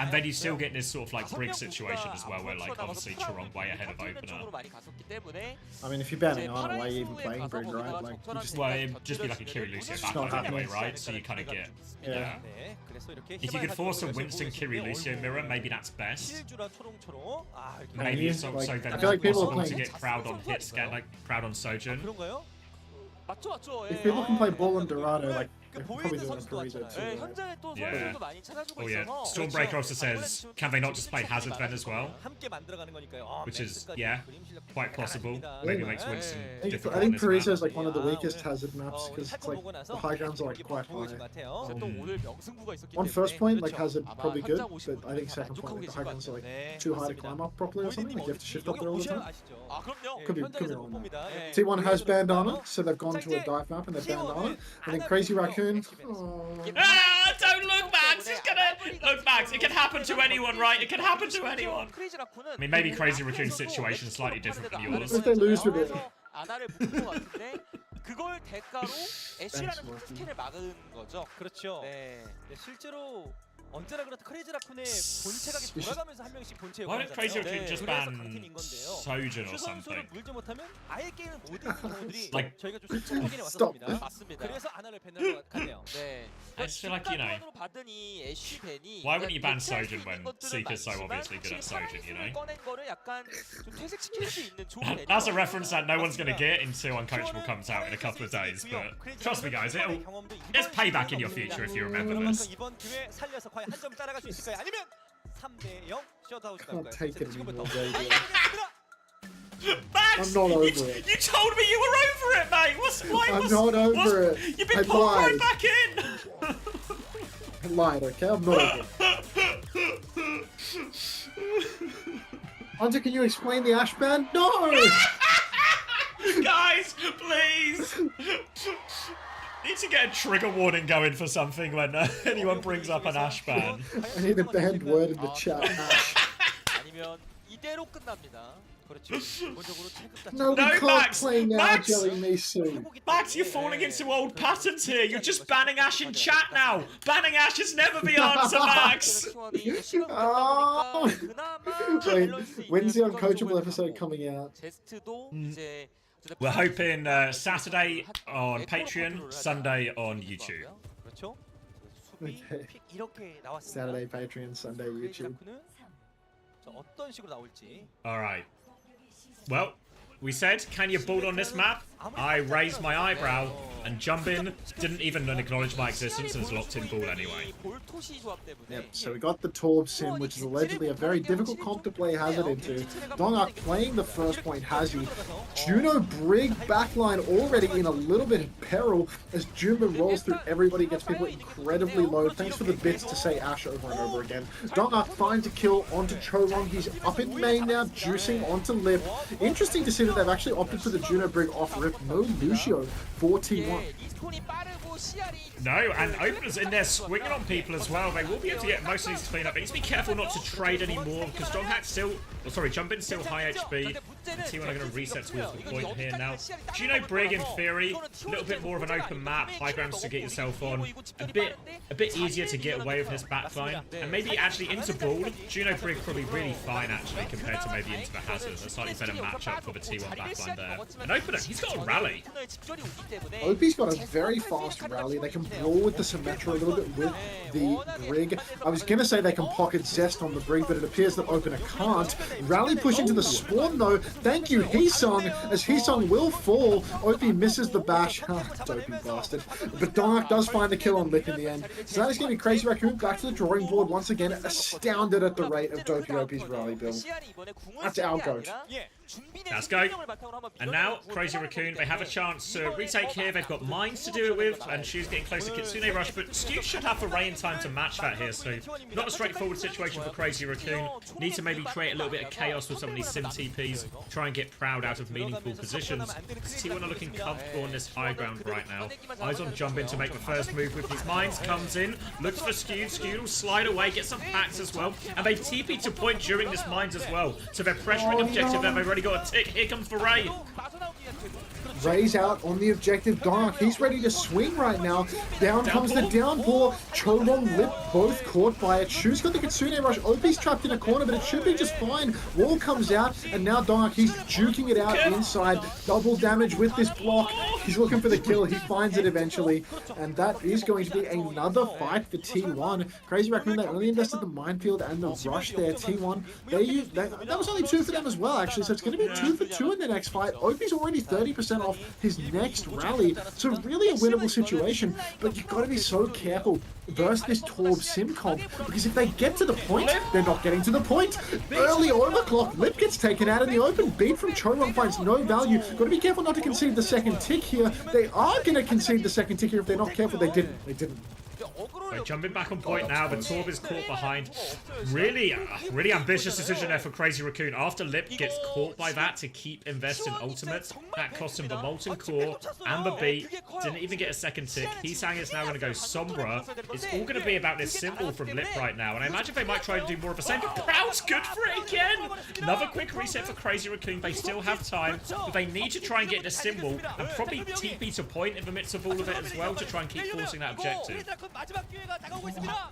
And then you still get this sort of like Brig situation as well, where like obviously Charong way ahead of opener. I mean, if you're banning on, why are you even playing Brig, right? Like, you just, Well, it'd just be like a Kiri Lucio backline anyway, right? So you kind of get, yeah. If you could force a Winston Kiri Lucio mirror, maybe that's best. Maybe so then I it's feel like people are possible to playing- get crowd on hits, get like crowd on Sojin. if people can play ball and Dorado, like, they're probably doing a Paraiso too. Right? Yeah. Oh yeah. Stormbreaker also says, can they not just play Hazard then as well? Which is, yeah, quite possible. Maybe it makes Winston I difficult. think on this Paraiso map. is like one of the weakest hazard maps because it's like the high grounds are like quite high. On first point, like hazard probably good, but I think second point, like the high grounds are like too high to climb up properly or something. Like you have to shift up there all the time. Could be wrong. on that. T1 has bandana, so they've gone to a dive map and they're bandana. And then Crazy Raccoon. Oh. Ah, don't look, Max! It's gonna look, Max. It can happen to anyone, right? It can happen to anyone. I mean, maybe Crazy Raccoon's situation is slightly different from yours. If they lose with it. 그걸 대가로 애쉬라는 스캔을 막은 거죠. 그렇죠. 네, 실제로 언제나 그렇듯 크레이지 라쿤의 본체가 돌아가면서 한 명씩 본체에 Why don't Crazy Raccoon just ban Sojin or 슈 선수를 something? 물지 못하면 아예 게임을 못 이기는 경우들이 Like- 저희가 좀 수치 확인해 Stop. 왔었습니다. 맞습니다. 그래서 아나를 밴는 것 같네요. 네. I just feel like, you know, 받은 이 애쉬 밴이 why wouldn't you ban 대체할 수 Sojin 있는 when 것들은 Seeker's so 많지만 obviously good at 확실히 Sojin, you know? 꺼낸 거를 약간 좀 퇴색시킬 수 있는 좋은 That's a 밴이에요. reference that no one's gonna get until Uncoachable comes out in a couple of days, but trust me guys, there's payback in your future if you remember this. 이번 기회 살려서 과연 한 점을 따라갈 수 있을까요? 아니면 3대0 셧아웃 Can't take it anymore, 지금부터 baby. Max, I'm not over you, it. you told me you were over it, mate. I'm not over it. You've been I pulled right lied. back in. I lied, okay? I'm not over it. Hunter, can you explain the Ash ban? No! Guys, please. Need to get a trigger warning going for something when anyone brings up an Ash ban. I need a banned word in the chat. Ash. 아니면 이대로 끝납니다. 그렇죠. 기본적으로 체급 자체가 No, we No, can't Max! play now, Max! Jelly Misu. Max, you're falling into old patterns here. You're just banning Ash in chat now. Banning Ash is never the answer, Max. Oh. Wait, when's the Uncoachable episode coming out? 제스트도 이제 We're hoping Saturday on Patreon, Sunday on YouTube. 그렇죠. 수비 Okay. 픽 이렇게 나왔습니다. Saturday Patreon, Sunday YouTube. 자, 어떤 식으로 나올지. All right. Well, we said, can you ball on this map? I raised my eyebrow, and Jumbin didn't even acknowledge my existence and has locked in ball anyway. Yep, so we got the Torb Sim, which is allegedly a very difficult comp to play Hazard into. Dongak playing the first point Hazi. Juno Brig backline already in a little bit of peril as Jumba rolls through everybody, gets people incredibly low. Thanks for the bits to say Ash over and over again. Dongak finds a kill onto Cholong. He's up in main now, juicing onto Lip. Interesting to see that they've actually opted for the Juno Brig off rip. No Lucio for T1. No, and Opener's in there swinging on people as well. They will be able to get most of these to clean up. They need to be careful not to trade anymore because Donghack's still, Jumpin's still high HP. T1 are going to reset towards the point here now. Juno Brig, in theory, a little bit more of an open map, high grounds to get yourself on, a bit easier to get away with this backline, and maybe actually into Brawl. Juno Brig probably really fine actually compared to maybe into the Hazard. A slightly better matchup for the T1 backline there. And Opener, he's got a rally. Opie's got a very fast rally. They can brawl with the Symmetra a little bit with the Brig. I was going to say they can pocket Zest on the Brig, but it appears that Opener can't. Rally push into the spawn though. Thank you, Heesung, as Heesung will fall. Opie misses the bash. Dopey bastard. But Donark does find the kill on Lip in the end. So that is going to be Crazy Raccoon back to the drawing board once again, astounded at the rate of Dopey Opie's rally build. That's our goat. Let's go. And now, Crazy Raccoon, they have a chance to retake here. They've got mines to do it with, and Shu's getting close to Kitsune Rush, but Skew should have the Ray in time to match that here, so not a straightforward situation for Crazy Raccoon. Need to maybe create a little bit of chaos with some of these sim TPs, try and get Proud out of meaningful positions. T1 are looking comfortable on this high ground right now. Eyes on Jump In to make the first move with his mines, comes in, looks for Skew. Skew will slide away, get some packs as well, and they TP to point during this mines as well, so they're pressuring objective there. They've already got a tick. Here comes the Ray. Ray's out on the objective. Dark, he's ready to swing right now. Down comes the downpour. Chodong, Lip, both caught by it. Shu's got the Kitsune Rush. Opie's trapped in a corner, but it should be just fine. Wall comes out, and now Dark, he's juking it out inside. Double damage with this block. He's looking for the kill. He finds it eventually, and that is going to be another fight for T1. Crazy Raccoon, they only invested the minefield and the rush there. T1, that was only 2 for them as well, actually, so it's going to be 2 for 2 in the next fight. Opie's already 30% off his next rally, so really a winnable situation, but you've got to be so careful versus this Torb sim comp, because if they get to the point, they're not getting to the point. Early overclock, Lip gets taken out in the open. Beat from Chodong finds no value. Got to be careful not to concede the second tick here. They are going to concede the second tick here if they're not careful. They didn't. They're jumping back on point now, but Torb is caught behind. Really ambitious decision there for Crazy Raccoon. After Lip gets caught by that to keep investing ultimate, that cost him the Molten Core and the beat. Didn't even get a second tick. Heesang is now going to go Sombra. It's all going to be about this symbol from Lip right now, and I imagine they might try to do more of the same, but Proud's good for it again! Another quick reset for Crazy Raccoon. They still have time, but they need to try and get this symbol and probably TP to point in the midst of all of it as well to try and keep forcing that objective.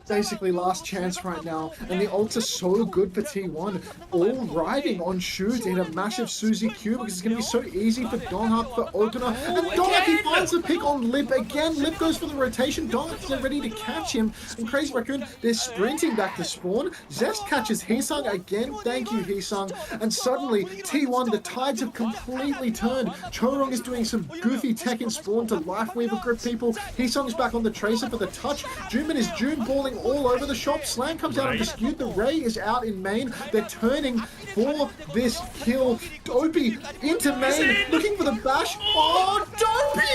Basically last chance right now, and the ults are so good for T1, all riding on Shu to hit a massive Suzy Q, because it's going to be so easy for Donghak for opener, and Donghak, he finds the pick on Lip again. Lip goes for the rotation. Donghak is ready to catch him, and Crazy Raccoon, they're sprinting back to spawn. Zest catches Heesung again. Thank you, Heesung. And suddenly T1, the tides have completely turned. Chodong is doing some goofy tech in spawn to Lifeweaver grip people. Heesung's back on the Tracer for the touch. Junmin is June balling all over the shop. Slam comes out on dispute. The Ray is out in main. They're turning for this kill. Dopey into main, looking for the bash. Oh, Dopey!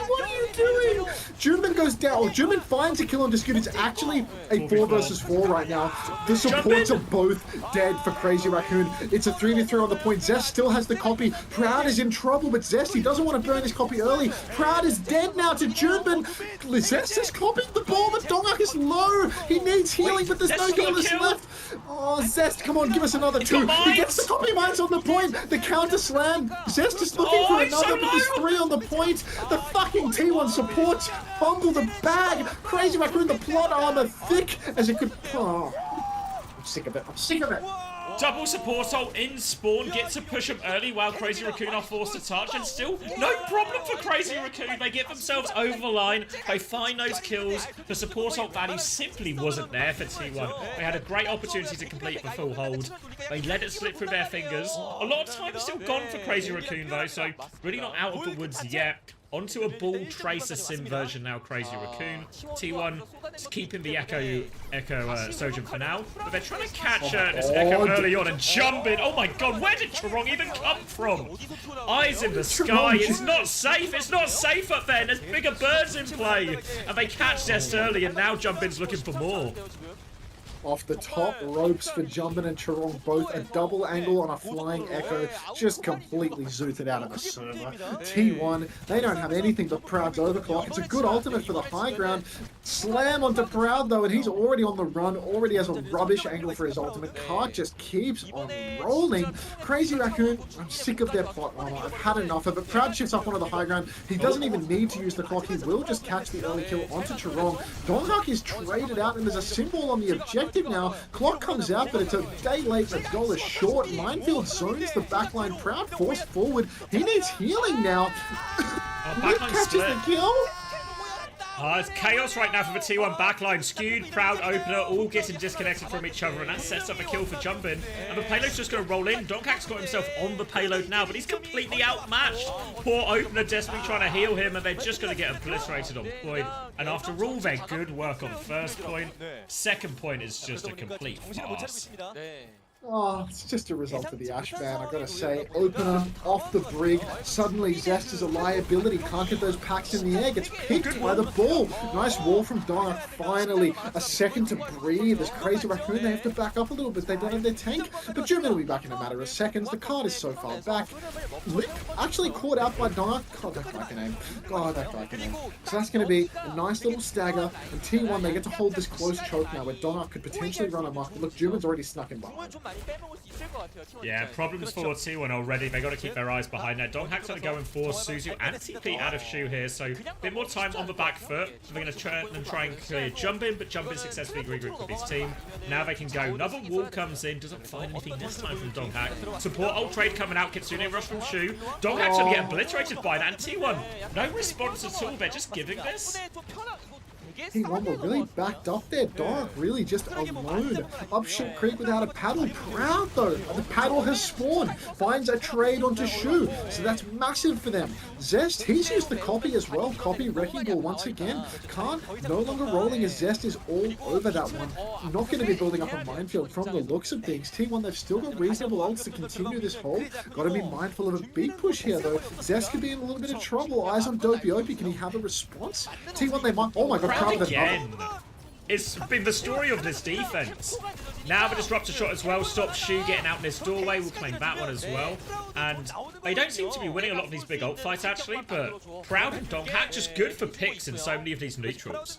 What are you doing? Junmin goes down. Oh, Junmin finds a kill on dispute. It's actually a 4 versus 4 right now. The supports are both dead for Crazy Raccoon. It's a 3v3 on the point. Zest still has the copy. Proud is in trouble, but Zest, he doesn't want to burn his copy early. Proud is dead now to Junmin. Zest is copying the ball, but Donghak is low. He needs healing, but there's no healers left. Oh, Zest, come on, give us another 2. He gets the copy mines on the point. The counter slam. Zest is looking for another, but there's 3 on the point. The fucking T1 supports fumble the bag. Crazy Raccoon, the plot armor thick as it could. Oh, I'm sick of it. I'm sick of it. Double support ult in spawn, gets to push him early while Crazy Raccoon are forced to touch, and still no problem for Crazy Raccoon. They get themselves over the line, they find those kills. The support ult value simply wasn't there for T1. They had a great opportunity to complete the full hold. They let it slip through their fingers. A lot of time still gone for Crazy Raccoon though, so really not out of the woods yet. Onto a Bull Tracer Sim version now, Crazy Raccoon. T1 is keeping the Echo Sojourn for now, but they're trying to catch this Echo early on and jump in. Oh my god, where did Charong even come from? Eyes in the sky, it's not safe, up there, and there's bigger birds in play. And they catch Zest early, and now Jump In's looking for more. Off the top ropes for Jumpin and Charong, both a double angle on a flying Echo, just completely zooted out of the server. T1, they don't have anything but Proud's overclock. It's a good ultimate for the high ground. Slam onto Proud though, and he's already on the run, already has a rubbish angle for his ultimate. Cart just keeps on rolling. Crazy Raccoon, I'm sick of their plot armor. I've had enough of it. Proud shifts up onto the high ground. He doesn't even need to use the clock. He will just catch the early kill onto Charong. Donghak is traded out, and there's a symbol on the objective now. Clock comes out, but it's a day late, $1 short. Minefield zones the backline. Proud forced forward. He needs healing now. Lip catches the kill. It's chaos right now for the T1 backline. Skewed, Proud, Opener, all getting disconnected from each other, and that sets up a kill for Jumpin. And the payload's just going to roll in. Donkhack's got himself on the payload now, but he's completely outmatched. Poor Opener desperately trying to heal him, and they're just going to get obliterated on point. And after all their good work on first point, second point is just a complete farce. Oh, it's just a result of the Ash ban, I gotta say. Opener off the brig. Suddenly Zest is a liability. Can't get those packs in the air. Gets picked by the ball. Nice wall from Donna. Finally, a second to breathe. This Crazy Raccoon, they have to back up a little bit. They don't have their tank. But German will be back in a matter of seconds. The card is so far back. Lick actually caught out by Donna. God, that Kraken aim. God, that Kraken aim. So that's going to be a nice little stagger. And T1, they get to hold this close choke now where Donna could potentially run amok. But look, German's already snuck in behind. Yeah, problems for T1 already. They got to keep their eyes behind there. Donkhack's going to go and force Suzu and TP out of Shu here, so a bit more time on the back foot. They're going to try and clear Jumpin, but Jumpin successfully regrouped with his team. Now they can go. Another wall comes in, doesn't find anything this time from Donkhack. Support ult trade coming out. Kitsune rush from Shu. Donkhack's going to get obliterated by that, and T1 no response at all. They're just giving this. T1 were really backed up there. Dark really just alone. Up Ship Creek without a paddle. Proud though. The paddle has spawned. Finds a trade onto Shu. So that's massive for them. Zest, he's used the copy as well. Copy Wrecking Ball once again. Khan no longer rolling as Zest is all over that one. Not going to be building up a minefield from the looks of things. T1, they've still got reasonable ults to continue this hold. Got to be mindful of a big push here though. Zest could be in a little bit of trouble. Eyes on Dopey Opie. Can he have a response? T1, they might. Oh my god. Again. It's been the story of this defense. Now the disruptor shot as well stops Shu getting out in this doorway. We'll claim that one as well. And they don't seem to be winning a lot of these big ult fights actually, but Proud and Donkhack just good for picks in so many of these neutrals.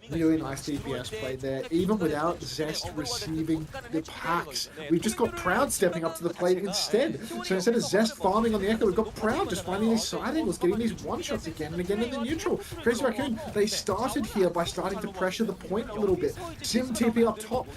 Really nice DPS play there, even without Zest receiving the packs. We've just got Proud stepping up to the plate instead. So instead of Zest farming on the Echo, we've got Proud just finding these side angles, getting these one-shots again and again in the neutral. Crazy Raccoon, they started here by starting to pressure the point a little bit. Sim TP up top,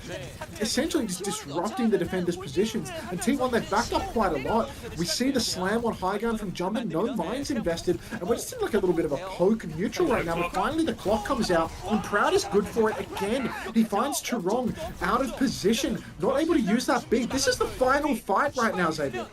essentially just disrupting the defenders' positions. And T1, they've backed up quite a lot. We see the slam on high ground from Jumpin, no mines invested, and we're just in like a little bit of a poke neutral right now. But finally the clock comes out, and Proud is good for it again. He finds Chirong out of position, not able to use that big. This is the final fight right now, Xavier.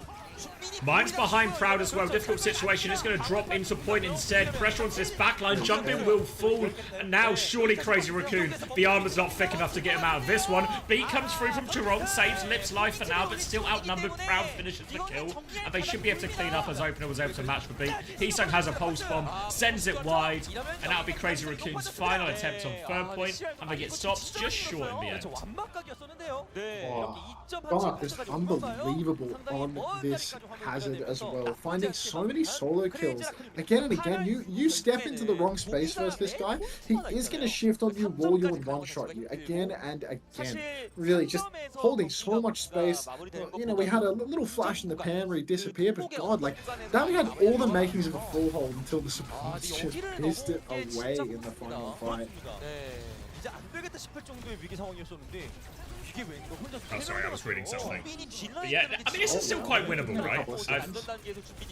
Mine's behind Proud as well. Difficult situation. It's going to drop into point instead. Pressure onto this backline. Jumpin will fall. And now surely Crazy Raccoon. The armor's not thick enough to get him out of this one. Beat comes through from Chirong. Saves Lip's life for now, but still outnumbered. Proud finishes the kill. And they should be able to clean up as Opener was able to match the beat. Heesung has a pulse bomb. Sends it wide. And that'll be Crazy Raccoon's final attempt on third point. And they get stopped just short in the end. Dark is unbelievable on this Hazard as well, finding so many solo kills again and again. You step into the wrong space versus this guy, he is going to shift on you, wall you, and one-shot you again and again. Really just holding so much space. You know, we had a little flash in the pan where he disappeared, but god, like that had all the makings of a full hold until the supports just pissed it away in the final fight. Oh, sorry, I was reading something. But yeah, I mean, this is still quite winnable, right?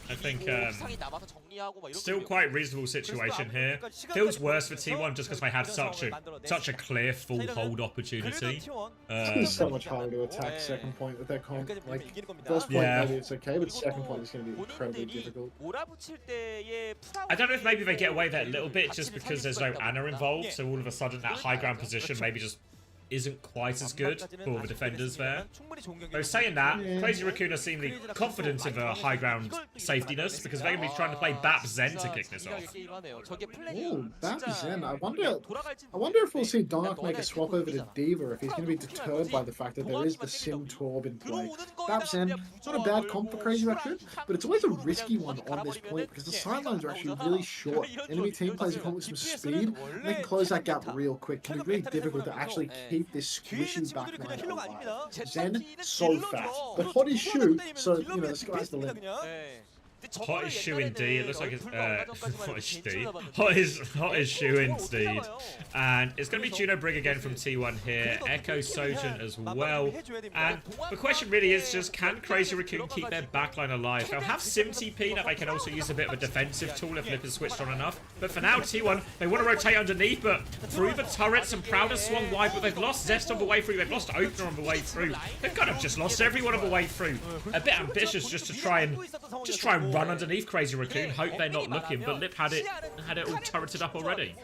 I think still quite reasonable situation here. Feels worse for T1 just because they had such a clear full hold opportunity. It's so much harder to attack second point with their comp. Like first point, maybe it's okay, but second point is going to be incredibly difficult. I don't know if maybe they get away with that a little bit just because there's no Ana involved, so all of a sudden that high ground position maybe just isn't quite as good for the defenders there. Though saying that, Crazy Raccoon are seemingly confident of a high ground safetyness because they're going to be trying to play Bap Zen to kick this off. Ooh, Bap Zen. I wonder if we'll see Dark make a swap over to Diva, if he's going to be deterred by the fact that there is the Sim Torb in play. Bap Zen, not a bad comp for Crazy Raccoon, but it's always a risky one on this point because the sidelines are actually really short. Enemy team plays a comp with some speed, and they can close that gap real quick. It can be really difficult to actually keep this squishy back line alive. Zen, so fast. But hot is Shu, so, you know, the sky's the limit. Hot as shoe indeed. It looks like it's hot as shoe. Hot as shoe indeed. And it's going to be Juno Brig again from T1 here. Echo Sojin as well. And the question really is just, can Crazy Raccoon keep their backline alive? They'll have Sim TP that they can also use a bit of a defensive tool if Lip is switched on enough. But for now, T1, they want to rotate underneath, but through the turrets, and Proud has swung wide, but they've lost Zest on the way through. They've lost Opener on the way through. They've kind of just lost everyone on the way through. A bit ambitious just to try and run underneath Crazy Raccoon, hope they're not looking, but Lip had it all turreted up already.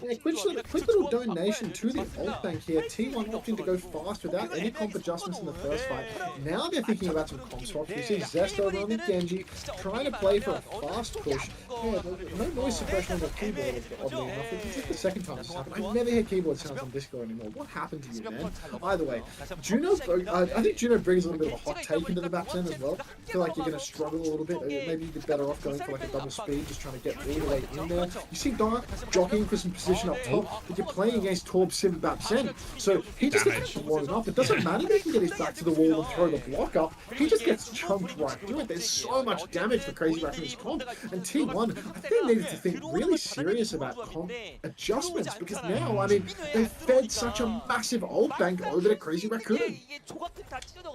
Yeah, quick little donation to the ult bank here. T1 opting to go fast without any comp adjustments in the first fight. Now they're thinking about some comp swaps. We see Zest over on the Genji trying to play for a fast push. Yeah, no noise suppression on the keyboard, oddly enough. This is the second time this has happened. I never hear keyboard sounds on Discord anymore. What happened to you, man? Either way, I think Juno brings a little bit of a hot take into the back end as well. I feel like you're going to struggle a little bit. Maybe you'd be better off going for like a double speed, just trying to get all the way in there. You see Dark jockeying for some position up top, but you're playing against Torb Sim Babsen. So he just gets blown up. It doesn't matter if he can get his back to the wall and throw the block up. He just gets chunked right through it. There's so much damage for Crazy Raccoon's comp. And T1, I think they needed to think really serious about comp adjustments, because now, I mean, they've fed such a massive ult bank over to Crazy Raccoon.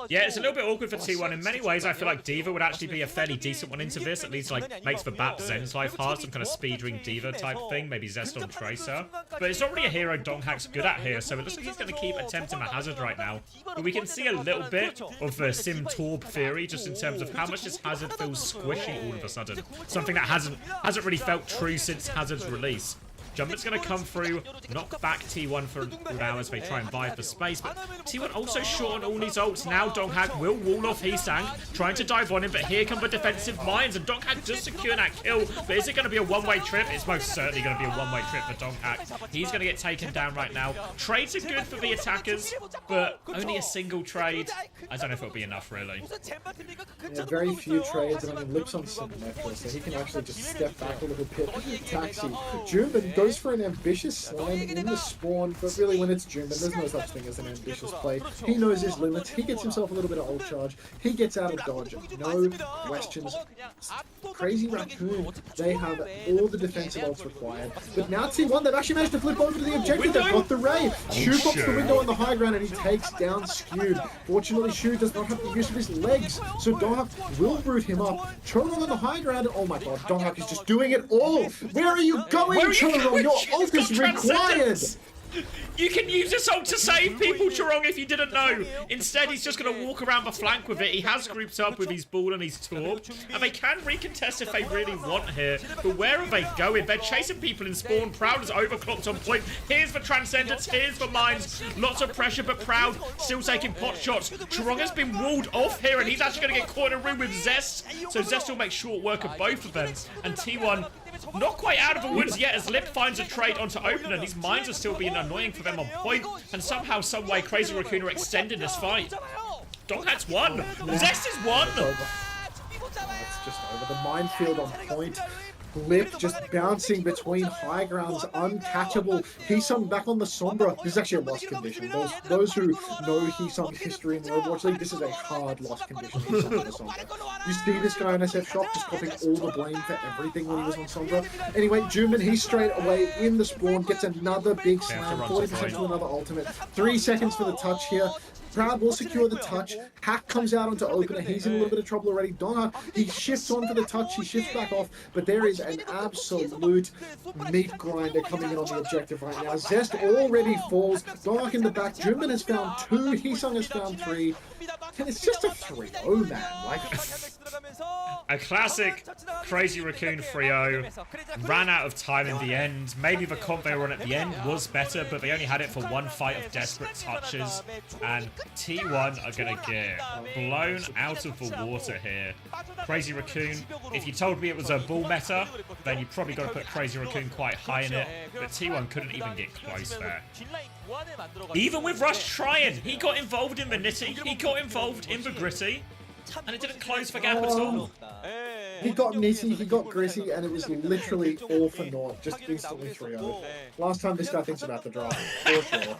Yeah, it's a little bit awkward for T1. In many ways, I feel like D.Va would actually be a fairly decent one into this. At least, like, makes for Babsen's life hard, some kind of speedring D.Va type thing. Maybe Zest on Tracer. But it's not really a hero Donghack's good at here, so it looks like he's going to keep attempting the Hazard right now. But we can see a little bit of the Sim Torb theory, just in terms of how much this Hazard feels squishy all of a sudden. Something that hasn't really felt true since Hazard's release. Jumper's going to come through, knock back T1 for now as they try and buy for space, but T1 also short on all these ults. Now Donghack will wall off Heesang, trying to dive on him, but here come the defensive mines, and Donghack does secure that kill, but is it going to be a one-way trip? It's most certainly going to be a one-way trip for Donghack. He's going to get taken down right now. Trades are good for the attackers, but only a single trade. I don't know if it'll be enough, really. Yeah, very few trades, and I mean, Lip's on Symmetra, so he can actually just step back a little bit. Taxi. Jumbin goes for an ambitious slam in the spawn, but really when it's Jumbin, there's no such thing as an ambitious play. He knows his limits. He gets himself a little bit of ult charge. He gets out of dodge. No questions. Crazy Raccoon, they have all the defensive ults required. But now T1, they've actually managed to flip over to the objective. They've got the Ray. Shu pops the window on the high ground and he takes down Skewed. Fortunately, Shu does not have the use of his legs, so Donghack will root him up. Chorong on the high ground. Oh my god, Donghack is just doing it all. Where are you going, Chorong? Your ult is required! You can use this ult to save people, Chorong, if you didn't know. Instead, he's just going to walk around the flank with it. He has grouped up with his ball and his Torb. And they can recontest if they really want here. But where are they going? They're chasing people in spawn. Proud is overclocked on point. Here's the Transcendence. Here's the mines. Lots of pressure, but Proud still taking pot shots. Chorong has been walled off here, and he's actually going to get caught in a room with Zest. So Zest will make short work of both of them. And T1 not quite out of the woods yet as Lip finds a trade onto Opener. These mines are still being annoying for them on point, and somehow, someway, Crazy Raccoon are extending this fight. Donghack's won! Zest is won! It's just over. The minefield on point. Lip just bouncing between high grounds, uncatchable. Heesung back on the Sombra. This is actually a lost condition. Those who know Heesung's history in the Overwatch League, this is a hard lost condition. Heesung on the Sombra. You see this guy on SF Shop just popping all the blame for everything when he was on Sombra. Anyway, Jumbin, he's straight away in the spawn, gets another big slam, 40% to another ultimate. 3 seconds for the touch here. Proud will secure the touch. Hack comes out onto Opener. He's in a little bit of trouble already. Donghack, he shifts on for the touch. He shifts back off. But there is an absolute meat grinder coming in on the objective right now. Zest already falls. Donghack in the back. Jumbin has found 2. Heesung has found 3. And it's just a 3-0, man. Like, a classic Crazy Raccoon 3-0. Ran out of time in the end. Maybe the comp they were on at the end was better, but they only had it for one fight of desperate touches. And T1 are going to get blown out of the water here. Crazy Raccoon, if you told me it was a ball meta, then you probably got to put Crazy Raccoon quite high in it. But T1 couldn't even get close there. Even with Rush trying, he got involved in the nitty, he got involved in the gritty, and it didn't close the gap at all. He got Nitty, he got Gritty, and it was literally all for naught. Just instantly 3-0. Last time this guy thinks about the draft, for sure.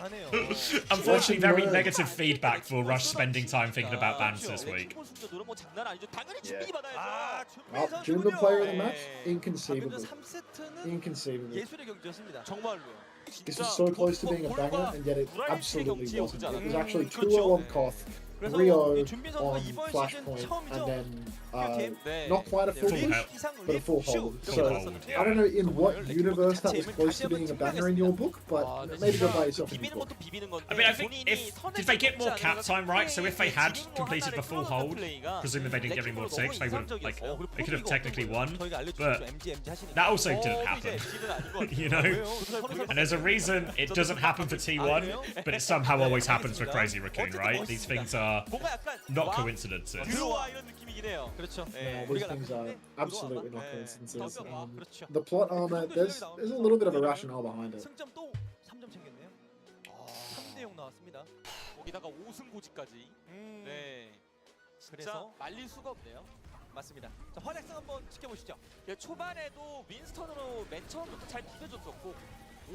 Unfortunately, very negative feedback for Rush spending time thinking about bans this week. 아, Oh, Junior player of the match? Inconceivable. Inconceivable. 예술의 경기였습니다. 정말로요. This was so close to being a banger, and yet it absolutely wasn't. It was actually 2-0 on Koth, 3-0 on Flashpoint, and then not quite a full push, but a full hold. So, I don't know in what universe that was close to being a banger in your book, but maybe go buy yourself a new book. I mean, I think did they get more cap time right? So if they had completed the full hold, presuming they didn't get any more ticks, they would have, like, they could have technically won. But that also didn't happen, you know. And there's a reason it doesn't happen for T1, but it somehow always happens for Crazy Raccoon, right? These things are not coincidences. 그렇죠. Yeah, these things are absolutely not coincidences. The plot armor, there's a little bit of a rationale behind it. 승점도 3점 챙겼네요. 3대0 나왔습니다. 거기다가 5승 고지까지. 네. 진짜 그래서 말릴 수가 없네요. 맞습니다. 자, 활약상 한번 지켜보시죠. 초반에도 윈스턴으로 맨 처음부터 잘 비벼줬었고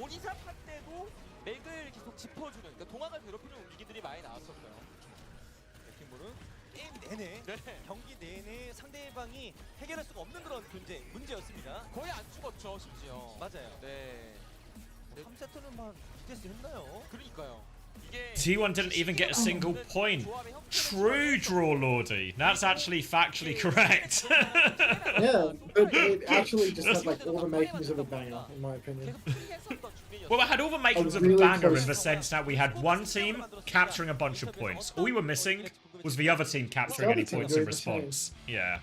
오니사파 때도 맥을 계속 짚어주는, 그러니까 동학을 괴롭히는 움직임들이 많이 나왔었고요. 팀볼은 게임 내내, 경기 내내 상대방이 해결할 수가 없는 그런 문제였습니다. 거의 안 죽었죠, 심지어. 맞아요. 네. 3세트는만 BTS 했나요? 그러니까요. 이게 T1 didn't even get a single point. True draw, Lordy. That's actually factually correct. Yeah, but it actually just had like all the makings of a banger, in my opinion. Well, it had all the makings of a banger in the sense that we had one team capturing a bunch of points. All we were missing was the other team capturing any points in response. Yeah.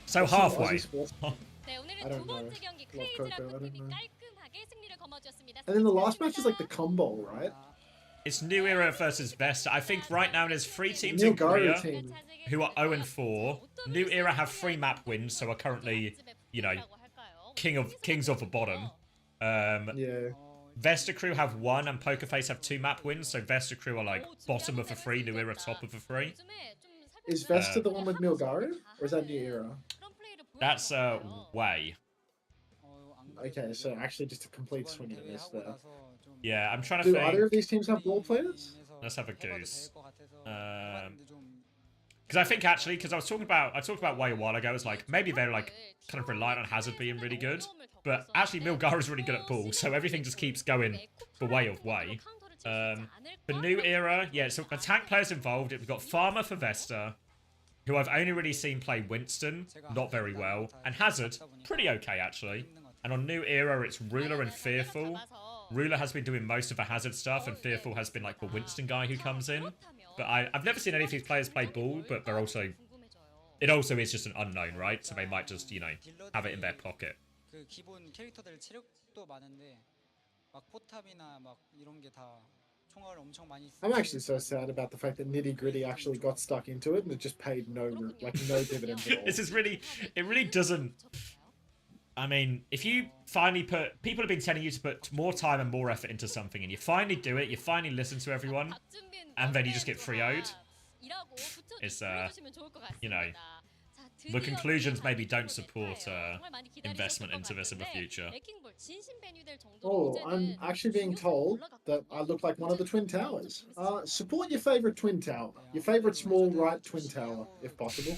So halfway. 네, 오늘은 I 두 don't know. 번째 경기 Love Coco, I 크레이지라고 don't 팀이 know. 깔끔하게 승리를 거머쥐었습니다. And then the last match is like the combo, right? It's New Era versus Vesta. I think right now there's 3 teams in Korea Nilgaro team. who are 0-4. New Era have 3 map wins, so are currently, you know, kings of the bottom. Yeah. Vesta Crew have 1 and Pokerface have 2 map wins, so Vesta Crew are like bottom of the 3, New Era top of the 3. Is Vesta the one with Milgaru? Or is that New Era? That's Way. Okay, so actually just a complete swing and a miss there. Yeah, I'm trying to Do think. either of these teams have ball players? Let's have a goose. Because I think actually, because I talked about Way a while ago, it's like maybe they're like kind of reliant on Hazard being really good, but actually Milgar is really good at ball, so everything just keeps going the way of Way. The New Era, yeah, so the tank players involved. We've got Farmer for Vesta, who I've only really seen play Winston, not very well, and Hazard, pretty okay actually. And on New Era, it's Ruler and Fearful. Ruler has been doing most of the Hazard stuff, and Fearful has been like the Winston guy who comes in. But I've never seen any of these players play ball, but they're also... It also is just an unknown, right? So they might just, you know, have it in their pocket. 그 기본 캐릭터들 체력도 많은데 막 포탑이나 막 이런 게 다 총알 엄청 많이 I'm actually so sad about the fact that Nitty Gritty actually got stuck into it and it just paid no dividends at all. This is really... It really doesn't... I mean, if you finally put... People have been telling you to put more time and more effort into something, and you finally do it, you finally listen to everyone, and then you just get 3-0'd. It's, you know... The conclusions maybe don't support investment into this in the future. Oh, I'm actually being told that I look like one of the Twin Towers. Support your favorite Twin Tower. Your favorite small right Twin Tower, if possible.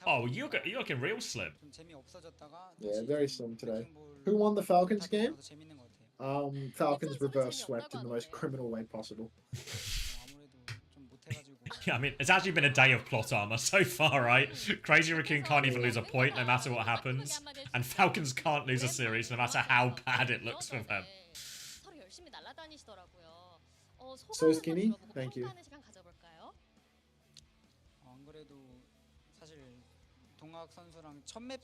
Oh, you're looking real slim. Yeah, very slim today. Who won the Falcons game? Falcons reverse swept in the most criminal way possible. Yeah, I mean, it's actually been a day of plot armor so far, right? Crazy Raccoon can't even lose a point no matter what happens. And Falcons can't lose a series no matter how bad it looks for them. So skinny? Thank you. 안 그래도 사실 동학 선수랑 첫 맵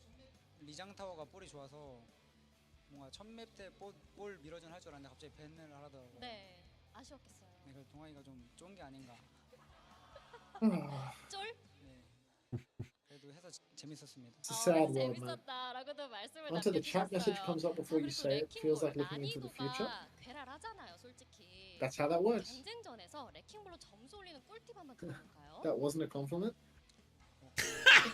리장 타워가 볼이 좋아서 뭔가 첫 맵 때 볼 밀어준 할 줄 알았는데 갑자기 밴을 하더라고요. 네, 아쉬웠겠어요. 네, 그래서 동학이가 좀 좋은 게 아닌가. 쫄? 네. 그래도 해서 재밌었습니다. It's a sad world, man. 재밌었다라고도 말씀을 Until the chat message 남겨주셨어요. comes up before you say it, feels like looking into the future. 괴랄하잖아요, 솔직히. That's how that works. 경쟁전에서 레킹볼로 점수 올리는 꿀팁 한번 들어볼까요? That wasn't a compliment.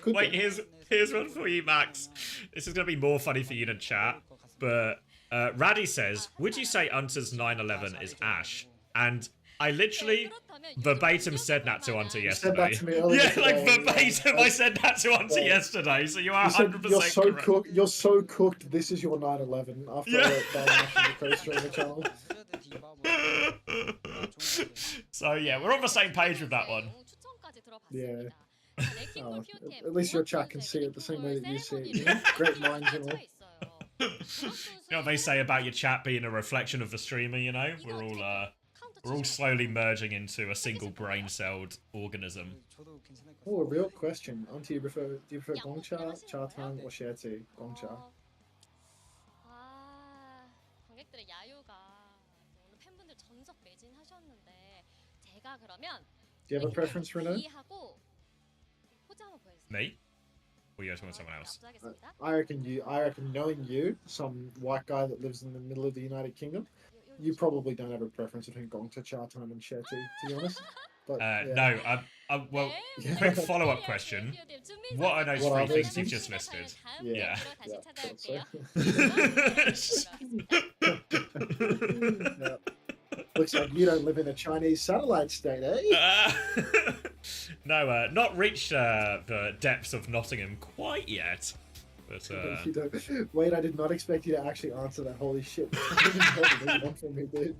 Could Wait, be. here's one for you, Max. This is gonna be more funny for you than chat. But Raddy says, "Would you say Unter's 9/11 is Ash?" And I literally verbatim said that to Unter You said that yesterday. to me earlier Yeah, like today. verbatim, I said that to Unter Yeah. yesterday. So you are You said, 100% you're so correct. cooked. You're so cooked. This is your 9/11 after Yeah. I wrote down Ash in the co-streamer channel. So yeah, we're on the same page with that one. Yeah. Oh, at least your chat can see it the same way that you see it. You know? Great minds and all. You know what they say about your chat being a reflection of the streamer, you know? We're all slowly merging into a single brain-celled organism. Oh, a real question. Do you prefer Gongcha, Cha-Tang, or Sherty? Gongcha. 관객들의 야유가 오늘 팬분들 전적 매진하셨는데 제가 그러면 Do you have a preference, Renault? 이해하고 포즈 한번 보여주세요. Me? Or you want someone else? I reckon knowing you, some white guy that lives in the middle of the United Kingdom, you probably don't have a preference between Gongcha, Cha-Tang, and Sherty, to be honest. But, yeah. No, well, quick follow-up question. What are those What three are things those you've things? just listed? Yeah. Yeah. Looks like you don't live in a Chinese satellite state, eh? No, not reached the depths of Nottingham quite yet. But You don't. Wait, I did not expect you to actually answer that. Holy shit! One for me, dude.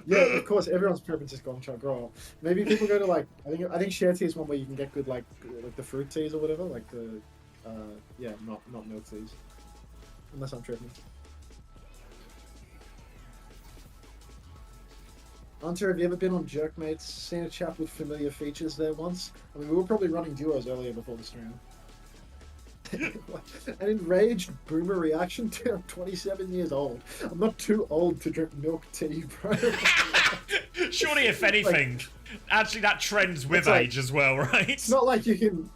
Yeah, of course, everyone's preference is Gongcha. Grow up. Maybe people go to like I think share tea is one where you can get good like the fruit teas or whatever, like the not milk teas, unless I'm tripping. Hunter, have you ever been on Jerkmates? Seen a chap with familiar features there once? I mean, we were probably running duos earlier before the stream. An enraged boomer reaction to I'm 27 years old. I'm not too old to drink milk tea, bro. surely, if anything, actually that trends with like- age as well, right? It's not like you can.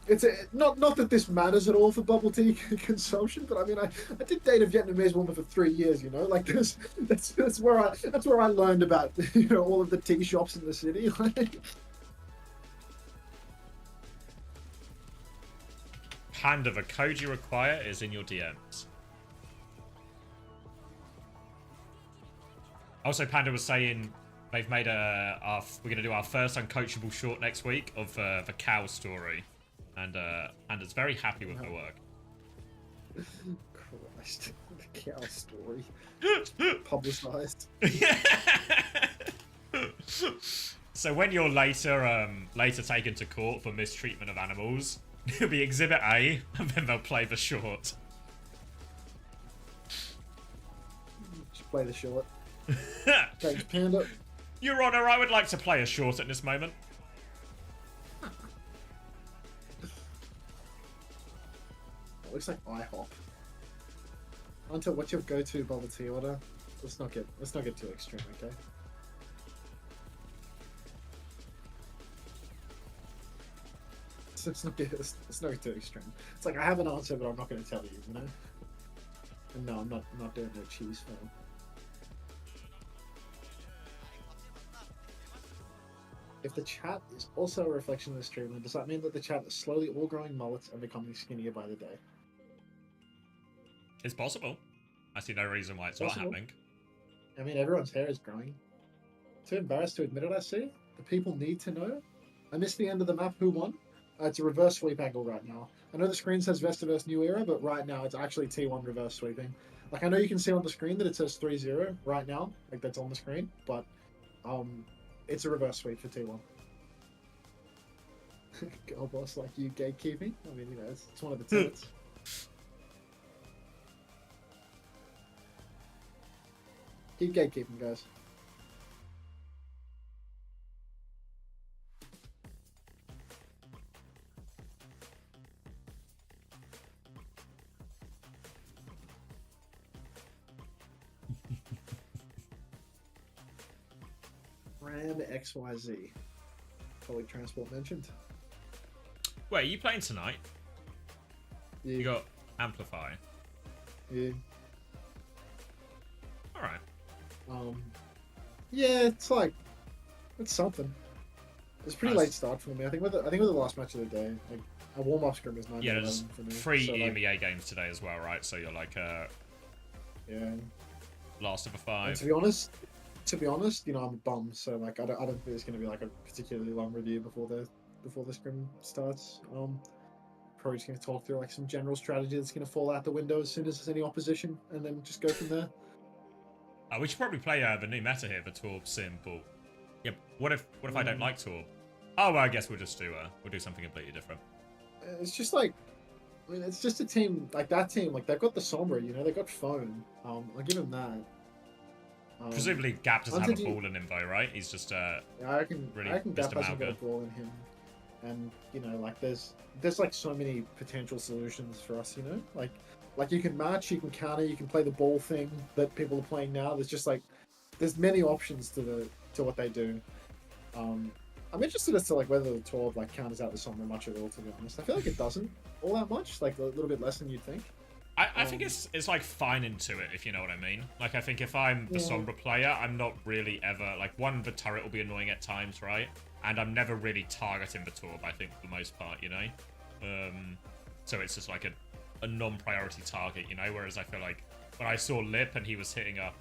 Not that this matters at all for bubble tea consumption, but I mean, I did date a Vietnamese woman for 3 years. You know, like that's where I learned about all of the tea shops in the city. Panda, the code you require is in your DMs. Also, Panda was saying they've made we're going to do our first uncoachable short next week of the cow story. And Panda's very happy with her work. Christ, the cow story. Publicized. So when you're later taken to court for mistreatment of animals, it'll be Exhibit A, and then they'll play the short. Just play the short. Thanks, Panda. Your Honor, I would like to play a short at this moment. It looks like IHOP. Hunter, what's your go-to bubble tea order? Let's not get too extreme, okay? Let's not get too extreme. It's like I have an answer, but I'm not going to tell you. You know? And no, I'm not doing no cheese film. If the chat is also a reflection of the streamer, does that mean that the chat is slowly all growing mullets and becoming skinnier by the day? It's possible. I see no reason why it's not happening. I mean, everyone's hair is growing. Too embarrassed to admit it, I see. The people need to know. I missed the end of the map. Who won? It's a reverse sweep angle right now. I know the screen says Vestaverse New Era, but right now it's actually T1 reverse sweeping. Like, I know you can see on the screen that it says 3-0 right now. Like, that's on the screen. But, it's a reverse sweep for T1. Girl boss like you gatekeeping? I mean, it's one of the tenets. Keep gatekeeping, guys. Ram XYZ. Public transport mentioned. Wait, are you playing tonight? Yeah. You got Amplify. Yeah. Alright. Yeah, it's something. It's a pretty late start for me. I think with the last match of the day, like a warm-up scrim is 9 Yeah, there's for me. 3 So, like, EMEA games today as well, right? So you're like yeah. last of a And 5. to be honest, you know, I'm bummed. So like, I don't think it's going to be like a particularly long review before the scrim starts. Probably just going to talk through like some general strategy that's going to fall out the window as soon as there's any opposition, and then just go from there. We should probably play the new meta here for Torb, Simple. Yeah, what if I don't like Torb? Oh, well, I guess we'll just do something completely different. It's just like, I mean, it's just a team like that team. Like they've got the Sombra, you know, they got Phone. I'll give him that. Presumably, Gap doesn't have a ball in him though, right? He's just yeah, I reckon Gap hasn't got a ball in him, and you know, like there's like so many potential solutions for us. You know, like you can match, you can counter, you can play the ball thing that people are playing now. There's just like there's many options to what they do. I'm interested as to like whether the Torb like counters out the Sombra much at all. To be honest, I feel like it doesn't all that much. Like a little bit less than you'd think. I think it's like fine into it, if you know what I mean. Like I think if I'm the Sombra player, I'm not really ever like the turret will be annoying at times, right? And I'm never really targeting the Torb, I think, for the most part, you know. So it's just like a non-priority target, you know. Whereas I feel like when I saw Lip and he was hitting up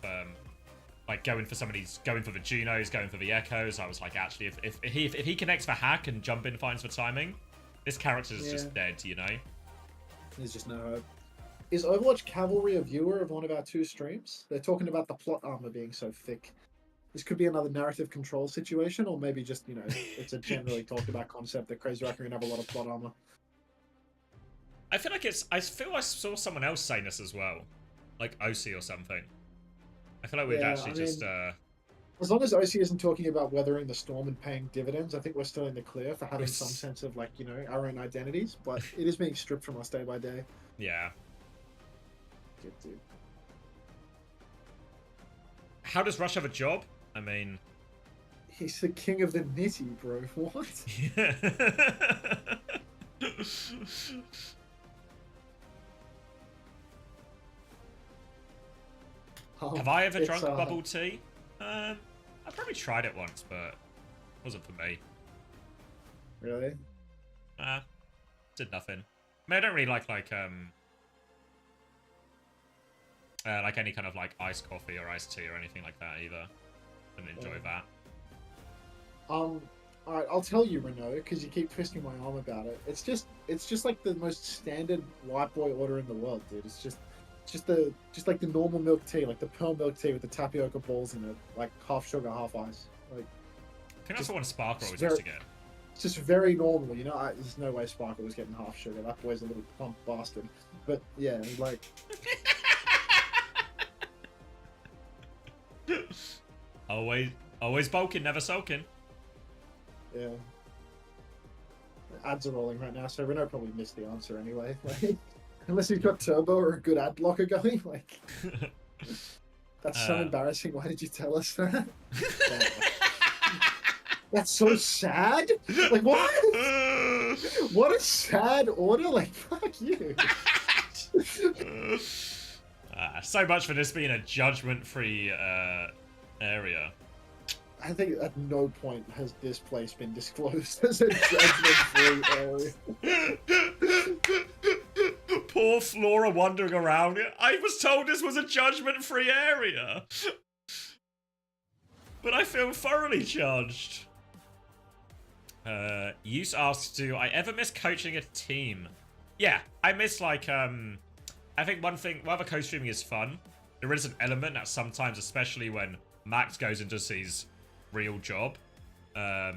like going for the Junos, going for the Echoes, I was like, actually, if he connects for hack and jump in finds for timing, this character is just dead, you know. There's just no hope. Is Overwatch Cavalry a viewer of one of our 2 streams? They're talking about the plot armor being so thick. This could be another narrative control situation, or maybe just, you know, it's a generally talked about concept that Crazy Rocker can have a lot of plot armor. I feel like I saw someone else saying this as well, like OC or something. I feel like we'd As long as OC isn't talking about weathering the storm and paying dividends, I think we're still in the clear for having some sense of like, you know, our own identities. But it is being stripped from us day by day. Yeah. Good dude. How does Rush have a job? I mean, he's the king of the nitty, bro. What? Have I ever drunk bubble tea? I probably tried it once, but it wasn't for me. Really? Did nothing. I mean, I don't really like any kind of like iced coffee or iced tea or anything like that either. Didn't enjoy that. Alright, I'll tell you, Renault, because you keep twisting my arm about it. It's just like the most standard white boy order in the world, dude. It's just like the normal milk tea, like the pearl milk tea with the tapioca balls in it, like half sugar, half ice. Like, I think that's the one Sparkle always used to get. It's just very normal, you know. There's no way Sparkle was getting half sugar. That boy's a little plump bastard. But yeah, like. always bulking, never sulking. Yeah. Ads are rolling right now, so Renault probably missed the answer anyway. Like, unless he's got turbo or a good ad blocker going, like. That's so embarrassing. Why did you tell us that? That's so sad. Like what? What a sad order. Like fuck you. So much for this being a judgment-free area. I think at no point has this place been disclosed as a judgment-free area. Poor Flora wandering around. I was told this was a judgment-free area. But I feel thoroughly judged. Use asks, do I ever miss coaching a team? Yeah, I miss like, I think one thing, while the co-streaming is fun, there is an element that sometimes, especially when Max goes and does his real job, that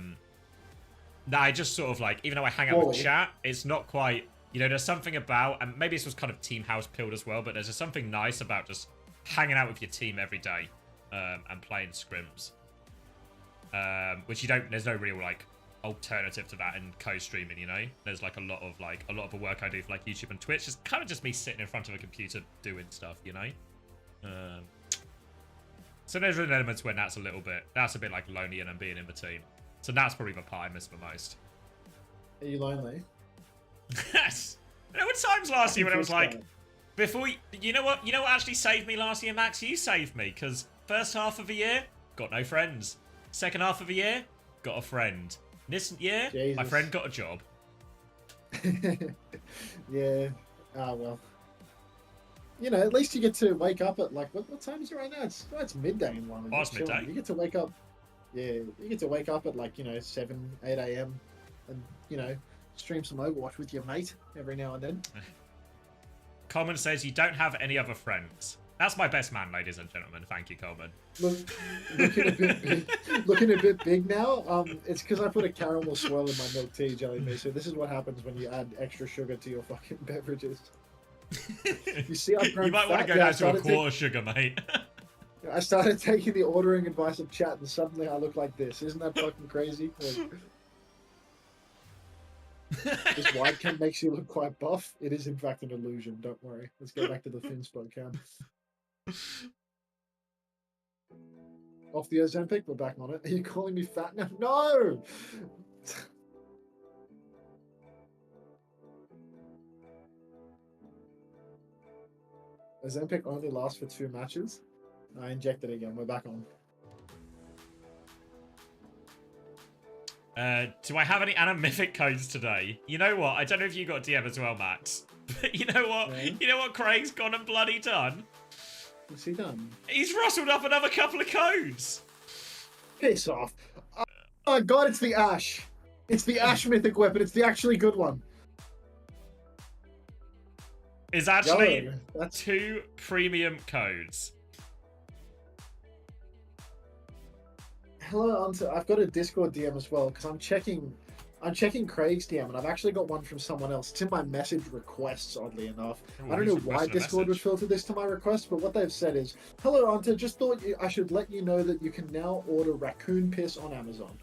I just sort of like, even though I hang out with chat, it's not quite, you know, there's something about, and maybe this was kind of team house pilled as well, but there's just something nice about just hanging out with your team every day, and playing scrims. Which you don't, there's no real like alternative to that in co-streaming, you know. There's like a lot of the work I do for like YouTube and Twitch is kind of just me sitting in front of a computer doing stuff, you know. So there's an element when that's a bit like lonely and I'm being in the team. So that's probably the part I miss the most. Are you lonely? Yes. There were times last year when I was like, you know what actually saved me last year, Max? You saved me, because first half of the year, got no friends. Second half of the year, got a friend. This year, my Jesus. friend got a job. Yeah. Ah, well. You know, at least you get to wake up at like what time is it right now? It's midday in London. Oh, it's Chilling. midday? You get to wake up. Yeah, you get to wake up at like 7, 8 a.m. and stream some Overwatch with your mate every now and then. Coleman says you don't have any other friends. That's my best man, ladies and gentlemen. Thank you, Coleman. Looking a bit big now. It's because I put a caramel swirl in my milk tea, Jelly Me. So this is what happens when you add extra sugar to your fucking beverages. You see, I've grown You might want to fat. go Yeah, down to a quarter sugar, mate. I started taking the ordering advice of chat, and suddenly I look like this. Isn't that fucking crazy? This webcam makes you look quite buff. It is, in fact, an illusion. Don't worry. Let's go back to the Finspo cam. Off the Ozempic, we're back on it. Are you calling me fat now? No! Ozempic only lasts for 2 matches. I injected it again. We're back on. Do I have any anamorphic codes today? You know what? I don't know if you got DM as well, Max. But you know what? Yeah. You know what Craig's gone and bloody done? What's he done? He's rustled up another couple of codes. Piss off. Oh my god, it's the Ash. It's the Ash mythic weapon. It's the actually good one. It's actually Yo, that's 2 premium codes. Hello, I've got a Discord DM as well because I'm checking Craig's DM and I've actually got one from someone else. It's in my message requests, oddly enough. Ooh, I don't know who's why requested a Discord would message? filter this to my request, but what they've said is, "Hello, Anta. Just thought I should let you know that you can now order raccoon piss on Amazon."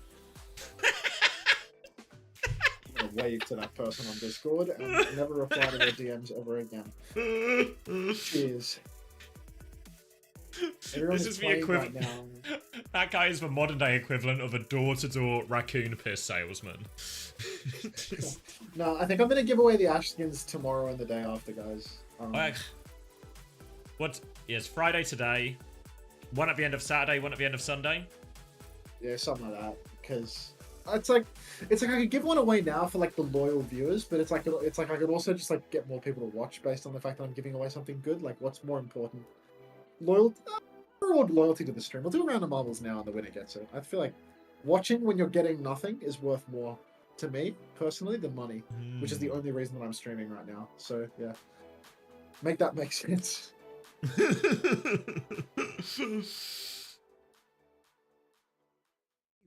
I'm gonna wave to that person on Discord and never reply to their DMs ever again. Cheers. Everyone This is is the playing equivalent. right now. That guy is the modern day equivalent of a door-to-door raccoon piss salesman. No, I think I'm gonna give away the Ash skins tomorrow and the day after, guys. What? Yes, Friday today. One at the end of Saturday, one at the end of Sunday. Yeah, something like that. Because it's like I could give one away now for like the loyal viewers, but it's like I could also just like get more people to watch based on the fact that I'm giving away something good. Like, what's more important? Loyalty to the stream. We'll do a round of marbles now and the winner gets it. I feel like watching when you're getting nothing is worth more to me personally than money, which is the only reason that I'm streaming right now. So yeah, make that make sense.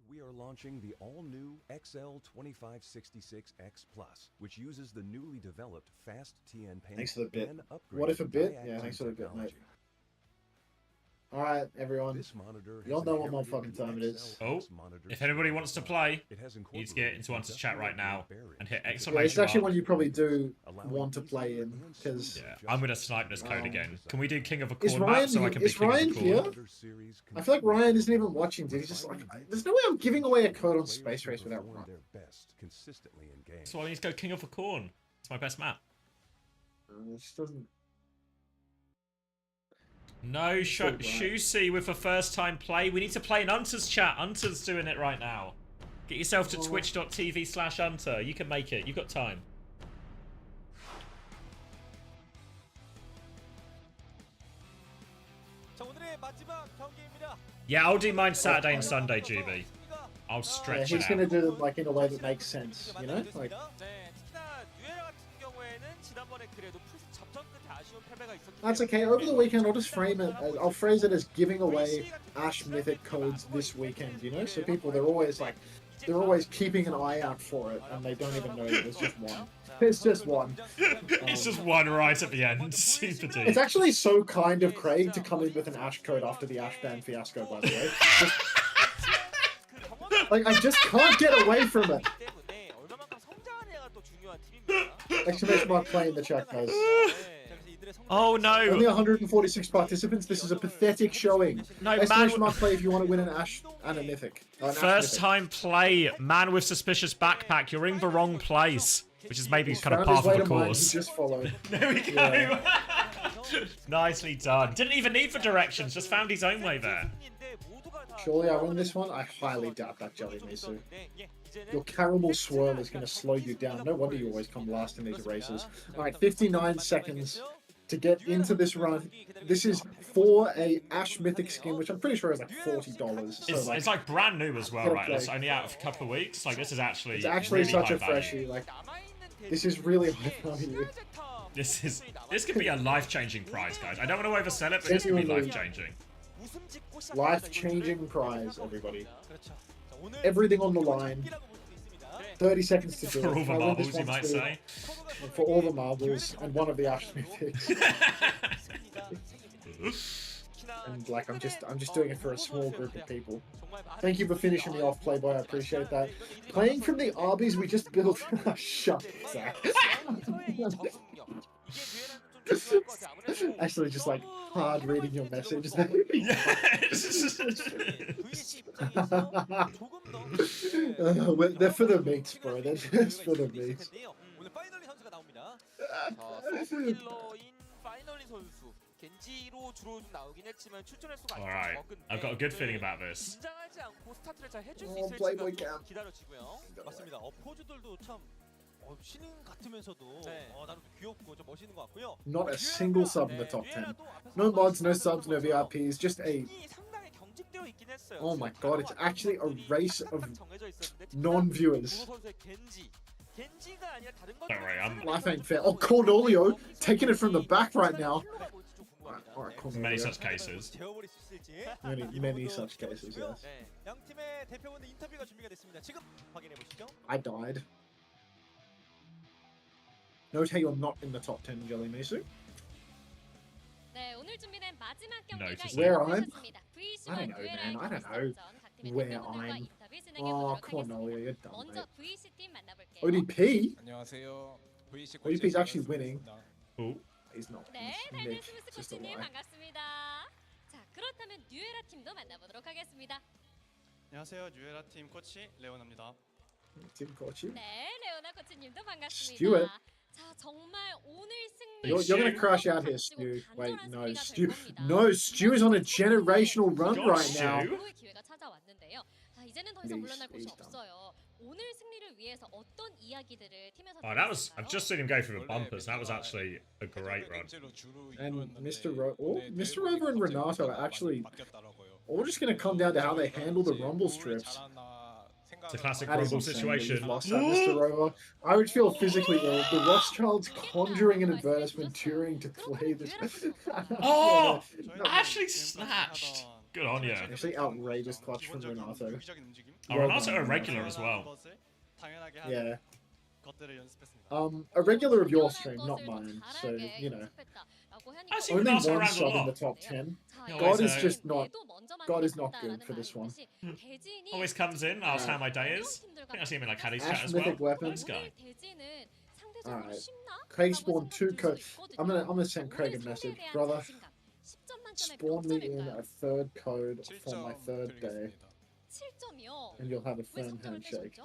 We are launching the all-new XL2566X Plus, which uses the newly developed fast TN paint. Thanks for the bit. and What if a upgraded bit? diactin Yeah, thanks for the bit, mate. technology. All right, everyone. This monitor You all has know what inherited motherfucking time it the is. Oh, XL monitor's if anybody wants to play, It has you need to get into incorporated Anta's chat right now and hit Yeah, it's exclamation actually mark. one you probably do allowing want to play easier in and because smoother Yeah, I'm gonna snipe this code Um, again. Can we do King of a Is Corn map Ryan- so I can be is King Ryan of a here? Corn? I feel like Ryan isn't even watching. Dude, he's just like, there's no way I'm giving away a code on Space Race without Ryan. consistently in game. So I need to go King of a Corn. It's my best map. It just doesn't. No, so right. Shusi with a first time play. We need to play in Unter's chat. Unter's doing it right now. Get yourself to Oh. twitch.tv/Unter. You can make it. You've got time. 자, 오늘의 마지막 경기입니다. Yeah, I'll do mine Saturday and Sunday, GB. I'll Yeah, stretch he's it gonna out. do them like in a way that makes sense, you know? Like, 네, 특히나 뉴에라 같은 경우에는 지난번에 그래도 접전 끝에 아쉬운 패배가 있었기 that's 때문에 okay. Over the weekend, I'll just frame it. I'll phrase it as giving away Ash Mythic codes this weekend, you know? So people, they're always keeping an eye out for it, and they don't even know that there's just one. There's just one. It's just one right at the end. Super deep. It's actually so kind of Craig to come in with an Ash code after the Ash ban fiasco, by the way. Like, I just can't get away from it. 때문에 얼마만큼 성장하느냐가 또 중요한 팀입니다. Exclamation mark play in the chat, guys. Oh Only no! 146 participants. This is a pathetic showing. No, Exclamation man. mark play if you want to win an Ash and a Mythic. An Ash First Mythic. time play. Man with suspicious backpack. You're in the wrong place. Which is maybe He's kind of found his part way of the to mine, course. he just followed. There we go. Nicely done. Didn't even need for directions. Just found his own way there. Surely I win this one? I highly doubt that, Jelly Misu. Your caramel swirl is going to slow you down. No wonder you always come last in these races. Alright, 59 seconds to get into this run. This is for a Ash Mythic skin, which I'm pretty sure is like $40. So It's like brand new as well, right? It's only out of a couple of weeks. Like this is actually actually really such high a freshie. value. Like this is really high value. This could be a life-changing prize, guys. I don't want to oversell it, but this could be life-changing. Life-changing prize, everybody. Everything on the line. 30 seconds to do it. For all the marbles, you might say. And for all the marbles, and one of the Ash Mythics. And like I'm just doing it for a small group of people. Thank you for finishing me off, Playboy. I appreciate that. Playing from the Arby's we just built. Shut up, Zach. Actually, just like hard reading your message. They're for the meats, bro. They're just for the meats. Alright, I've got a good feeling about this. Oh, Playboy Camp. Not a single sub in the top 10. No mods, no subs, no VIPs, just a... Oh my god, it's actually a race of non-viewers. Don't worry, I'm... Life ain't fair. Oh, Cornelio, taking it from the back right now. Alright, Cornelio. Many such cases. Many such cases, yes. I died. Note how you're not in the top 10, Jelly Misu. Where I'm? I don't know, man. I don't know where I'm. Oh, Cornelia, you're dumb, mate. ODP? ODP's actually winning. Oh. He's not. 네, Nick. 달달스무스 Just a 코치님 lie. 반갑습니다. 자, 그렇다면 뉴에라 팀도 만나보도록 하겠습니다. 안녕하세요. 뉴에라 팀 코치 레오나입니다. Team Kochi. 네, 레오나 코치님도 반갑습니다. Stuart. 자, 정말 오늘 승리. You're gonna crash out here, Stu. Wait, no, Stu. No, Stu is on a generational run right now. 기회가 찾아왔는데요. 자, 이제는 더 이상 물러날 곳이 없어요. 오늘 승리를 위해서 어떤 이야기들을 팀에서 Oh, that was... I've just seen him go through the bumpers. That was actually a great run. And Mr. Rover and Renato are actually all just gonna come down to how they handle the rumble strips. It's a classic That is rumble insane that situation. you've lost that, Mr. Rover. I would feel physically ill. The Rothschilds conjuring an advertisement Turing to play this. Oh! No, Actually snatched. Good on you. actually outrageous clutch from Renato. Oh, Renato a regular as well. Yeah. A regular of your stream, not mine. So, you know. I see Only Renato one around a sub in the lot. top 10. Yeah, God is so- just not... God is not good for this one. Always comes in, asks how my day is. I think I see him in like Caddy's chat Ash as well. Mythic weapon. Nice guy. Alright. Craig spawned 2 code. I'm gonna send Craig a message. Brother, spawn me in a 3rd code for my 3rd day. And you'll have a firm handshake.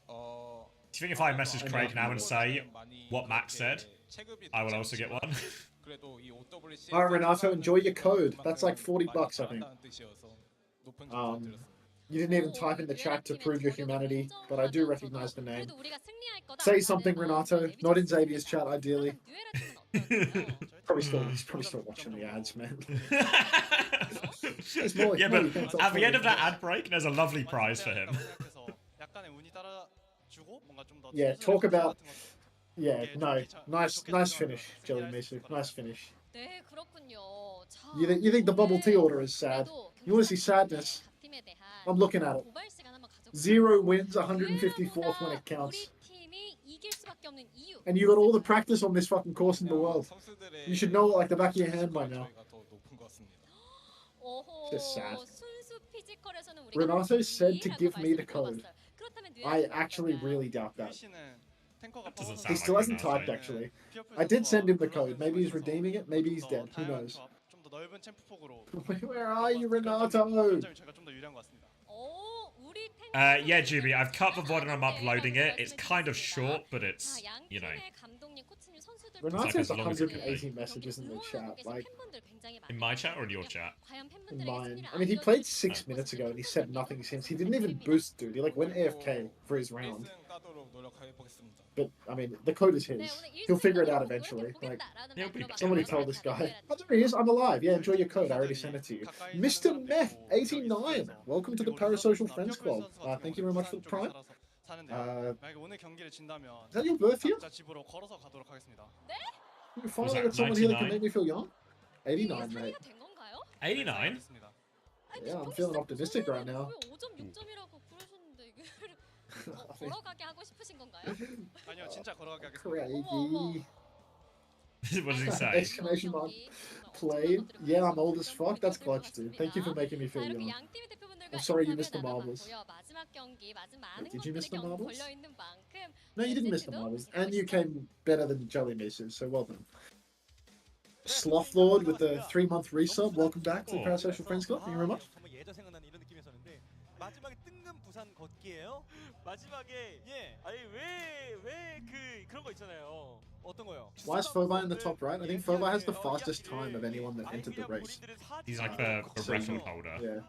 Do you think if I message Craig now and say what Max said, I will also get one? Alright, Renato, enjoy your code. That's like $40, I think. You didn't even type in the chat to prove your humanity, but I do recognize the name. Say something, Renato. Not in Xavier's chat, ideally. He's probably still watching the ads, man. Yeah, but at the end of that ad break, there's a lovely prize for him. Yeah, talk about... Yeah, no. Nice finish, Jelly Misu. Nice finish. You think the bubble tea order is sad? You want to see sadness? I'm looking at it. 0 wins, 154th when it counts. And you got all the practice on this fucking course in the world. You should know it like the back of your hand by now. It's just sad. Renato said to give me the code. I actually really doubt that. He still hasn't typed, actually. I did send him the code. Maybe he's redeeming it. Maybe he's dead. Who knows? Where are you, Renato? Yeah, Juby, I've cut the VOD and I'm uploading it. It's kind of short, but it's, you know. Renato has as long as it can be. 180 messages in the chat. Like, In my chat or in your chat? in mine. I mean, he played 6 minutes ago and he said nothing since. He didn't even boost, dude. He like went AFK for his round. But I mean, the code is his. He'll figure it out eventually. Like, somebody told this guy. Oh, there he is. I'm alive. Yeah, enjoy your code. I already sent it to you. Mr. Meth 89. Welcome to the Parasocial Friends Club. Thank you very much for the prime. Is that your birth year? You finally got someone here that can make me feel young. 89, mate. 89? Yeah, I'm feeling optimistic right now. Craigie. What does he say? Exclamation mark. Played. Yeah, I'm old as fuck. That's clutch, dude. Thank you for making me feel young. I'm sorry you missed the marbles. Wait, did you miss the marbles? No, you didn't miss the marbles. And you came better than Jelly Maces, so well done. Sloth Lord with the 3-month resub. Welcome back to the Parasocial Friends Club. Thank you very much. 마지막에 뜬금 부산 걷기예요? 마지막에 아니 왜 그런 거 있잖아요. 어떤 거요? Why is Fovi in the top right? I think Fovi has the fastest time of anyone that entered the race. He's like the record holder. Yeah.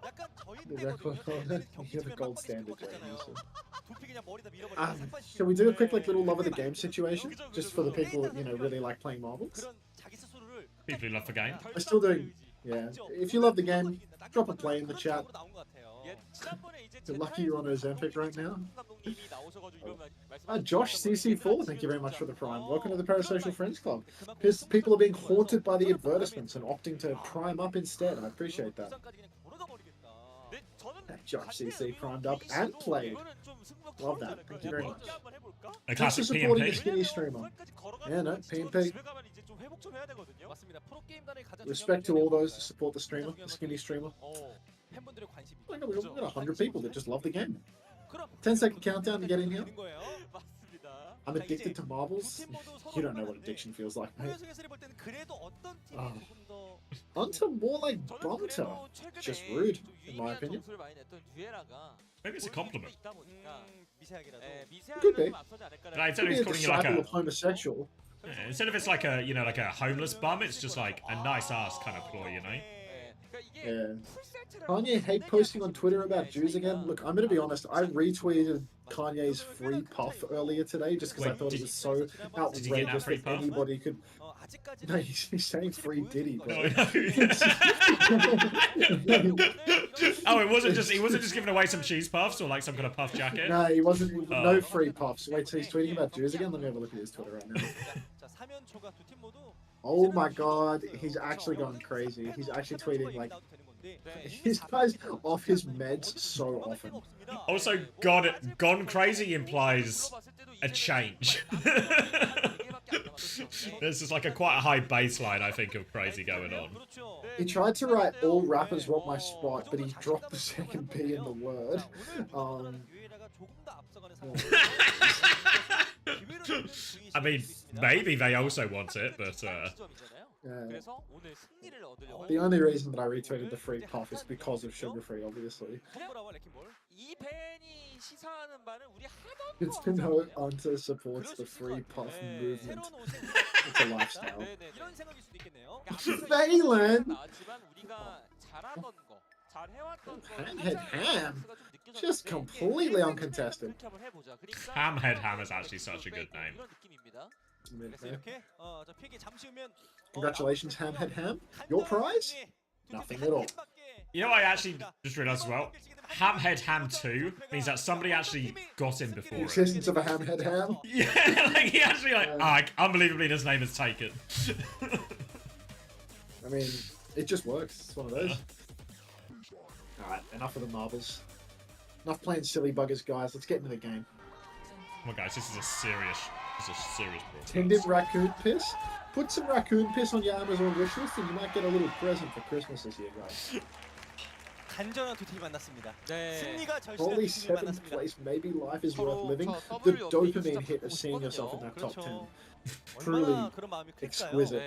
The record holder. You're the gold standard. Can we do a quick little love of the game situation? Just for the people that, really like playing marbles? People who love the game. I'm still doing... Yeah. If you love the game, drop a play in the chat. You're lucky you're on Ozempic right now. Josh CC4, thank you very much for the prime. Welcome to the Parasocial Friends Club. Because people are being haunted by the advertisements and opting to prime up instead. I appreciate that. Josh CC primed up and played. Love that. Thank you very much. A classic supporting PMP. the skinny streamer. Yeah, no, PMP. Respect to all those that support the streamer, the skinny streamer. We've got 100 people that just love the game. 10-second countdown to get in here. I'm addicted to marbles. You don't know what addiction feels like, mate. Onto more like Bunter. Just rude, in my opinion. Maybe it's a compliment. Could be. No, instead of Could be a calling you like disciple a of homosexual. yeah, instead of it's like a like a homeless bum, it's just like a nice ass kind of ploy, you know. Yeah. Kanye hate posting on Twitter about Jews again. Look, I'm gonna be honest. I retweeted Kanye's free puff earlier today just because I thought it was so outrageous that anybody could. No, he's saying free Diddy, bro. Oh, it wasn't just he wasn't just giving away some cheese puffs or like some kind of puff jacket. No, he wasn't. No free puffs. Wait, so he's tweeting about Jews again? Let me have a look at his Twitter right now. Oh my god, he's actually going crazy. He's actually tweeting like his guy's off his meds so often. Also, gone crazy implies a change. This is like quite a high baseline, I think, of crazy going on. He tried to write all rappers want my spot, but he dropped the second P in the word. I mean, maybe they also want it, but the only reason that I retweeted the free puff is because of sugar free, obviously. It's to know Hunter supports the free puff movement. It's a lifestyle. Valen! Hamhead Ham? Just completely uncontested. Hamhead Ham is actually such a good name. Congratulations, Hamhead Ham. Your prize? Nothing at all. You know what I actually just realised as well? Hamhead Ham 2 means that somebody actually got in before The it. existence of a Hamhead Ham? Yeah, like he actually unbelievably his name is taken. I mean, it just works. It's one of those. Alright, enough of the marbles. Enough playing silly buggers, guys. Let's get into the game. Come on, guys, this is a serious broadcast. Tended raccoon piss? Put some raccoon piss on your Amazon wish list and you might get a little present for Christmas this year, guys. 간절한 두 팀이 만났습니다. 승리가 절실한 Holy 두 팀이 7th 만났습니다. place, maybe life is worth living. The dopamine hit of seeing yourself in that top 10. Truly exquisite.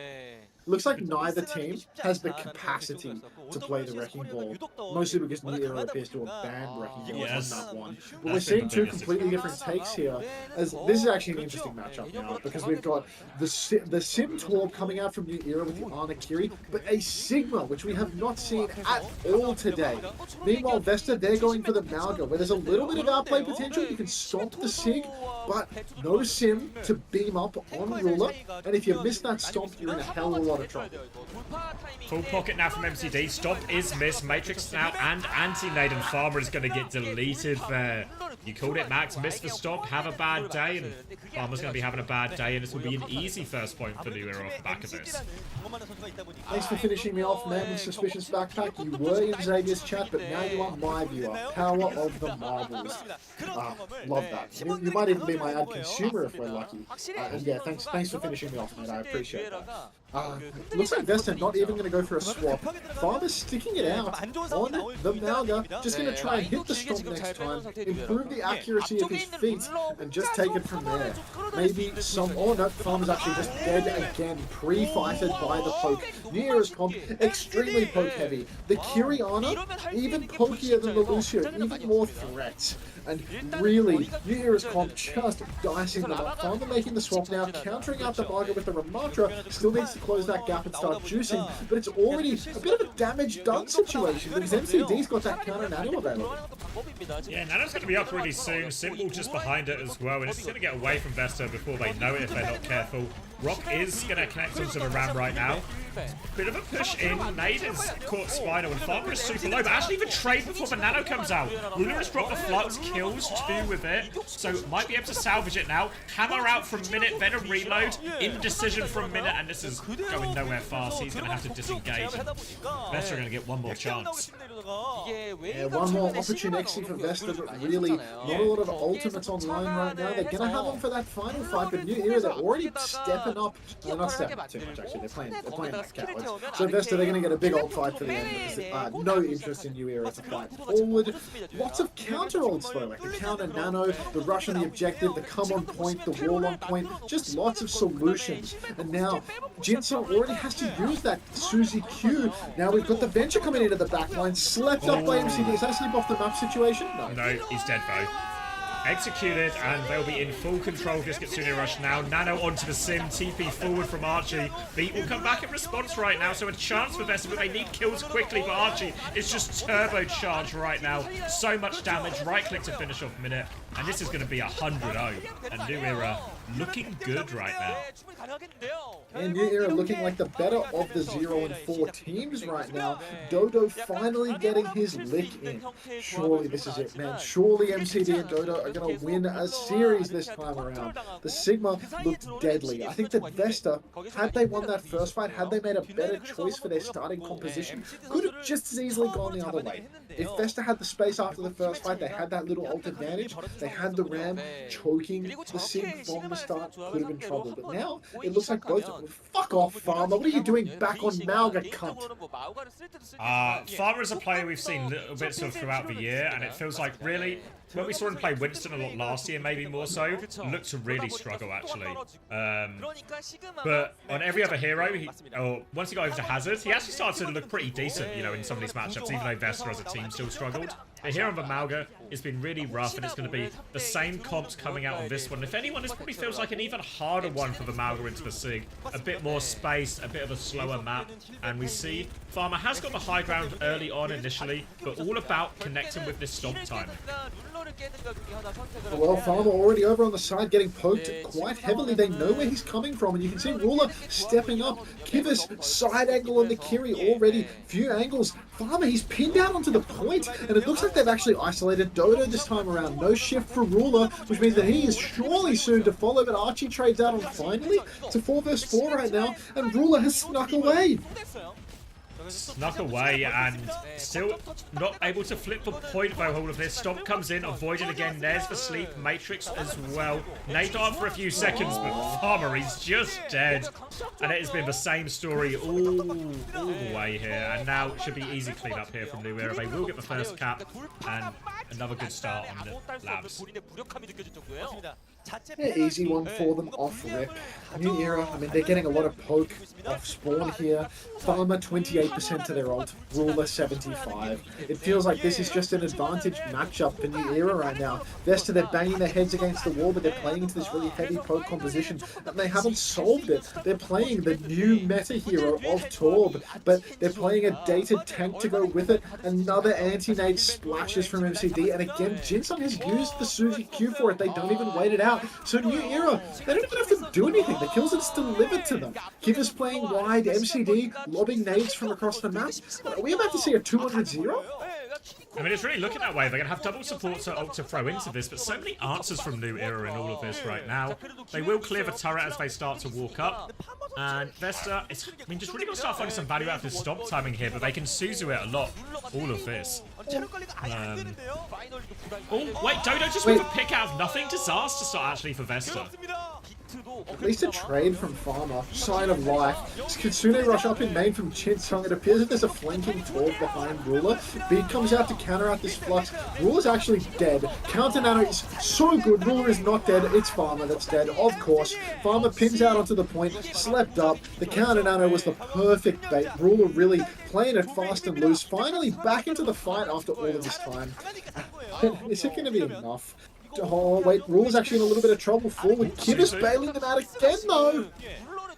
looks like neither team has the capacity to play the Wrecking Ball, mostly because New Era appears to have banned Wrecking Ball on that one. But we're seeing two completely different takes here, as this is actually an interesting matchup now, because we've got the Sim Torb coming out from New Era with the Anakiri, but a Sigma, which we have not seen at all today. Meanwhile, Vesta, they're going for the Malga, where there's a little bit of outplay potential. You can stomp the Sig, but no Sim to beam up on Ruler, and if you miss that stomp, you're in a hell of a lot of trouble. Full pocket now from MCD. Stomp is missed. Matrix now and anti-nade, and Farmer is going to get deleted there. You called it, Max. Missed the stomp. Have a bad day, and Farmer's going to be having a bad day, and this will be an easy first point for New Era off the back of this. Thanks for finishing me off, man, with Suspicious Backpack. You were in Xavier's chat, but now you are my viewer. Power of the marbles. Love that. You might even be my ad consumer if we're lucky. And yeah, thanks for finishing me off, mate. I appreciate that. Looks like Vesta not even going to go for a swap. Farmer's sticking it out on the Malga. Just going to try and hit the stomp next time, improve the accuracy of his feet, and just take it from there. Maybe some... Oh no, Farmer's actually just dead again, pre-fighted by the poke. New Era's comp, extremely poke heavy. The Kiriana, even pokier than the Lucio, even more threats. And really, New Era's comp just dicing them up. Farmer making the swap now, countering out the Malga with the Ramatra. Still needs to close that gap and start juicing, but it's already a bit of a damage done situation because MCD's got that counter Nano available. Yeah, Nano's going to be up really soon. Simple just behind it as well, and it's going to get away from Vesta before they know it if they're not careful. Rock is going to connect onto the Ram right now. Bit of a push in. Nade is caught Spinal, and Farmer is super low, but actually even trade before the Nano comes out. Ruler has dropped the Flux, kills 2 with it, so might be able to salvage it now. Hammer out from Minute, then a reload. Indecision from Minute, and this is going nowhere fast. He's going to have to disengage. Vesta are going to get one more chance. Yeah, one more opportunity for Vesta, but really not a lot of ultimates online right now. They're going to have them for that final fight, but New Era, they're already stepping up. Well, they're not stepping up too much, actually. They're playing like cowards. So Vesta, they're going to get a big ult fight for the end because no interest in New Era to fight forward. Lots of counter ults though, like the counter Nano, the rush on the objective, the come on point, the wall on point, just lots of solutions. And now Jinso already has to use that Suzy Q. Now we've got the Venture coming into the backline, slept up by MCD. Is that a sleep off the map situation? No, he's dead though. Executed, and they'll be in full control of this Kitsune Rush now. Nano onto the Sim, TP forward from Archie. Beat will come back in response right now, so a chance for Vesta, but they need kills quickly, but Archie is just turbocharged right now. So much damage, right click to finish off Minute, and this is going to be 100-0. And New Era looking good right now. And New Era looking like the better of the 0 and 4 teams right now. Dodo finally getting his lick in. Surely this is it, man. Surely MCD and Dodo are going to win a series this time around. The Sigma looked deadly. I think that Vesta, had they won that first fight, had they made a better choice for their starting composition, could have just as easily gone the other way. If Vesta had the space after the first fight, they had that little ult advantage, they had the Ram choking the Sig from the start, could have been trouble. But now, it looks like both... Fuck off, Farmer. What are you doing back on Malga, cunt? Farmer is a player we've seen little bits of throughout the year, and it feels like really... When we saw him play Winston a lot last year, maybe more so, looked to really struggle, actually. But on every other hero, once he got over to Hazard, he actually started to look pretty decent, you know, in some of these matchups, even though Vesta as a team still struggled. But here on the Malga, it's been really rough, and it's going to be the same comps coming out on this one. If anyone, this probably feels like an even harder one for the Malga into the Sig. A bit more space, a bit of a slower map, and we see Farmer has got the high ground early on initially, but all about connecting with this stomp time. Well, Farmer already over on the side, getting poked quite heavily. They know where he's coming from, and you can see Ruler stepping up. Kivas, side angle on the Kiri already. Few angles. Farmer, he's pinned out onto the point, and it looks like they've actually isolated Dodo this time around. No shift for Ruler, which means that he is surely soon to follow, but Archie trades out on finally to 4 vs 4 right now, and Ruler has snuck away. Snuck away and still not able to flip the point though. All of this stomp comes in, avoided again. There's the sleep, Matrix as well. Nade on for a few seconds, but Farmer is just dead, and it has been the same story all the way here. And now it should be easy cleanup here from New Era. They will get the first cap and another good start on the Labs. Easy one for them off rip. New Era, I mean, they're getting a lot of poke off spawn here. Farmer 28% to their ult, Ruler 75. It feels like this is just an advantage matchup for New Era right now. Vesta, they're banging their heads against the wall, but they're playing into this really heavy poke composition, and they haven't solved it. They're playing the new meta hero of Torb, but they're playing a dated tank to go with it. Another anti-nade splashes from MCD, and again, Jinsung has used the Suzy Q for it. They don't even wait it out. So New Era, they don't even have to do anything. The kills are just delivered to them. Kiva's playing wide, MCD lobbing nades from across the map. Are we about to see a 200-0? I mean, it's really looking that way. They're going to have double support to throw into this, but so many answers from New Era in all of this right now. They will clear the turret as they start to walk up. And Vesta, I mean, just really going to start finding some value out of this stop timing here, but they can Suzu it a lot, all of this. Oh, wait, Dodo just with a pick out of nothing. Disaster start actually for Vesta. At least a trade from Farmer. Sign of life. Kitsune rush up in main from Chinsung. It appears that there's a flanking Torb behind Ruler. Beat comes out to counter out this flux. Ruler's actually dead. Counter Nano is so good. Ruler is not dead. It's Farmer that's dead, of course. Farmer pins out onto the point. Slept up. The counter Nano was the perfect bait. Ruler really playing it fast and loose. Finally back into the fight after all of this time. Is it going to be enough? Oh, wait, Ruler's actually in a little bit of trouble forward. Kiva's bailing them out again, though.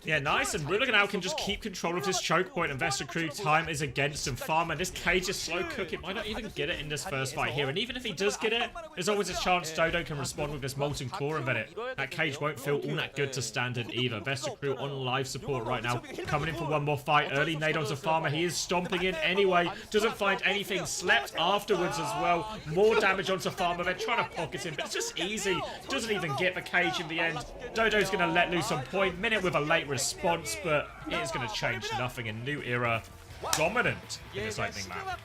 Yeah, nice, and Ruler now can just keep control of his choke point, and Vesta Crew time is against him. Farmer, this cage is slow cooking, might not even get it in this first fight here, and even if he does get it, there's always a chance Dodo can respond with this Molten Claw, and that cage won't feel all that good to standard either. Vesta Crew on live support right now, coming in for one more fight. Early nade onto Farmer, he is stomping in anyway, doesn't find anything, slept afterwards as well. More damage onto Farmer, they're trying to pocket him, but it's just easy, doesn't even get the cage in the end. Dodo's going to let loose on point, Minute with a late response, but it is going to change nothing. In New Era, dominant in this opening map.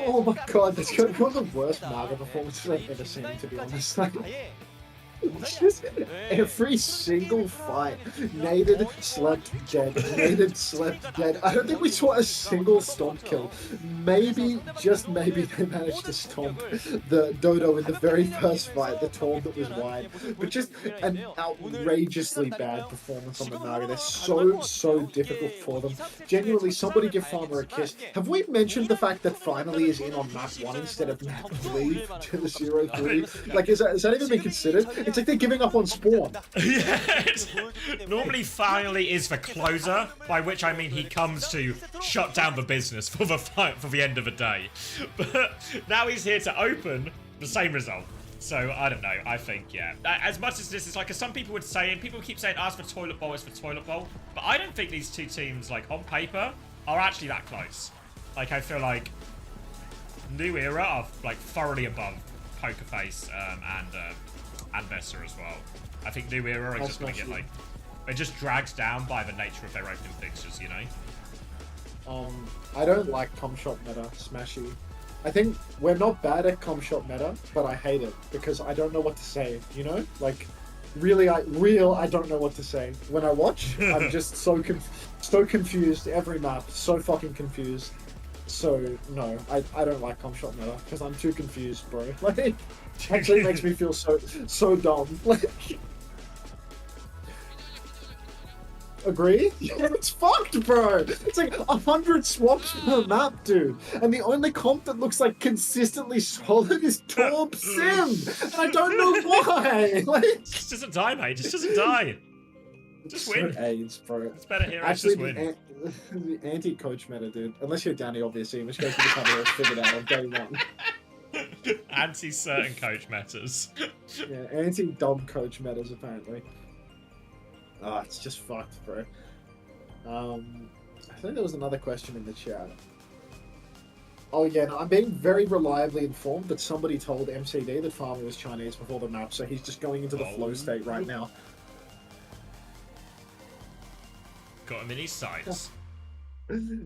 Oh my god, that's going to be one of the worst Maga performances I've ever seen, to be honest. Just every single fight, naded, slept, dead, naded, slept, dead. I don't think we saw a single stomp kill. Maybe, just maybe, they managed to stomp the Dodo in the very first fight, the Torb that was wide. But just an outrageously bad performance on the Naga. They're so difficult for them. Genuinely, somebody give Farmer a kiss. Have we mentioned the fact that finally is in on map 1 instead of map 3 to the 0-3? Like, is that even been considered? It's like they're giving up on Spawn. Yes. Normally, finally is the closer, by which I mean he comes to shut down the business for the fight for the end of the day. But now he's here to open the same result. So, I don't know. I think, yeah. As much as this is like, as some people would say, and people keep saying, ask for toilet bowl, it's for toilet bowl. But I don't think these two teams, like, on paper, are actually that close. Like, I feel like New Era are, like, thoroughly above Poker Face and Vesta as well. I think New Era are just going to get, like, they're just dragged down by the nature of their opening fixtures, you know? I don't like com shop meta, Smashy. I think we're not bad at com shop meta, but I hate it because I don't know what to say, you know? Like, really, I don't know what to say. When I watch, I'm just so confused every map, so fucking confused. So, no, I don't like com shop meta because I'm too confused, bro. Like, it actually makes me feel so dumb. Like, agree? Yeah, it's fucked, bro. It's like 100 swaps per map, dude. And the only comp that looks like consistently solid is Torb Sim. And I don't know why. Like, just doesn't die, mate. Just doesn't die. Just win. AIDS, bro. It's better here. Actually, just win. The anti-coach meta, dude. Unless you're Danny, obviously, in which case you just have it figured out on day one. Anti-certain coach metas. Yeah, anti-dumb coach metas, apparently. Oh, it's just fucked, bro. I think there was another question in the chat. Oh yeah, no, I'm being very reliably informed that somebody told MCD that Farmer was Chinese before the map, so he's just going into the flow state right now. Got him in his sights.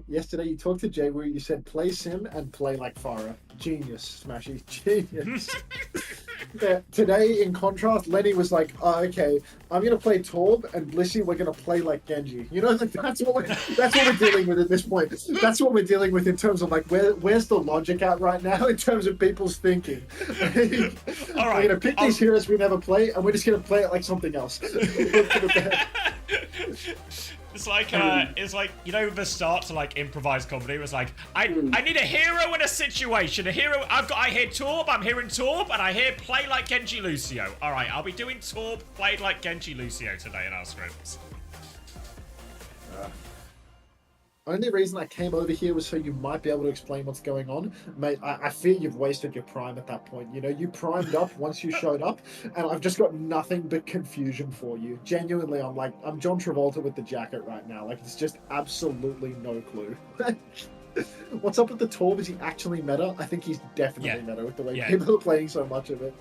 Yesterday you talked to Jay where you said play Sim and play like Farah. Genius, Smashy. Genius. Yeah, today, in contrast, Lenny was like, "Oh, okay, I'm gonna play Torb, and Blissey, we're gonna play like Genji." You know, like, that's what we're dealing with at this point. That's what we're dealing with in terms of like where's the logic at right now in terms of people's thinking. All right, we're gonna pick these heroes we never play, and we're just gonna play it like something else. It's like you know the start to like improvised comedy. It was like I need a hero in a situation. A hero. I hear Torb. I'm hearing Torb, and I hear play like Genji Lucio. All right, I'll be doing Torb played like Genji Lucio today in our scripts. Only reason I came over here was so you might be able to explain what's going on. Mate, I fear you've wasted your prime at that point. You know, you primed up once you showed up, and I've just got nothing but confusion for you. Genuinely, I'm John Travolta with the jacket right now. Like, it's just absolutely no clue. What's up with the Torb? Is he actually meta? I think he's definitely meta with the way people are playing so much of it.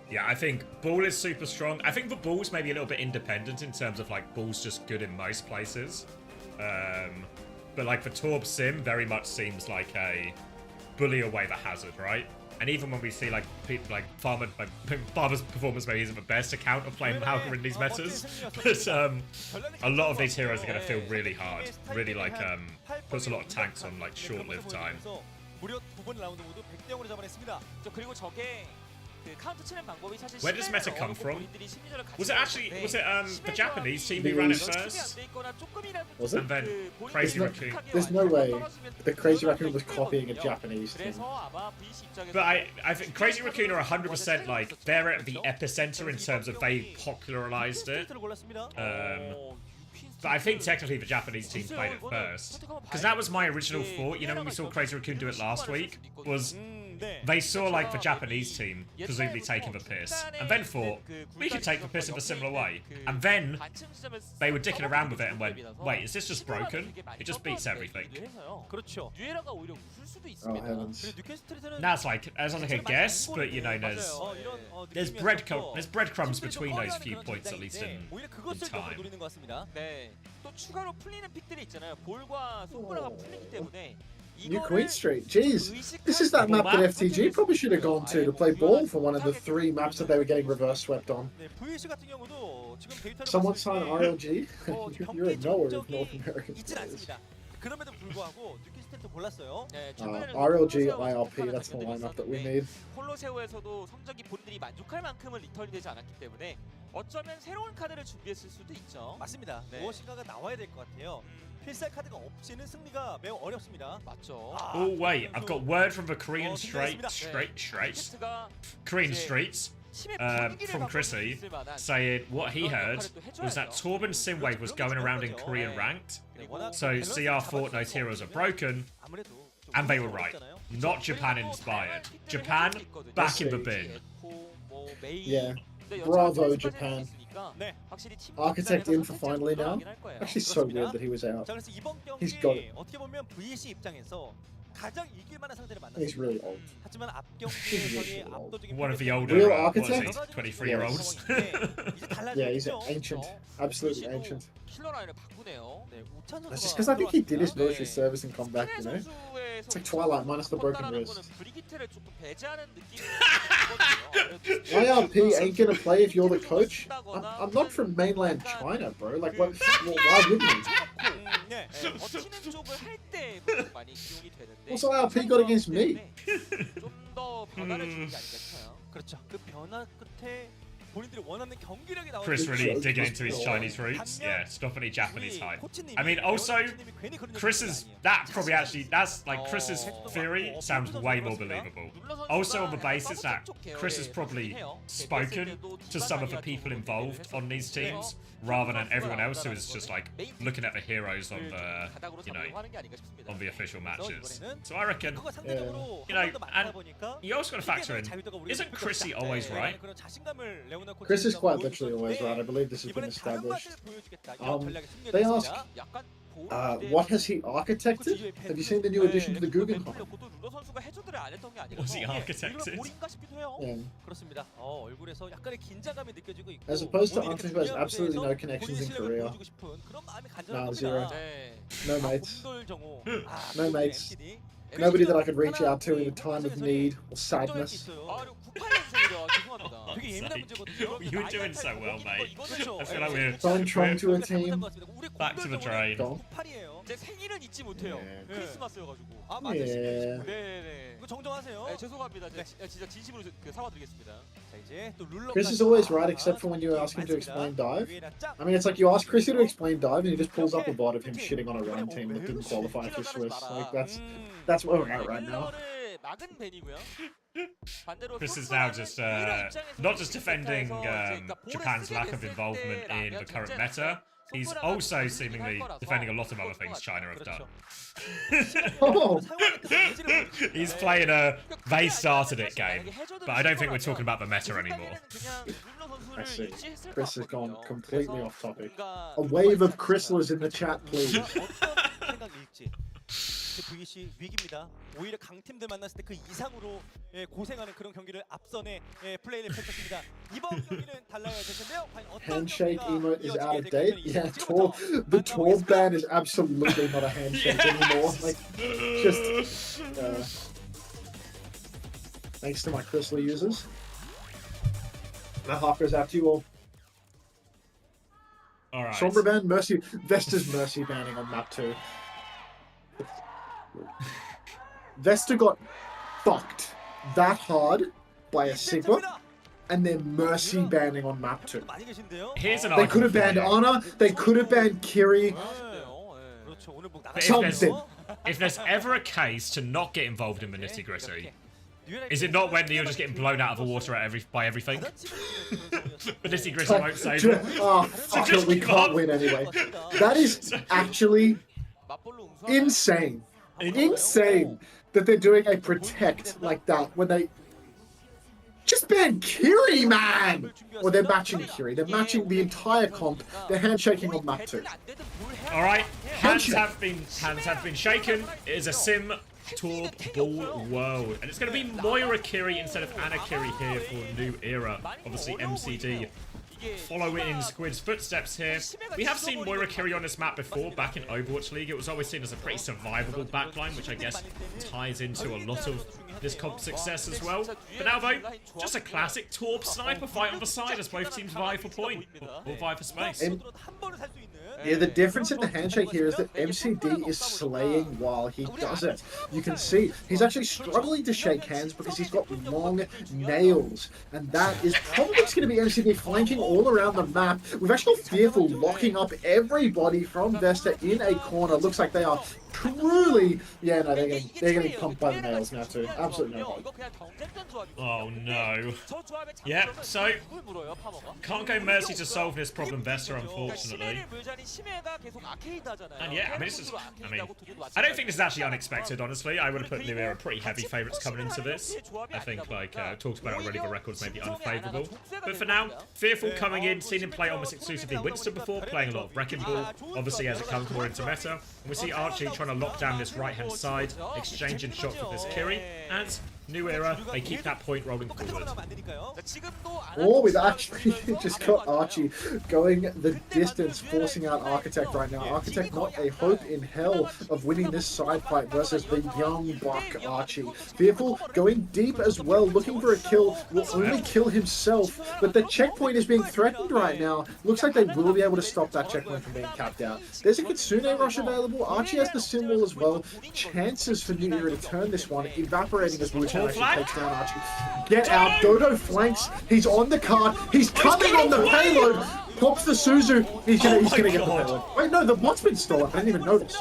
Yeah, I think Bull is super strong. I think the Bull's maybe a little bit independent in terms of like Bull's just good in most places. But like for Torb Sim, very much seems like a bully away the hazard, right? And even when we see like people like Farmer's performance maybe isn't the best account of playing Maoka in these metas, but a lot of these heroes are going to feel really hard, really like puts a lot of tanks on like short-lived time. Where does meta come from? Was it the Japanese team who ran it first? Was it? And then Crazy Raccoon. There's no way the Crazy Raccoon was copying a Japanese team. But I think Crazy Raccoon are 100% like they're at the epicenter in terms of they popularized it. But I think technically the Japanese team played it first. Because that was my original thought, you know, when we saw Crazy Raccoon do it last week, was they saw like the Japanese team presumably taking the piss, and then thought, we could take the piss in a similar way. And then they were dicking around with it and went, wait, is this just broken? It just beats everything. Oh, heavens. Now it's like, as like a guess, but you know, there's breadcrumbs between those few points, at least in time. New Queen Street, jeez. This is that map that FTG probably should have gone to play ball for one of the 3 maps that they were getting reverse swept on. Someone sign RLG? You're a knower of North American players. RLG, IRP, that's the lineup that we need. 홀로세오에서도 성적이 본인들이 만족할 만큼은 리턴이 되지 않았기 때문에 어쩌면 새로운 카드를 준비했을 수도 있죠. 맞습니다. 무엇인가가 나와야 될 것 같아요. 필살 카드가 없이는 승리가 매우 어렵습니다. 맞죠. Oh wait, I've got word from the Korean streets from Chrissy saying what he heard was that Torb and Simwave was going around in Korean ranked, so CR thought those heroes are broken, and they were right. Not Japan inspired. Japan back in the bin. Yeah. Bravo, Japan. Architect in for finally now. Actually, so weird that he was out. He's got it. He's really old. One of the older, real architect? 23-year-olds. Yeah, he's ancient. Absolutely ancient. That's just because I think he did his military service and come back, you know? It's like Twilight minus the broken wrist. IRP ain't gonna play if you're the coach? I'm not from mainland China, bro. Like, what? Why wouldn't he? Also, IRP got against me. Chris really digging into his Chinese roots. Yeah, stop any Japanese hype. I mean, also, Chris's theory sounds way more believable. Also, on the basis that Chris has probably spoken to some of the people involved on these teams, rather than everyone else who is just like looking at the heroes on the, you know, on the official matches. So I reckon, you know, and you also got to factor in, isn't Chrissy always right? Chris is quite literally always right. I believe this has been established. They ask, what has he architected? Have you seen the new addition to the Guggenheim? Was he architected? Yeah. As opposed to Anton, who has absolutely no connections in Korea. Nah, zero. No mates. No mates. Nobody that I could reach out to in a time of need or sadness. 굉장히 예민한 sake. 문제거든요. You were doing so well, mate. I feel like Don't try to a team. back to the drain. 폭발이에요. 제 생일은 잊지 못해요. 네. 크리스마스여가지고. 아 맞아요. 예. 네네네. 이거 정정하세요. 네, 죄송합니다. 진짜 진심으로 사과드리겠습니다. 자 이제 또 룰러. Chris is always right except for when you ask him to explain dive. I mean, it's like you ask Chrissy to explain dive and he just pulls up a bot of him shitting on a run team that didn't qualify for Swiss. Like, that's where we're at right now. 막은 벤이고요. 반대로 Chris is now just not just defending Japan's lack of involvement in the current meta. He's also seemingly defending a lot of other things China have done. Oh. He's playing a they started it game, but I don't think we're talking about the meta anymore. I see. Chris has gone completely off topic. A wave of Chrysalis in the chat, please. VC 위기입니다. 오히려 강팀들 만났을 때 그 이상으로 고생하는 그런 경기를 앞선에 플레이를 펼쳤습니다. 이번 경기는 달라야 될 텐데요. Handshake emote is out of date. Yeah, the Torb ban is absolutely not a handshake anymore. Like, just thanks to my Crystal users. That half goes out to you all. All right. Sombra ban, Mercy, Vesta's Mercy banning on map 2. Vesta got fucked that hard by a Sigma, and then Mercy banning on map 2. Here's an They could have banned Ana, they could have banned Kiri. Something. If there's ever a case to not get involved in the nitty gritty, is it not when you're just getting blown out of the water by everything? The nitty gritty won't save it. Oh, fuck it, we can't win anyway. That is actually insane. Insane that they're doing a protect like that when they just ban Kiri, man! Or they're matching Kiri. They're matching the entire comp. They're handshaking on map 2. All right, hands have been shaken. It is a sim Torb ball world, and it's going to be Moira Kiri instead of Anna Kiri here for New Era. Obviously, MCD following in Squid's footsteps here. We have seen Moira Kiri on this map before, back in Overwatch League. It was always seen as a pretty survivable backline, which I guess ties into a lot of this comp's success as well. But now though, just a classic Torb sniper fight on the side as both teams vie for point, or vie for space. Yeah, the difference in the handshake here is that MCD is slaying while he does it. You can see he's actually struggling to shake hands because he's got long nails. And that is probably just going to be MCD flanking all around the map. We've actually got Fearful locking up everybody from Vesta in a corner. Looks like they are truly... Yeah, no, they're getting pumped by the nails now too. Absolutely no hope. Oh no. Yep, so can't go Mercy to solve this problem, Vesta, unfortunately. And yeah, I mean, I don't think this is actually unexpected, honestly. I would have put New Era pretty heavy favourites coming into this. I think, like, talked about it already, the records may be unfavourable. But for now, Fearful coming in, seen him play almost exclusively Winston before, playing a lot of Wrecking Ball, obviously as it comes more into meta. And we see Archie trying to lock down this right-hand side, exchanging shots with this Kiri, and New Era, they keep that point rolling forward. Oh, we've actually just got Archie going the distance, forcing out Architect right now. Architect not a hope in hell of winning this side fight versus the young buck Archie. Fearful going deep as well, looking for a kill, will only kill himself, but the checkpoint is being threatened right now. Looks like they will be able to stop that checkpoint from being capped out. There's a Kitsune rush available. Archie has the symbol as well. Chances for New Era to turn this one, evaporating as Wuchan actually takes down Archie. Get out, Dodo flanks, he's on the card, he's coming on the payload, pops the Suzu, he's gonna get the payload. Wait, no, the bot's been stolen, I didn't even notice.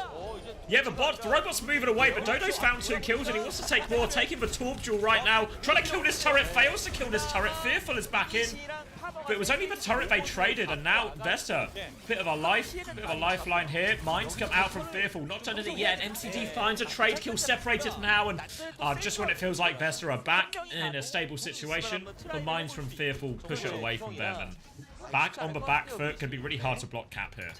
Yeah, the robot's moving away, but Dodo's found 2 kills and he wants to take more, taking the Torb duel right now, trying to kill this turret, fails to kill this turret, Fearful is back in. But it was only the turret they traded, and now Vesta, bit of a lifeline here. Mines come out from Fearful, not done it yet. MCD finds a trade kill, separated now, and just when it feels like Vesta are back in a stable situation, the Mines from Fearful push it away from them. And back on the back foot can be really hard to block Cap here.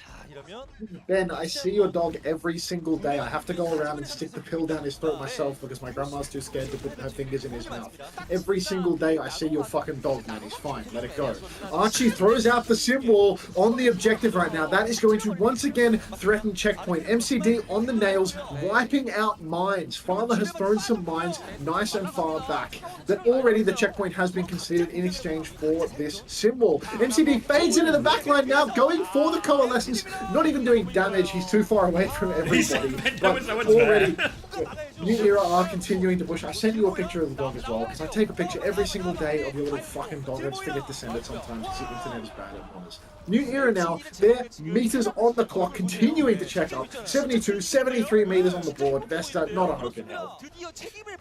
Ben, I see your dog every single day. I have to go around and stick the pill down his throat myself because my grandma's too scared to put her fingers in his mouth. Every single day I see your fucking dog, man. He's fine. Let it go. Archie throws out the symbol on the objective right now. That is going to once again threaten checkpoint. MCD on the nails, wiping out mines. Father has thrown some mines nice and far back. That already the checkpoint has been conceded in exchange for this symbol. MCD fades into the backline now, going for the Coalescence. Not even doing damage. He's too far away from everybody. But already, New Era are continuing to push. I sent you a picture of the dog as well, because I take a picture every single day of your little fucking dog. I just forget to send it sometimes because the internet is bad at honest. New Era now, their meters on the clock, continuing to check up. 72, 73 meters on the board. Vesta, not a hope in hell.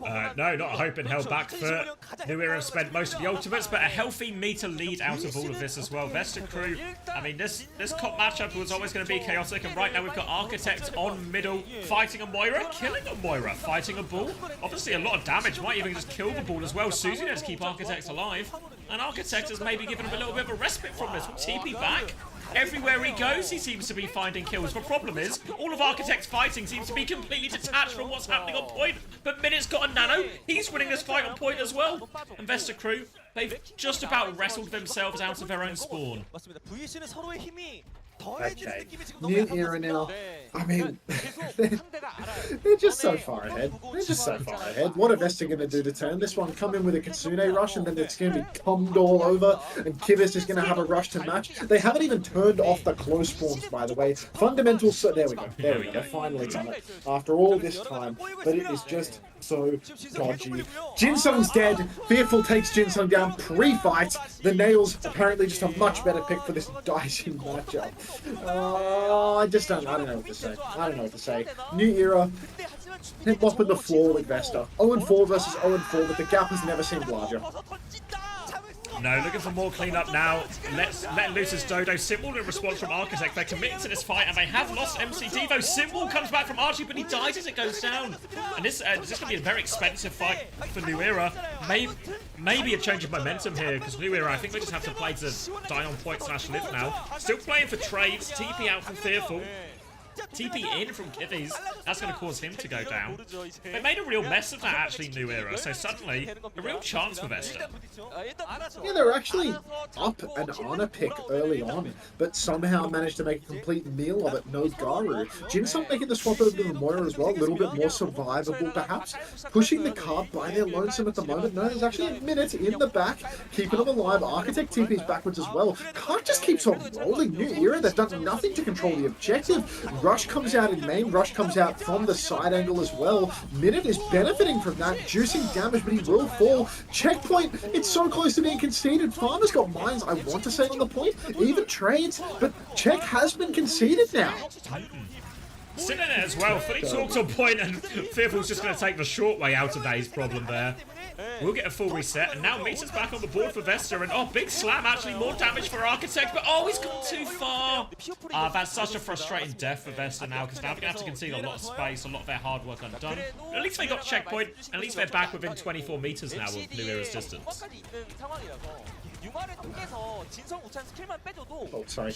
No, not a hope in hell. Back foot. New Era have spent most of the ultimates, but a healthy meter lead out of all of this as well. Vesta crew, I mean, this comp matchup was always going to be chaotic, and right now we've got Architect on middle, fighting a Moira, killing a Moira, fighting a Bull. Obviously a lot of damage, might even just kill the Bull as well. Susie knows to keep Architect alive, and Architect has maybe given him a little bit of a respite from this. With TP back, everywhere he goes, he seems to be finding kills. The problem is, all of Architect's fighting seems to be completely detached from what's happening on point. But Minut's got a nano. He's winning this fight on point as well. And Vesta crew, they've just about wrestled themselves out of their own spawn. Okay, New Era now, I mean, they're just so far ahead. They're just so far ahead. What are Vesta going to do to turn this one? Come in with a Kitsune rush and then it's going to be cummed all over and Kivas is going to have a rush to match. They haven't even turned off the close spawns, by the way. Fundamentals, so there we go, finally done it. After all this time, but it is just so dodgy. Jinsung's dead. Fearful takes Jinsung down pre-fight. The Nails apparently just a much better pick for this dicey matchup. I don't know what to say. I don't know what to say. New Era, they're mopping the floor with Vesta. 0-4 versus 0-4, but the gap has never seemed larger. No, looking for more cleanup now. Let loose as Dodo. Symbol in response from Architect. They're committed to this fight, and they have lost MCD, though. Symbol comes back from Archie, but he dies as it goes down. And this is going to be a very expensive fight for New Era. Maybe a change of momentum here, because New Era, I think they just have to play to die on point / live now. Still playing for trades. TP out from Fearful. TP in from Kitties, that's going to cause him to go down. They made a real mess of that, actually, New Era, so suddenly, a real chance for Vesta. Yeah, they were actually up and on a pick early on, but somehow managed to make a complete meal of it. No Garu. Jinsung making the swap over to the Moira as well, a little bit more survivable perhaps. Pushing the card by their lonesome at the moment. No, there's actually a minute in the back, keeping them alive. Architect TP's backwards as well. Card just keeps on rolling. New Era, they've done nothing to control the objective. Rush comes out in main, Rush comes out from the side angle as well. Minute is benefiting from that, juicing damage, but he will fall. Checkpoint, it's so close to being conceded. Farmer's got mines, I want to say, on the point, even trades, but check has been conceded now. Sitting there as well, fully talked on point, and Fearful's just going to take the short way out of that, his problem there. We'll get a full reset, and now Meter's back on the board for Vesta, and oh, big slam, actually more damage for Architect, but oh, he's gone too far. That's such a frustrating death for Vesta now, because now they're going to have to concede a lot of space, a lot of their hard work undone. At least they got checkpoint, at least they're back within 24 meters now of New Era's distance. Oh, sorry.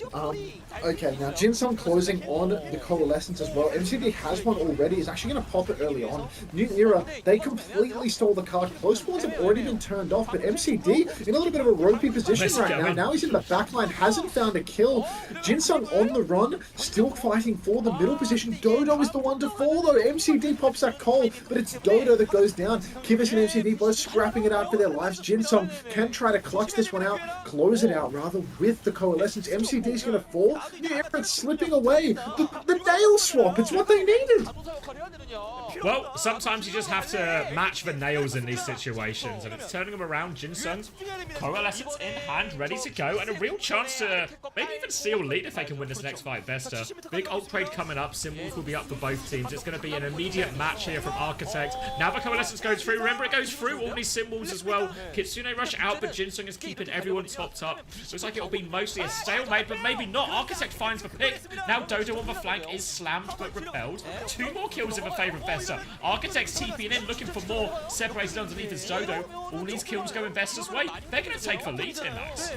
Okay, now Jinsung closing on the Coalescence as well. MCD has one already. He's actually going to pop it early on. New Era, they completely stole the card. Close spawns have already been turned off, but MCD in a little bit of a ropey position right now. Now he's in the backline, hasn't found a kill. Jinsung on the run, still fighting for the middle position. Dodo is the one to fall though. MCD pops that call, but it's Dodo that goes down. Kivas and MCD both scrapping it out for their lives. Jinsung can try to clutch this one out, close it out rather with the Coalescence. MCD's going to fall. Yeah, it's slipping away. The nail swap, it's what they needed. Well, sometimes you just have to match the nails in these situations, and it's turning them around. Jinsung, Coalescence in hand, ready to go, and a real chance to maybe even seal lead if they can win this next fight. Vesta, big ult trade coming up. Symbols will be up for both teams. It's going to be an immediate match here from Architect. Now the Coalescence goes through. Remember, it goes through all these symbols as well. Kitsune rush out, but Jinsung is keeping everyone topped up. Looks like it'll be mostly a stalemate, but maybe not. Architect finds the pick. Now Dodo on the flank is slammed but repelled. 2 more kills in the favour of Vesta. Architect's TPing in, looking for more. Separated underneath is Dodo. All these kills go in Vesta's way. They're going to take the lead here, Max.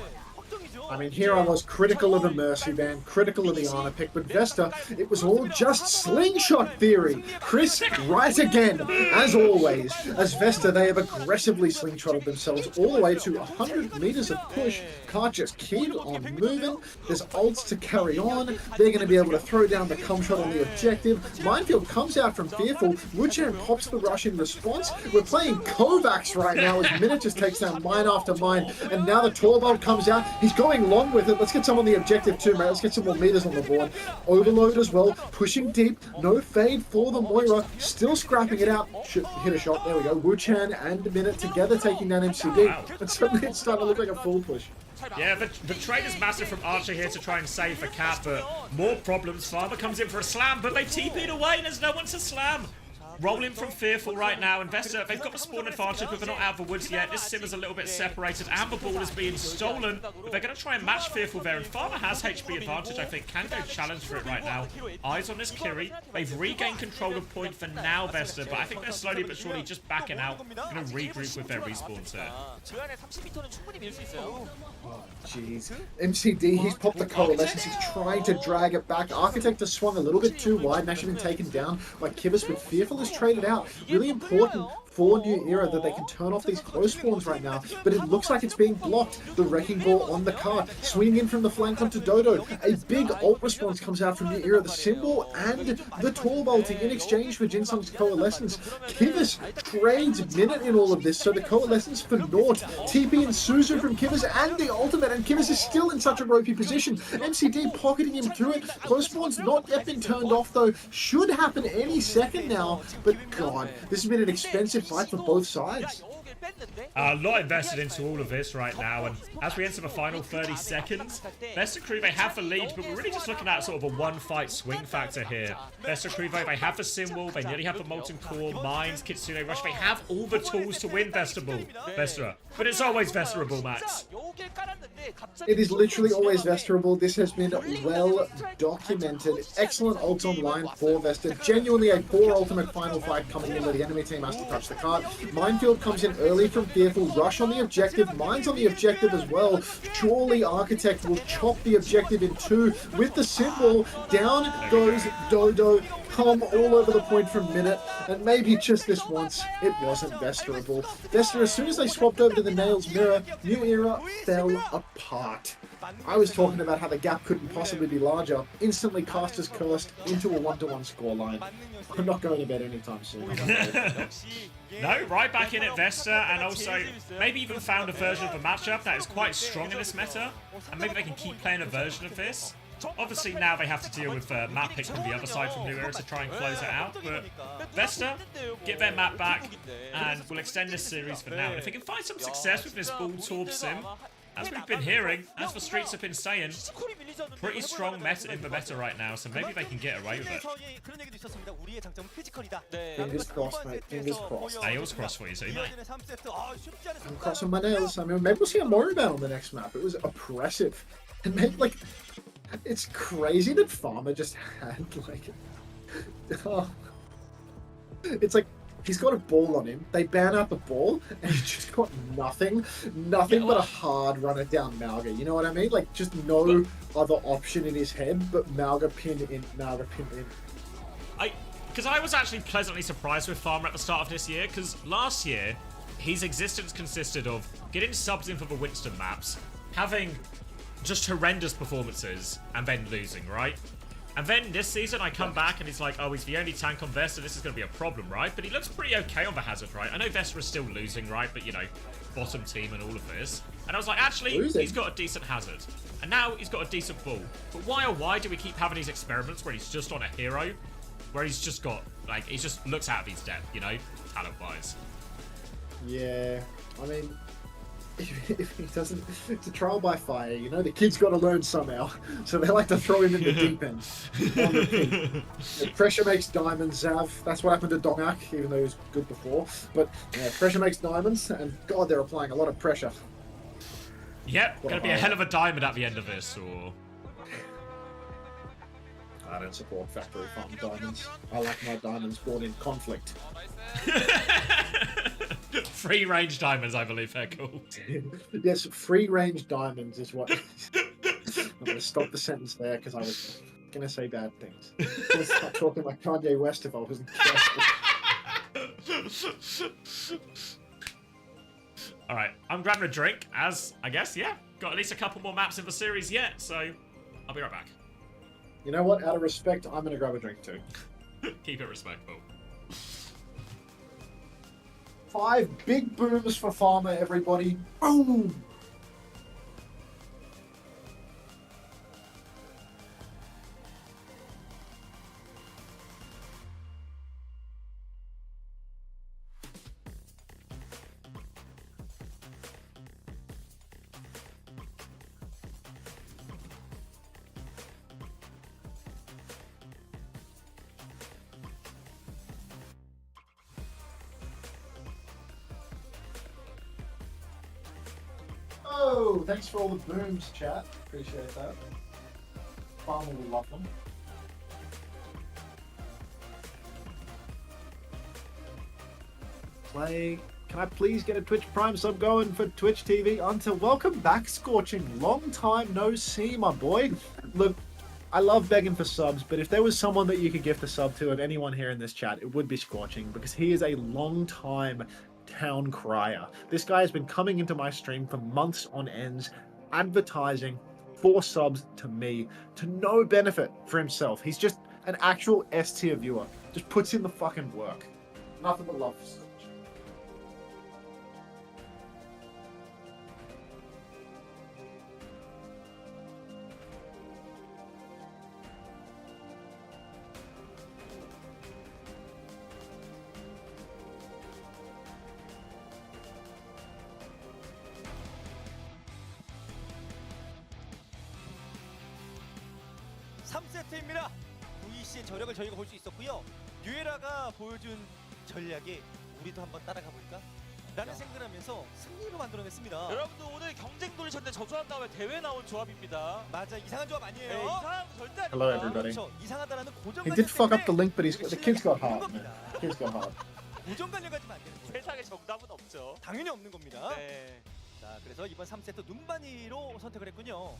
I mean, here I was critical of the Mercy ban, critical of the Ana pick, but Vesta, it was all just slingshot theory. Chris, right again, as always. As Vesta, they have aggressively slingshotted themselves all the way to 100 meters of push. Can't just keep on moving. There's ults to carry on. They're going to be able to throw down the cum shot on the objective. Minefield comes out from Fearful. Wuchen pops the rush in response. We're playing Kovacs right now as Minute just takes down mine after mine. And now the Torvald comes out. He's going long with it. Let's get some on the objective too, mate. Let's get some more meters on the board. Overload as well. Pushing deep. No fade for the Moira. Still scrapping it out. Should hit a shot. There we go. Wuchen and Minute together taking down MCD. Wow. And suddenly it's starting to look like a full push. Yeah, the trade is massive from Archer here to try and save for Cap, but more problems. Farmer comes in for a slam, but they TP'd away and there's no one to slam. Rolling from Fearful right now. Investor, they've got the spawn advantage, but they're not out of the woods yet. This Simmer's a little bit separated. Amber Ball is being stolen. But they're going to try and match Fearful there. And Farmer has HP advantage, I think. Can go challenge for it right now. Eyes on this Kiri. They've regained control of point for now, Vesta. But I think they're slowly but surely just backing out. Going to regroup with their respawns here. Oh, jeez. MCD, he's popped the Coalescence. He's trying to drag it back. Architect has swung a little bit too wide and actually been taken down by Kivas, but Fearful is traded out. Really important for New Era that they can turn off these close spawns right now, but it looks like it's being blocked. The Wrecking Ball on the card, swinging in from the flank onto Dodo. A big ult response comes out from New Era, the Symbol and the Torbolting in exchange for Jinsung's Coalescence. Kivas trades Minute in all of this, so the Coalescence for naught. TP and Suzu from Kivas and the ultimate, and Kivas is still in such a ropey position. MCD pocketing him through it. Close spawn's not yet been turned off though. Should happen any second now, but God, this has been an expensive fight for both sides. A lot invested into all of this right now, and as we enter the final 30 seconds, Vesta Crew, they have the lead, but we're really just looking at sort of a one-fight swing factor here. Vesta Crew, they have the Symbol, they nearly have the Molten Core, Mines, Kitsune Rush, they have all the tools to win Vesta. But it's always Vesterable, Max. It is literally always Vesterable. This has been well documented. Excellent ult online for Vesta. Genuinely a poor ultimate final fight coming in where the enemy team has to touch the card. Minefield comes in early from Fearful. Rush on the objective. Mines on the objective as well. Surely Architect will chop the objective in two with the Symbol. Down goes Dodo. Come all over the point from Minute, and maybe just this once, it wasn't Vesterable. Vesta, as soon as they swapped over to the Nails mirror, New Era fell apart. I was talking about how the gap couldn't possibly be larger. Instantly casters cursed into a 1-to-1 scoreline. I'm not going to bed anytime soon. No, right back in at Vesta, and also maybe even found a version of a matchup that is quite strong in this meta, and maybe they can keep playing a version of this. Obviously now they have to deal with map pick from the other side from New Era to try and close it out, but Vesta get their map back and we'll extend this series for now. And if they can find some success with this Ball Torb sim, as we've been hearing, as the streets have been saying, pretty strong meta in the meta right now, so maybe they can get away with it. Fingers crossed, mate. Fingers crossed. Nails crossed for you, so mate. I'm crossing my nails. I mean, maybe we'll see a Moira ban on the next map. It was oppressive. And maybe, like, it's crazy that Farmer just had, like... Oh. It's like, he's got a ball on him, they ban out the ball, and he's just got nothing but a hard runner down Malga, you know what I mean? Like, just no other option in his head but Malga pinned in. Because I was actually pleasantly surprised with Farmer at the start of this year, because last year, his existence consisted of getting subs in for the Winston maps, having just horrendous performances, and then losing, right? And then this season, I come back and he's like, oh, he's the only tank on Vesta, this is going to be a problem, right? But he looks pretty okay on the Hazard, right? I know Vesta is still losing, right? But, you know, bottom team and all of this. And I was like, actually, he's got a decent Hazard. And now he's got a decent Bull. But why do we keep having these experiments where he's just on a hero? Where he's just got, like, he just looks out of his depth, you know? Talent-wise. Yeah, I mean... If he doesn't, it's a trial by fire, you know, the kid's got to learn somehow, so they like to throw him in the deep end. On repeat. Pressure makes diamonds, Zav. That's what happened to Dongak, even though he was good before. But yeah, pressure makes diamonds, and God, they're applying a lot of pressure. Yep, gonna be a hell of a diamond at the end of this, or... I don't support factory farm diamonds. I like my diamonds bought in conflict. Free range diamonds, I believe they're called. Yes, free range diamonds is what. I'm going to stop the sentence there because I was going to say bad things. I was start talking like Kanye West if I wasn't careful. All right, I'm grabbing a drink as, I guess, yeah, got at least a couple more maps in the series yet, so I'll be right back. You know what? Out of respect, I'm going to grab a drink too. Keep it respectful. 5 big booms for Farmer, everybody. Boom! Oh, thanks for all the booms, chat. Appreciate that. Farmer will love them. Play. Can I please get a Twitch Prime sub going for Twitch TV? Until welcome back, Scorching. Long time no see, my boy. Look, I love begging for subs, but if there was someone that you could gift a sub to of anyone here in this chat, it would be Scorching, because he is a long time town crier. This guy has been coming into my stream for months on ends, advertising for subs to me, to no benefit for himself. He's just an actual S tier viewer. Just puts in the fucking work. Nothing but love for Scorch. 세트입니다. VC의 저력을 저희가 볼 수 있었고요. 뉴에라가 보여준 전략에 우리도 한번 따라가 볼까? 라는 생각을 하면서 승리로 만들어냈습니다. 여러분들 오늘 경쟁 돌리셨는데 저 조합 나오면 대회 나온 조합입니다. 맞아, 이상한 조합 아니에요. 네, 이상한 거 절대 아닙니다. Hello, everybody. 그렇죠. 이상하다라는 고정 He did fuck up the link, but the kids got hard, man. The kids got hard. 고정관념 가지면 안 되는 거예요. 세상에 정답은 없죠. 당연히 없는 겁니다. 네. 자, 그래서 이번 3세트 눈반이로 선택을 했군요.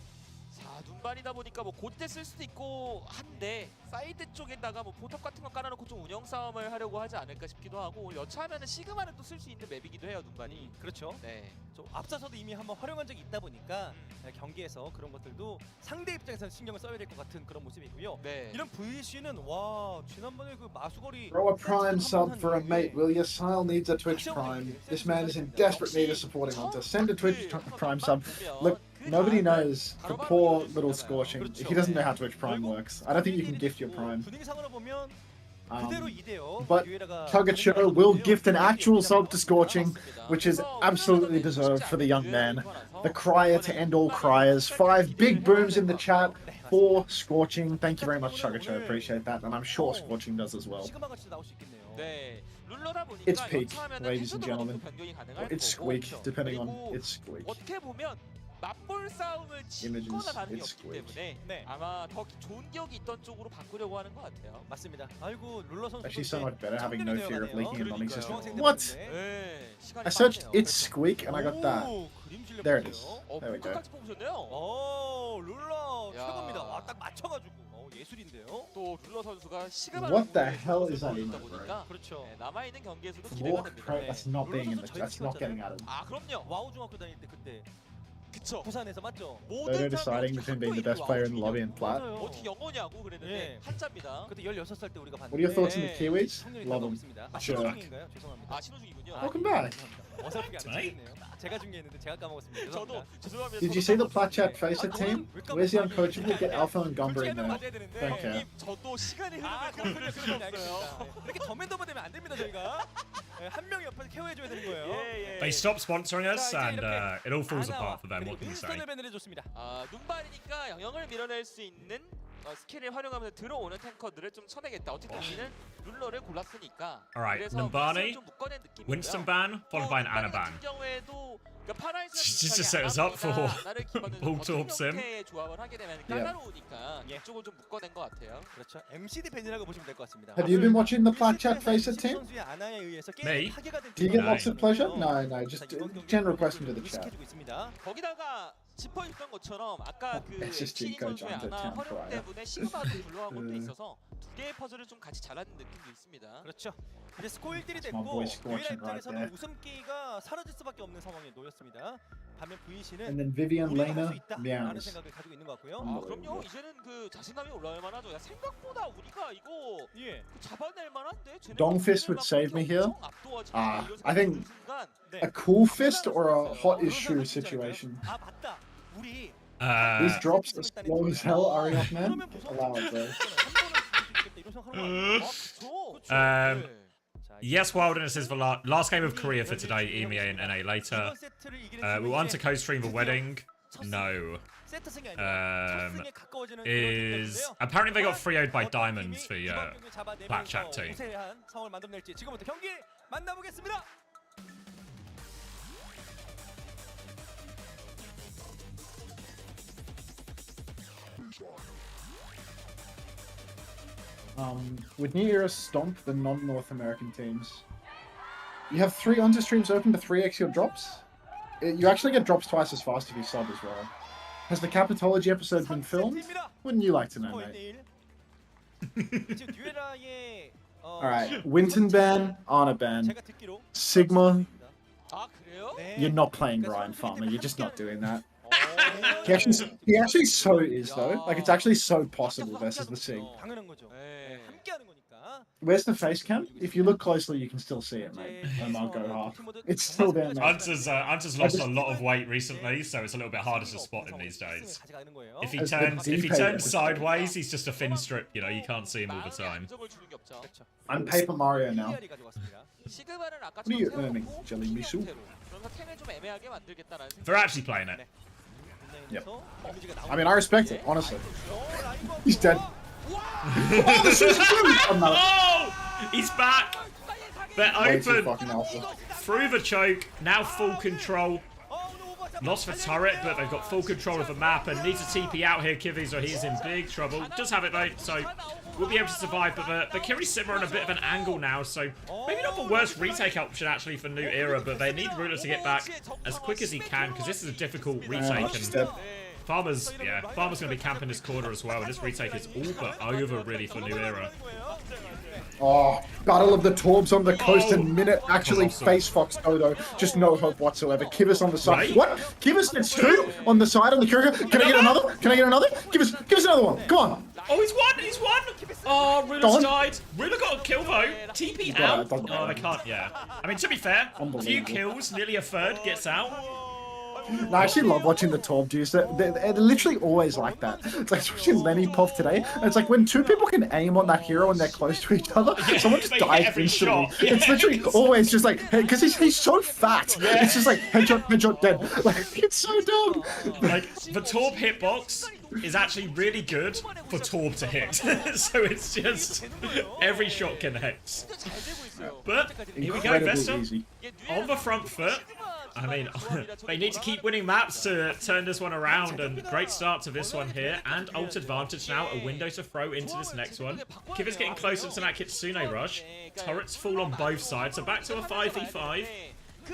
자, 눈반이다 보니까 뭐 곧대 쓸 수도 있고 한데 사이드 쪽에다가 뭐 포탑 같은 거 깔아놓고 좀 운영 싸움을 하려고 하지 않을까 싶기도 하고, 여차하면은 시그마는 또 쓸 수 있는 맵이기도 해요, 눈반이. 그렇죠. 네. 좀 앞서서도 이미 한번 활용한 적이 있다 보니까 경기에서 그런 것들도 상대 입장에서 신경을 써야 될 것 같은 그런 모습이고요. 네. 이런 VC는 와, 지난번에 그 마수거리 Throw a Prime sub for a mate, will you? Sile needs a Twitch Prime. This man is in desperate need of supporting Hunter. Send a Twitch Prime sub. Look, nobody knows the poor little Scorching. He doesn't know how Twitch Prime works. I don't think you can gift your Prime. 분위기상으로 보면 그대로 2대0. But Chugacho will gift an actual sub to Scorching, which is absolutely deserved for the young man. The crier to end all criers. 5 big booms in the chat for Scorching. Thank you very much, Chugacho. Appreciate that, and I'm sure Scorching does as well. 네. 룰러다 보니까 It's peak, 여차하면은 ladies and 해서도 어느 gentlemen. 정도 변경이 가능할 It's 거고, squeak, depending on 그리고 it's squeak. 어떻게 보면 맞볼 싸움을 지거나 다름이 it's 없기 squeak. 때문에 네. 아마 더 좋은 기억이 있던 쪽으로 바꾸려고 하는 것 같아요. 맞습니다. 아이고, 룰러 선수 Actually, so much better having no fear of leaking a non-existent. 중앙생들 What? 때문에. 네. 시간이 I searched 빠르네요. it's squeak and I got that. 오, 그림 실력 There it 보세요. is. There we go. 끝까지 뽑으셨네요. 오, 룰러 야. 최고입니다. 와, 딱 맞춰가지고 예술인데요. 또 룰러 선수가 시그마 What the hell is that 보다 emote, 보니까 그렇죠. 네, 남아 있는 경기에서도 기대가 Walk, 됩니다. that's not being in the. That's not getting out of. 아, 그럼요. 와우 중학교 다닐 때 그때 그쵸. 부산에서 맞죠? They're deciding between being the best player in the lobby and plat. 맞아요. 어떻게 영어냐고 그랬는데 예. 한자입니다. 그때 16살 때 우리가 봤는데. What are your thoughts on the 네. Kiwis? 청년이 Love them. 있습니다. 아, Sure. 신호중인가요? 죄송합니다. 아, 신호중이군요. Welcome back. 어설프게 안 찍겠네요. 제가 중계했는데 제가 까먹었습니다. 저도 죄송합니다. Did you see the plat chat face it team? Where's the uncoachable? Get Alpha and Gumber in there. 맞아야 되는데. Thank you. 저도 시간이 아, 흐르면 그렇군요. 그러면 알겠습니다. 네. 이렇게 더맨더머 되면 안 됩니다, 저희가. 네, 한 명이 옆에서 케어해줘야 되는 거예요. They stop sponsoring us, 자, and 이제 이렇게 it all falls 아나와 apart for them. 그리고 What can you say? 윈스턴을 밴을 해줬습니다. 아, 눈발이니까 영역을 밀어낼 수 있는 스킬을 활용하면서 들어오는 탱커들을 좀 쳐내겠다. 어쨌든 우리는 룰러를 골랐으니까. Alright, 그래서 Numbani, 윈스턴을 좀 묶어낸 느낌이고요. Winston ban, followed by an Ana ban. 같은 경우에도 Just to set us up for Ball Torp Sim. 조합을 하게 되면 Yeah. 까다로우니까 이쪽을 좀 묶어낸 것 같아요. 그렇죠. MCD 밴이라고 보시면 될 것 같습니다. Have you been watching the Plat Chat Face It team? 선수의 아나에 의해서 Me? 게임이 파괴가 된 Do you get No. lots of pleasure? No, just 자, 이번 경기 general question to the chat. 의식해주고 있습니다. 거기다가 짚어있던 것처럼 아까 그 SSG 신인 선수의 coach 아나 on the 활용 town 때문에 시그마가 불러간 것도 있어서 두 개의 퍼즐을 좀 같이 잘하는 느낌도 있습니다. 그렇죠. 이제 스코어 1딜이 my 됐고 voice 유일한 watching right 입장에서는 there. 웃음기가 사라질 수밖에 없는 상황에 놓였습니다. 반면 VC는 And then Vivian 우리가 Lena 할수 있다라는 meows. 생각을 가지고 있는 것 같고요. 아 그럼요. 이제는 그 자신감이 올라올 만하죠. 야, 생각보다 우리가 이거 예. 그 잡아낼 만한데. Dong fist would save me here. I think a cool fist or a hot issue situation. 아 맞다. 우리 These drops are slow as hell, Ariok man. Allow it though. Yes, Wilderness is the last game of Korea for today, EMEA and NA later. We want to co-stream the wedding. No. Is apparently they got 3-0'd by Diamonds, the Black Chat team. 상황을 만들어낼지 지금부터 경기 만나보겠습니다. Would New Era stomp the non-North American teams? You have 3 onto streams open to 3x your drops? You actually get drops twice as fast if you sub as well. Has the Capitology episode been filmed? Wouldn't you like to know, mate? Alright, Winton ban, Arna ban, Sigma. You're not playing Ryan Farmer, you're just not doing that. He actually so is though. Like it's actually so possible versus the Sig. Where's the face cam? If you look closely, you can still see it, mate. I'll go half. It's still there, mate. Hunter's lost a lot of weight recently, so it's a little bit harder to spot him these days. If he turns sideways, he's just a thin strip. You know, you can't see him all the time. I'm Paper Mario now. What are you earning, Jelly Misu? They're actually playing it. Yep. I mean, I respect it, honestly. He's dead. Oh, this is Oh! He's back! They're open! Through the choke, now full control. Lost the turret, but they've got full control of the map and needs a TP out here, Kivis, or he's in big trouble. Does have it though, so we'll be able to survive, but the Kiri Sim are on a bit of an angle now, so maybe not the worst retake option actually for New Era, but they need Ruler to get back as quick as he can, because this is a difficult retake, and Farmer's going to be camping this corner as well, and this retake is all but over really for New Era. Oh, Battle of the Torbs on the coast and Minute actually face Fox Dodo. Just no hope whatsoever. Kivas on the side. Right? What? Kivas gets 2 on the side on the Kyrgyz. Can I get another? Can I get another? Give us another one. Come on. Oh, he's won! He's won! Oh, Ruler's died. Ruler got a kill though. TP out. Oh, they can't. Yeah. I mean, to be fair, a few kills, nearly a third gets out. No, I actually love watching the Torb dudes. They're literally always like that. It's like watching Lenny Pop today. And it's like when 2 people can aim on that hero and they're close to each other, someone just dies instantly. Yeah, it's literally always just like, because he's so fat. Yeah. It's just like headshot, dead. Like, it's so dumb. Like, the Torb hitbox is actually really good for Torb to hit. So it's just every shot can hit. But here we go, Vesta on the front foot. I mean, they need to keep winning maps to turn this one around, and great start to this one here, and ult advantage now, a window to throw into this next one. Kiva's getting closer to that Kitsune rush. Turrets fall on both sides, so back to a 5v5.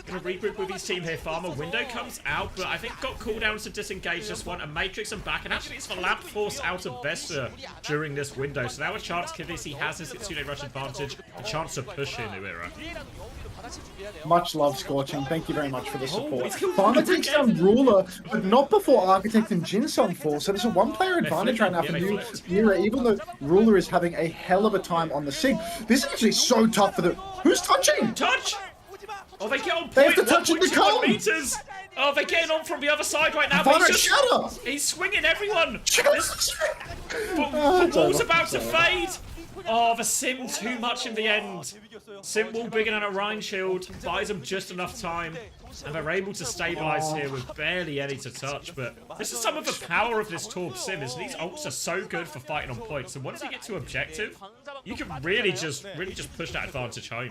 Gonna regroup with his team here. Farmer window comes out, but I think got cooldowns to disengage this one, and Matrix and back, and actually it's the Lamp Force out of Vesta during this window. So now a chance Kivisi has his Kitsune rush advantage, a chance to push in New Era. Much love, Scorching. Thank you very much for the support. Farmer takes down Ruler, but not before Architect and Jinsung fall. So there's a 1-player advantage right now for New Era, even though Ruler is having a hell of a time on the Sig. This is actually so tough for the... Who's touching? Touch! Oh, they get on point. They have to touch it to come. Meters. Oh, they're getting on from the other side right now. Farmer, shut up! He's swinging everyone. The wall's about to fade. Oh, the Sim too much in the end. Sim wall bigger than a Rhine shield. Buys them just enough time. And they're able to stabilize here with barely any to touch. But this is some of the power of this Torb Sim. Is these ults are so good for fighting on points. And once you get to objective, You can really just push that advantage home.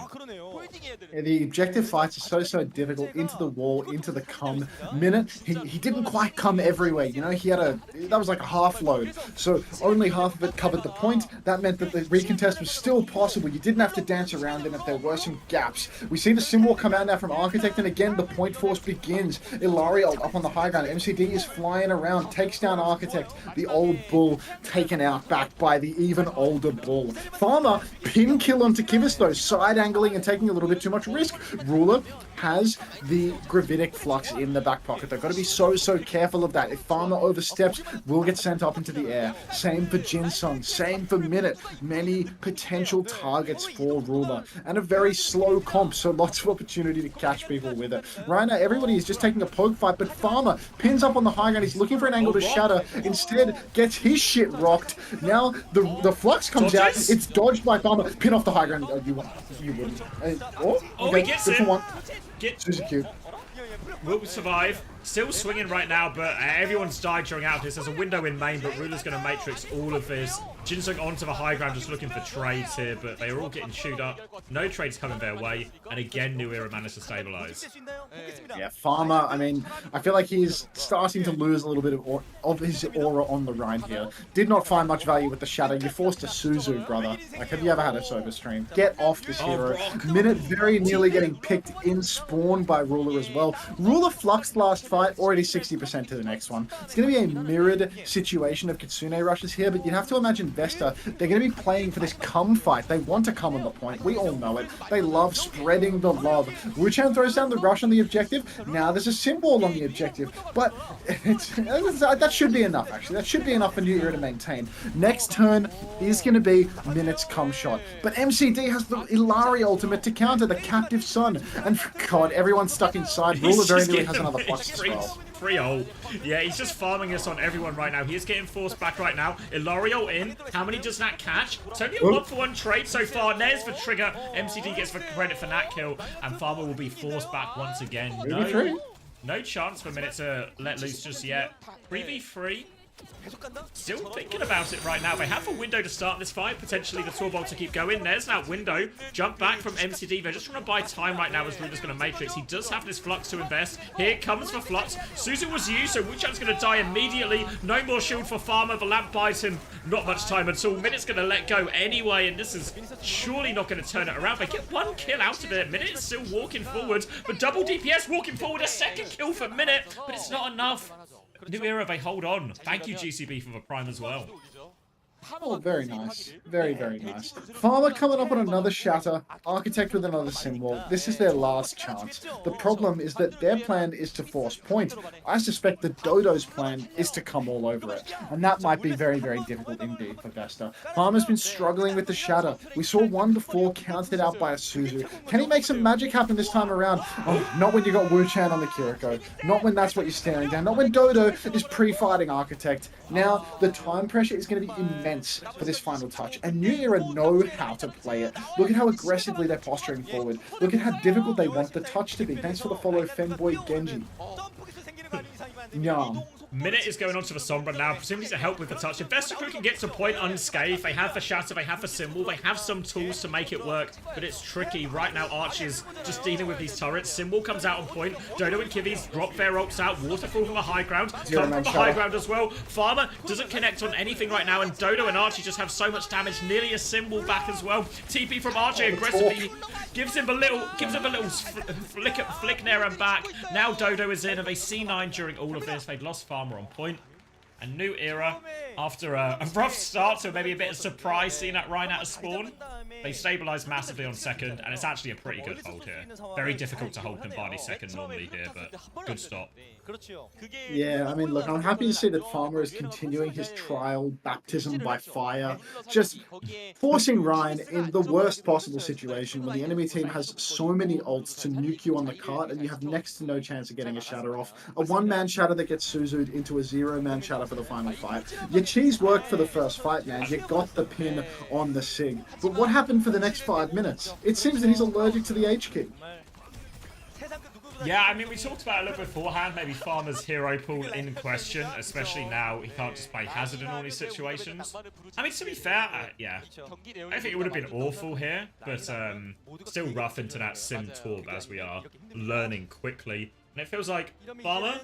Yeah, the objective fights are so difficult. Into the wall, into the come. Minute, he didn't quite come everywhere. You know, that was like a half load. So only half of it covered the point. That meant that the recontest was still possible. You didn't have to dance around in it. There were some gaps. We see the symbol come out now from Architect, and again the point force begins. Ilario up on the high ground. MCD is flying around, takes down Architect. The old bull taken out, back by the even older bull. Farmer pin kill onto Kivas though, side angling and taking a little bit too much risk. Ruler has the Gravitic Flux in the back pocket. They've got to be so careful of that. If Farmer oversteps, will get sent up into the air. Same for Jinsung, same for Minute. Many potential targets for Ruler. And a very slow comp, so lots of opportunity to catch people with it. Right now, everybody is just taking a poke fight, but Farmer pins up on the high ground. He's looking for an angle to shatter. Instead, gets his shit rocked. Now, the Flux comes out. It's dodged by Farmer. Pin off the high ground. You wouldn't. He gets it. Suzuki. Will survive. Still swinging right now, but everyone's died during out this. There's a window in main, but Ruler's going to matrix all of this. Jinsung onto the high ground, just looking for trades here, but they are all getting chewed up. No trades coming their way, and again, New Era managed to stabilize. Yeah, Farmer, I mean, I feel like he's starting to lose a little bit of his aura on the ride here. Did not find much value with the Shadow. You're forced to Suzu, brother. Like, have you ever had a sober stream? Get off this hero. Minute very nearly getting picked in spawn by Ruler as well. Ruler fluxed last fight, already 60% to the next one. It's going to be a mirrored situation of Kitsune rushes here, but you'd have to imagine Vesta, they're going to be playing for this come fight. They want to come on the point. We all know it. They love spreading the love. Wuchan throws down the rush on the objective. Now there's a symbol on the objective, but that should be enough, actually. That should be enough for New Era to maintain. Next turn is going to be Minute's come shot, but MCD has the Ilari ultimate to counter the captive sun, and God, everyone's stuck inside. Ruler very nearly has another flux as well. 3-0. Yeah, he's just farming us on everyone right now. He is getting forced back right now. Ilario in. How many does that catch? It's only a 1-for-1 trade so far. There's the trigger. MCD gets the credit for that kill, and Farmer will be forced back once again. No chance for Minute to let loose just yet. 3v3. Still thinking about it right now. They have a window to start this fight. Potentially the Tour Bolt to keep going. There's that window. Jump back from MCD. They're just trying to buy time right now as Ruler's going to Matrix. He does have this Flux to invest. Here comes the Flux. Suzu was used, so Wuchan's going to die immediately. No more shield for Farmer. The lamp buys him not much time at all. Minute's going to let go anyway, and this is surely not going to turn it around. They get one kill out of it. Minute is still walking forward, but double DPS walking forward. A second kill for Minute, but it's not enough. New Era, they hold on. Thank you, GCB, for the prime as well. Oh, very nice. Very nice. Farmer coming up on another shatter. Architect with another symbol. This is their last chance. The problem is that their plan is to force point. I suspect that Dodo's plan is to come all over it. And that might be very difficult indeed for Vesta. Farmer's been struggling with the shatter. We saw one before counted out by a Suzu. Can he make some magic happen this time around? Oh, not when you got Wuchan on the Kiriko. Not when that's what you're staring down. Not when Dodo is pre-fighting Architect. Now, the time pressure is going to be immense for this final touch, and New Era know how to play it. Look at how aggressively they're posturing forward. Look at how difficult they want the touch to be. Thanks for the follow, Femboy Genji. Yum. Minute is going on to the Sombra now, presumably to help with the touch. If Vesta Crew can get to point unscathed, they have the shatter, they have the symbol, they have some tools to make it work, but it's tricky. Right now, Archie's just dealing with these turrets. Symbol comes out on point. Dodo and Kivi's drop their ults out. Waterfall from the high ground. Come from the high ground as well. Farmer doesn't connect on anything right now, and Dodo and Archie just have so much damage. Nearly a symbol back as well. TP from Archie aggressively gives him a little flick there and back. Now Dodo is in, and they C9 during all of this. They've lost Farmer on point. A New Era, after a rough start, so maybe a bit of surprise seeing that Rhine out of spawn. They stabilise massively on second, and it's actually a pretty good hold here. Very difficult to hold Pinbani second normally here, but good stop. Yeah, I mean, look, I'm happy to see that Farmer is continuing his trial baptism by fire, just forcing Ryan in the worst possible situation when the enemy team has so many ults to nuke you on the cart and you have next to no chance of getting a shatter off. A one-man shatter that gets Suzu'd into a zero-man shatter for the final fight. Your cheese worked for the first fight, man. You got the pin on the Sig. But what happened for the next 5 minutes? It seems that he's allergic to the H key. Yeah, I mean, we talked about it a little beforehand, maybe Farmer's hero pool in question, especially now he can't just play Hazard in all these situations. I mean, to be fair, yeah, I think it would have been awful here, but still rough into that Sim Torb as we are learning quickly. And it feels like Farmer,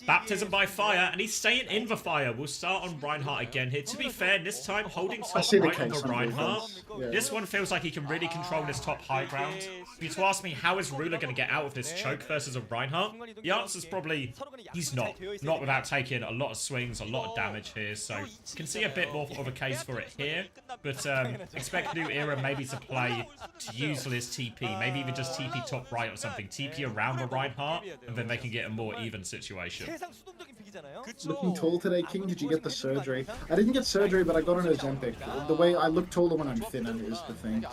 baptism by fire, and he's staying in the fire. We'll start on Reinhardt again here. To be fair, this time holding top right on the Reinhardt. Yeah. This one feels like he can really control this top high ground. If you to ask me, how is Ruler going to get out of this choke versus a Reinhardt? The answer is probably he's not. Not without taking a lot of swings, a lot of damage here. So can see a bit more of a case for it here. But expect New Era maybe to play to use for his TP. Maybe even just TP top right or something. TP around the Reinhardt. And then they can get a more even situation. Looking tall today, King. Did you get the surgery? I didn't get surgery, but I got an Ozempic. The way I look taller when I'm thinner is the thing.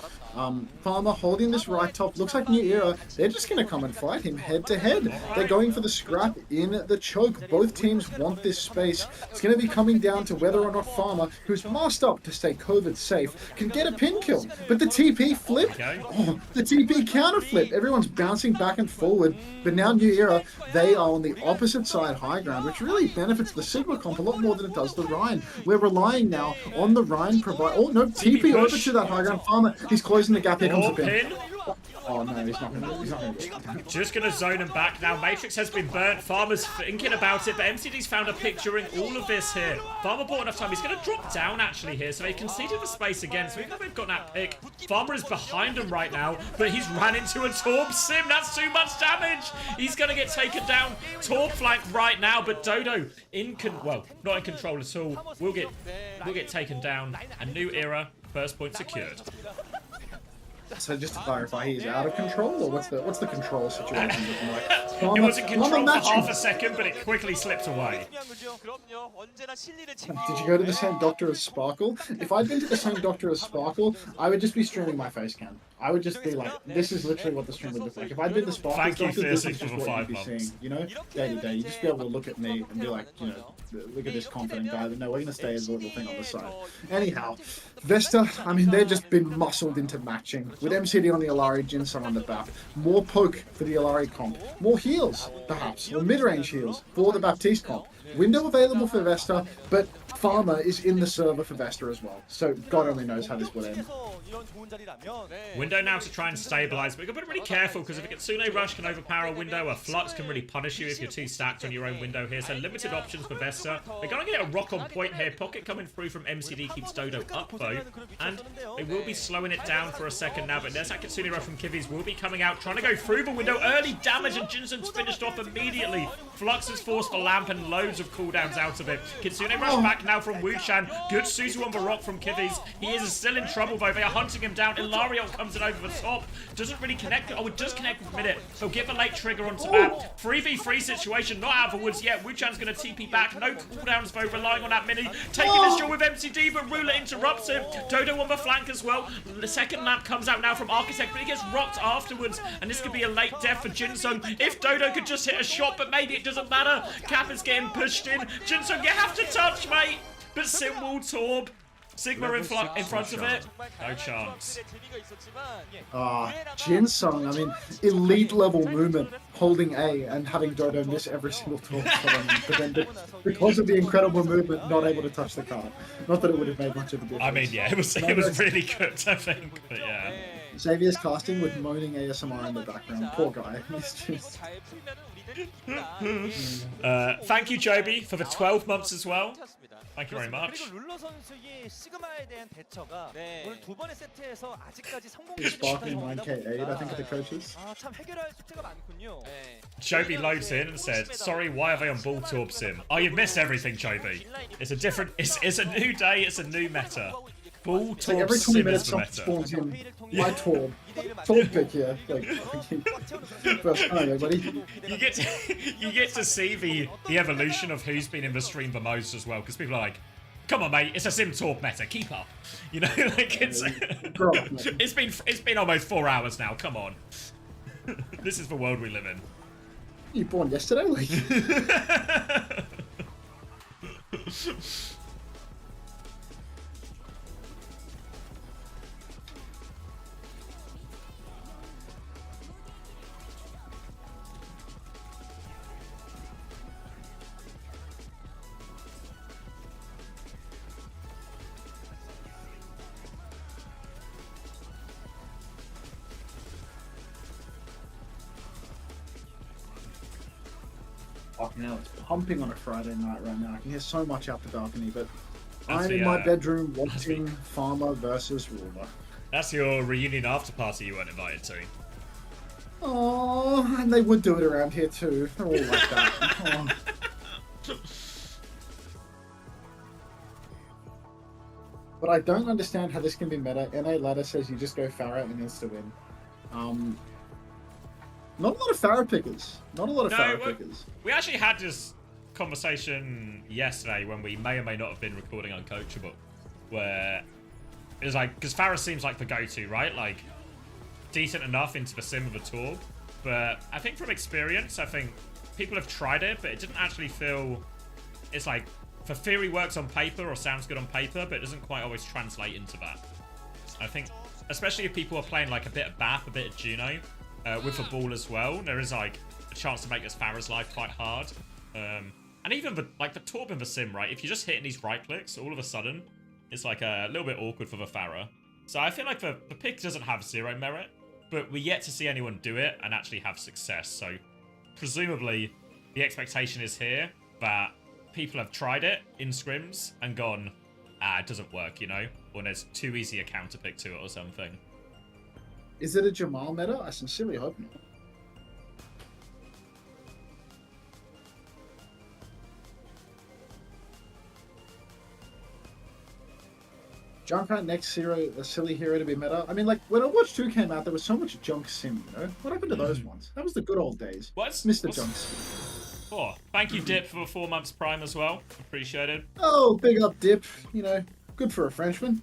Farmer holding this right top. Looks like New Era. They're just going to come and fight him head to head. They're going for the scrap in the choke. Both teams want this space. It's going to be coming down to whether or not Farmer, who's masked up to stay COVID safe, can get a pin kill. But the TP flip. Oh, the TP counter flip. Everyone's bouncing back and forward. But now New Era, they are on the opposite side high ground, which really benefits the Sigma comp a lot more than it does the Rhine. We're relying now on the Rhine provide. Oh no, TP over to that high ground. Farmer, he's closing the gap. Here comes the pin. Oh no, he's not gonna. Just gonna zone him back now. Matrix has been burnt. Farmer's thinking about it, but MCD's found a pick during all of this here. Farmer bought enough time. He's gonna drop down actually here, so they conceded the space again. So we've got that pick. Farmer is behind him right now, but he's ran into a Torb Sim. That's too much damage. He's gonna get taken down. Torb flank right now, but Dodo not in control at all. We'll get taken down. A New Era first point secured. So just to clarify, he's out of control, or what's the control situation looking like? It was in control for half a second, but it quickly slipped away. Did you go to the same doctor as Sparkle? If I'd been to the same doctor as Sparkle, I would just be streaming my face cam. I would just be like, this is literally what the stream would look like. If I'd been to Sparkle's doctor, this is just what you'd be seeing, you know? Day to day. You'd just be able to look at me and be like, you know, look at this confident guy, but no, we're going to stay as a little thing on the side. Anyhow, Vesta, I mean, they've just been muscled into matching. With MCD on the Alari, Jinsung on the back. More poke for the Alari comp. More heals, perhaps, or mid-range heals for the Baptiste comp. Window available for Vesta, but Farmer is in the server for Vesta as well. So God only knows how this will end. Window now to try and stabilize, but you've got to be really careful because if a Kitsune Rush can overpower a Window, a Flux can really punish you if you're too stacked on your own Window here. So limited options for Vesta. They're going to get a rock on point here. Pocket coming through from MCD keeps Dodo up though, and they will be slowing it down for a second now. But there's that Kitsune Rush from Kivis will be coming out, trying to go through the Window. Early damage and Jinsung's finished off immediately. Flux is forced for Lamp and loads of cooldowns out of it. Kitsune Rush back now from Wuchan. Good Suzu on the rock from Kivis. He is still in trouble though. They are hunting him down. Ilario comes in over the top. Doesn't really connect. Oh, it does connect with Minute. He'll give a late trigger onto that. 3v3 situation. Not out of the woods yet. Wuchan's going to TP back. No cooldowns though. Relying on that Mini. Taking this duel with MCD, but Ruler interrupts him. Dodo on the flank as well. The second lamp comes out now from Architect, but he gets rocked afterwards. And this could be a late death for Jinsung. If Dodo could just hit a shot, but maybe it doesn't matter. Cap is getting pushed in. Jinsung, you have to touch, mate. But Sim will Torb. Sigma in front of it. No chance. Jinsung, I mean, elite level movement, holding A and having Dodo miss every single talk for them. But then because of the incredible movement, not able to touch the card. Not that it would have made much of a difference. I mean, yeah, it was really good, I think. But yeah. Xavier's casting with moaning ASMR in the background. Poor guy. He's just... thank you, Joby, for the 12 months as well. Thank you very much. Sparkling 9K8, I think, are the coaches. Joby loads in and says, sorry, why are they on Ball Torb Sim? Oh, you've missed everything, Joby. It's a different, it's a new day, it's a new meta. Ball Torb every 20 Sim minutes is the meta. spawns in my Torb. Torb pick here. First, anyway, buddy. You get to see the evolution of who's been in the stream the most as well, because people are like, come on, mate, it's a Sim Torb meta, keep up. You know, like it's been almost 4 hours now, come on. This is the world we live in. You born yesterday, like? Fucking hell, it's pumping on a Friday night right now. I can hear so much out the balcony, but That's I'm the, in my uh, bedroom watching Farmer versus Ruler. That's your reunion after party you weren't invited to. Oh, and they would do it around here too. They're all like that. Oh. But I don't understand how this can be meta. NA ladder says you just go Pharah and insta win. Not a lot of Pharah pickers. Not a lot of Pharah pickers. We actually had this conversation yesterday when we may or may not have been recording Uncoachable, where it was like, because Pharah seems like the go-to, right? Like, decent enough into the sim of a Torb, but I think from experience, I think people have tried it, but it didn't actually feel, it's like, for theory works on paper or sounds good on paper, but it doesn't quite always translate into that. I think, especially if people are playing like a bit of BAP, a bit of Juno, with the ball as well, there is like a chance to make this Pharah's life quite hard. And even the Torb in the sim, right? If you're just hitting these right clicks, all of a sudden, it's like a little bit awkward for the Pharah. So I feel like the pick doesn't have zero merit, but we're yet to see anyone do it and actually have success. So presumably the expectation is here that people have tried it in scrims and gone, it doesn't work, you know? Or there's too easy a counter pick to it or something. Is it a Jamal meta? I sincerely hope not. Junkrat next a silly hero to be meta. I mean, like, when Overwatch 2 came out, there was so much junk sim, you know? What happened to those ones? That was the good old days. Mr. Junk sim. Oh, thank you, Dip, for the 4 months Prime as well. Appreciate it. Oh, big up, Dip. You know, good for a Frenchman.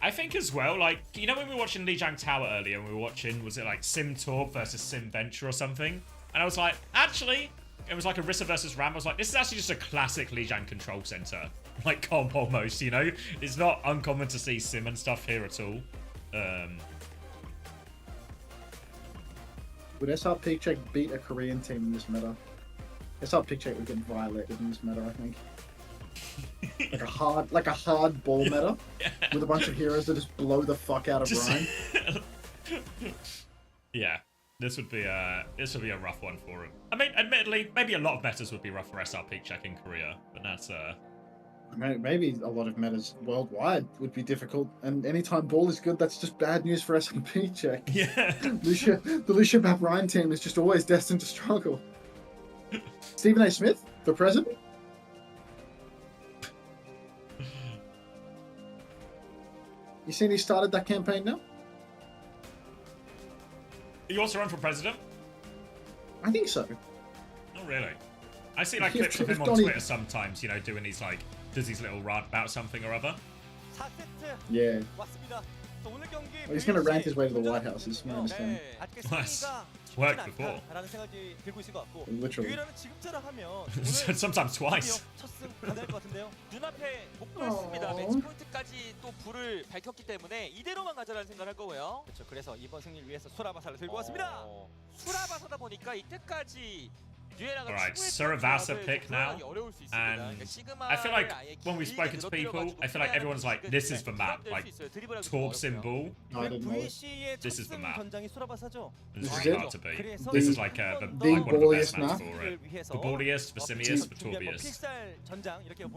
I think as well, like, you know when we were watching Lijiang Tower earlier, and we were watching, was it like Sim Torb versus Sim Venture or something? And I was like, actually, it was like a Rissa versus Ram. I was like, this is actually just a classic Lijiang control center. Like, comp almost, you know? It's not uncommon to see Sim and stuff here at all. Would SR Peak Check beat a Korean team in this meta? SR Peak Check would get violated in this meta, I think. like a hard ball meta with a bunch of heroes that just blow the fuck out of Ryan. Yeah, this would be a rough one for him. I mean, admittedly, maybe a lot of metas would be rough for SR Peak Check in Korea, but that's maybe a lot of metas worldwide would be difficult, and anytime ball is good, that's just bad news for SR Peak Check. Yeah, the Lucia Bap Ryan team is just always destined to struggle. Stephen A. Smith, the president. You seen he started that campaign now? You also run for president? I think so. Oh, really? I see like clips of him on Twitter sometimes, you know, doing these like, does his little rant about something or other. Yeah. Well, he's going to rant his way to the White House, is my understanding. Nice. Worked before. Literally. Sometimes twice. 눈앞에 목표였습니다. 매치 포인트까지 또 불을 밝혔기 때문에 이대로만 가자라는 생각을 할 거고요. 그렇죠. 그래서 이번 승리를 위해서 수라바사를 들고 왔습니다. 수라바사다 보니까 이때까지 Alright, Suravasa pick now, and I feel like when we've spoken to people, I feel like everyone's like, this is the map, like, Torb symbol, this is the map. It's really hard to beat. This is like one of the best maps for it. The balliest, the simiest, the torbiest. Do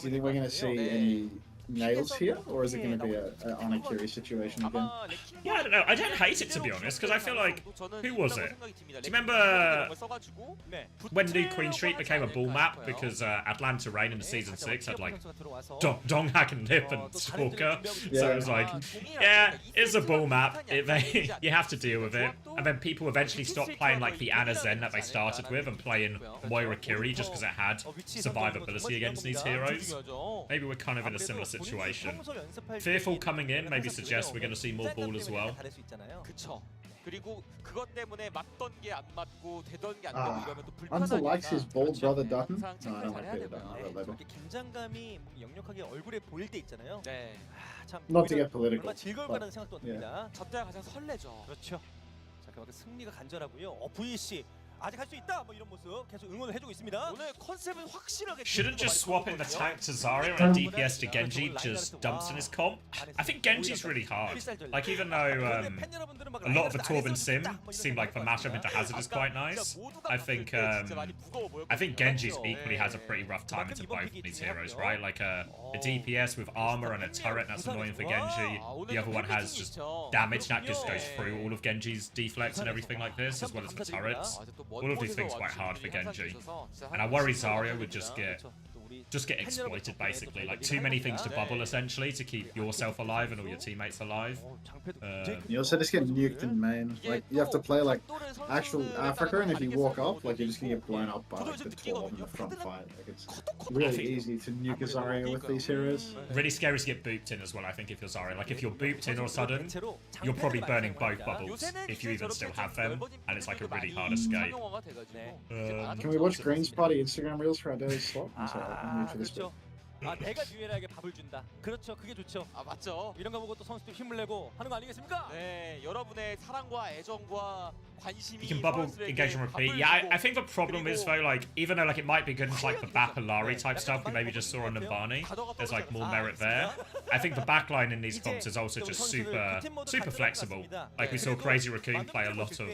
you think we're going to see any nails here, or is it going to be a Anakiri situation again? Yeah, I don't know. I don't hate it, to be honest, because I feel like, who was it? Do you remember when New Queen Street became a ball map because Atlanta Rain in the Season 6 had like Donghack and Nip and Stalker? So it was like, yeah, it's a ball map. You have to deal with it. And then people eventually stopped playing like the Ana Zen that they started with and playing Moira Kiri just because it had survivability against these heroes. Maybe we're kind of in a similar situation. Fearful coming in maybe suggests we're going to see more ball as well. Hunter likes his bald brother Dutton. No, I don't like Peter Dutton at that level. Not to get political. But, yeah. 그렇죠. 자, 그만큼 승리가 간절하고요. VC 아직 할 수 있다. 뭐 이런 모습 계속 응원을 해주고 있습니다. 오늘 컨셉은 확실하게 Shouldn't just swapping the tank to Zarya and DPS to Genji just dumps in his comp? I think Genji's really hard. Like, even though a lot of the Torb and Sim seem like the matchup into Hazard is quite nice, I think Genji's equally has a pretty rough time into both of these heroes, right? Like a DPS with armor and a turret, that's annoying for Genji. The other one has just damage that just goes through all of Genji's deflects and everything like this, as well as the turrets. All of these things quite hard for Genji. And I worry Zarya would just get exploited, basically. Like, too many things to bubble, essentially, to keep yourself alive and all your teammates alive. You also just get nuked in main. Like, you have to play, like, actual Africa, and if you walk up, like, you're just gonna get blown up by, like, the Torb in the front fight. Like, it's really easy to nuke a Zarya with these heroes. Really scary to get booped in as well, I think, if you're Zarya. Like, if you're booped in all of a sudden, you're probably burning both bubbles, if you even still have them, and it's, like, a really hard escape. Can we watch Green's Party Instagram Reels for our daily slot? 그렇죠. 내가 뉴에라에게 밥을 준다. 그렇죠. 그게 좋죠. 맞죠. 이런 거 보고 또 선수들 힘을 내고 하는 거 아니겠습니까? 네, 여러분의 사랑과 애정과 관심이. You can bubble, engage, and repeat. Yeah, I think the problem is though, like, even though like it might be good into like the Bapalari type stuff we maybe just saw on Nambani, there's like more merit there. I think the backline in these comps is also just super flexible. Like we saw Crazy Raccoon play a lot of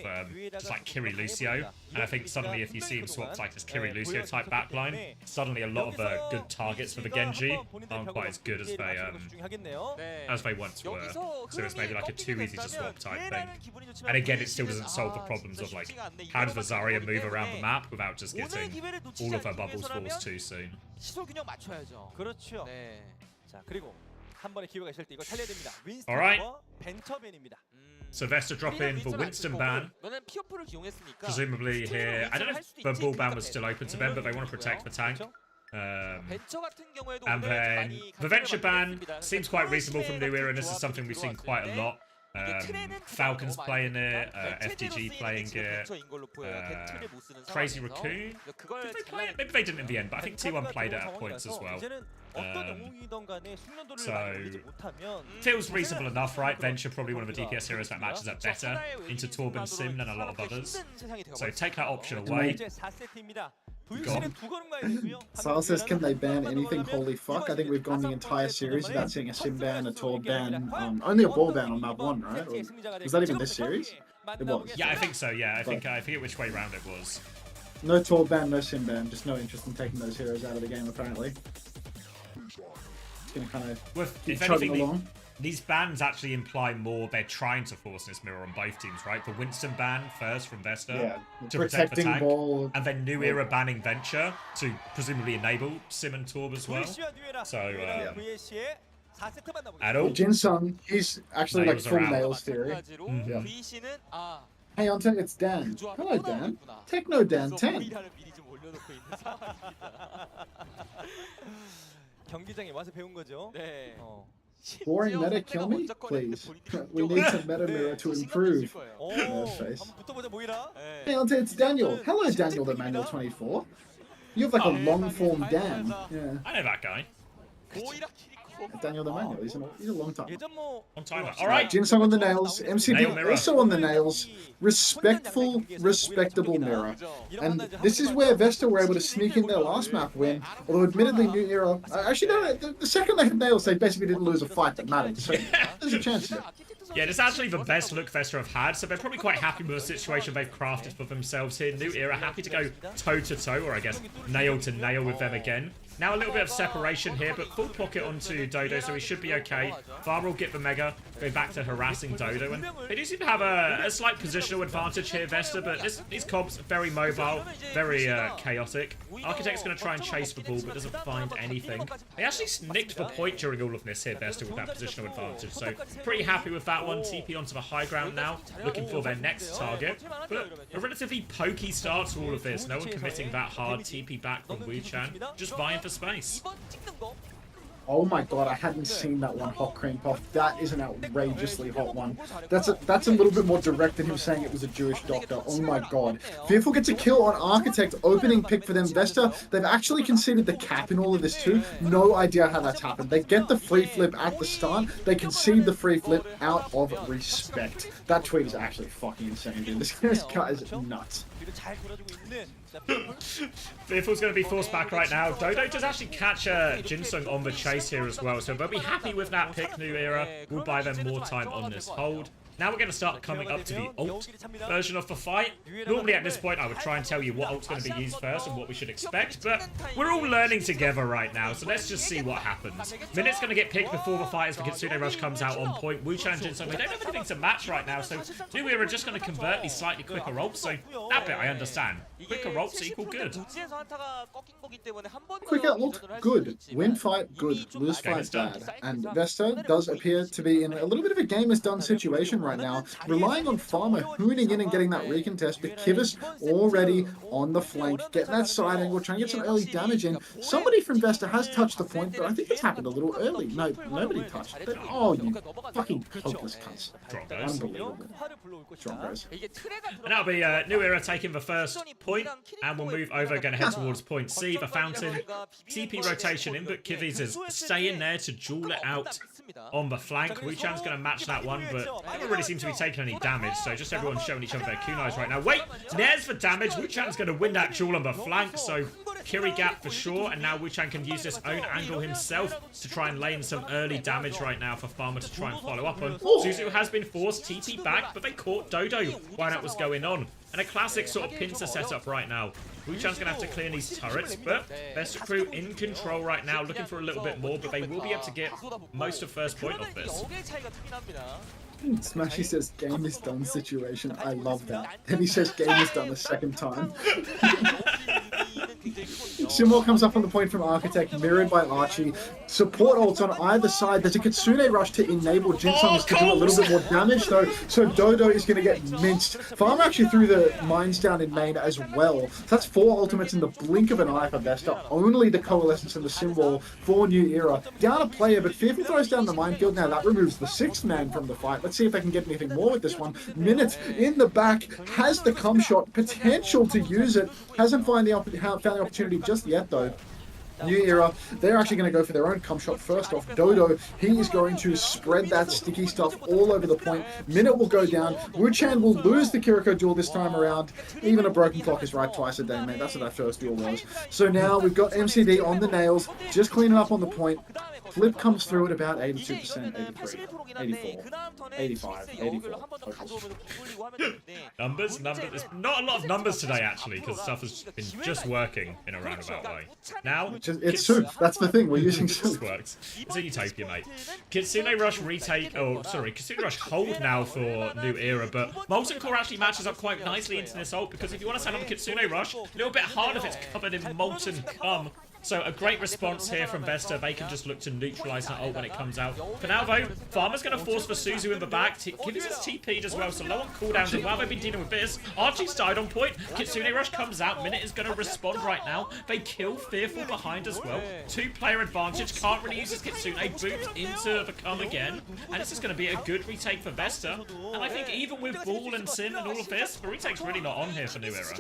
just like Kiri Lucio, and I think suddenly if you see him swap to like this Kiri Lucio type backline, suddenly a lot of good targets for the Genji aren't quite as good as they once were. So it's maybe like a too easy to swap type thing. And again, it still doesn't solve the problems of like how does the Zarya move around the map without just getting all of her bubbles forced too soon. 시설 균형 맞춰야죠. 그렇죠. 네. 자, 그리고 한 번의 기회가 있을 때 이걸 살려야 됩니다. Alright. 윈스턴과 벤처벤입니다. So Vesta drop in for Winston ban. Presumably here, I don't know if the ball ban was still open to them, but they want to protect the tank. And then the Venture ban seems quite reasonable from New Era, and this is something we've seen quite a lot. Falcons playing it, FTG playing it, Crazy Raccoon. Did they play it? Maybe they didn't in the end, but I think T1 played it at points as well. So, feels reasonable enough, right? Venture, probably one of the DPS heroes that matches up better into Torb and Sim than a lot of others. So take that option away. Sal says, can they ban anything? Holy fuck. I think we've gone the entire series without seeing a Sim ban, a Torb ban, only a ball ban on map 1, right? Or was that even this series? It was. Yeah, I think so, yeah. I forget which way round it was. No Torb ban, no Sim ban. Just no interest in taking those heroes out of the game, apparently. It's gonna kind of keep chugging along. These bans actually imply more they're trying to force this mirror on both teams, right? The Winston ban first from Vesta to protect the tank, and then New Era banning Venture to presumably enable Sim and Torb as well. So, at all. Jinsung, he's actually like full nails theory. Yeah. Hey, Onten, it's Dan. Hello, Dan. Techno Dan 10. 경기장에 와서 배운 거죠. 네. Boring meta, kill me, please. We need some meta mirror to improve. Face. Hey, Onten, it's Daniel. Hello, Daniel the Manual 24. You have like a long form Dan. Yeah. I know that guy. Daniel the Manual, he's a long time. Alright. Jinsung on the nails. MCD also on the nails. Respectful, respectable mirror. And this is where Vesta were able to sneak in their last map win. Although admittedly New Era, actually no, the second they had nails, they basically didn't lose a fight that mattered. So there's a chance here. Yeah, this is actually the best look Vesta have had, so they're probably quite happy with the situation they've crafted for themselves here. New Era happy to go toe-to-toe, or I guess nail-to-nail with them again. Now a little bit of separation here, but full pocket onto Dodo, so he should be okay. Var will get the Mega, go back to harassing Dodo, and they do seem to have a slight positional advantage here, Vesta, but these comps are very mobile, very chaotic. Architect's going to try and chase the ball, but doesn't find anything. They actually nicked the point during all of this here, Vesta, with that positional advantage, so pretty happy with that one. TP onto the high ground now, looking for their next target. But a relatively pokey start to all of this, no one committing that hard. TP back from Wu-Chan, just vying for space. Oh my god, I hadn't seen that one, Hot Cream Puff. That is an outrageously hot one. That's a little bit more direct than him saying it was a Jewish doctor. Oh my god. Fearful gets a kill on Architect, opening pick for them. Vesta, they've actually conceded the cap in all of this too. No idea how that's happened. They get the free flip at the start. They concede the free flip out of respect. That tweet is actually fucking insane, dude. This guy is nuts. Fearful's going to be forced back right now. Dodo does actually catch Jinsung on the chase here as well, so they'll be happy with that pick. New Era will buy them more time on this hold. Now we're going to start coming up to the ult version of the fight. Normally at this point I would try and tell you what ult's going to be used first and what we should expect, but we're all learning together right now, so let's just see what happens. Minute's going to get picked before the fight as the Kitsune Rush comes out on point. Wu-Chan and Jinsung, they don't have anything to match right now, so New Era are just going to convert these slightly quicker ults, so that bit I understand. Quicker ults equal good. Quicker ult, good. Win fight, good. Lose fight, bad. And Vesta does appear to be in a little bit of a game is done situation right now, relying on Farmer hooning in and getting that recontest, but Kivus already on the flank, getting that side angle, trying to get some early damage in. Somebody from Vesta has touched the point, but I think it's happened a little early. No, nobody touched it. Oh, you fucking hopeless cunts. Unbelievable. Drongos. And that'll be New Era taking the first point, and we'll move over, going to head towards point C, the fountain. TP rotation in, but Kivis is staying there to duel it out on the flank. Wu-Chan's going to match that one, but they don't really seem to be taking any damage, so just everyone's showing each other their kunais right now. Wait, Nair's for damage. Wu-Chan's going to win that duel on the flank, so Kiri gap for sure, and now Wu-Chan can use this own angle himself to try and lay in some early damage right now for Farmer to try and follow up on. Suzu has been forced TP back, but they caught Dodo while that was going on. And a classic sort of pincer setup right now. Wu-Chan's going to have to clear these turrets, but Vesta crew in control right now, looking for a little bit more, but they will be able to get most of first point of this. Smashy says game is done situation. I love that. Then he says game is done a second time. Simor comes up on the point from Architect, mirrored by Archie. Support ults on either side. There's a Kitsune Rush to enable Jinsung to do a little bit more damage, though. So Dodo is going to get minced. Farmer actually threw the mines down in main as well. So that's 4 ultimates in the blink of an eye for Vesta. Only the Coalescence and the Symbol for New Era. Down a player, but Fearful throws down the minefield. Now that removes the 6th man from the fight. Let's see if they can get anything more with this one. Minute in the back, has the cum shot, potential to use it. Hasn't found the opportunity just yet, though. New Era, they're actually going to go for their own cum shot first off. Dodo, he is going to spread that sticky stuff all over the point. Minute will go down. Wu-Chan will lose the Kiriko duel this time around. Even a broken clock is right twice a day, mate. That's what that first duel was. So now we've got MCD on the nails, just cleaning up on the point. Flip comes through at about 82%, 83, 84, 85, 84. Numbers? There's not a lot of numbers today, actually, because stuff has been just working in a roundabout way. Now, it's soup. That's the thing. We're using soup. Works. It's a utopia, mate. Kitsune Rush retake. Oh, sorry. Kitsune Rush hold now for New Era, but Molten Core actually matches up quite nicely into this ult, because if you want to stand on the Kitsune Rush, a little bit hard if it's covered in molten cum. So a great response here from Vesta. They can just look to neutralize that ult when it comes out. For now, though, Farmer's going to force for Suzu in the back. Kivis is TP'd as well, so low on cooldowns. And while they've been dealing with this, Archie's died on point. Kitsune Rush comes out. Minute is going to respond right now. They kill Fearful behind as well. 2-player advantage. Can't really use his Kitsune. Boot into the cum again. And this is going to be a good retake for Vesta. And I think even with Ball and Sin and all of this, the retake's really not on here for New Era.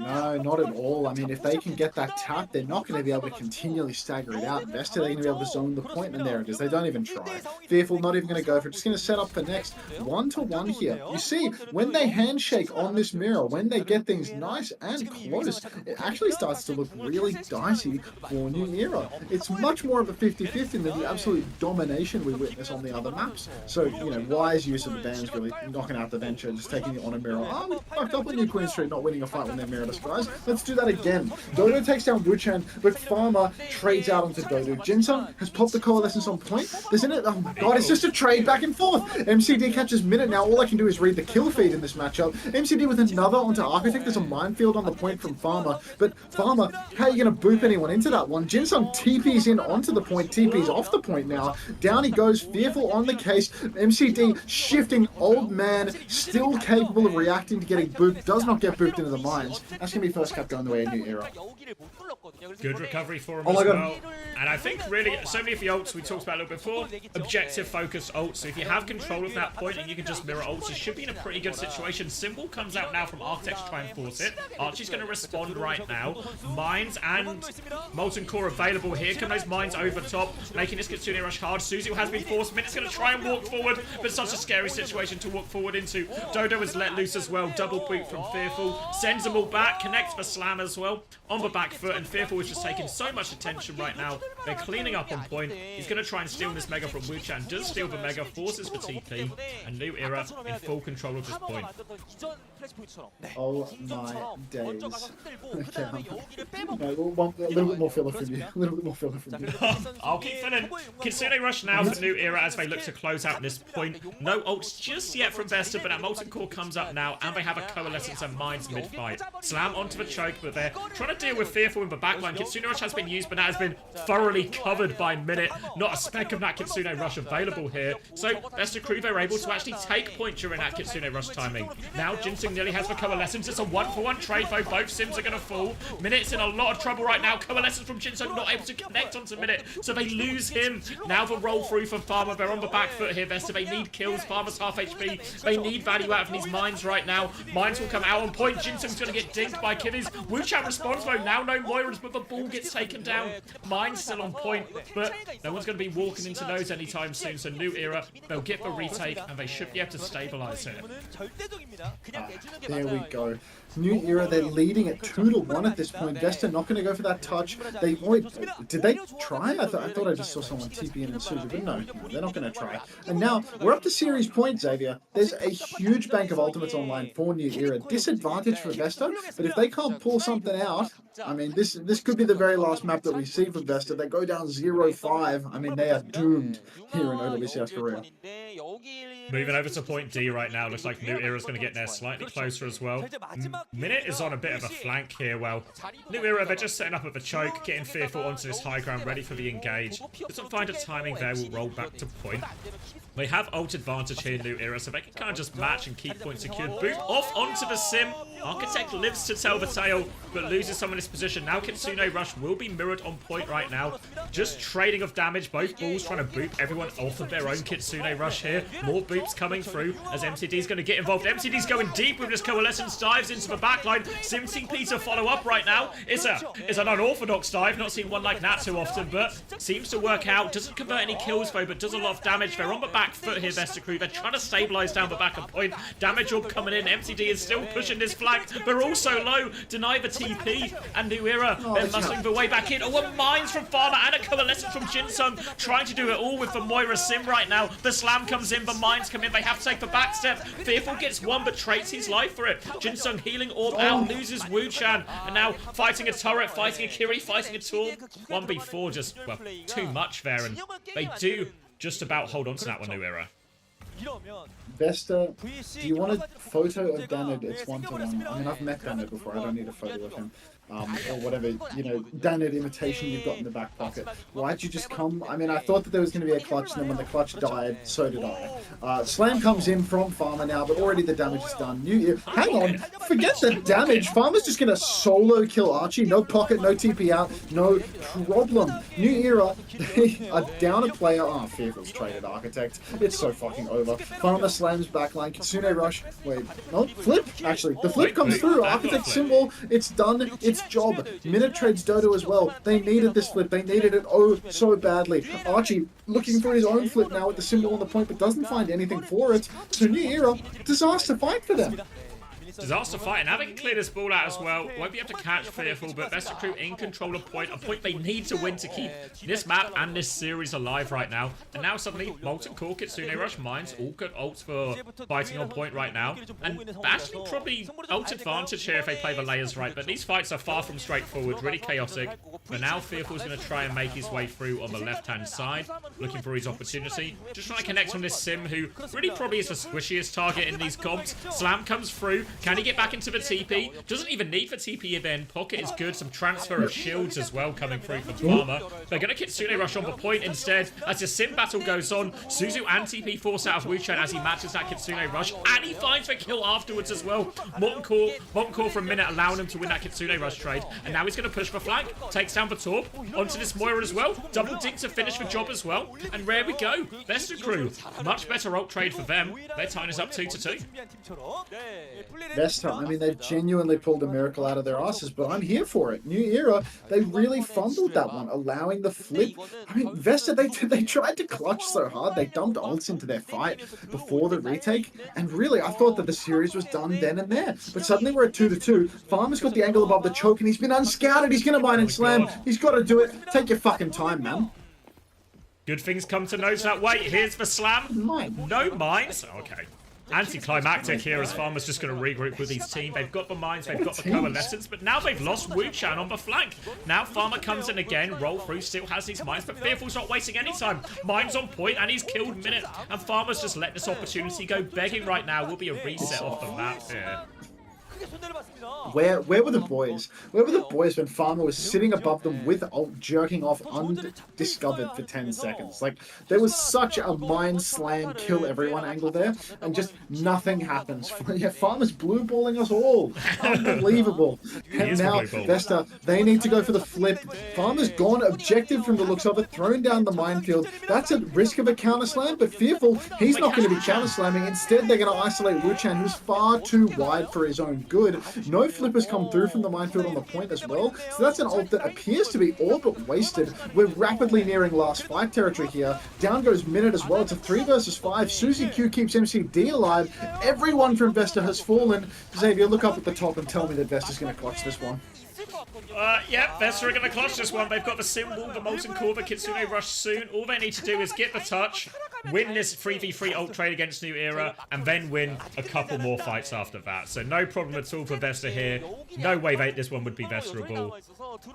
No, not at all. I mean, if they can get that tap, they're not going to be able to continually stagger it out. Vesta, they're going to be able to zone the point, and there it is. They don't even try. Fearful, not even going to go for it. Just going to set up the next 1-to-1 here. You see, when they handshake on this mirror, when they get things nice and close, it actually starts to look really dicey for New Era. It's much more of a 50-50 than the absolute domination we witness on the other maps. So, you know, wise use of the bands really knocking out the venture, just taking it on a mirror. Oh, we fucked up with New Queen Street not winning a fight when they're mirrorless, guys. Let's do that again. Dodo takes down Wu-Chan, but Farmer trades out onto Dodo. Jinsung has popped the Coalescence on point. Isn't it? Oh my god, it's just a trade back and forth. MCD catches Minute now. All I can do is read the kill feed in this matchup. MCD with another onto Architect. There's a minefield on the point from Farmer. But Farmer, how are you going to boop anyone into that one? Jinsung TP's in onto the point. TP's off the point now. Down he goes. Fearful on the case. MCD shifting. Old man still capable of reacting to getting booped. Does not get booped into the mines. That's going to be first cap going the way of New Era. Good recovery for him Oh as my God. well. And I think really, so many of the ults we talked about a little before, objective focused ults. So if you have control of that point and you can just mirror ults, you should be in a pretty good situation. Symbol comes out now from Architect to try and force it. Archie's going to respond right now. Mines and Molten Core available here. Come those mines over top, making this Kitsune Rush hard. Suzy has been forced. Minut's going to try and walk forward, but such a scary situation to walk forward into. Dodo is let loose as well. Double boot from Fearful. Sends them all back. Connects for Slam as well. On the back foot, and Fearful is just taking so much attention right now. They're cleaning up on point. He's going to try and steal this Mega from Wuchan. Does steal the Mega, forces for TP, and New Era in full control of this point. Oh my days. Okay. No, a little bit more filler from you. A little bit more filler from you. I'll keep filling. Kitsune Rush now for New Era as they look to close out this point. No ults just yet from Vesta, but that Molten Core comes up now, and they have a Coalescence and Mines mid-fight. Slam onto the choke, but they're trying to deal with Fearful in the backline. Kitsune Rush has been used, but that has been thoroughly covered by Minute. Not a speck of that Kitsune Rush available here. So Vesta crew, they're able to actually take point during that Kitsune Rush timing. Now Ginseng nearly has the Coalescence. It's a 1-for-1 trade, though. Both Sims are going to fall. Minute's in a lot of trouble right now. Coalescence from Ginseng not able to connect onto Minute, so they lose him. Now the roll through for Farmer. They're on the back foot here, Vesta. They need kills. Farmer's half HP. They need value out of these mines right now. Mines will come out on point. Ginseng's going to get dinked by Kivvies. Wuchan responds though. Now no Moirans, but the ball gets taken down. Mines still on point, but no one's going to be walking into those anytime soon. So New Era, they'll get the retake, and they should be able to stabilize here. There we go. New Era, they're leading at 2-1 at this point. Vesta not going to go for that touch. Did they try? I thought I just saw someone TP in and Suzu, but no, they're not going to try. And now we're up to series points, Xavier. There's a huge bank of ultimates online for New Era. Disadvantage for Vesta, but if they can't pull something out, I mean, this could be the very last map that we see for Vesta. They go down 0-5. I mean, they are doomed here in OWCS Korea. Moving over to point D right now. Looks like New Era's going to get there slightly closer as well. Minute is on a bit of a flank here. Well, New Era, they're just setting up with a choke, getting Fearful onto this high ground, ready for the engage. Doesn't find a timing there, will roll back to point. They have ult advantage here, New Era, so they can kind of just match and keep points secured. Boot off onto the sim. Architect lives to tell the tale, but loses some in this position. Now Kitsune Rush will be mirrored on point right now. Just trading of damage. Both balls trying to boop everyone off of their own Kitsune Rush here. More boops coming through as MCD's going to get involved. MCD's going deep with this Coalescence. Dives into the backline. Sim TP to follow up right now. It's an unorthodox dive. Not seen one like that too often, but seems to work out. Doesn't convert any kills though, but does a lot of damage. They're on the back foot here, Vesta crew. They're trying to stabilize down the back of point. Damage orb coming in. MCD is still pushing this flag. They're also low. Deny the TP. And New Era, they're muscling their way back in. Oh, a Mines from Farmer and a Coalescence from Jinsung. Trying to do it all with the Moira Sim right now. The Slam comes in. The Mines come in. They have to take the back step. Fearful gets one, but trades his life for it. Jinsung healing orb out. Loses Wuchan. And now fighting a turret, fighting a Kiri, fighting a Torn. 1v4 just, well, too much there. And they do just about hold on to that one, New Era. Vesta, do you want a photo of Danid? It's 1-to-1. I mean, I've met Danid before. I don't need a photo of him. Or whatever, you know, Danid imitation you've got in the back pocket. Why'd you just come? I mean, I thought that there was going to be a clutch, and then when the clutch died, so did I. Slam comes in from Farmer now, but already the damage is done. Hang on, forget the damage. Farmer's just going to solo kill Archie. No pocket, no TP out, no problem. New Era, they are down a player. Oh, Fearful's traded Architect. It's so fucking over. Farmer slams backline. Kitsune Rush. Wait, no, flip. Actually, the flip comes through. Architect symbol. It's done. It's job. Minute trades Dodo as well. They needed this flip. They needed it oh so badly. Archie looking for his own flip now with the symbol on the point, but doesn't find anything for it. So New Era, disaster fight for them. Disaster fight, and having cleared this ball out as well. Won't be able to catch Fearful, but Vesta crew in control of point. A point they need to win to keep this map and this series alive right now. And now suddenly, Molten Core, Kitsune Rush, Mines, all good ults for fighting on point right now. And actually probably ult advantage here if they play the layers right, but these fights are far from straightforward, really chaotic. But now Fearful's going to try and make his way through on the left-hand side, looking for his opportunity. Just trying to connect on this Sim, who really probably is the squishiest target in these comps. Slam comes through. Can he get back into the TP? Doesn't even need for TP then. Pocket is good. Some transfer of shields as well coming through from Farmer. They're going to Kitsune Rush on the point instead as the Sim battle goes on. Suzu and TP force out of Wuchen as he matches that Kitsune Rush, and he finds the kill afterwards as well. Molten Core for a minute, allowing him to win that Kitsune Rush trade, and now he's going to push for flank. Takes down the Torp onto this Moira as well. Double dink to finish the job as well, and there we go. Vesta Crew, much better ult trade for them. They're tying us up 2-2. Vesta, I mean, they've genuinely pulled a miracle out of their asses, but I'm here for it. New Era, they really fumbled that one, allowing the flip. I mean, Vesta, they tried to clutch so hard. They dumped ults into their fight before the retake, and really, I thought that the series was done then and there. But suddenly we're at 2-2. Farmer's got the angle above the choke, and he's been unscouted. He's going to mine and slam. He's got to do it. Take your fucking time, man. Good things come to those that wait. Here's the slam. No mines. Okay. Anticlimactic here as Farmer's just going to regroup with his team. They've got the mines, they've got the coalescence, but now they've lost Wuchen on the flank. Now Farmer comes in again, roll through, still has his mines, but Fearful's not wasting any time. Mines on point, and he's killed Minute, and Farmer's just let this opportunity go begging right now. Will be a reset off the map here. Where were the boys? Where were the boys when Farmer was sitting above them with ult jerking off undiscovered for 10 seconds? Like, there was such a mind slam, kill everyone angle there, and just nothing happens. Yeah, Farmer's blue balling us all. Unbelievable. And now, Vesta, they need to go for the flip. Farmer's gone objective from the looks of it, thrown down the minefield. That's at risk of a counter slam, but Fearful, he's not going to be counter slamming. Instead, they're going to isolate Wuchen, who's far too wide for his own good. No flippers come through from the minefield on the point as well, so that's an ult that appears to be all but wasted. We're rapidly nearing last fight territory here. Down goes Minute as well. It's a 3 versus 5. Suzy Q keeps MCD alive. Everyone from Vesta has fallen. Xavier, look up at the top and tell me that Vesta's going to clutch this one. Yep, Vesta are going to clutch this one. They've got the Symbol, the Molten Core, the Kitsune Rush soon. All they need to do is get the touch, win this 3v3 ult trade against New Era, and then win a couple more fights after that. So no problem at all for Vesta here. No way this one would be Vesterable.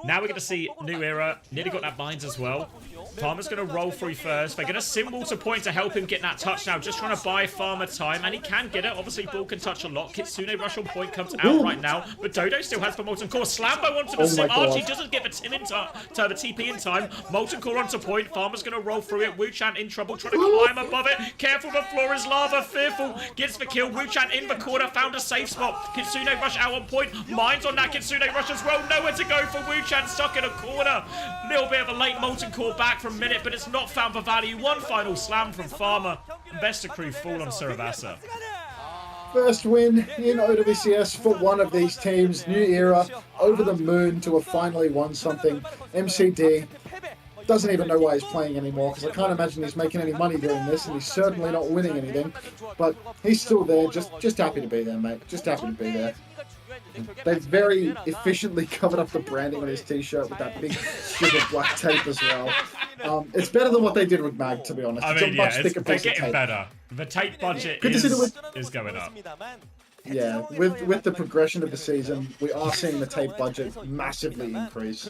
Now we're going to see New Era. Nearly got that binds as well. Farmer's going to roll through first. They're going to Symbol to point to help him get that touch now. Just trying to buy Farmer time, and he can get it. Obviously, Ball can touch a lot. Kitsune Rush on point comes out right now, but Dodo still has the Molten Core. Slambo onto the Sim. Archie doesn't get the Tim in time, the TP in time. Molten Core onto point. Farmer's going to roll through it. Wuchen in trouble, trying to climb above it. Careful, the floor is lava. Fearful gets the kill. Wuchen in the corner, found a safe spot. Kitsune Rush out on point. Mines on that Kitsune Rush as well. Nowhere to go for Wuchen, stuck in a corner. Little bit of a late Molten Core back from Minute, but it's not found for value. One final slam from Farmer. Vesta Crew fall on Surabasa. First win in OWCS for one of these teams. New Era over the moon to have finally won something. MCD doesn't even know why he's playing anymore, because I can't imagine he's making any money doing this, and he's certainly not winning anything. But he's still there, just happy to be there, mate. Just happy to be there. They've very efficiently covered up the branding on his t-shirt with that big strip of black tape as well. It's better than what they did with Mag, to be honest. I mean, it's a much thicker they're piece of getting tape. better. The tape budget is going up. Yeah, with the progression of the season, we are seeing the tape budget massively increase.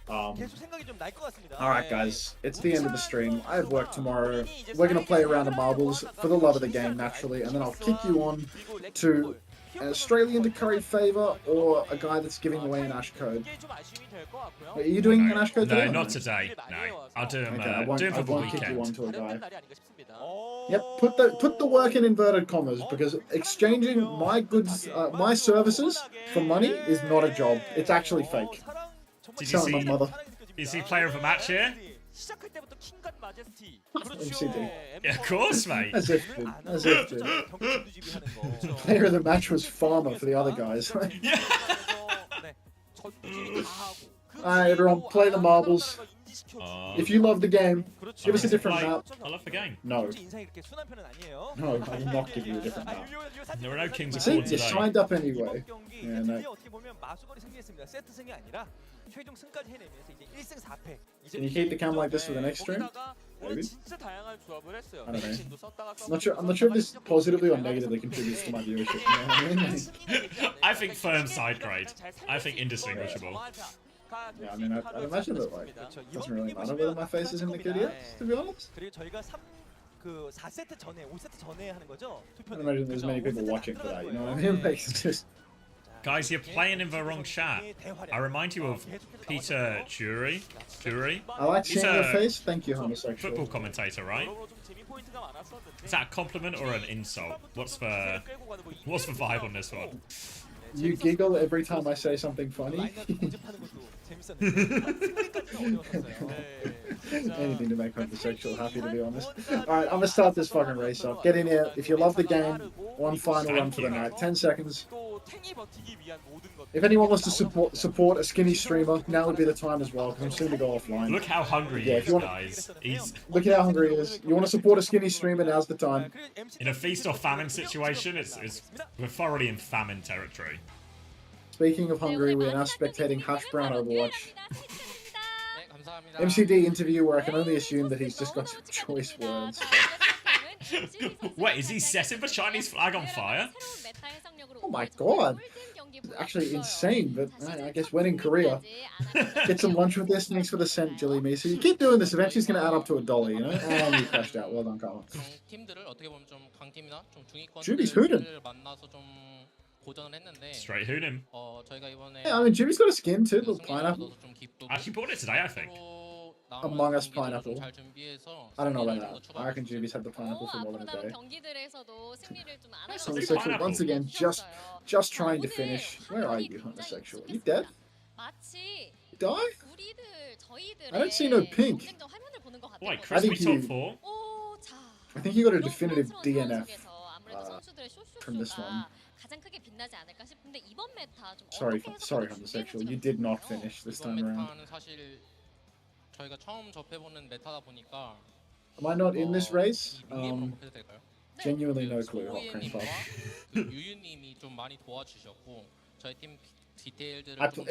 Alright guys, it's the end of the stream. I have work tomorrow. We're going to play a round of marbles for the love of the game, naturally, and then I'll kick you on to an Australian to curry favour or a guy that's giving away an Ash code. Are you doing an Ash code today? No, not today. No, I'll do him, do him for the weekend. Kick you on to a guy. Yep, put the work in inverted commas, because exchanging my goods, my services for money is not a job. It's actually fake. Did you see? My mother. Is he player of the match here? MCD. Yeah, of course, mate. As if, dude. Player of the match was Farmer for the other guys. Yeah. Alright, everyone, play the marbles. If you love the game, give us a different map. I love the game. No. No, I will not give you a different map. There are no Kings of See, Corn you today. signed up anyway. Yeah, no. Can you keep the cam like this for the next stream? Maybe? I don't know. I'm not sure if this positively or negatively contributes to my viewership. You know what I mean? I think firm side grade. I think indistinguishable. Yeah, I mean, I'd imagine that, like, it doesn't really matter whether my face is in the good yet, to be honest. 그 4세트 전에 5세트 전에 하는 거죠? I 투표는. don't imagine there's many people watching for that, you know what I mean? Like, it's just... Guys, you're playing in the wrong chat. I remind you of Peter Jury. I like He's seeing your a face. Thank you, homosexual. football commentator, right? Is that a compliment or an insult? What's the vibe on this one? You giggle every time I say something funny. Anything to make homosexual happy, to be honest. Alright, I'm gonna start this fucking race up. Get in here. If you love the game, one final run for the night. 10 seconds. If anyone wants to support a skinny streamer, now would be the time as well, because I'm soon to go offline. Look how hungry he is, guys. Look at how hungry he is. You want to support a skinny streamer, now's the time. In a feast or famine situation, we're thoroughly in famine territory. Speaking of hungry, we are now spectating Hash Brown Overwatch. MCD interview where I can only assume that he's just got some choice words. Wait, is he setting the Chinese flag on fire? Oh my god! Actually insane, but I guess when in Korea. Get some lunch with this, thanks for the cent, Jilly Me. So you keep doing this, eventually it's going to add up to $1, you know? And you crashed out. Well done, Carl. Juby's hooting. Straight hooning. Yeah, I mean, Juby's got a skin too, little pineapple. I actually bought it today, I think. Among Us pineapple. I don't know about that. I reckon Juby's had the pineapple for more than a day. Homosexual, once again, just trying to finish. Where are you, homosexual? You dead? You die? I don't see no pink. Wait, crispy top 4? I think you got a definitive DNF from this one. Sorry, homosexual. You did not finish this time around. Am I not in this race? Genuinely no clue, hot cream puff.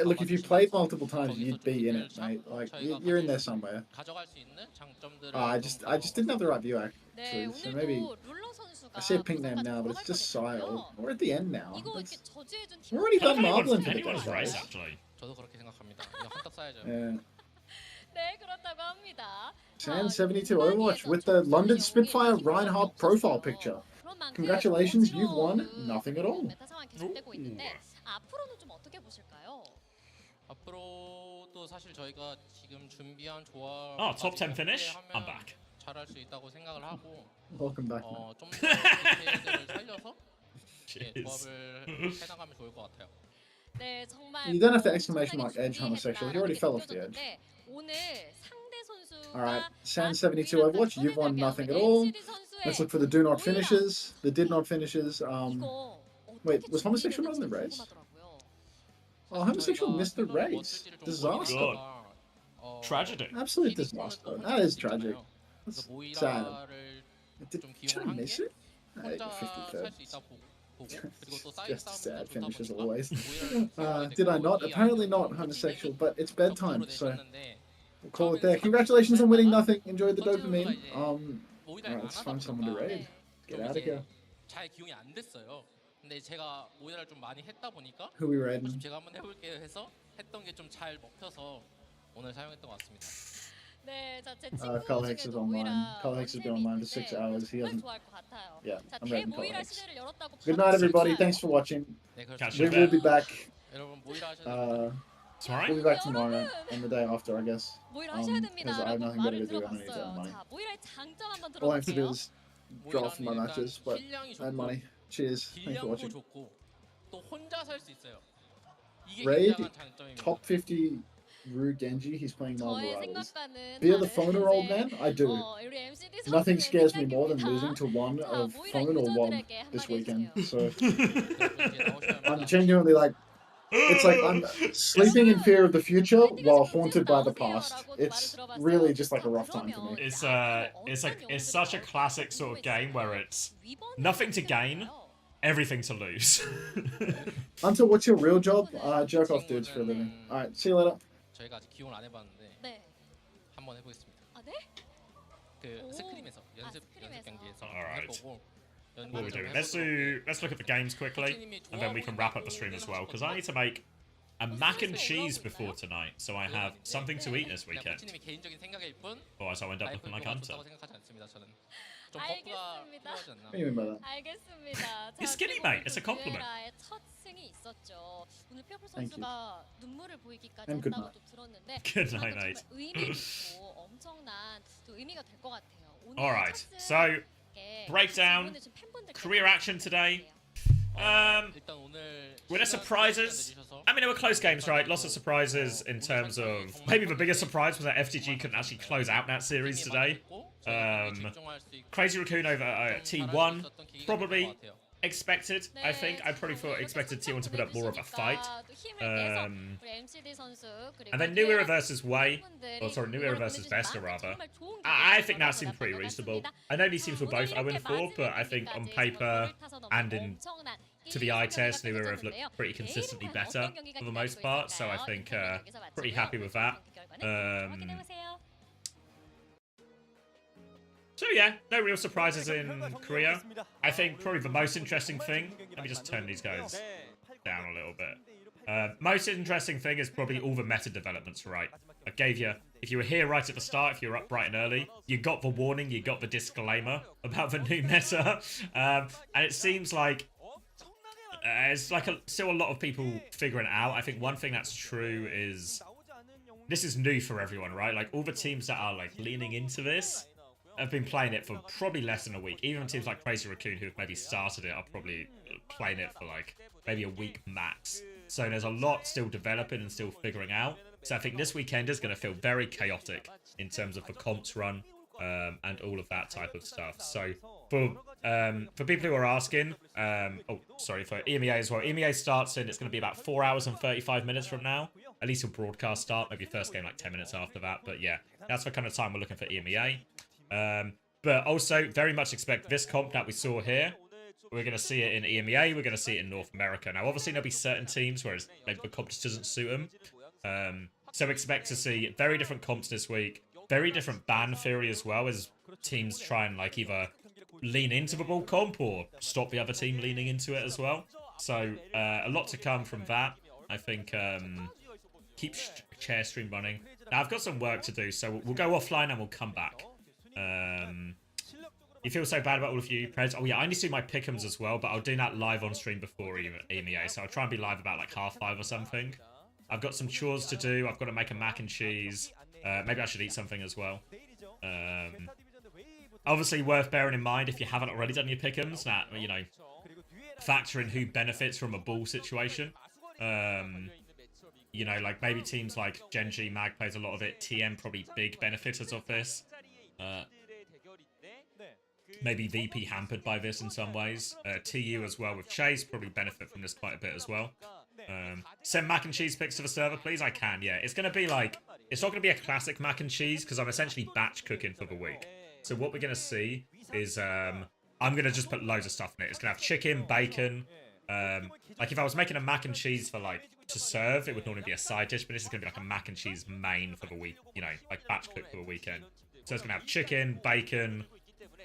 Look, if you played multiple times, you'd be in it, mate. Like, you're in there somewhere. I just didn't have the right view, actually. So maybe I see a pink name now, but it's just Sile. We're at the end now. We're already done marbling for the day, guys. Yeah. San 72 Overwatch with the London Spitfire Reinhardt profile picture. Congratulations, you've won nothing at all. Oh, top 10 finish? I'm back. Welcome back. You don't have to exclamation mark edge homosexual, he already fell off the edge. Alright, San 72 Overwatch, you've won nothing at all. Let's look for the do not finishes, the did not finishes. Wait, was homosexual not in the race? Oh, homosexual missed the race. Disaster. God. Tragedy. Absolute disaster. That is tragic. That's sad. Should I miss it? 53rd. Just sad finish as always. Did I not? Apparently not homosexual, but it's bedtime, so we'll call it there. Congratulations on winning nothing. Enjoyed the dopamine. Alright, let's find someone to raid. Get out of here. Who we raiding? Carl Hicks is online. Carl Hicks has been online for 6 hours. He hasn't. Yeah, I'm raiding Carl Hicks. Good night, everybody. Thanks for watching. We will be back. Tomorrow? We'll be back tomorrow and the day after, I guess. Because I have nothing better to do. I need to earn money. All I have to do is draw for my matches, but earn money. Cheers. Thanks for watching. Raid top 50 Rue Genji. He's playing Marvel Rivals. Fear the phoner, old man? I do. Nothing scares me more than losing to one of phone or one this weekend. So I'm genuinely like, it's like I'm sleeping in fear of the future while haunted by the past. It's really just like a rough time for me. It's such a classic sort of game where it's nothing to gain, everything to lose. Hunter, what's your real job? Jerk off dudes for a living. Alright, see you later. 저희가 아직 기용을 안 해봤는데 한번 해보겠습니다. 스크림에서 연습 경기에서 해보고. What we're doing? Let's look at the games quickly, and then we can wrap up the stream as well. Because I need to make a mac and cheese before tonight, so I have something to eat this weekend. Otherwise, I'll end up looking like Hunter. 좀 버프가 필요하지 않나? What do you mean by that? 알겠습니다. He's skinny, mate. It's a compliment. 듀에라의 첫 승이 있었죠. 오늘 피어풀 Thank you. 선수가 눈물을 보이기까지 And good 했다고 night. 또 들었는데 Good 그만큼 night, mate. 정말 의미 있고 엄청난 또 의미가 될 것 같아요. 오늘 Alright, 첫 so 승에 breakdown, 질문해준 팬분들께 career action today. 일단 오늘 Were there surprises? I mean, there were close games, right? Lots of surprises in terms of maybe the biggest surprise was that FTG couldn't actually close out that series today. Crazy Raccoon over T1, probably expected. I think I probably expected T1 to put up more of a fight. And then New Era versus Way. Oh, sorry, New Era versus Vesta, rather. I think that seemed pretty reasonable. I know these teams were both 0-4, but I think on paper and in to the eye test, New Era have looked pretty consistently better for the most part. So I think pretty happy with that. So yeah, no real surprises in Korea. I think probably the most interesting thing, let me just turn these guys down a little bit. Most interesting thing is probably all the meta developments, right? I gave you, if you were here right at the start, if you were up bright and early, you got the warning, you got the disclaimer about the new meta. And it seems like it's like still a lot of people figuring it out. I think one thing that's true is this is new for everyone, right? Like all the teams that are like leaning into this have been playing it for probably less than a week. Even teams like Crazy Raccoon, who have maybe started it, are probably playing it for like maybe a week max. So there's a lot still developing and still figuring out. So I think this weekend is going to feel very chaotic in terms of the comps run and all of that type of stuff. So for people who are asking, for EMEA as well. EMEA starts in, it's going to be about 4 hours and 35 minutes from now. At least a broadcast start, maybe first game like 10 minutes after that. But yeah, that's the kind of time we're looking for EMEA. But also very much expect this comp that we saw here. We're going to see it in EMEA. We're going to see it in North America. Now, obviously, there'll be certain teams where maybe the comp just doesn't suit them. So expect to see very different comps this week. Very different ban theory as well, as teams try and like either lean into the ball comp or stop the other team leaning into it as well. So a lot to come from that. I think keep chair stream running. Now, I've got some work to do, so we'll go offline and we'll come back. You feel so bad about all of you, Prez? Oh yeah, I need to do my pick'ems as well, but I'll do that live on stream before EMEA, so I'll try and be live about like 5:30 or something. I've got some chores to do. I've got to make a mac and cheese. Maybe I should eat something as well. Obviously worth bearing in mind if you haven't already done your pick'ems, that, you know, factor in who benefits from a ball situation. You know, like maybe teams like Genji, Mag plays a lot of it. TM probably big benefiters of this. Maybe VP hampered by this in some ways. TU as well with Chase probably benefit from this quite a bit as well. Send mac and cheese pics to the server, please. I can, yeah. It's going to be like, it's not going to be a classic mac and cheese because I'm essentially batch cooking for the week. So what we're going to see is I'm going to just put loads of stuff in it. It's going to have chicken, bacon. Like if I was making a mac and cheese for like to serve, it would normally be a side dish, but this is going to be like a mac and cheese main for the week, you know, like batch cook for the weekend. So it's going to have chicken, bacon,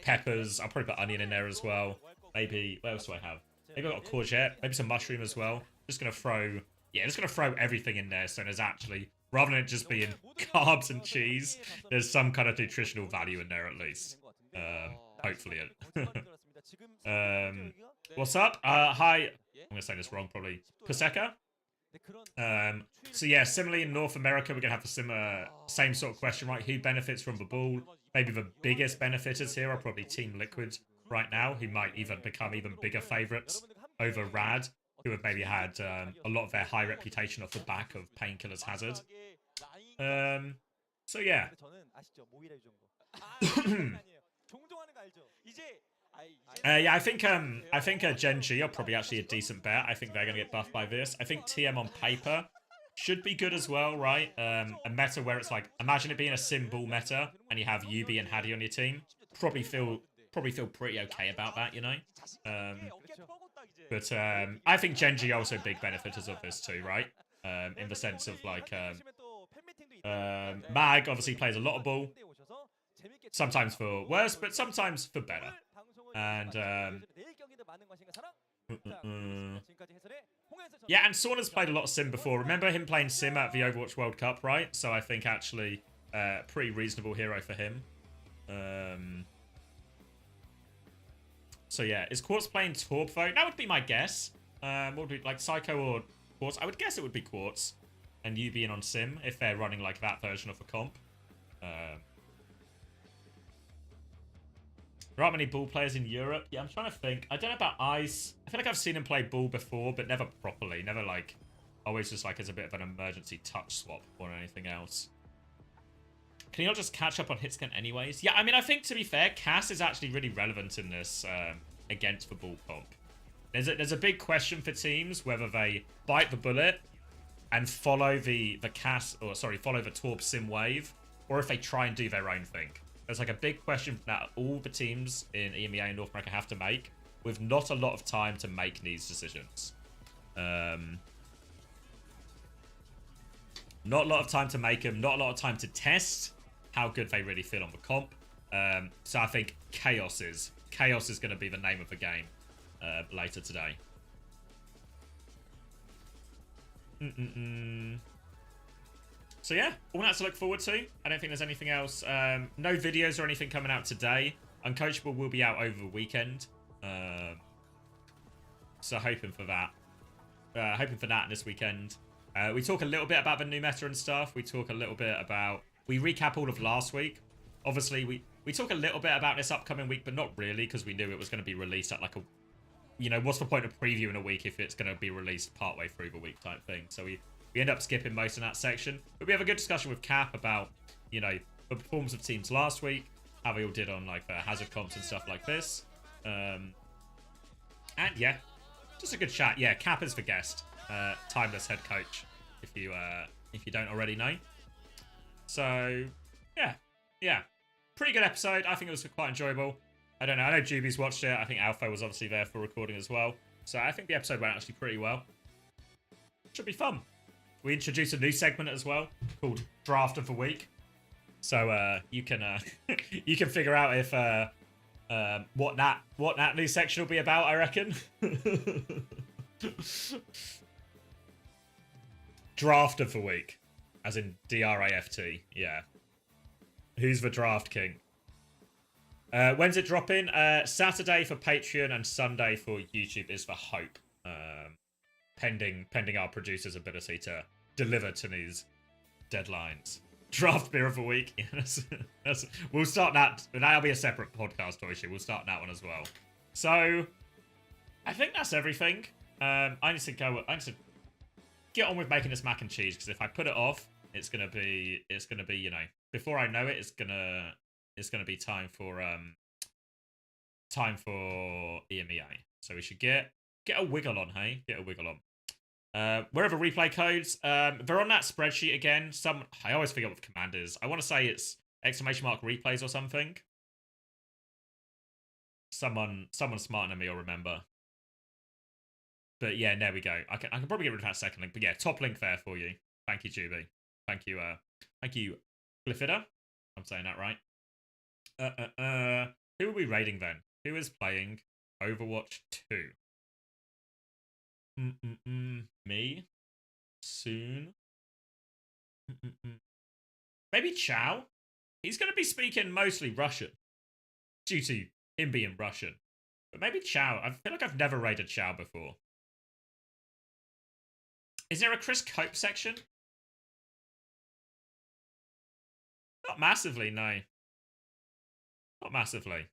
peppers. I'll probably put onion in there as well. Maybe, what else do I have? Maybe I've got a courgette, maybe some mushroom as well. Just going to throw everything in there so there's actually, rather than it just being carbs and cheese, there's some kind of nutritional value in there at least. Hopefully. What's up? Hi. I'm going to say this wrong probably. Paseka? So yeah, similarly in North America, we're going to have the same sort of question, right? Who benefits from the ball? Maybe the biggest benefiters here are probably Team Liquid right now, who might even become even bigger favorites over Rad, who have maybe had a lot of their high reputation off the back of Painkiller's Hazard. So yeah. Yeah, I think Genji are probably actually a decent bet. I think they're going to get buffed by this. I think TM on paper should be good as well, right? A meta where it's like, imagine it being a sim ball meta and you have Yubi and Hadi on your team. Probably feel pretty okay about that, you know? But I think Genji are also big benefiters of this too, right? In the sense of like, Mag obviously plays a lot of ball. Sometimes for worse, but sometimes for better. And yeah, and Sauna's played a lot of Sim before. Remember him playing Sim at the Overwatch World Cup, right? So I think actually pretty reasonable hero for him. So yeah, is Quartz playing Torb vote? That would be my guess. What would be like Psycho or Quartz? I would guess it would be Quartz, and you being on Sim if they're running like that version of a comp. There aren't many Bull players in Europe. Yeah, I'm trying to think. I don't know about Ice. I feel like I've seen him play Bull before, but never properly. Never like, always just like as a bit of an emergency touch swap or anything else. Can you not just catch up on hitscan anyways? Yeah, I mean, I think to be fair, Cass is actually really relevant in this against the Bull comp. There's a big question for teams whether they bite the bullet and follow the Cass, or sorry, follow the Torb Sim wave, or if they try and do their own thing. There's like a big question that all the teams in EMEA and North America have to make, with not a lot of time to make these decisions. Not a lot of time to make them, not a lot of time to test how good they really feel on the comp. So I think Chaos is going to be the name of the game later today. So yeah, all that to look forward to. I don't think there's anything else. No videos or anything coming out today. Uncoachable will be out over the weekend. So hoping for that. Hoping for that this weekend. We talk a little bit about the new meta and stuff. We talk a little bit about... We recap all of last week. Obviously, we talk a little bit about this upcoming week, but not really, because we knew it was going to be released at like a... You know, what's the point of previewing a week if it's going to be released partway through the week type thing? So we end up skipping most of that section. But we have a good discussion with Cap about, you know, the performance of teams last week, how they all did on like the hazard comps and stuff like this. And yeah, just a good chat. Yeah, Cap is the guest. Timeless head coach, if you don't already know. So yeah, pretty good episode. I think it was quite enjoyable. I don't know. I know Juby's watched it. I think Alpha was obviously there for recording as well. So I think the episode went actually pretty well. Should be fun. We introduced a new segment as well called Draft of the Week. So you can you can figure out if what that new section will be about, I reckon. Draft of the Week. As in D-R-A-F-T. Yeah. Who's the draft king? When's it dropping? Saturday for Patreon and Sunday for YouTube is the hope. Pending our producer's ability to deliver to these deadlines. Draft beer of the week. Yes. We'll start that. That'll be a separate podcast, obviously. We'll start that one as well. So, I think that's everything. I need to get on with making this mac and cheese, because if I put it off, it's gonna be, you know, before I know it, it's gonna be time for EMEA. So we should get a wiggle on, hey? Get a wiggle on. Wherever replay codes, they're on that spreadsheet again. I always forget what the command is. I want to say it's !replays or something. Someone smarter than me will remember. But yeah, there we go. I can probably get rid of that second link. But yeah, top link there for you. Thank you, Juby. Thank you, Glyphida. I'm saying that right. Who are we raiding then? Who is playing Overwatch 2? Me? Soon? Maybe Chow? He's going to be speaking mostly Russian. Due to him being Russian. But maybe Chow. I feel like I've never raided Chow before. Is there a Chris Cope section? Not massively, no. Not massively.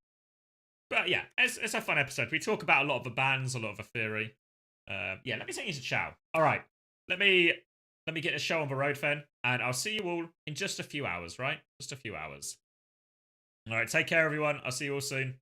But yeah, it's a fun episode. We talk about a lot of the bans, a lot of the theory. Yeah, let me send you to Chow. All right, let me get the show on the road then, and I'll see you all in just a few hours, right? Just a few hours. All right, take care, everyone. I'll see you all soon.